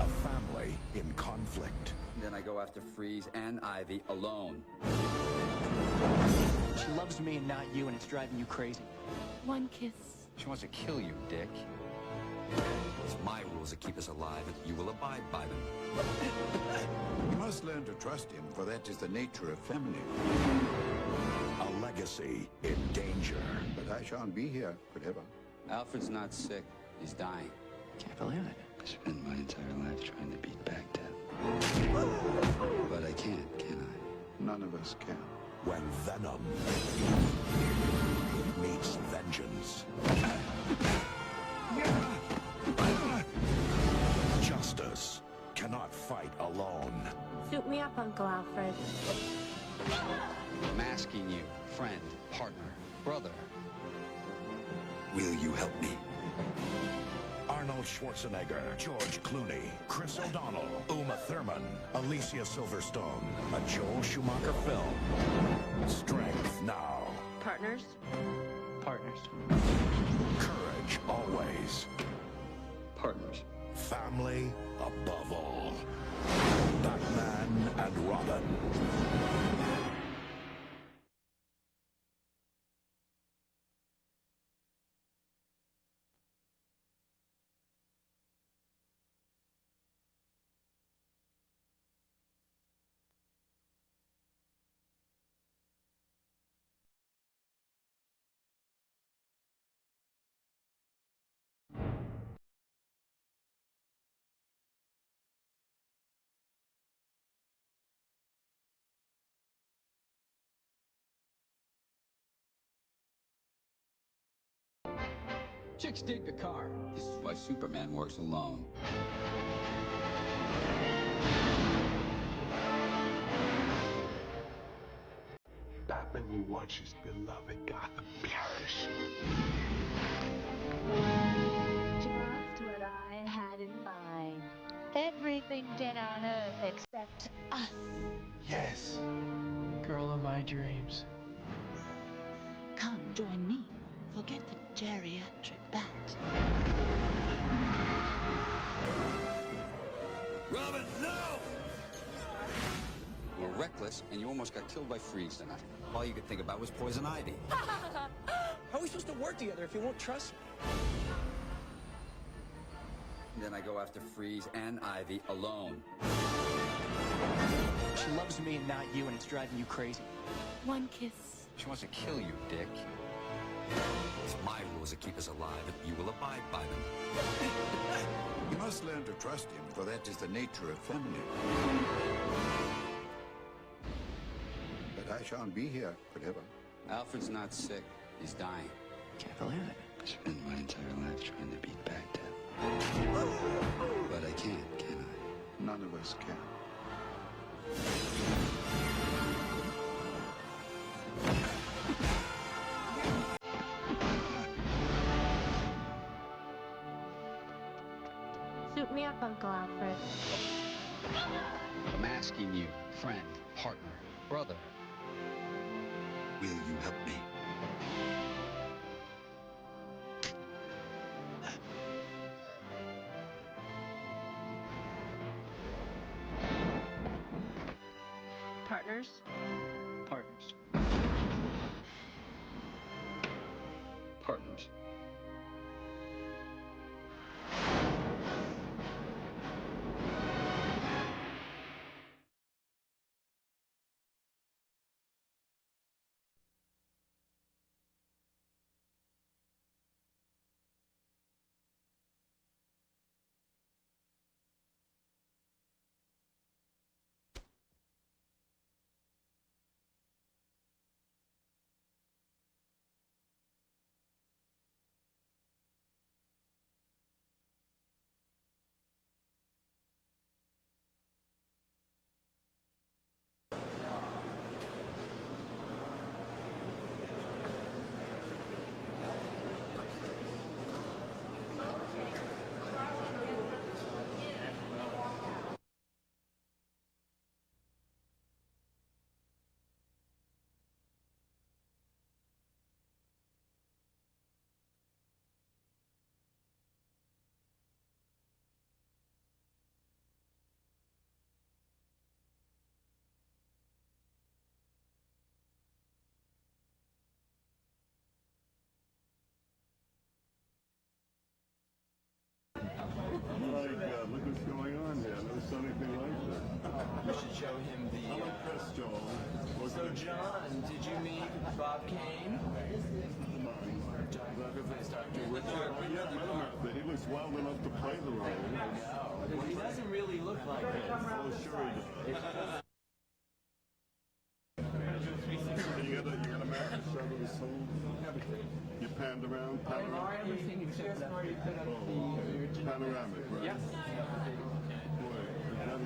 A family in conflict. Then I go after Freeze and Ivy alone. She loves me and not you, and it's driving you crazy. One kiss. She wants to kill you, Dick. It's my rules that keep us alive, and you will abide by them. You must learn to trust him, for that is the nature of family. A legacy in danger. But I shan't be here forever. Alfred's not sick. He's dying. Can't believe it. I spent my entire life trying to beat Baghdad. But I can't, can I? None of us can. When Venom meets vengeance. Justice cannot fight alone. Suit me up, Uncle Alfred. I'm asking you, friend, partner, brother. Will you help me? Arnold Schwarzenegger, George Clooney, Chris O'Donnell, Uma Thurman, Alicia Silverstone. A Joel Schumacher film. Strength now. Partners? Partners. Courage always. Partners. Family above all. Batman and Robin. Chicks dig the car. This is why Superman works alone. Batman will watch his beloved Gotham perish. Just what I had in mind. Everything dead on Earth except us. Yes. Girl of my dreams. Come, join me. Forget the geriatric bat. Robin, no! You were reckless, and you almost got killed by Freeze tonight. All you could think about was poison ivy. How are we supposed to work together if you won't trust me? Then I go after Freeze and Ivy alone. She loves me and not you, and it's driving you crazy. One kiss. She wants to kill you, Dick. It's my rules that keep us alive, and you will abide by them. You must learn to trust him, for that is the nature of family. But I shan't be here forever. Alfred's not sick. He's dying. Can't believe it. I spent my entire life trying to beat Baghdad. But I can't, can I? None of us can. Suit me up, Uncle Alfred. I'm asking you, friend, partner, brother. Will you help me? Partners? Partners. Partners. saw anything like that. You should show him the... I'm impressed, Joel. So, John, did you meet Bob Kane? John Glover plays Dr. Richard. Yeah, I met him out there. He looks wild enough to play the role. No, he doesn't really look like it. Oh, sure he does. You got a map to show to the soul? You panned around, panoramic? Everything except that. Panoramic, right? Yes. Boy, that is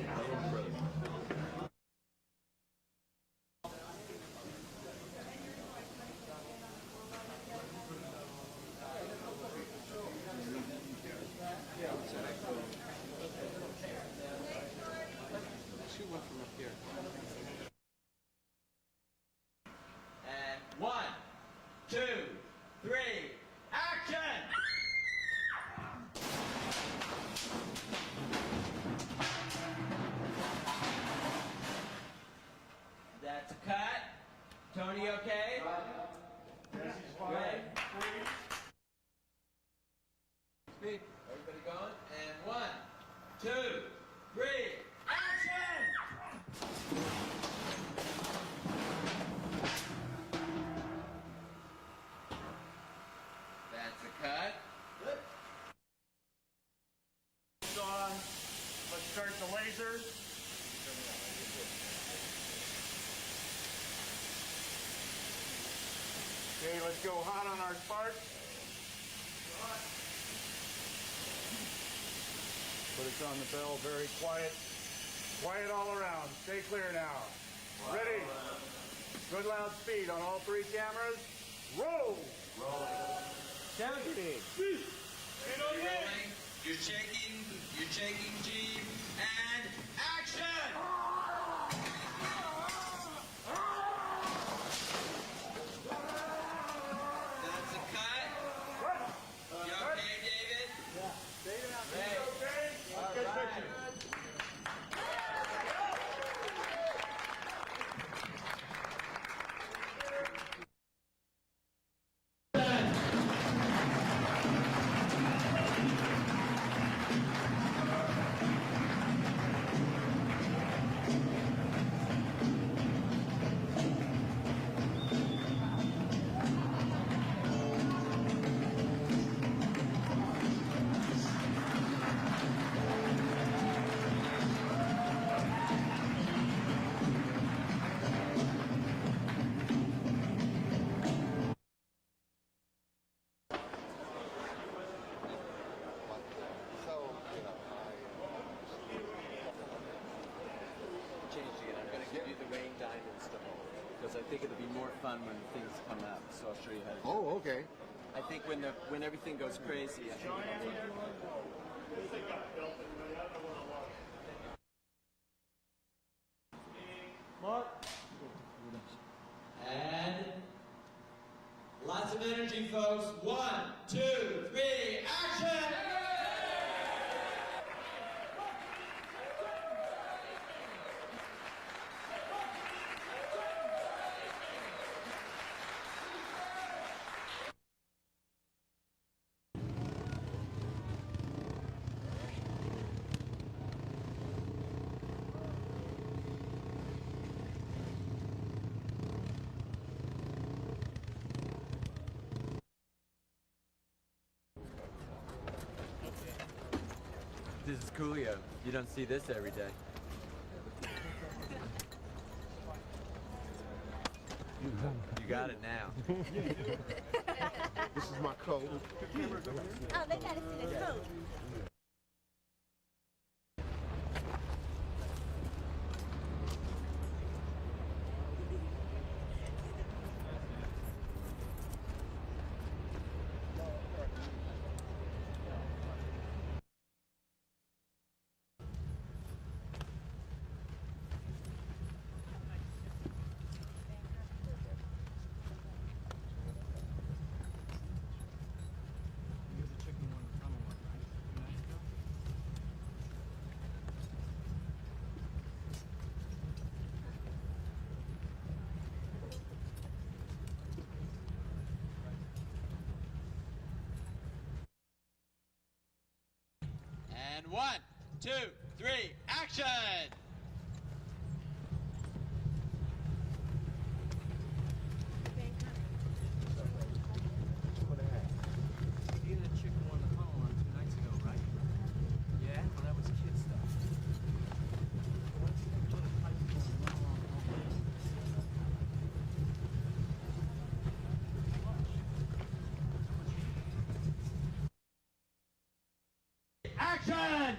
I'm impressed. Shoot one from up here. And 1, 2, 3, action! That's a cut. Tony, okay? Yes, he's fine. Speed. Everybody going? And 1, 2, 3, action! That's a cut. Good. On. Let's start the lasers. Okay, let's go hot on our sparks. Put us on the bell, very quiet. Quiet all around. Stay clear now. Ready? Good loud speed on all 3 cameras. Roll! Rolling. You're shaking, G, and action! That's a cut. You okay, David? Yeah. David, hey. Okay? All Good right. picture. Because I think it'll be more fun when things come up. So I'll show you how to do it. Oh, okay. I think when everything goes crazy, I think Mark. And lots of energy, folks. 1, 2, 3, action! This is Coolio. You don't see this every day. You got it now. This is my code. Oh, they gotta see the code. And 1, 2, 3, action! You the chick who won the funnel on 2 nights ago, right? Yeah? Well, that was kid stuff. Action!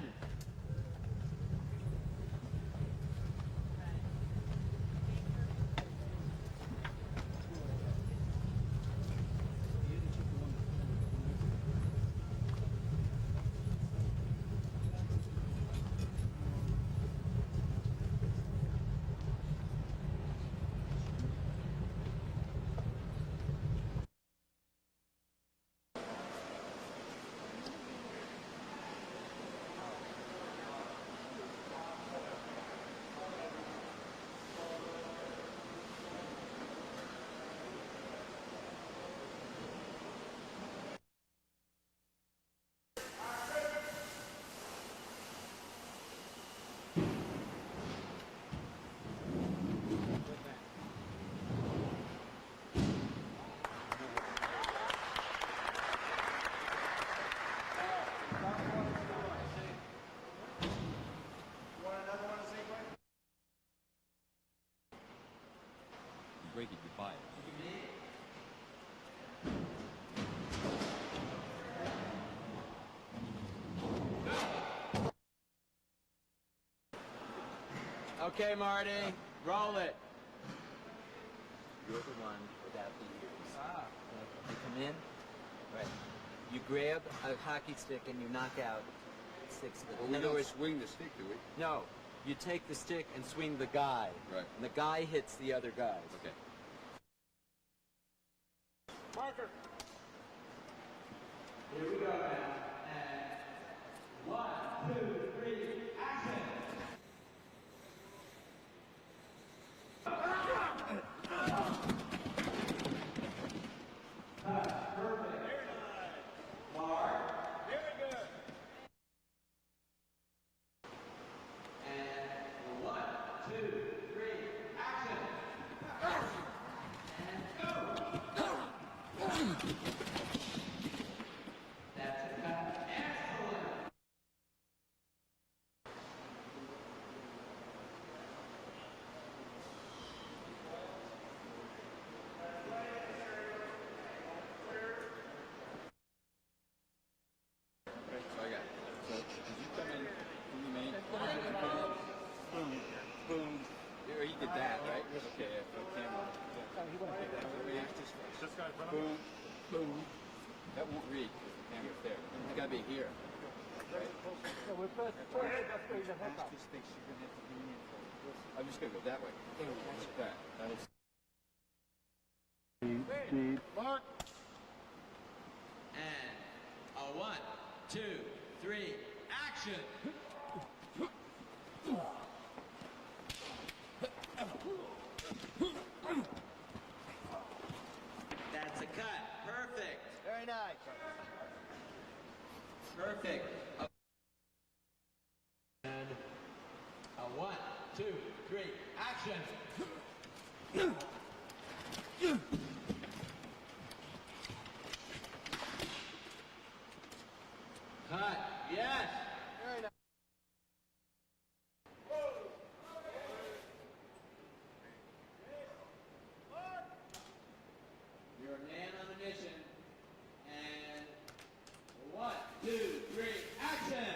Break it, you buy it. Okay, Marty, roll it. You're the one without the ears. You come in, right? You grab a hockey stick and you knock out 6 of them. Well, In we other don't words, swing the stick, do we? no. You take the stick and swing the guy. Right. And the guy hits the other guys. Okay. Marker. Here we go now. And 1, 2, 3, action! Perfect. Very nice. Mark. Very good. And 1, 2, 3, action! And go! That's a cut. Excellent! So I got it. So did you come in from the main? Boom. Boom. Or he did that, right? Okay, for camera. Let me ask this first. Boom. Boom. That won't read because the camera's there. It's got to be here. Right? This thinks you're going to have to lean in for. I'm just going to go that way. Like that. That is. Mark. And a 1, 2, 3, action! That's a cut. Perfect. Very nice. Perfect. And a 1, 2, 3, action! Cut. Yes. Very nice. You're a man on a mission. And 1, 2, 3, action!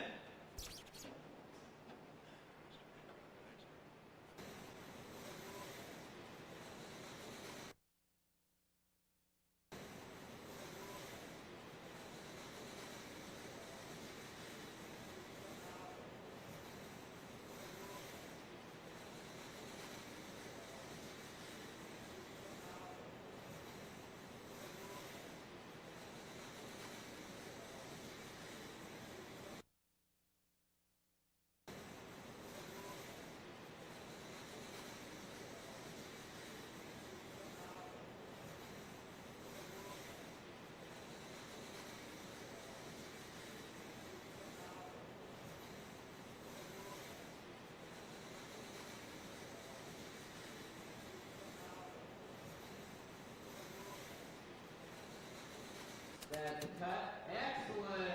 That's a cut. Excellent.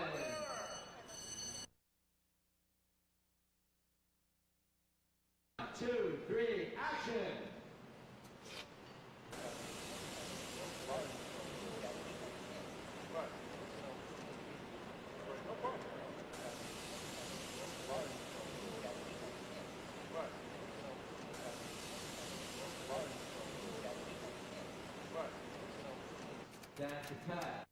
1, 2, 3, action. That's a cut.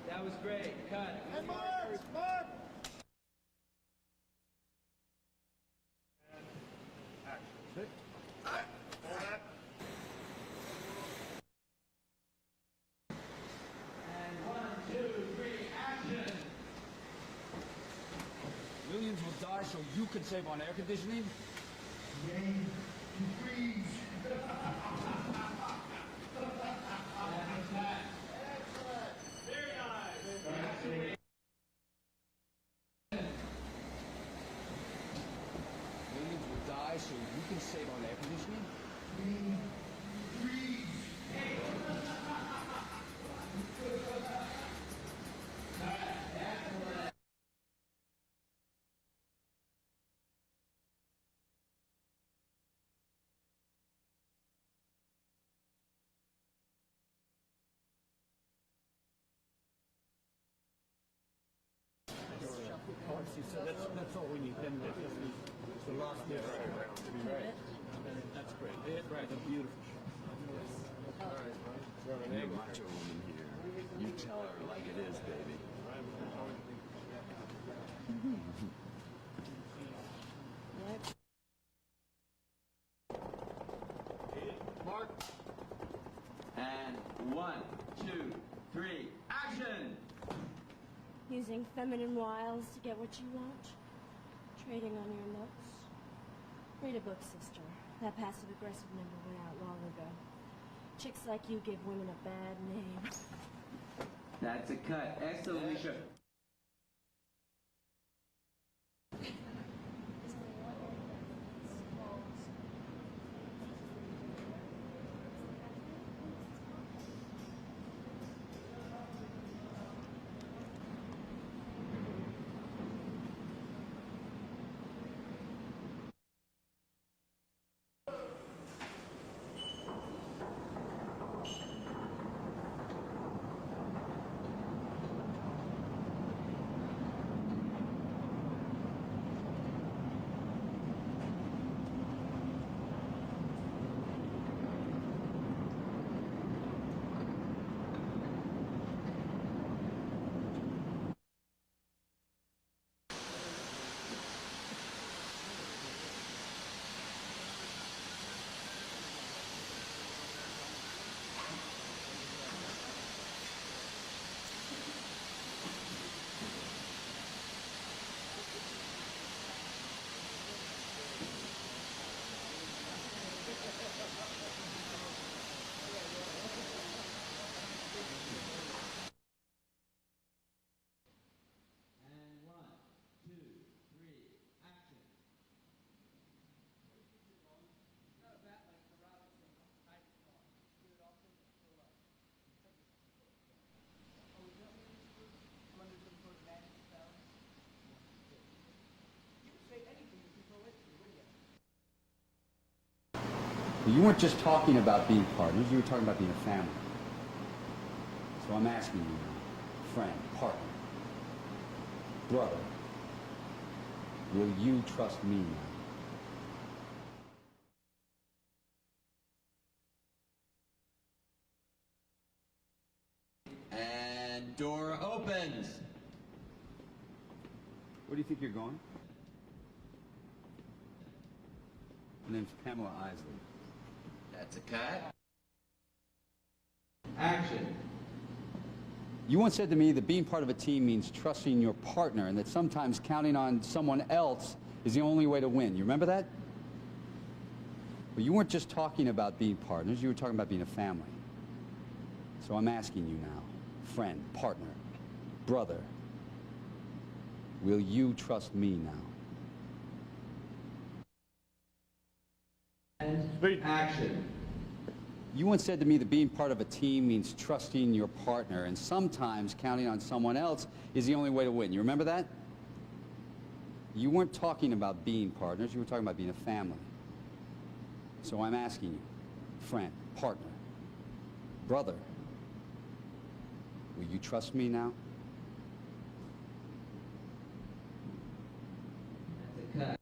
That was great. Cut. Hey, Mark! Mark! And 1, 2, 3, action. Millions will die so you can save on air conditioning? Millions will die so you can save on air conditioning? That's all we need. Then the last bit. Right. That's great. Right. That's beautiful. You macho woman here. You tell her like it is, baby. Mark. And 1, 2, 3, action. Using feminine wiles to get what you want. Trading on your looks. Read a book, sister. That passive-aggressive number went out long ago. Chicks like you give women a bad name. That's a cut. Excellent, Alicia. You weren't just talking about being partners, you were talking about being a family. So I'm asking you, friend, partner, brother, will you trust me now? And door opens. Where do you think you're going? My name's Pamela Isley. That's a cut. Action. You once said to me that being part of a team means trusting your partner and that sometimes counting on someone else is the only way to win. You remember that? But you weren't just talking about being partners, you were talking about being a family. So I'm asking you now, friend, partner, brother, will you trust me now? And action. You once said to me that being part of a team means trusting your partner, and sometimes counting on someone else is the only way to win. You remember that? You weren't talking about being partners, you were talking about being a family. So I'm asking you, friend, partner, brother, will you trust me now? That's a cut.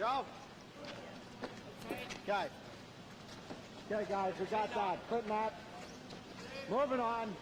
Go. Okay. Okay, guys, we got that. Putting that. Moving on.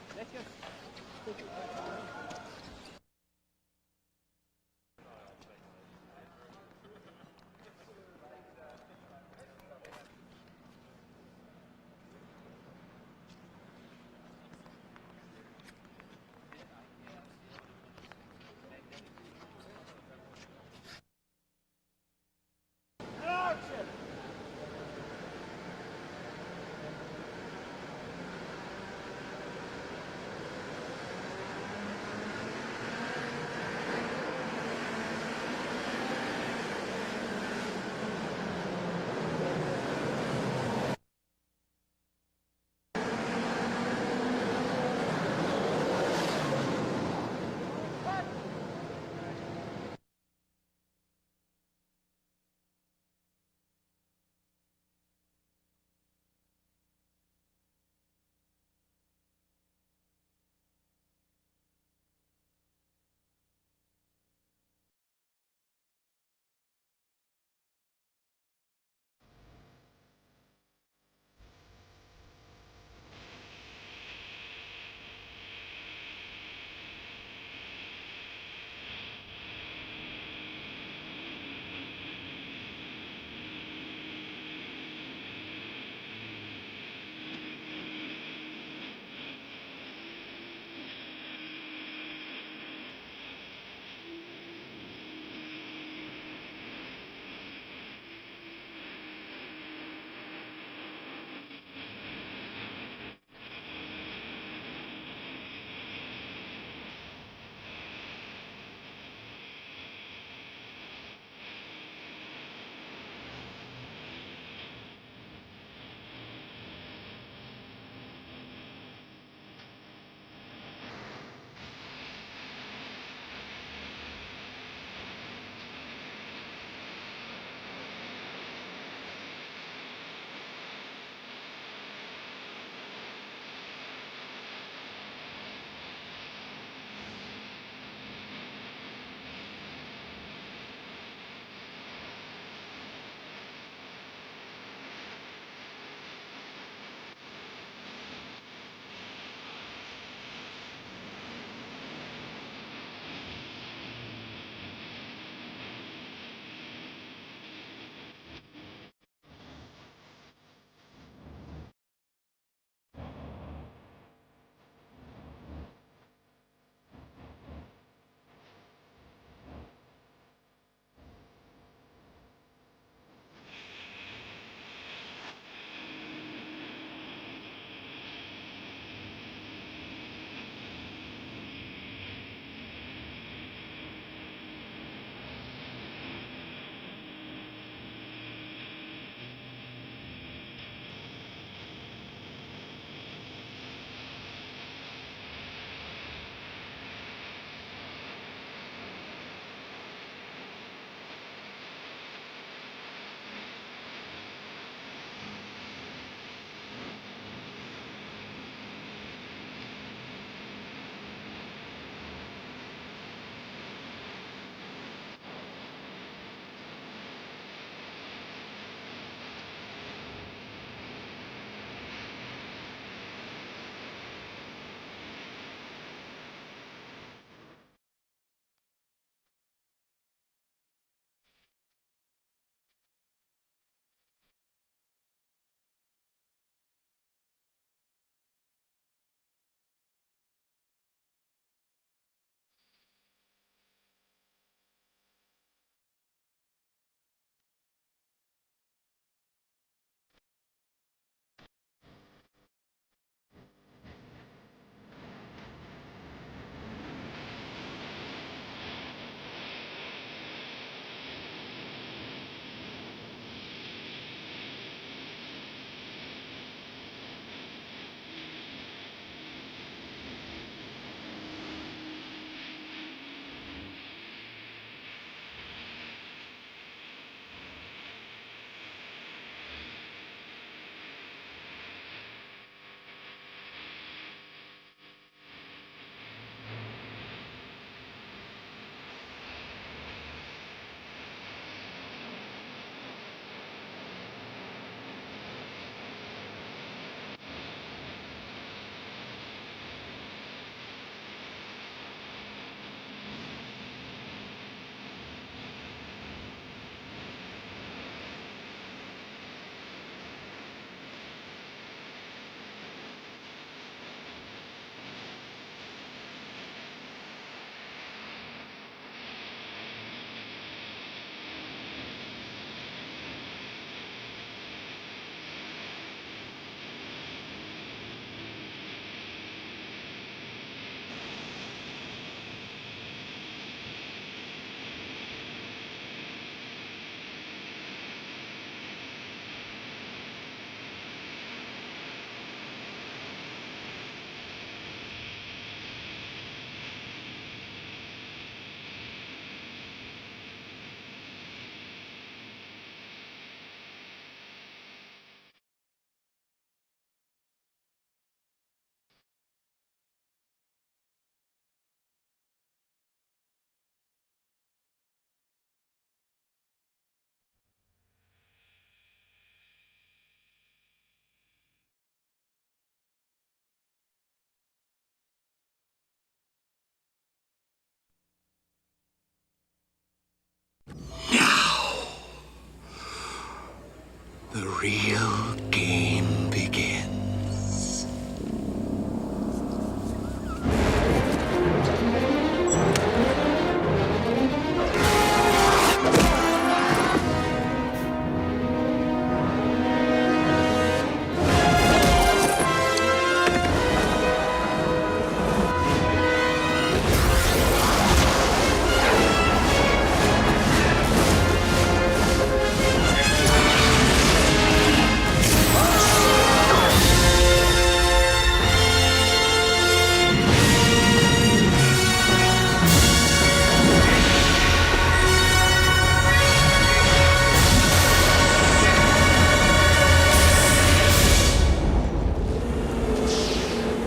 The real game begins.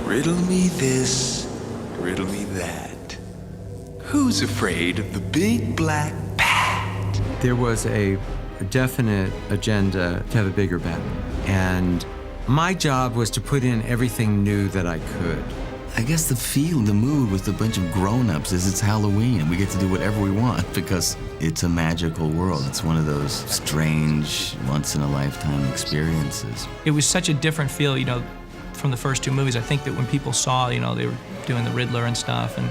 Riddle me this, riddle me that. Who's afraid of the big black bat? There was a definite agenda to have a bigger Batman. And my job was to put in everything new that I could. I guess the feel, the mood with a bunch of grown-ups is it's Halloween and we get to do whatever we want because it's a magical world. It's one of those strange, once-in-a-lifetime experiences. It was such a different feel, you know, from the first two movies. I think that when people saw, you know, they were doing the Riddler and stuff, and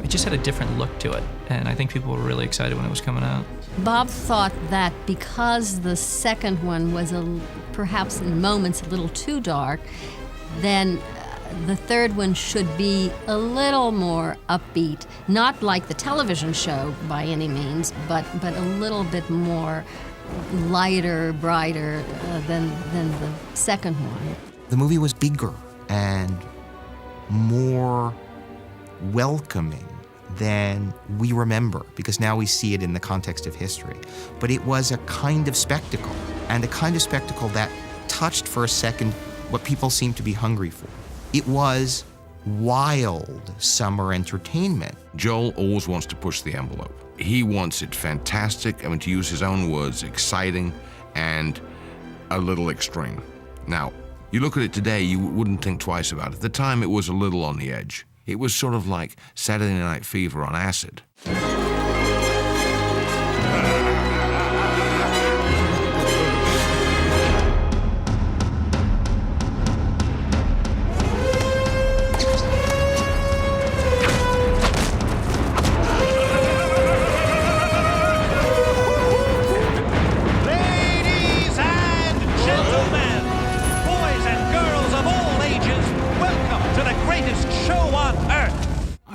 it just had a different look to it. And I think people were really excited when it was coming out. Bob thought that because the second one was perhaps in moments a little too dark, then the third one should be a little more upbeat. Not like the television show by any means, but a little bit more lighter, brighter than the second one. The movie was bigger and more welcoming than we remember, because now we see it in the context of history. But it was a kind of spectacle, and a kind of spectacle that touched for a second what people seem to be hungry for. It was wild summer entertainment. Joel always wants to push the envelope. He wants it fantastic, I mean, to use his own words, exciting and a little extreme. Now, you look at it today, you wouldn't think twice about it. At the time, it was a little on the edge. It was sort of like Saturday Night Fever on acid.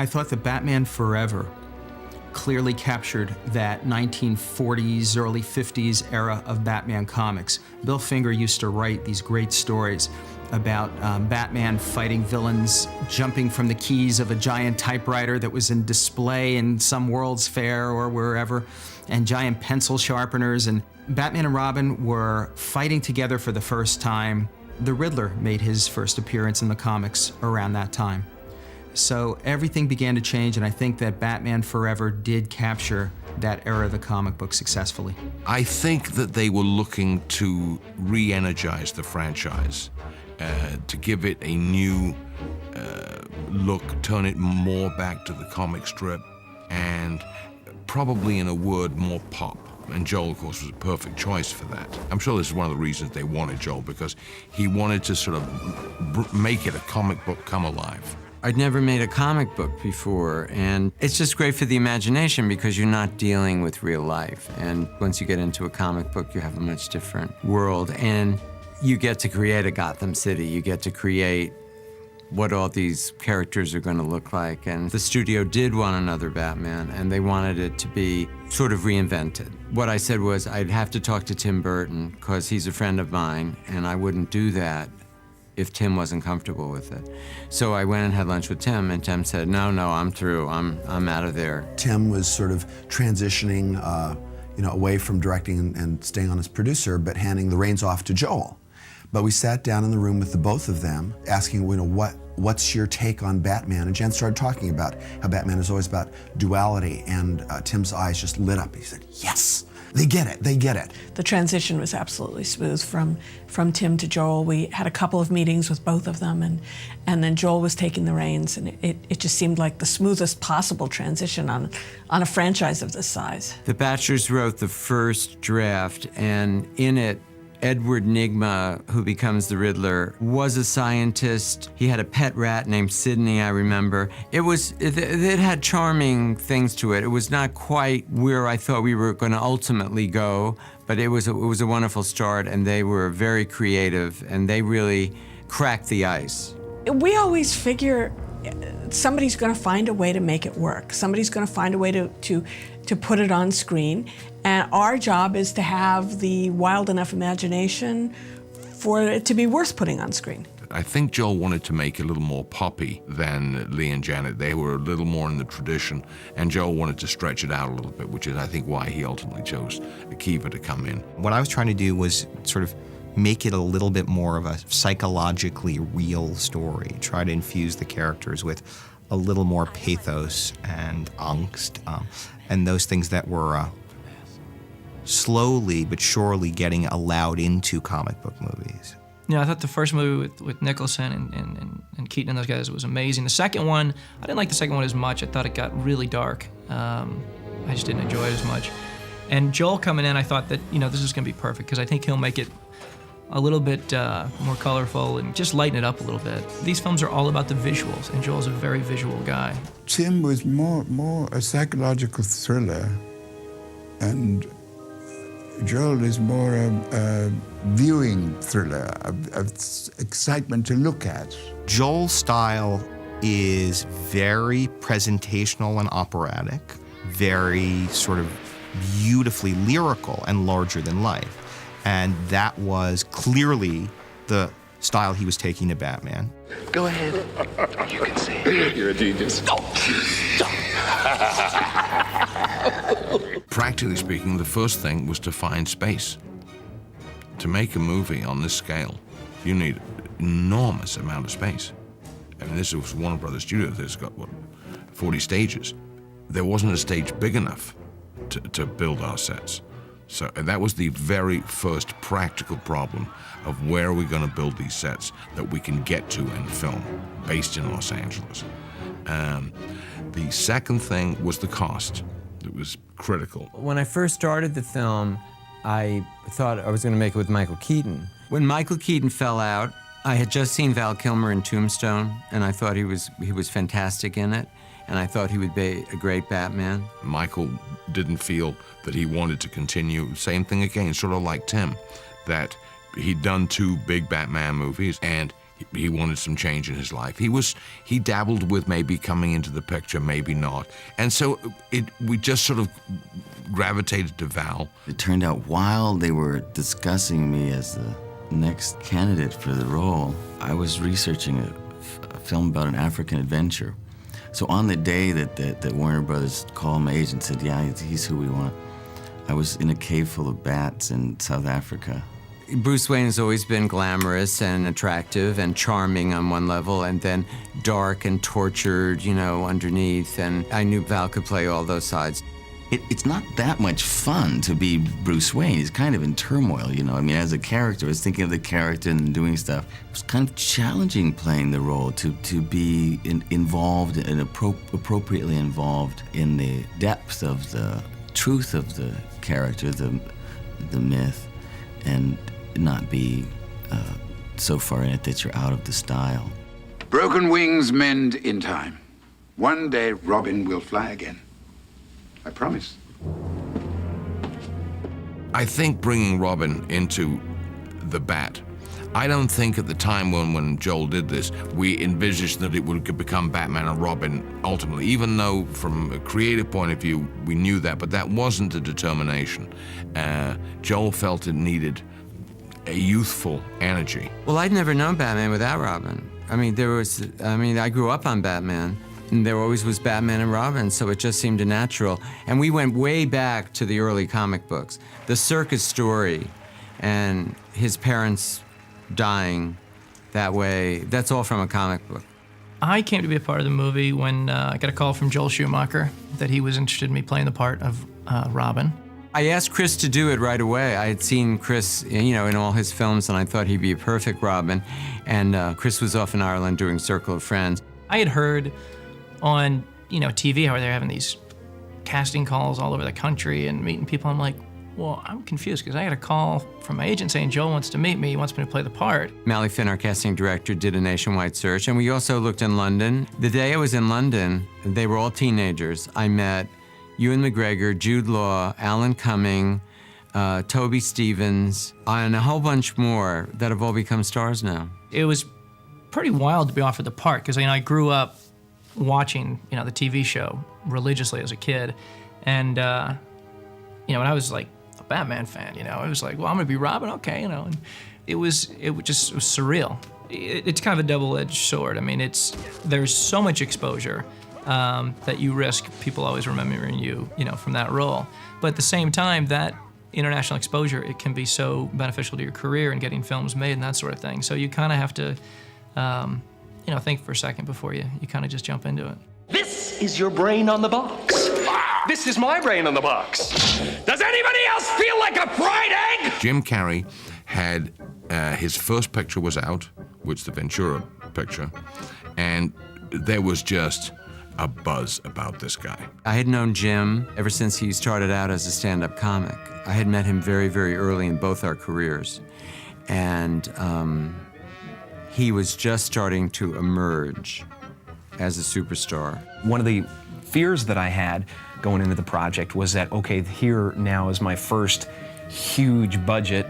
I thought that Batman Forever clearly captured that 1940s, early 50s era of Batman comics. Bill Finger used to write these great stories about Batman fighting villains, jumping from the keys of a giant typewriter that was in display in some World's Fair or wherever, and giant pencil sharpeners. And Batman and Robin were fighting together for the first time. The Riddler made his first appearance in the comics around that time. So everything began to change, and I think that Batman Forever did capture that era of the comic book successfully. I think that they were looking to re-energize the franchise, to give it a new look, turn it more back to the comic strip, and probably, in a word, more pop. And Joel, of course, was a perfect choice for that. I'm sure this is one of the reasons they wanted Joel, because he wanted to sort of make it a comic book come alive. I'd never made a comic book before, and it's just great for the imagination because you're not dealing with real life. And once you get into a comic book, you have a much different world, and you get to create a Gotham City. You get to create what all these characters are going to look like. And the studio did want another Batman, and they wanted it to be sort of reinvented. What I said was I'd have to talk to Tim Burton because he's a friend of mine, and I wouldn't do that if Tim wasn't comfortable with it. So I went and had lunch with Tim, and Tim said, no, I'm through. I'm out of there. Tim was sort of transitioning away from directing and staying on as producer, but handing the reins off to Joel. But we sat down in the room with the both of them, asking, what's your take on Batman? And Jen started talking about how Batman is always about duality, and Tim's eyes just lit up. He said, yes, they get it. The transition was absolutely smooth from Tim to Joel. We had a couple of meetings with both of them, and then Joel was taking the reins, and it just seemed like the smoothest possible transition on a franchise of this size. The Batchers wrote the first draft, and in it, Edward Nygma, who becomes the Riddler, was a scientist. He had a pet rat named Sydney, I remember. It had charming things to it. It was not quite where I thought we were going to ultimately go, but it was a wonderful start, and they were very creative, and they really cracked the ice. We always figure somebody's going to find a way to make it work. Somebody's going to find a way to put it on screen. And our job is to have the wild enough imagination for it to be worth putting on screen. I think Joel wanted to make it a little more poppy than Lee and Janet. They were a little more in the tradition, and Joel wanted to stretch it out a little bit, which is, I think, why he ultimately chose Akiva to come in. What I was trying to do was sort of make it a little bit more of a psychologically real story, try to infuse the characters with a little more pathos and angst, and those things that were slowly but surely getting allowed into comic book movies. Yeah, I thought the first movie with Nicholson and Keaton and those guys was amazing. The second one, I didn't like the second one as much. I thought it got really dark. I just didn't enjoy it as much. And Joel coming in, I thought that, this is going to be perfect, because I think he'll make it a little bit more colorful and just lighten it up a little bit. These films are all about the visuals, and Joel's a very visual guy. Tim was more a psychological thriller, and Joel is more a viewing thriller, of excitement to look at. Joel's style is very presentational and operatic, very sort of beautifully lyrical and larger than life. And that was clearly the style he was taking to Batman. Go ahead. You can say it. You're a genius. Practically speaking, the first thing was to find space. To make a movie on this scale, you need an enormous amount of space. I mean, this was Warner Brothers Studios. It's got, 40 stages. There wasn't a stage big enough to build our sets. So that was the very first practical problem of where are we going to build these sets that we can get to and film, based in Los Angeles. The second thing was the cost. It was critical. When I first started the film, I thought I was going to make it with Michael Keaton. When Michael Keaton fell out, I had just seen Val Kilmer in Tombstone, and I thought he was fantastic in it, and I thought he would be a great Batman. Michael didn't feel that he wanted to continue. Same thing again, sort of like Tim, that he'd done 2 big Batman movies, and he wanted some change in his life. He dabbled with maybe coming into the picture, maybe not. And so we just sort of gravitated to Val. It turned out while they were discussing me as the next candidate for the role, I was researching a film about an African adventure. So on the day that Warner Brothers called my agent and said, yeah, he's who we want, I was in a cave full of bats in South Africa. Bruce Wayne has always been glamorous and attractive and charming on one level, and then dark and tortured, underneath. And I knew Val could play all those sides. It's not that much fun to be Bruce Wayne. He's kind of in turmoil, I mean, as a character, I was thinking of the character and doing stuff. It was kind of challenging playing the role, to be involved and appropriately involved in the depth of the truth of the character, the myth, and not be so far in it that you're out of the style. Broken wings mend in time. One day Robin will fly again. I promise. I think bringing Robin into the Bat, I don't think at the time when Joel did this, we envisaged that it would become Batman and Robin ultimately, even though from a creative point of view, we knew that, but that wasn't the determination. Joel felt it needed a youthful energy. Well, I'd never known Batman without Robin. I I grew up on Batman, and there always was Batman and Robin, so it just seemed natural. And we went way back to the early comic books. The circus story and his parents dying that way, that's all from a comic book. I came to be a part of the movie when I got a call from Joel Schumacher that he was interested in me playing the part of Robin. I asked Chris to do it right away. I had seen Chris, in all his films, and I thought he'd be a perfect Robin. And Chris was off in Ireland doing Circle of Friends. I had heard on, TV how they're having these casting calls all over the country and meeting people. I'm like, well, I'm confused because I got a call from my agent saying Joel wants to meet me, he wants me to play the part. Mally Finn, our casting director, did a nationwide search, and we also looked in London. The day I was in London, they were all teenagers. I met Ewan McGregor, Jude Law, Alan Cumming, Toby Stevens, and a whole bunch more that have all become stars now. It was pretty wild to be offered the part because I grew up watching the TV show religiously as a kid, and when I was like a Batman fan, it was like, well, I'm gonna be Robin, okay, and it was surreal. It's kind of a double-edged sword. I mean, there's so much exposure that you risk people always remembering you, from that role. But at the same time, that international exposure, it can be so beneficial to your career and getting films made and that sort of thing. So you kind of have to, think for a second before you kind of just jump into it. This is your brain on the box. This is my brain on the box. Does anybody else feel like a fried egg? Jim Carrey had, his first picture was out, which the Ventura picture, and there was just a buzz about this guy. I had known Jim ever since he started out as a stand-up comic. I had met him very, very early in both our careers. And he was just starting to emerge as a superstar. One of the fears that I had going into the project was that, okay, here now is my first huge budget,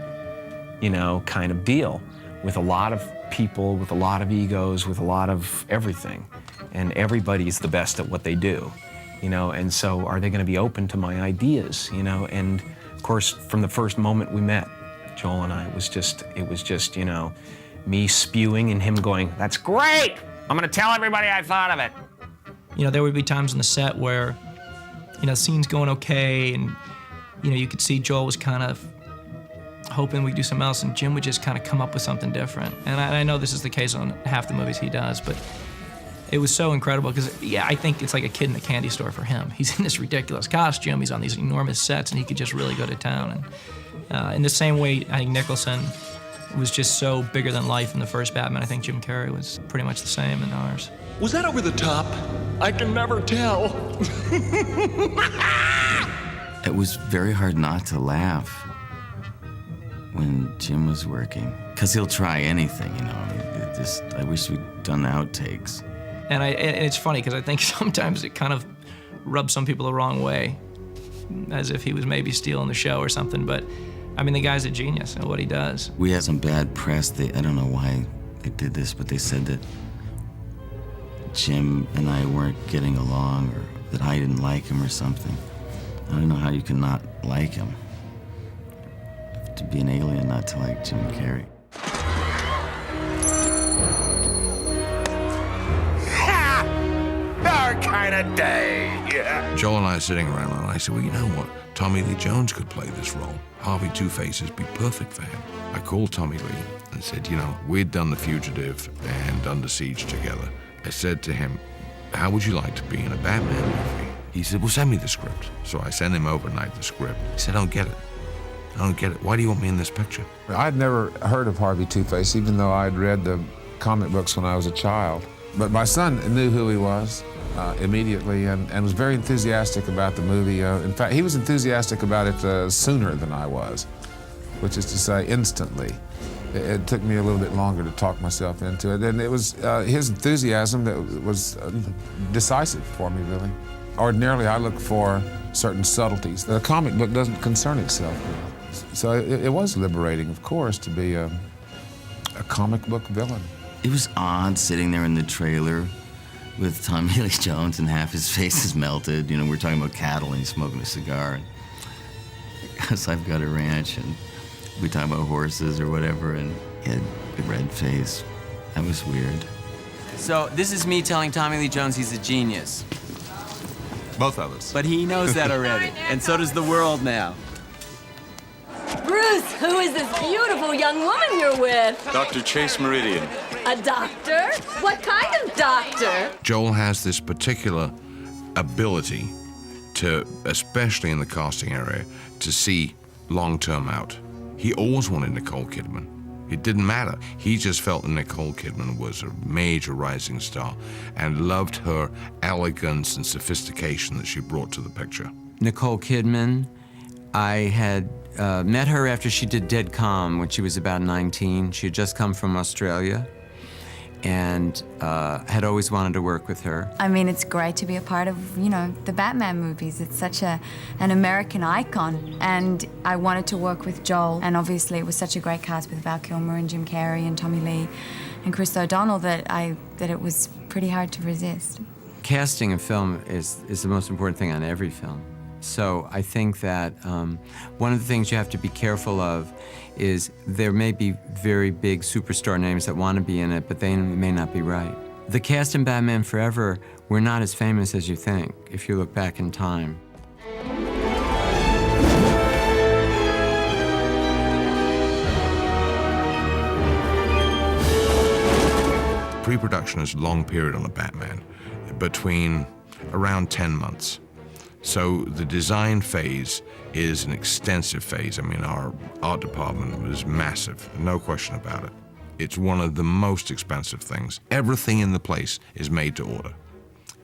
kind of deal with a lot of people, with a lot of egos, with a lot of everything. And everybody's the best at what they do, and so are they going to be open to my ideas, and of course, from the first moment we met, Joel and I, it was just, me spewing and him going, that's great! I'm going to tell everybody I thought of it. There would be times on the set where, the scene's going okay, and, you could see Joel was kind of hoping we'd do something else, and Jim would just kind of come up with something different. And I know this is the case on half the movies he does, but it was so incredible because, I think it's like a kid in a candy store for him. He's in this ridiculous costume, he's on these enormous sets, and he could just really go to town. And in the same way, I think Nicholson was just so bigger than life in the first Batman. I think Jim Carrey was pretty much the same in ours. Was that over the top? I can never tell. It was very hard not to laugh when Jim was working, because he'll try anything, I wish we'd done outtakes. And it's funny because I think sometimes it kind of rubs some people the wrong way, as if he was maybe stealing the show or something. But I mean, the guy's a genius at what he does. We had some bad press. I don't know why they did this, but they said that Jim and I weren't getting along, or that I didn't like him or something. I don't know how you can not like him. You have to be an alien not to like Jim Carrey. Our kind of day. Yeah. Joel and I are sitting around, and I said, well, you know what? Tommy Lee Jones could play this role. Harvey Two-Face would be perfect for him. I called Tommy Lee and said, we'd done The Fugitive and Under Siege together. I said to him, how would you like to be in a Batman movie? He said, well, send me the script. So I sent him overnight the script. He said, I don't get it. I don't get it. Why do you want me in this picture? I'd never heard of Harvey Two-Face, even though I'd read the comic books when I was a child. But my son knew who he was immediately and was very enthusiastic about the movie. In fact, he was enthusiastic about it sooner than I was, which is to say instantly. It took me a little bit longer to talk myself into it. And it was his enthusiasm that was decisive for me, really. Ordinarily, I look for certain subtleties. The comic book doesn't concern itself with. So it was liberating, of course, to be a comic book villain. It was odd sitting there in the trailer with Tommy Lee Jones and half his face is melted. We're talking about cattle and he's smoking a cigar. And because I've got a ranch and we talk about horses or whatever, and he had a red face. That was weird. So this is me telling Tommy Lee Jones he's a genius. Both of us. But he knows that already, and so does the world now. Bruce, who is this beautiful young woman you're with? Dr. Chase Meridian. A doctor? What kind of doctor? Joel has this particular ability to, especially in the casting area, to see long-term out. He always wanted Nicole Kidman. It didn't matter. He just felt that Nicole Kidman was a major rising star and loved her elegance and sophistication that she brought to the picture. Nicole Kidman I had met her after she did Dead Calm when she was about 19. She had just come from Australia and had always wanted to work with her. I mean, it's great to be a part of, you know, the Batman movies. It's such an American icon. And I wanted to work with Joel. And obviously it was such a great cast with Val Kilmer and Jim Carrey and Tommy Lee and Chris O'Donnell that it was pretty hard to resist. Casting in film is the most important thing on every film. So I think that one of the things you have to be careful of is there may be very big superstar names that want to be in it, but they may not be right. The cast in Batman Forever were not as famous as you think, if you look back in time. Pre-production is a long period on a Batman, between around 10 months. So the design phase is an extensive phase. I mean, our art department was massive, no question about it. It's one of the most expensive things. Everything in the place is made to order.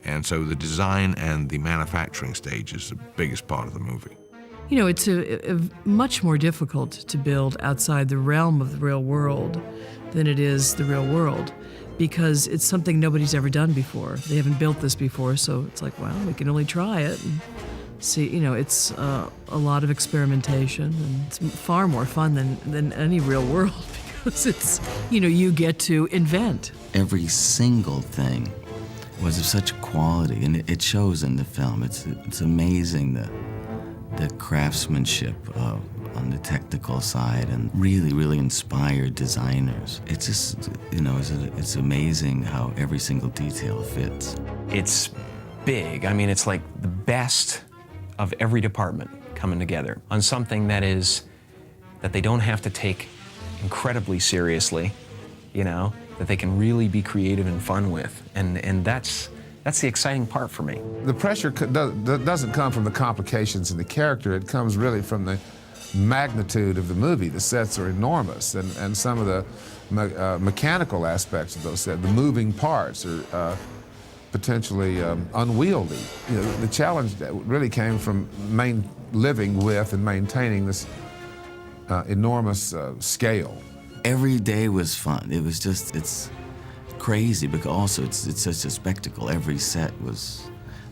And so the design and the manufacturing stage is the biggest part of the movie. You know, it's a much more difficult to build outside the realm of the real world than it is the real world, because it's something nobody's ever done before. They haven't built this before, so it's like, well, we can only try it and see. You know, it's a lot of experimentation, and it's far more fun than any real world, because it's, you know, you get to invent. Every single thing was of such quality, and it shows in the film. It's amazing the craftsmanship on the technical side, and really inspired designers. It's just, you know, it's amazing how every single detail fits. It's big. I mean, it's like the best of every department coming together on something that they don't have to take incredibly seriously, you know, that they can really be creative and fun with. And that's the exciting part for me. The pressure doesn't come from the complications in the character. It comes really from the magnitude of the movie. The sets are enormous, and some of the mechanical aspects of those sets, the moving parts, are potentially unwieldy. You know, the challenge that really came from living with and maintaining this enormous scale. Every day was fun. It was just, it's crazy, but also it's such a spectacle. Every set was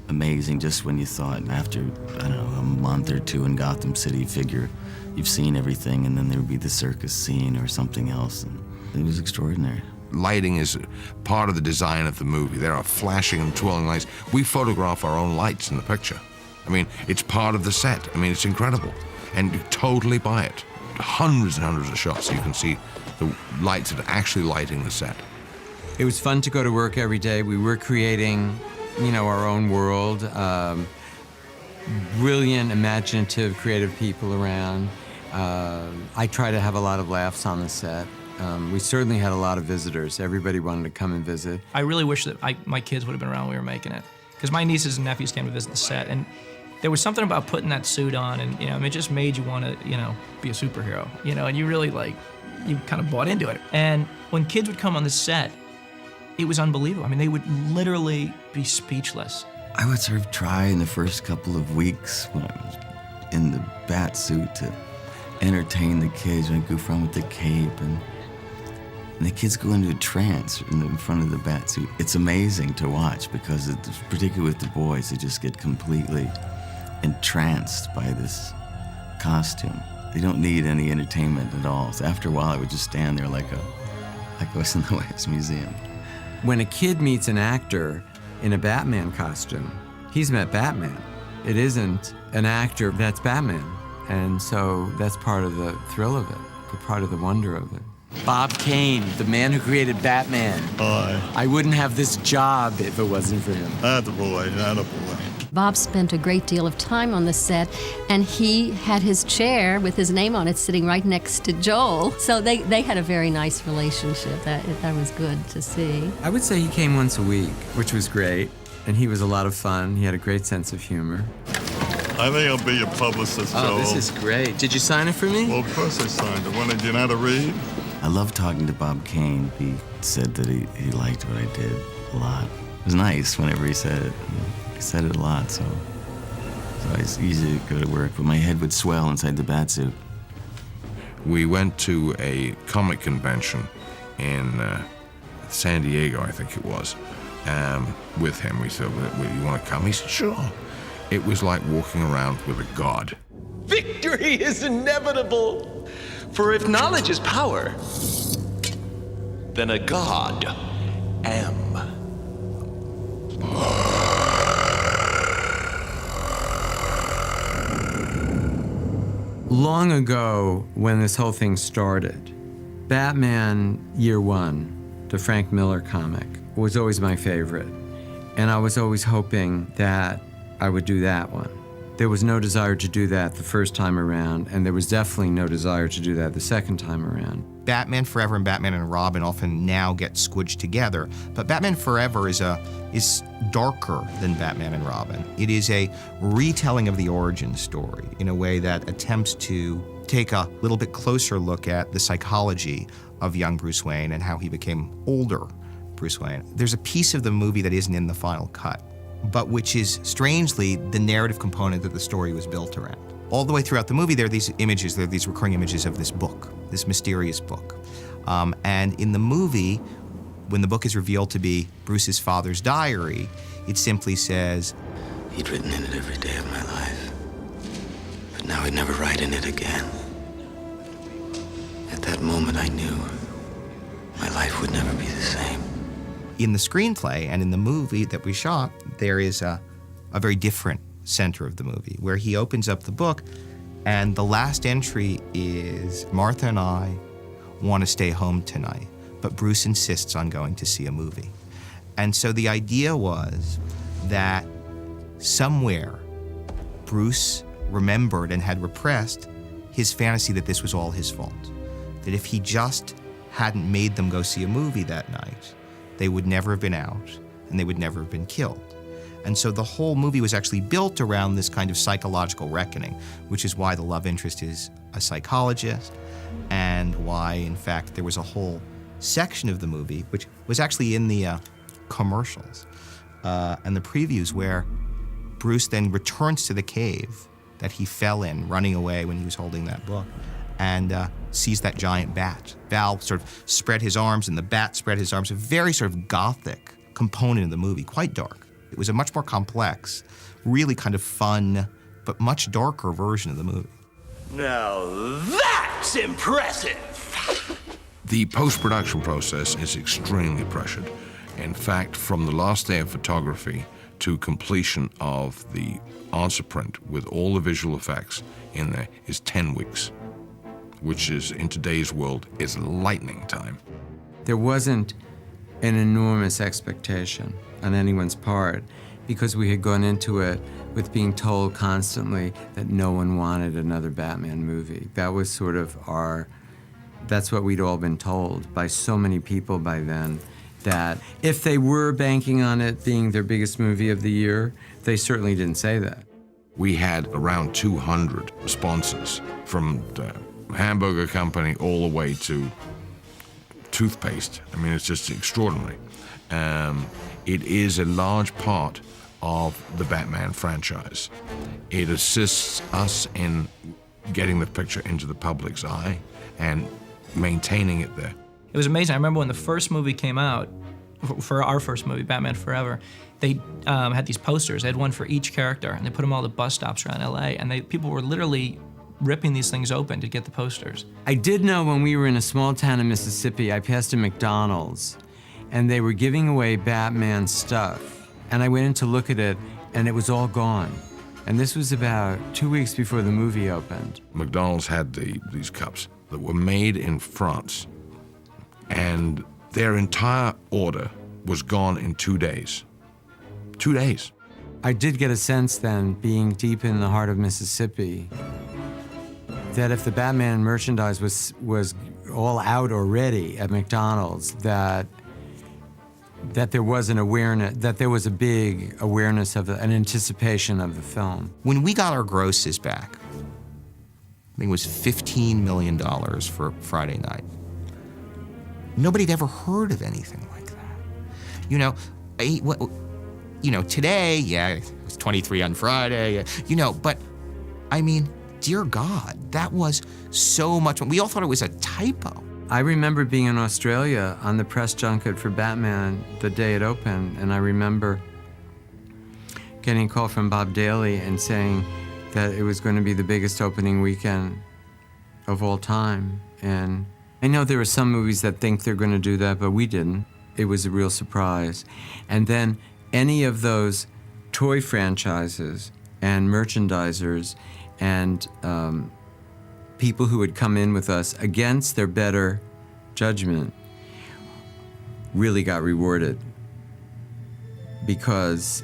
amazing. Just when you thought after, I don't know, a month or two in Gotham City, figure you've seen everything, and then there would be the circus scene or something else, and it was extraordinary. Lighting is part of the design of the movie. There are flashing and twirling lights. We photograph our own lights in the picture. I mean, it's part of the set. I mean, it's incredible. And you totally buy it. Hundreds and hundreds of shots so you can see the lights that are actually lighting the set. It was fun to go to work every day. We were creating, you know, our own world. Brilliant, imaginative, creative people around. I try to have a lot of laughs on the set. We certainly had a lot of visitors. Everybody wanted to come and visit. I really wish that my kids would have been around when we were making it, because my nieces and nephews came to visit the set, and there was something about putting that suit on, and you know, it just made you want to, you know, be a superhero, you know, and you really you kind of bought into it. And when kids would come on the set, it was unbelievable. I mean, they would literally be speechless. I would sort of try in the first couple of weeks when I was in the bat suit to entertain the kids, and I'd goof around with the cape, and the kids go into a trance in front of the bat suit. It's amazing to watch, because particularly with the boys, they just get completely entranced by this costume. They don't need any entertainment at all. So after a while, I would just stand there like I was in the Wax Museum. When a kid meets an actor in a Batman costume, he's met Batman. It isn't an actor that's Batman. And so that's part of the thrill of it, part of the wonder of it. Bob Kane, the man who created Batman. Boy. I wouldn't have this job if it wasn't for him. Not a boy, not a boy. Bob spent a great deal of time on the set, and he had his chair with his name on it sitting right next to Joel. So they had a very nice relationship. That was good to see. I would say he came once a week, which was great. And he was a lot of fun. He had a great sense of humor. I think I'll be your publicist, Joel. Oh, this is great. Did you sign it for me? Well, of course I signed it. Do you know how to read? I love talking to Bob Kane. He said that he liked what I did a lot. It was nice whenever he said it. He said it a lot, so So it's easy to go to work, but my head would swell inside the bat suit. We went to a comic convention in San Diego, I think it was, with him. We said, "Well, you want to come?" He said, "Sure." It was like walking around with a god. Victory is inevitable. For if knowledge is power, then a god am. Long ago, when this whole thing started, Batman Year One, the Frank Miller comic, was always my favorite. And I was always hoping that I would do that one. There was no desire to do that the first time around, and there was definitely no desire to do that the second time around. Batman Forever and Batman and Robin often now get squidged together, but Batman Forever is darker than Batman and Robin. It is a retelling of the origin story in a way that attempts to take a little bit closer look at the psychology of young Bruce Wayne and how he became older Bruce Wayne. There's a piece of the movie that isn't in the final cut, but which is strangely the narrative component that the story was built around. All the way throughout the movie, there are these images, there are these recurring images of this book, this mysterious book. And in the movie, when the book is revealed to be Bruce's father's diary, it simply says, He'd written in it every day of my life, but now he'd never write in it again. At that moment, I knew my life would never be the same. In the screenplay and in the movie that we shot, there is a very different center of the movie where he opens up the book and the last entry is, Martha and I want to stay home tonight, but Bruce insists on going to see a movie. And so the idea was that somewhere Bruce remembered and had repressed his fantasy that this was all his fault. That if he just hadn't made them go see a movie that night, they would never have been out and they would never have been killed. And so the whole movie was actually built around this kind of psychological reckoning, which is why the love interest is a psychologist and why, in fact, there was a whole section of the movie, which was actually in the commercials and the previews, where Bruce then returns to the cave that he fell in, running away when he was holding that book, and sees that giant bat. Val sort of spread his arms and the bat spread his arms, a very sort of gothic component of the movie, quite dark. It was a much more complex, really kind of fun, but much darker version of the movie. Now that's impressive! The post-production process is extremely pressured. In fact, from the last day of photography to completion of the answer print with all the visual effects in there is 10 weeks, which is, in today's world, is lightning time. There wasn't an enormous expectation on anyone's part because we had gone into it with being told constantly that no one wanted another Batman movie. That was sort of that's what we'd all been told by so many people by then, that if they were banking on it being their biggest movie of the year, they certainly didn't say that. We had around 200 sponsors, from the hamburger company all the way to toothpaste. I mean, it's just extraordinary. It is a large part of the Batman franchise. It assists us in getting the picture into the public's eye and maintaining it there. It was amazing. I remember when the first movie came out, for our first movie, Batman Forever, they had these posters. They had one for each character, and they put them all at the bus stops around LA, and people were literally ripping these things open to get the posters. I did know when we were in a small town in Mississippi, I passed a McDonald's, and they were giving away Batman stuff. And I went in to look at it, and it was all gone. And this was about 2 weeks before the movie opened. McDonald's had these cups that were made in France, and their entire order was gone in 2 days. 2 days. I did get a sense then, being deep in the heart of Mississippi, that if the Batman merchandise was all out already at McDonald's, that there was an awareness, that there was a big awareness of an anticipation of the film. When we got our grosses back, I think it was $15 million for Friday night. Nobody had ever heard of anything like that. Today, yeah, it's 23 on Friday, you know, but I mean, dear God, that was so much. We all thought it was a typo. I remember being in Australia on the press junket for Batman the day it opened, and I remember getting a call from Bob Daly and saying that it was going to be the biggest opening weekend of all time. And I know there are some movies that think they're going to do that, but we didn't. It was a real surprise. And then any of those toy franchises and merchandisers and people who had come in with us against their better judgment really got rewarded because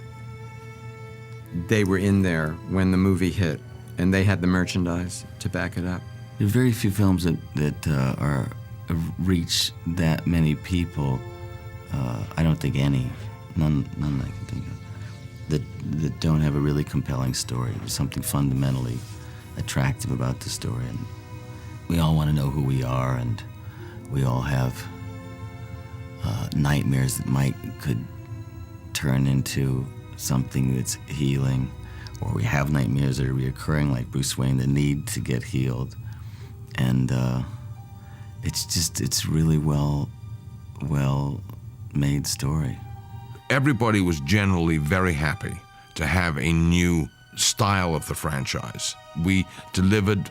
they were in there when the movie hit and they had the merchandise to back it up. There are very few films that reach that many people. I don't think any, none that I can think of, that don't have a really compelling story. There's something fundamentally attractive about the story, and we all want to know who we are, and we all have nightmares that could turn into something that's healing, or we have nightmares that are reoccurring, like Bruce Wayne, that need to get healed, and it's really well made story. Everybody was generally very happy to have a new style of the franchise. We delivered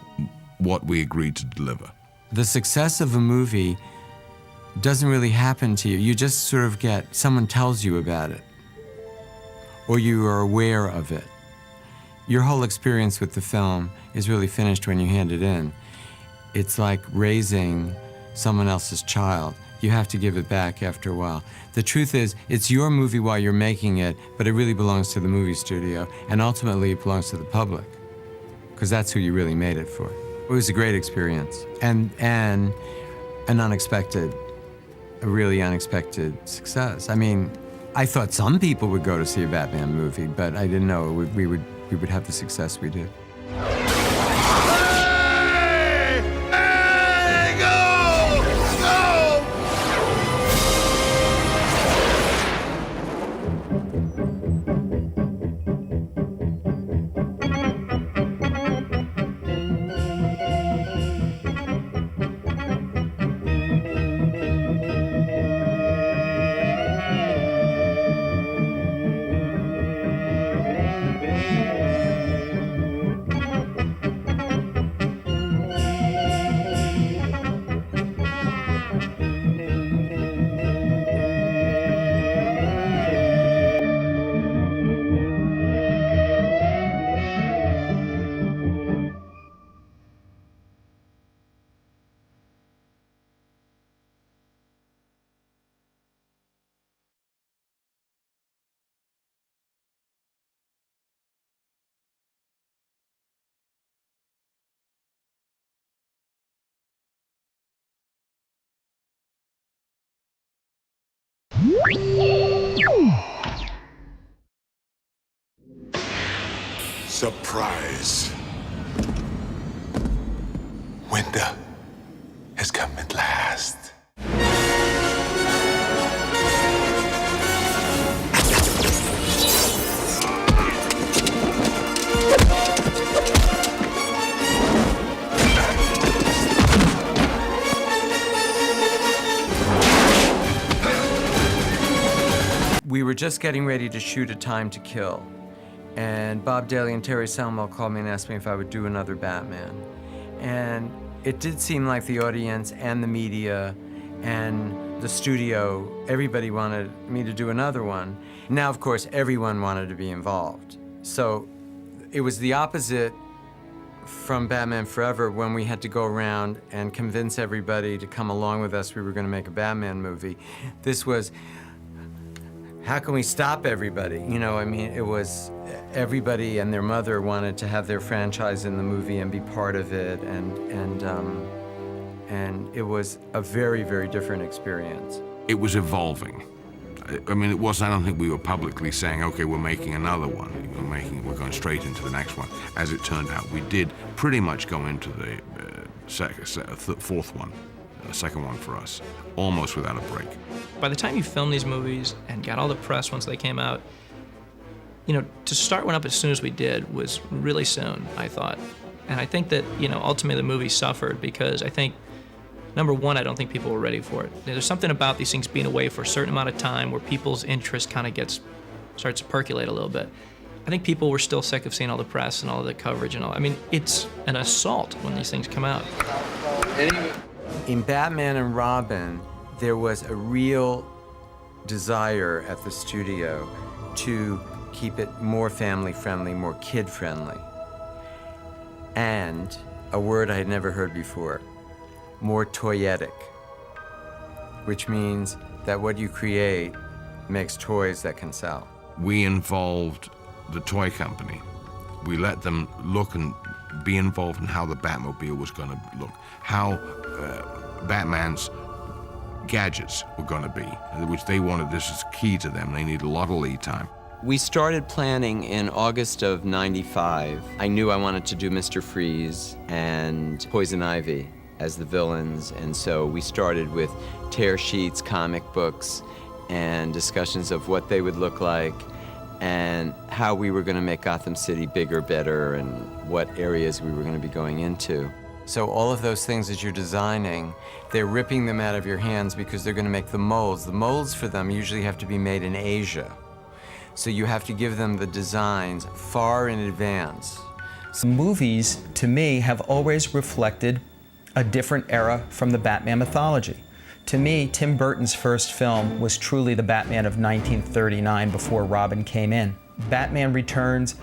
what we agreed to deliver. The success of a movie doesn't really happen to you. You just sort of someone tells you about it, or you are aware of it. Your whole experience with the film is really finished when you hand it in. It's like raising someone else's child. You have to give it back after a while. The truth is, it's your movie while you're making it, but it really belongs to the movie studio, and ultimately it belongs to the public, because that's who you really made it for. It was a great experience, and an unexpected, a really unexpected success. I mean, I thought some people would go to see a Batman movie, but I didn't know we would have the success we did. Surprise. Winter has come at last. We were just getting ready to shoot A Time to Kill, and Bob Daly and Terry Selmo called me and asked me if I would do another Batman. And it did seem like the audience and the media and the studio, everybody wanted me to do another one. Now, of course, everyone wanted to be involved. So it was the opposite from Batman Forever, when we had to go around and convince everybody to come along with us. We were going to make a Batman movie. This was, how can we stop everybody? You know, I mean, it was everybody and their mother wanted to have their franchise in the movie and be part of it, and it was a very, very different experience. It was evolving. I mean, it wasn't, I don't think we were publicly saying, okay, we're making another one. We're going straight into the next one. As it turned out, we did pretty much go into the fourth one, second one for us, almost without a break. By the time you filmed these movies and got all the press once they came out, you know, to start one up as soon as we did was really soon, I thought. And I think that, you know, ultimately the movie suffered because I think, number one, I don't think people were ready for it. There's something about these things being away for a certain amount of time where people's interest kind of starts to percolate a little bit. I think people were still sick of seeing all the press and all the coverage and all. I mean, it's an assault when these things come out. In Batman and Robin, there was a real desire at the studio to keep it more family-friendly, more kid-friendly. And a word I had never heard before, more toyetic, which means that what you create makes toys that can sell. We involved the toy company. We let them look and be involved in how the Batmobile was going to look, how Batman's gadgets were going to be, which they wanted. This is key to them. They need a lot of lead time. We started planning in August of '95. I knew I wanted to do Mr. Freeze and Poison Ivy as the villains, and so we started with tear sheets, comic books, and discussions of what they would look like and how we were going to make Gotham City bigger, better, and what areas we were going to be going into. So all of those things that you're designing, they're ripping them out of your hands because they're going to make the molds. The molds for them usually have to be made in Asia. So you have to give them the designs far in advance. Movies, to me, have always reflected a different era from the Batman mythology. To me, Tim Burton's first film was truly the Batman of 1939 before Robin came in. Batman Returns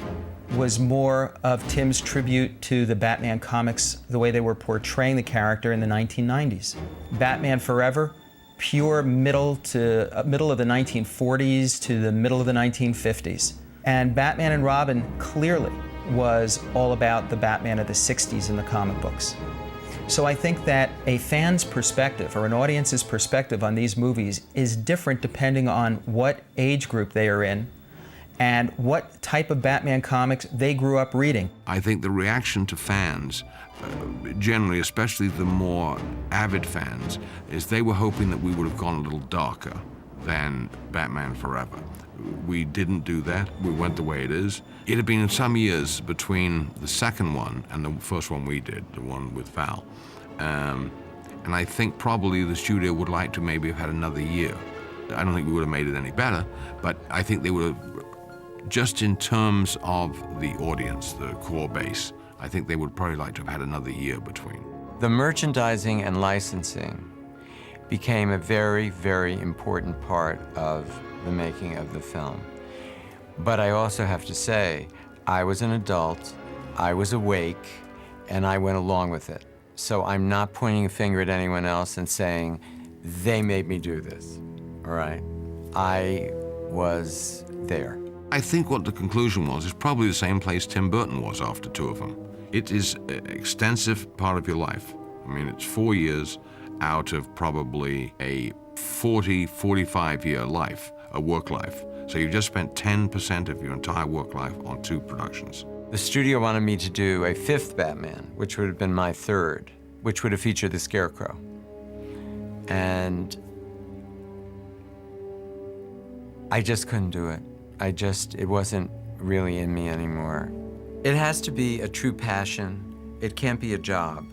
was more of Tim's tribute to the Batman comics, the way they were portraying the character in the 1990s. Batman Forever, pure middle of the 1940s to the middle of the 1950s. And Batman and Robin clearly was all about the Batman of the 60s in the comic books. So I think that a fan's perspective or an audience's perspective on these movies is different depending on what age group they are in and what type of Batman comics they grew up reading. I think the reaction to fans, generally, especially the more avid fans, is they were hoping that we would have gone a little darker than Batman Forever. We didn't do that. We went the way it is. It had been some years between the second one and the first one we did, the one with Val. And I think probably the studio would like to maybe have had another year. I don't think we would have made it any better, but I think they would have, just in terms of the audience, the core base, I think they would probably like to have had another year between. The merchandising and licensing became a very, very important part of the making of the film. But I also have to say, I was an adult, I was awake, and I went along with it. So I'm not pointing a finger at anyone else and saying, they made me do this, all right? I was there. I think what the conclusion was is probably the same place Tim Burton was after two of them. It is an extensive part of your life. I mean, it's 4 years out of probably a 40, 45-year life, a work life. So you've just spent 10% of your entire work life on two productions. The studio wanted me to do a fifth Batman, which would have been my third, which would have featured the Scarecrow. And I just couldn't do it. It wasn't really in me anymore. It has to be a true passion. It can't be a job.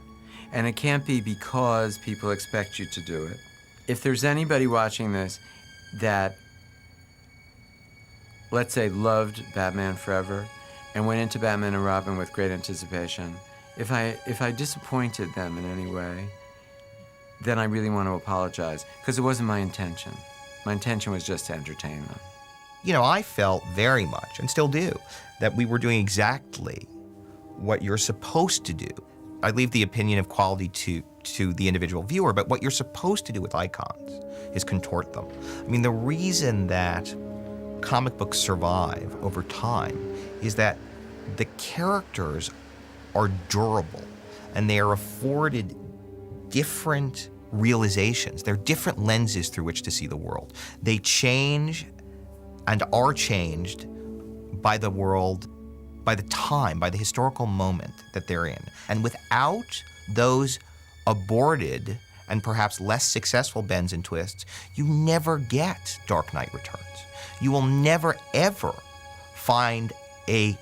And it can't be because people expect you to do it. If there's anybody watching this that, let's say, loved Batman Forever and went into Batman and Robin with great anticipation, if I disappointed them in any way, then I really want to apologize, because it wasn't my intention. My intention was just to entertain them. You know, I felt very much, and still do, that we were doing exactly what you're supposed to do. I leave the opinion of quality to the individual viewer, but what you're supposed to do with icons is contort them. I mean, the reason that comic books survive over time is that the characters are durable and they are afforded different realizations. They're different lenses through which to see the world. They change and are changed by the world, by the time, by the historical moment that they're in. And without those aborted and perhaps less successful bends and twists, you never get Dark Knight Returns. You will never, ever find a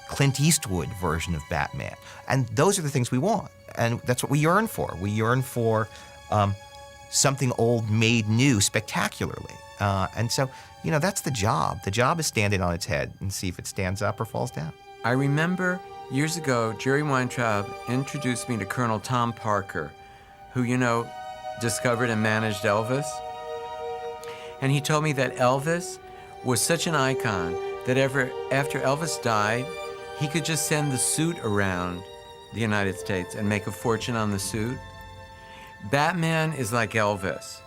Clint Eastwood version of Batman. And those are the things we want. And that's what we yearn for. We yearn for something old made new spectacularly. And so, that's the job. The job is stand it on its head and see if it stands up or falls down. I remember years ago, Jerry Weintraub introduced me to Colonel Tom Parker, who, discovered and managed Elvis. And he told me that Elvis was such an icon that after Elvis died, he could just send the suit around the United States and make a fortune on the suit. Batman is like Elvis.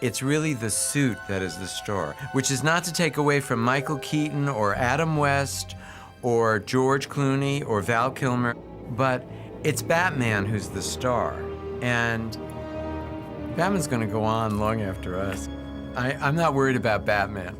It's really the suit that is the star, which is not to take away from Michael Keaton or Adam West or George Clooney or Val Kilmer, but it's Batman who's the star. And Batman's gonna go on long after us. I'm not worried about Batman.